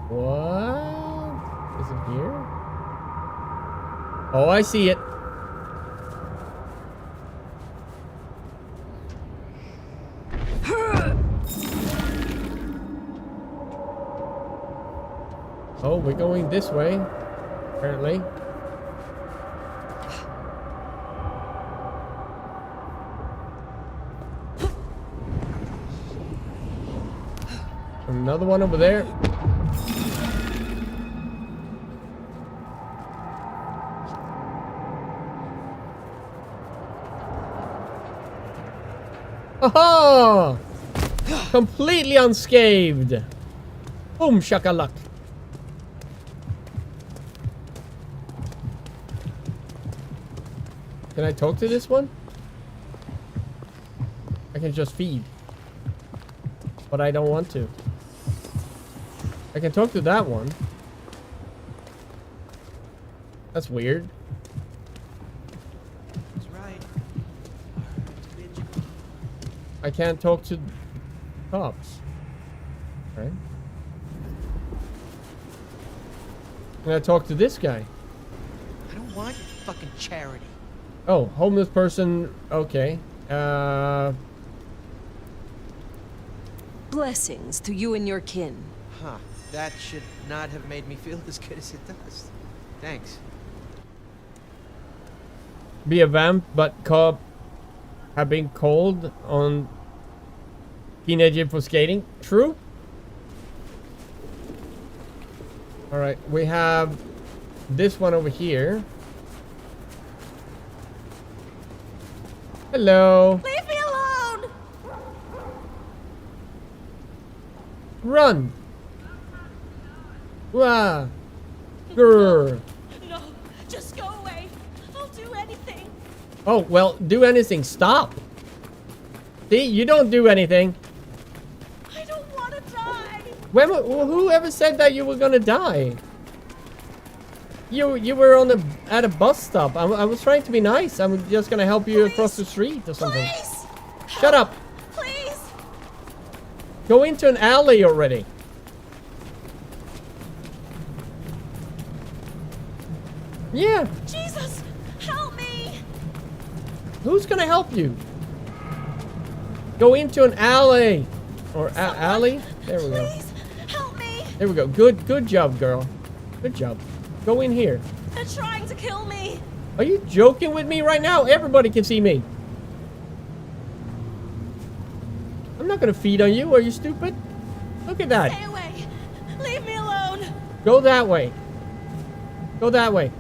What is it here? Oh, I see it. Oh, we're going this way, apparently. Another one over there. Aha! Completely unscathed. Boom shakalak. Can I talk to this one? I can just feed. But I don't want to. I can talk to that one. That's weird. That's right. I can't talk to cops. Right? Can I talk to this guy? I don't want your fucking charity. Oh, homeless person. Okay. Blessings to you and your kin. Huh. That should not have made me feel as good as it does. Thanks. Be a vamp, but cop have been called on teenager for skating. True. All right, we have this one over here. Hello. Leave me alone! Run. Wah. Grr. No, just go away. I'll do anything. Oh, well, do anything. Stop. See, you don't do anything. I don't want to die. Whoever said that you were gonna die? You were at a bus stop. I was trying to be nice. I'm just gonna help you across the street or something. Please. Shut up. Please. Go into an alley already. Yeah. Jesus, help me. Who's gonna help you? Go into an alley. Or alley? There we go. Please, help me. There we go. Good job, girl. Good job. Go in here. They're trying to kill me. Are you joking with me right now? Everybody can see me. I'm not gonna feed on you. Are you stupid? Look at that. Stay away. Leave me alone. Go that way. Go that way.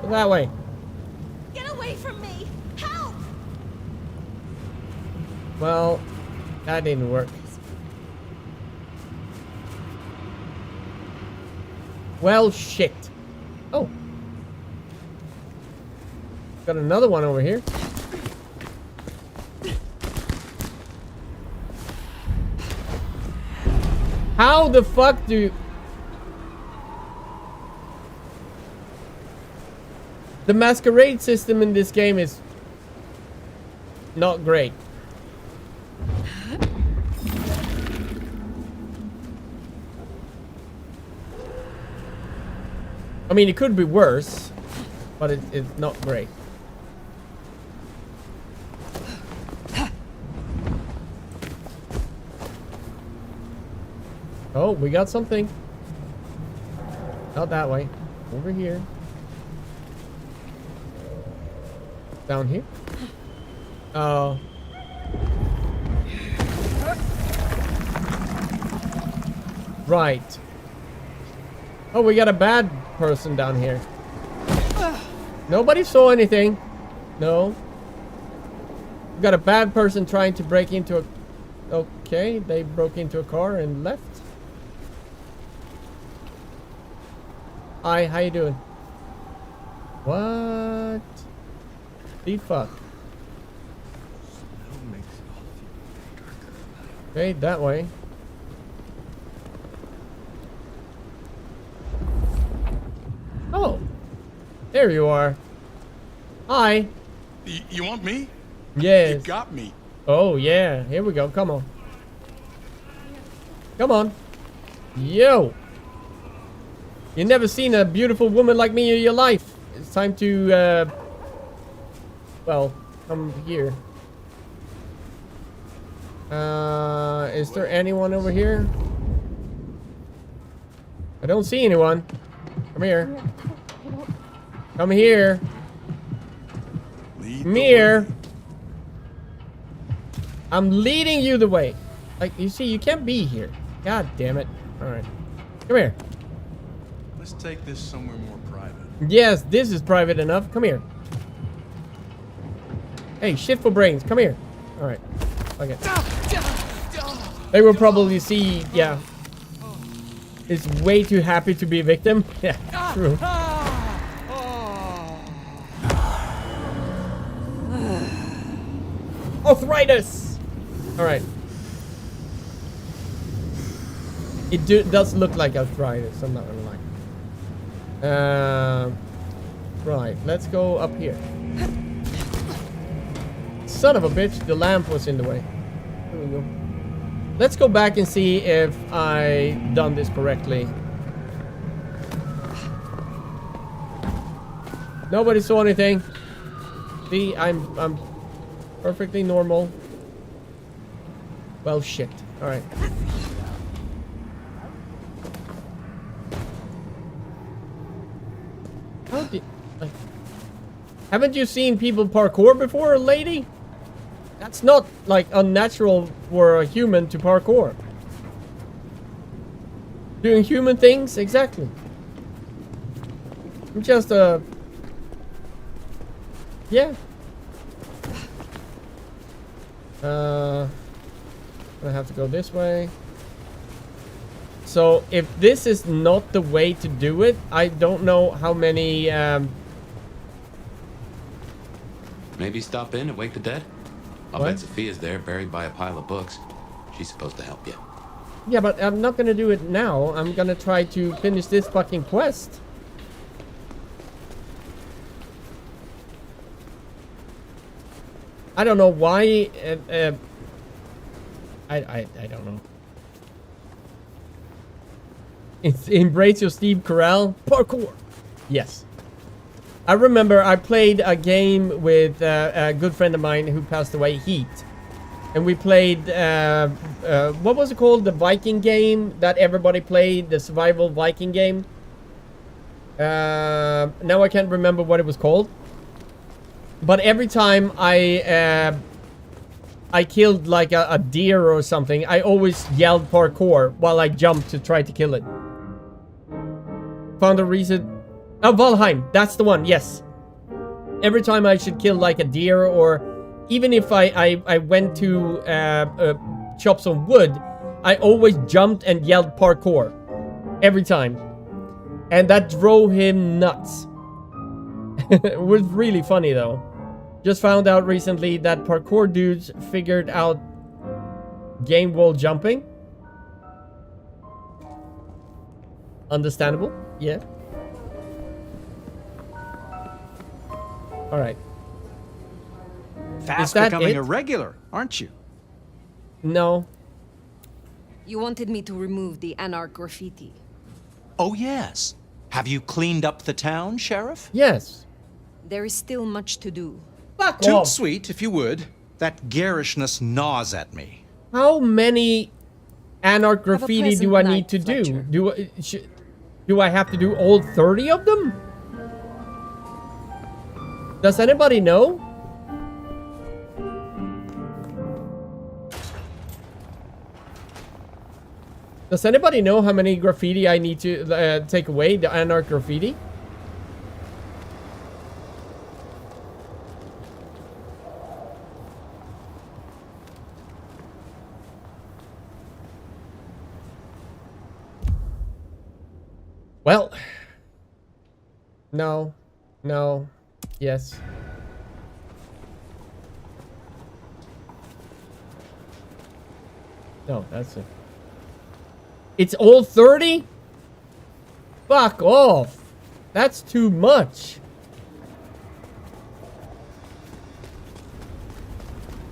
Go that way. Get away from me. Help. Well, that didn't work. Well, shit. Oh. Got another one over here. How the fuck do you... The masquerade system in this game is not great. I mean, it could be worse, but it's not great. Oh, we got something. Not that way. Over here. Down here. Oh. Right. Oh, we got a bad person down here. Nobody saw anything. No. We got a bad person trying to break into a... Okay, they broke into a car and left. Hi, how you doing? What the fuck? Okay, that way. Oh, there you are. Hi. You want me? Yes. You got me. Oh yeah, here we go. Come on. Come on. Yo. You never seen a beautiful woman like me in your life. It's time to, well, come here. Is there anyone over here? I don't see anyone. Come here. Come here. Come here. I'm leading you the way. Like, you see, you can't be here. God damn it. Alright. Come here. Let's take this somewhere more private. Yes, this is private enough. Come here. Hey, shit for brains. Come here. Alright. Okay. They will probably see, yeah. Is way too happy to be a victim. Yeah, true. Arthritis! Alright. It does look like arthritis, I'm not gonna lie. Right, let's go up here. Son of a bitch, the lamp was in the way. There we go. Let's go back and see if I done this correctly. Nobody saw anything. See, I'm perfectly normal. Well, shit. All right. How did, like, haven't you seen people parkour before, lady? That's not, like, unnatural for a human to parkour. Doing human things? Exactly. I'm just yeah. I have to go this way. So, if this is not the way to do it, I don't know how many, Maybe stop in and wake the dead? I'll bet Sophia's there, buried by a pile of books. She's supposed to help you. Yeah, but I'm not gonna do it now. I'm gonna try to finish this fucking quest. I don't know why. I don't know. It's embrace your Steve Carell parkour. Yes. I remember I played a game with a good friend of mine who passed away, Heat. And we played, what was it called? The Viking game that everybody played, the survival Viking game. Now I can't remember what it was called. But every time I killed like a deer or something, I always yelled parkour while I jumped to try to kill it. Found a reason. Oh, Valheim, that's the one, yes. Every time I should kill like a deer, or even if I went to chop some wood, I always jumped and yelled parkour. Every time. And that drove him nuts. It was really funny though. Just found out recently that parkour dudes figured out game wall jumping. Understandable, yeah. Alright. Fast becoming a regular, aren't you? No. You wanted me to remove the Anarch graffiti. Oh, yes. Have you cleaned up the town, Sheriff? Yes. There is still much to do. Fuck Toot off. sweet, if you would. That garishness gnaws at me. How many Anarch graffiti do I need to do? Do I have to do all 30 of them? Does anybody know? Does anybody know how many graffiti I need to take away, the Anarch graffiti? Well, no, yes. No, that's it. It's all 30? Fuck off. That's too much.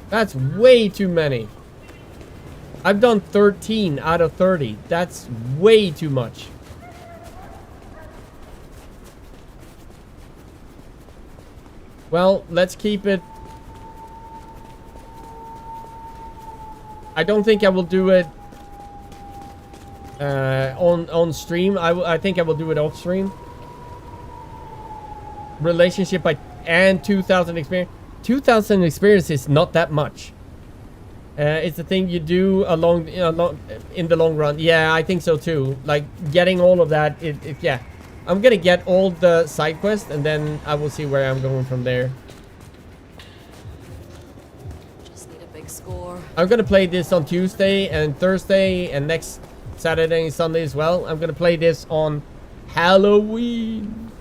That's way too many. I've done 13 out of 30. That's way too much. Well, let's keep it. I don't think I will do it on stream. I think I will do it off stream. Relationship and 2,000 experience. 2,000 experience is not that much. It's the thing you do in the long run. Yeah, I think so too. Like getting all of that. Yeah. I'm gonna get all the side quests and then I will see where I'm going from there. Just need a big score. I'm gonna play this on Tuesday and Thursday and next Saturday and Sunday as well. I'm gonna play this on Halloween.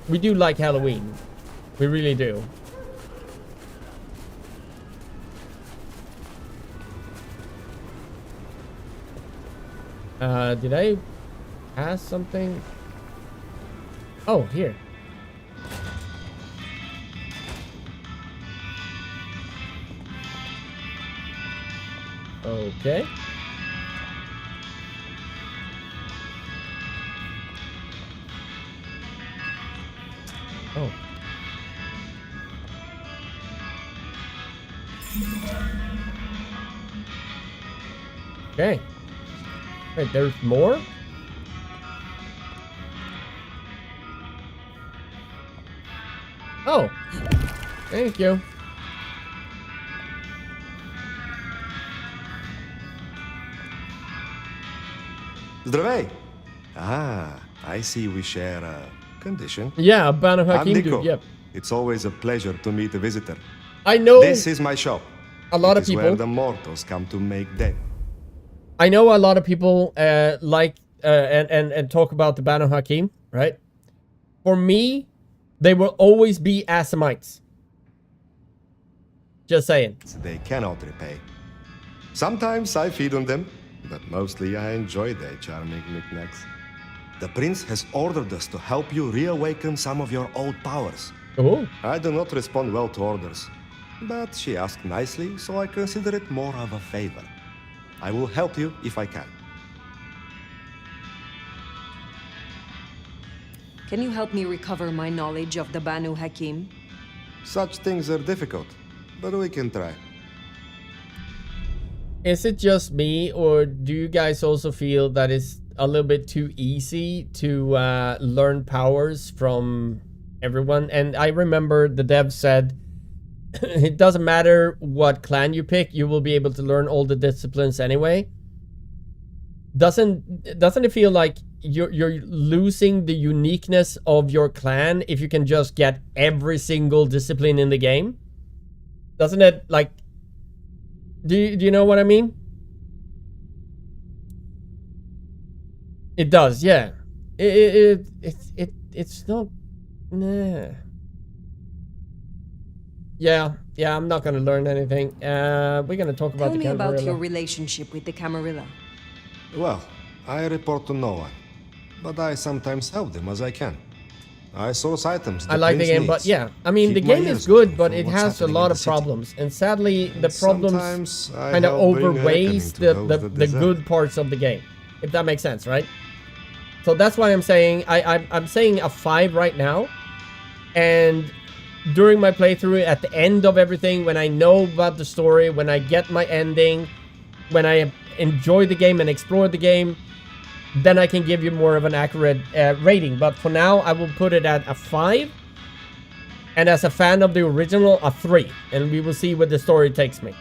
We do like Halloween. We really do. Did I pass something? Oh, here. Okay. Oh. Okay. Wait, there's more? Oh. Thank you. Zdravej! Ah, I see we share a condition. Yeah, a Banu I'm Hakim Nico. dude, yep. It's always a pleasure to meet a visitor. I know This is my shop. a lot It of is where people. the mortals come to make dead. I know a lot of people like and talk about the Banu Hakim, right? For me, they will always be Assamites. Just saying. They cannot repay. Sometimes I feed on them, but mostly I enjoy their charming knickknacks. The prince has ordered us to help you reawaken some of your old powers. Oh. I do not respond well to orders, but she asked nicely, so I consider it more of a favor. I will help you if I can. Can you help me recover my knowledge of the Banu Hakim? Such things are difficult, but we can try. Is it just me, or do you guys also feel that it's a little bit too easy to learn powers from everyone? And I remember the dev said, it doesn't matter what clan you pick, you will be able to learn all the disciplines anyway. Doesn't it feel like you're losing the uniqueness of your clan if you can just get every single discipline in the game? Doesn't it, like, do you know what I mean? It does, yeah. It's not. Nah. Yeah, I'm not gonna learn anything. We're gonna talk about the Camarilla. Tell me about your relationship with the Camarilla. Well, I report to no one, but I sometimes help them as I can. I source items. I like the game, but yeah, I mean, the game is good, but it has a lot of problems, and sadly, the problems kind of overweighs the good parts of the game, if that makes sense, right? So that's why I'm saying I'm saying a 5 right now, and during my playthrough, at the end of everything, when I know about the story, when I get my ending, when I enjoy the game and explore the game, then I can give you more of an accurate rating. But for now, I will put it at a 5. And as a fan of the original, a 3. And we will see where the story takes me.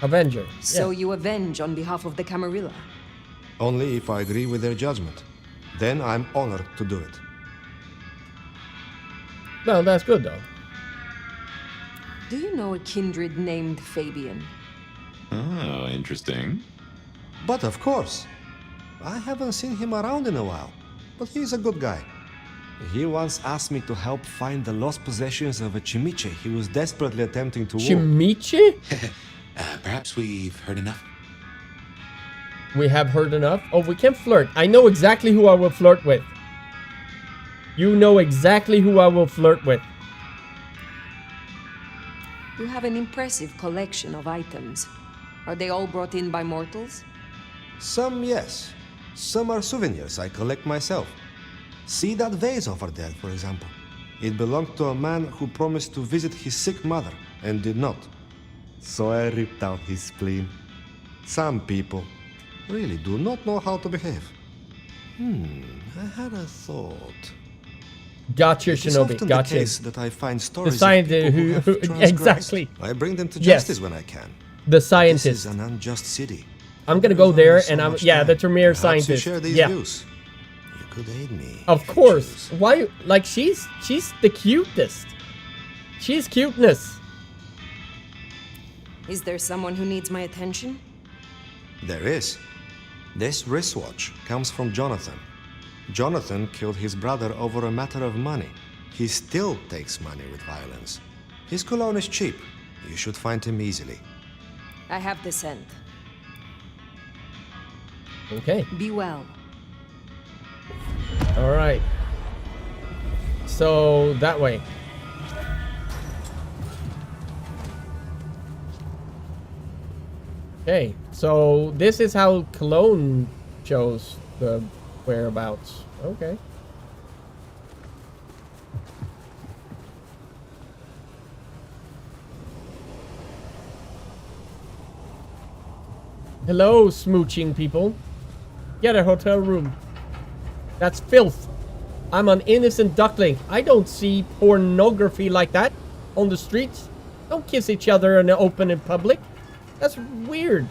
Avenger. So you avenge on behalf of the Camarilla? Only if I agree with their judgment. Then I'm honored to do it. Well, that's good, though. Do you know a kindred named Fabian? Oh, interesting. But of course. I haven't seen him around in a while. But he's a good guy. He once asked me to help find the lost possessions of a chimiche he was desperately attempting to woo. Chimiche? Perhaps we've heard enough. We have heard enough? Oh, we can flirt. I know exactly who I will flirt with. You know exactly who I will flirt with. You have an impressive collection of items. Are they all brought in by mortals? Some, yes. Some are souvenirs I collect myself. See that vase over there, for example. It belonged to a man who promised to visit his sick mother and did not. So I ripped out his spleen. Some people really do not know how to behave. I had a thought. Gotcha, Shinobi. It's often gotcha. the case that I find stories the scientist who exactly. I bring them to justice when I can. The scientist. This is an unjust city. I'm gonna go there, and I'm the Tremere scientist. You share these views. You could aid me. Of course. Why? Like she's the cutest. She's cuteness. Is there someone who needs my attention? There is. This wristwatch comes from Jonathan. Jonathan killed his brother over a matter of money. He still takes money with violence. His cologne is cheap. You should find him easily. I have the scent. Okay. Be well. All right. So that way. Okay. So this is how Cologne shows the whereabouts. Okay. Hello, smooching people. Get a hotel room. That's filth. I'm an innocent duckling. I don't see pornography like that on the streets. Don't kiss each other in the open in public. That's weird.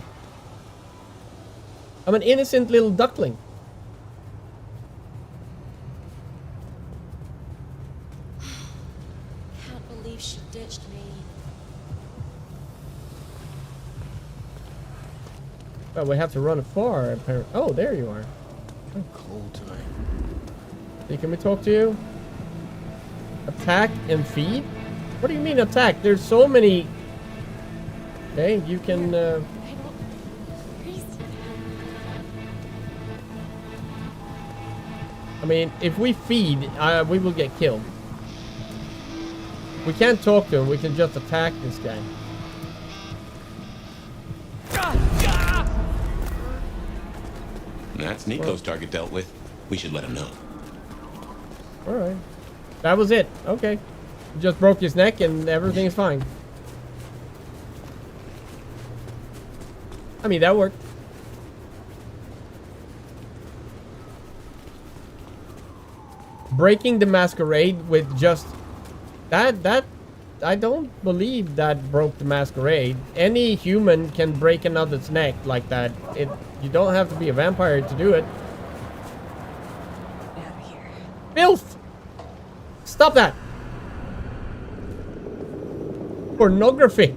I'm an innocent little duckling. Can't believe she ditched me. Well, we have to run far, apparently. Oh, there you are. Cold tonight. Hey, can we talk to you? Attack and feed? What do you mean attack? There's so many. Okay, you can. I mean, if we feed, we will get killed. We can't talk to him. We can just attack this guy. That's Nico's target dealt with. We should let him know. Alright. That was it. Okay. Just broke his neck and everything's fine. I mean, that worked. Breaking the masquerade with just... That... I don't believe that broke the masquerade. Any human can break another's neck like that. You don't have to be a vampire to do it. Get out of here. Filth! Stop that! Pornography!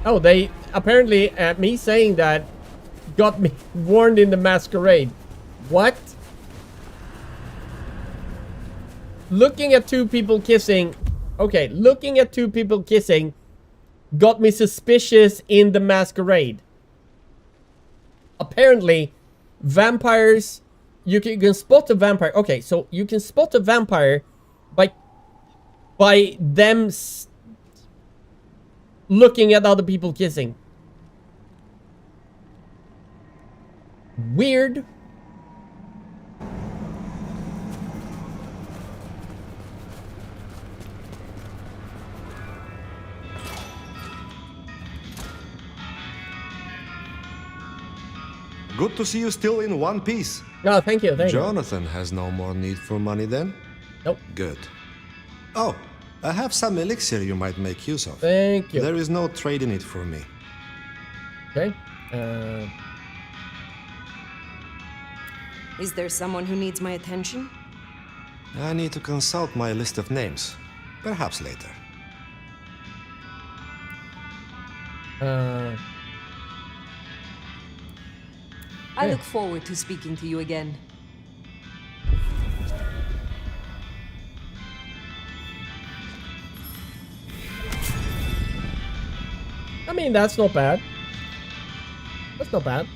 Oh, they... Apparently, me saying that got me warned in the masquerade. What? Looking at two people kissing... Okay, looking at two people kissing got me suspicious in the masquerade. Apparently, vampires... You can spot a vampire. Okay, so you can spot a vampire by them looking at other people kissing. Weird. Good to see you still in one piece. No, thank you, thank you. Jonathan has no more need for money then? Nope. Good. Oh, I have some elixir you might make use of. Thank you. There is no trade in it for me. Okay. Is there someone who needs my attention? I need to consult my list of names. Perhaps later. I look forward to speaking to you again. I mean, that's not bad. That's not bad.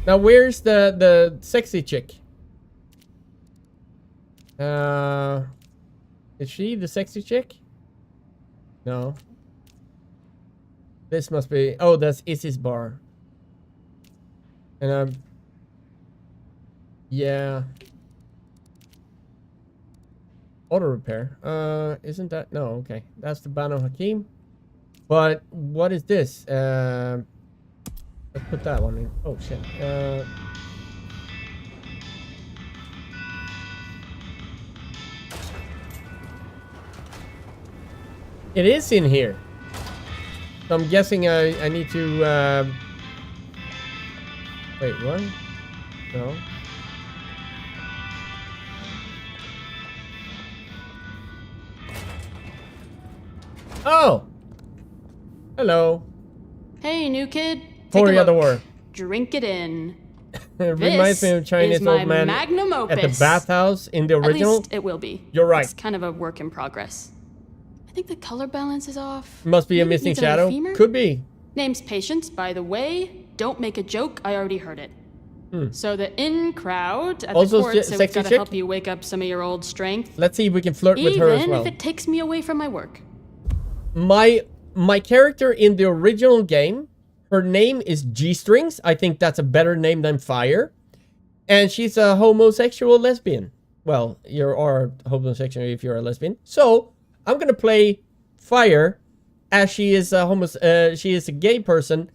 Now, where's the sexy chick? Is she the sexy chick? No. This must be... Oh, that's Izzy's bar. And yeah. Auto repair. Isn't that... No, okay. That's the Banu Hakim. But what is this? Let's put that one in. Oh shit. It is in here. So I'm guessing I need to wait, what? No. Oh! Hello. Hey, new kid. Tori of the War. Drink it in. It reminds me of Chinese old man magnum opus. at the bathhouse in the original. At least it will be. You're right. It's kind of a work in progress. I think the color balance is off. Must be a Maybe it missing needs another shadow. femur? Could be. Name's Patience, by the way. Don't make a joke. I already heard it. Hmm. So the in crowd at Also the court said we've sexy got to chick? help you wake up some of your old strength. Let's see if we can flirt with her as well. Even if it takes me away from my work. My character in the original game, her name is G-Strings. I think that's a better name than Fire. And she's a homosexual lesbian. Well, you are homosexual if you're a lesbian. So, I'm gonna play Fire as she is a she is a gay person.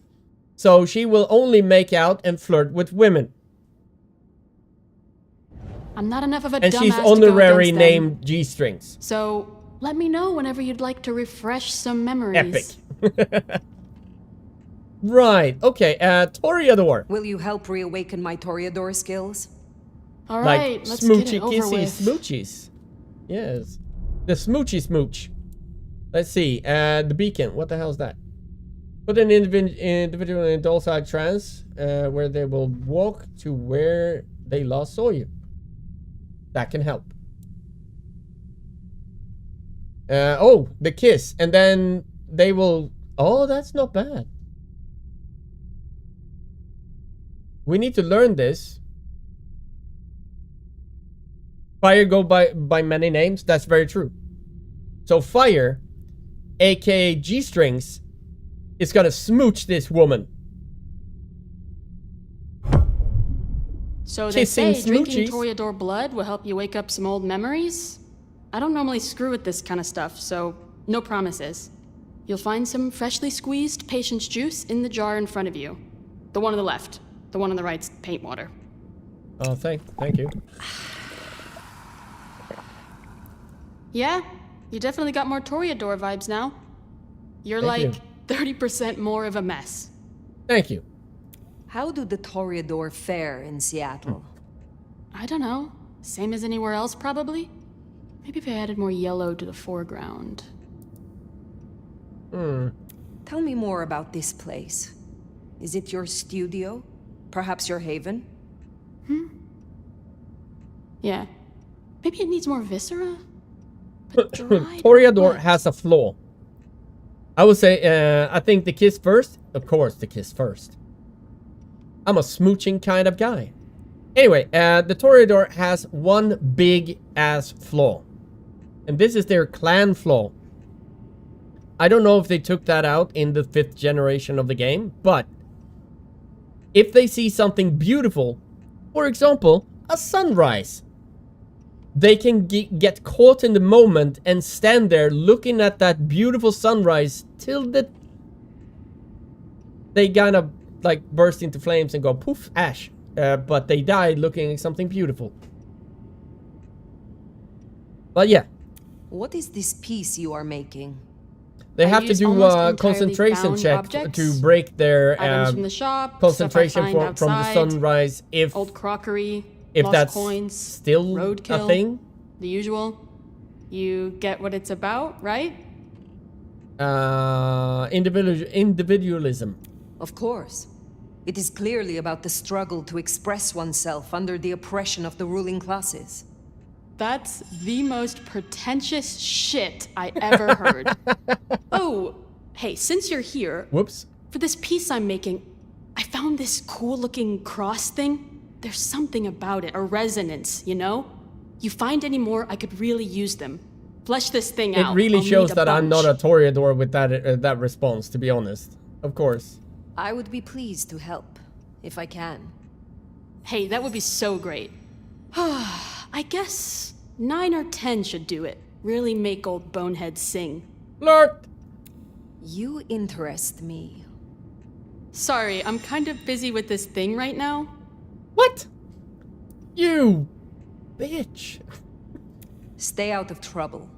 So she will only make out and flirt with women. I'm not enough of a And dumbass she's to go honorary against them. named G-Strings. So let me know whenever you'd like to refresh some memories. Epic. Right. Okay. Tori of the War. Will you help reawaken my Toreador skills? All Like right, let's smoochy get it over kissy with. smoochies. Yes. The smoochy smooch. Let's see. The beacon. What the hell is that? Put an individual in a docile trance where they will walk to where they last saw you. That can help. Oh, the kiss. And then they will... Oh, that's not bad. We need to learn this. Fire go by many names. That's very true. So Fire, aka G-Strings, is gonna smooch this woman. So they Kissing say drinking smoochies. Toreador blood will help you wake up some old memories. I don't normally screw with this kind of stuff, so no promises. You'll find some freshly squeezed patience juice in the jar in front of you. The one on the left. The one on the right's paint water. Oh, thank you. Yeah, you definitely got more Toreador vibes now. You're Thank like 30% more of a mess. Thank you. How do the Toreador fare in Seattle? I don't know. Same as anywhere else, probably. Maybe if I added more yellow to the foreground. Tell me more about this place. Is it your studio? Perhaps your haven? Yeah. Maybe it needs more viscera? But dried Toreador wet. has a flaw. I would say, I think the kiss first. Of course, the kiss first. I'm a smooching kind of guy. Anyway, the Toreador has one big ass flaw. And this is their clan flaw. I don't know if they took that out in the 5th generation of the game, but if they see something beautiful, for example, a sunrise, they can get caught in the moment and stand there looking at that beautiful sunrise till they kind of like burst into flames and go poof, ash. But they die looking at something beautiful. But yeah. What is this piece you are making? They I have to use do almost a entirely concentration found check objects, to break their items from the shop, concentration stuff I find from the outside, sunrise if old crockery, if lost that's coins, still roadkill, a thing. The usual. You get what it's about, right? Individualism. Of course. It is clearly about the struggle to express oneself under the oppression of the ruling classes. That's the most pretentious shit I ever heard. Oh, hey, since you're here... Whoops. For this piece I'm making, I found this cool-looking cross thing. There's something about it, a resonance, you know? You find any more, I could really use them. Flesh this thing out. It really I'll shows need a that I'm bunch. not a Toreador with that response, to be honest. Of course. I would be pleased to help, if I can. Hey, that would be so great. I guess 9 or 10 should do it. Really make old boneheads sing. Lord! You interest me. Sorry, I'm kind of busy with this thing right now. What? You bitch. Stay out of trouble.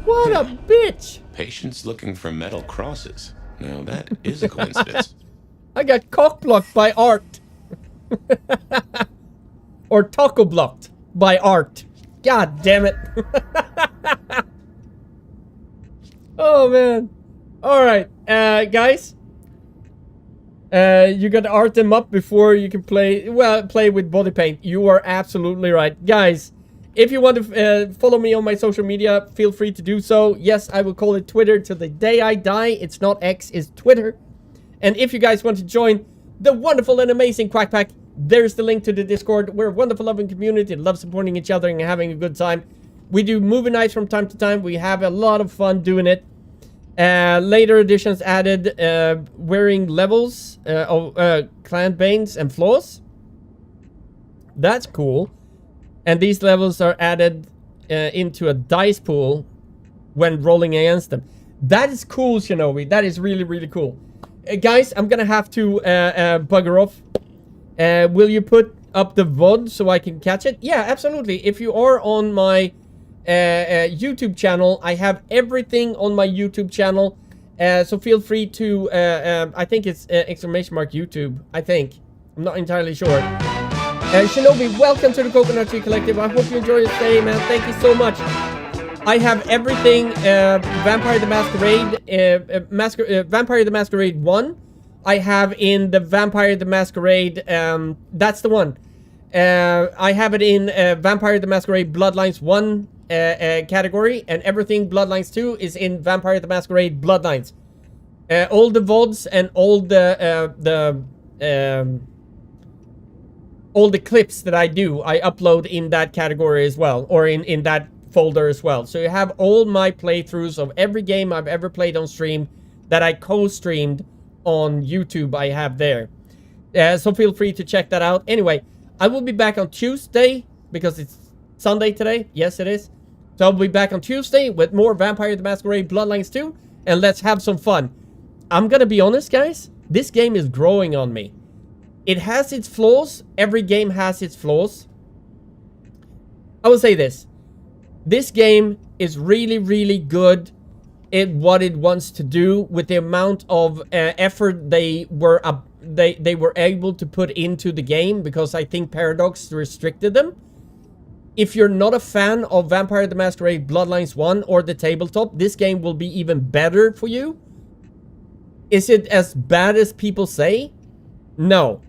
What a bitch! Patience looking for metal crosses. Now that is a coincidence. I got cock-blocked by art. Or taco-blocked by art. God damn it. Oh, man. Alright, guys. You gotta art them up before you can play with body paint. You are absolutely right. Guys, if you want to follow me on my social media, feel free to do so. Yes, I will call it Twitter till the day I die. It's not X, it's Twitter. And if you guys want to join the wonderful and amazing Quack Pack, there's the link to the Discord. We're a wonderful, loving community. Love supporting each other and having a good time. We do movie nights from time to time. We have a lot of fun doing it. Later editions added wearing levels of clan banes and flaws. That's cool. And these levels are added into a dice pool when rolling against them. That is cool, Shinobi. That is really, really cool. Guys, I'm gonna have to bugger off. Will you put up the VOD so I can catch it? Yeah, absolutely. If you are on my YouTube channel, I have everything on my YouTube channel. So feel free to, I think it's exclamation mark YouTube, I think. I'm not entirely sure. Shinobi, welcome to the Coconut Tree Collective. I hope you enjoy your stay, man. Thank you so much. I have everything, Vampire the Masquerade, Vampire the Masquerade 1. I have in the Vampire the Masquerade, that's the one. I have it in Vampire the Masquerade Bloodlines 1 category, and everything Bloodlines 2 is in Vampire the Masquerade Bloodlines. All the VODs and all the clips that I do, I upload in that category as well, or in that folder as well. So you have all my playthroughs of every game I've ever played on stream that I co-streamed on YouTube. I have there. So feel free to check that out. Anyway, I will be back on Tuesday because it's Sunday today. Yes, it is. So I'll be back on Tuesday with more Vampire the Masquerade Bloodlines 2, and let's have some fun. I'm gonna be honest, guys. This game is growing on me. It has its flaws. Every game has its flaws. I will say this. This game is really, really good at what it wants to do with the amount of effort they were able to put into the game, because I think Paradox restricted them. If you're not a fan of Vampire the Masquerade Bloodlines 1 or the tabletop, this game will be even better for you. Is it as bad as people say? No.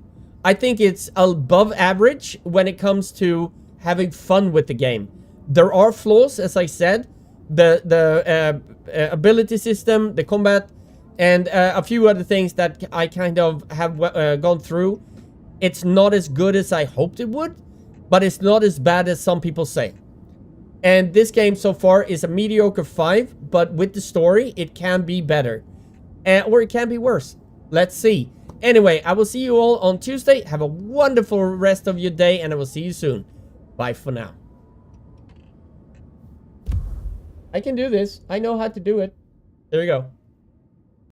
I think it's above average when it comes to having fun with the game. There are flaws, as I said. The ability system, the combat, and a few other things that I kind of have gone through. It's not as good as I hoped it would, but it's not as bad as some people say. And this game so far is a mediocre 5, but with the story, it can be better. Or it can be worse. Let's see. Anyway, I will see you all on Tuesday. Have a wonderful rest of your day, and I will see you soon. Bye for now. I can do this. I know how to do it. There we go.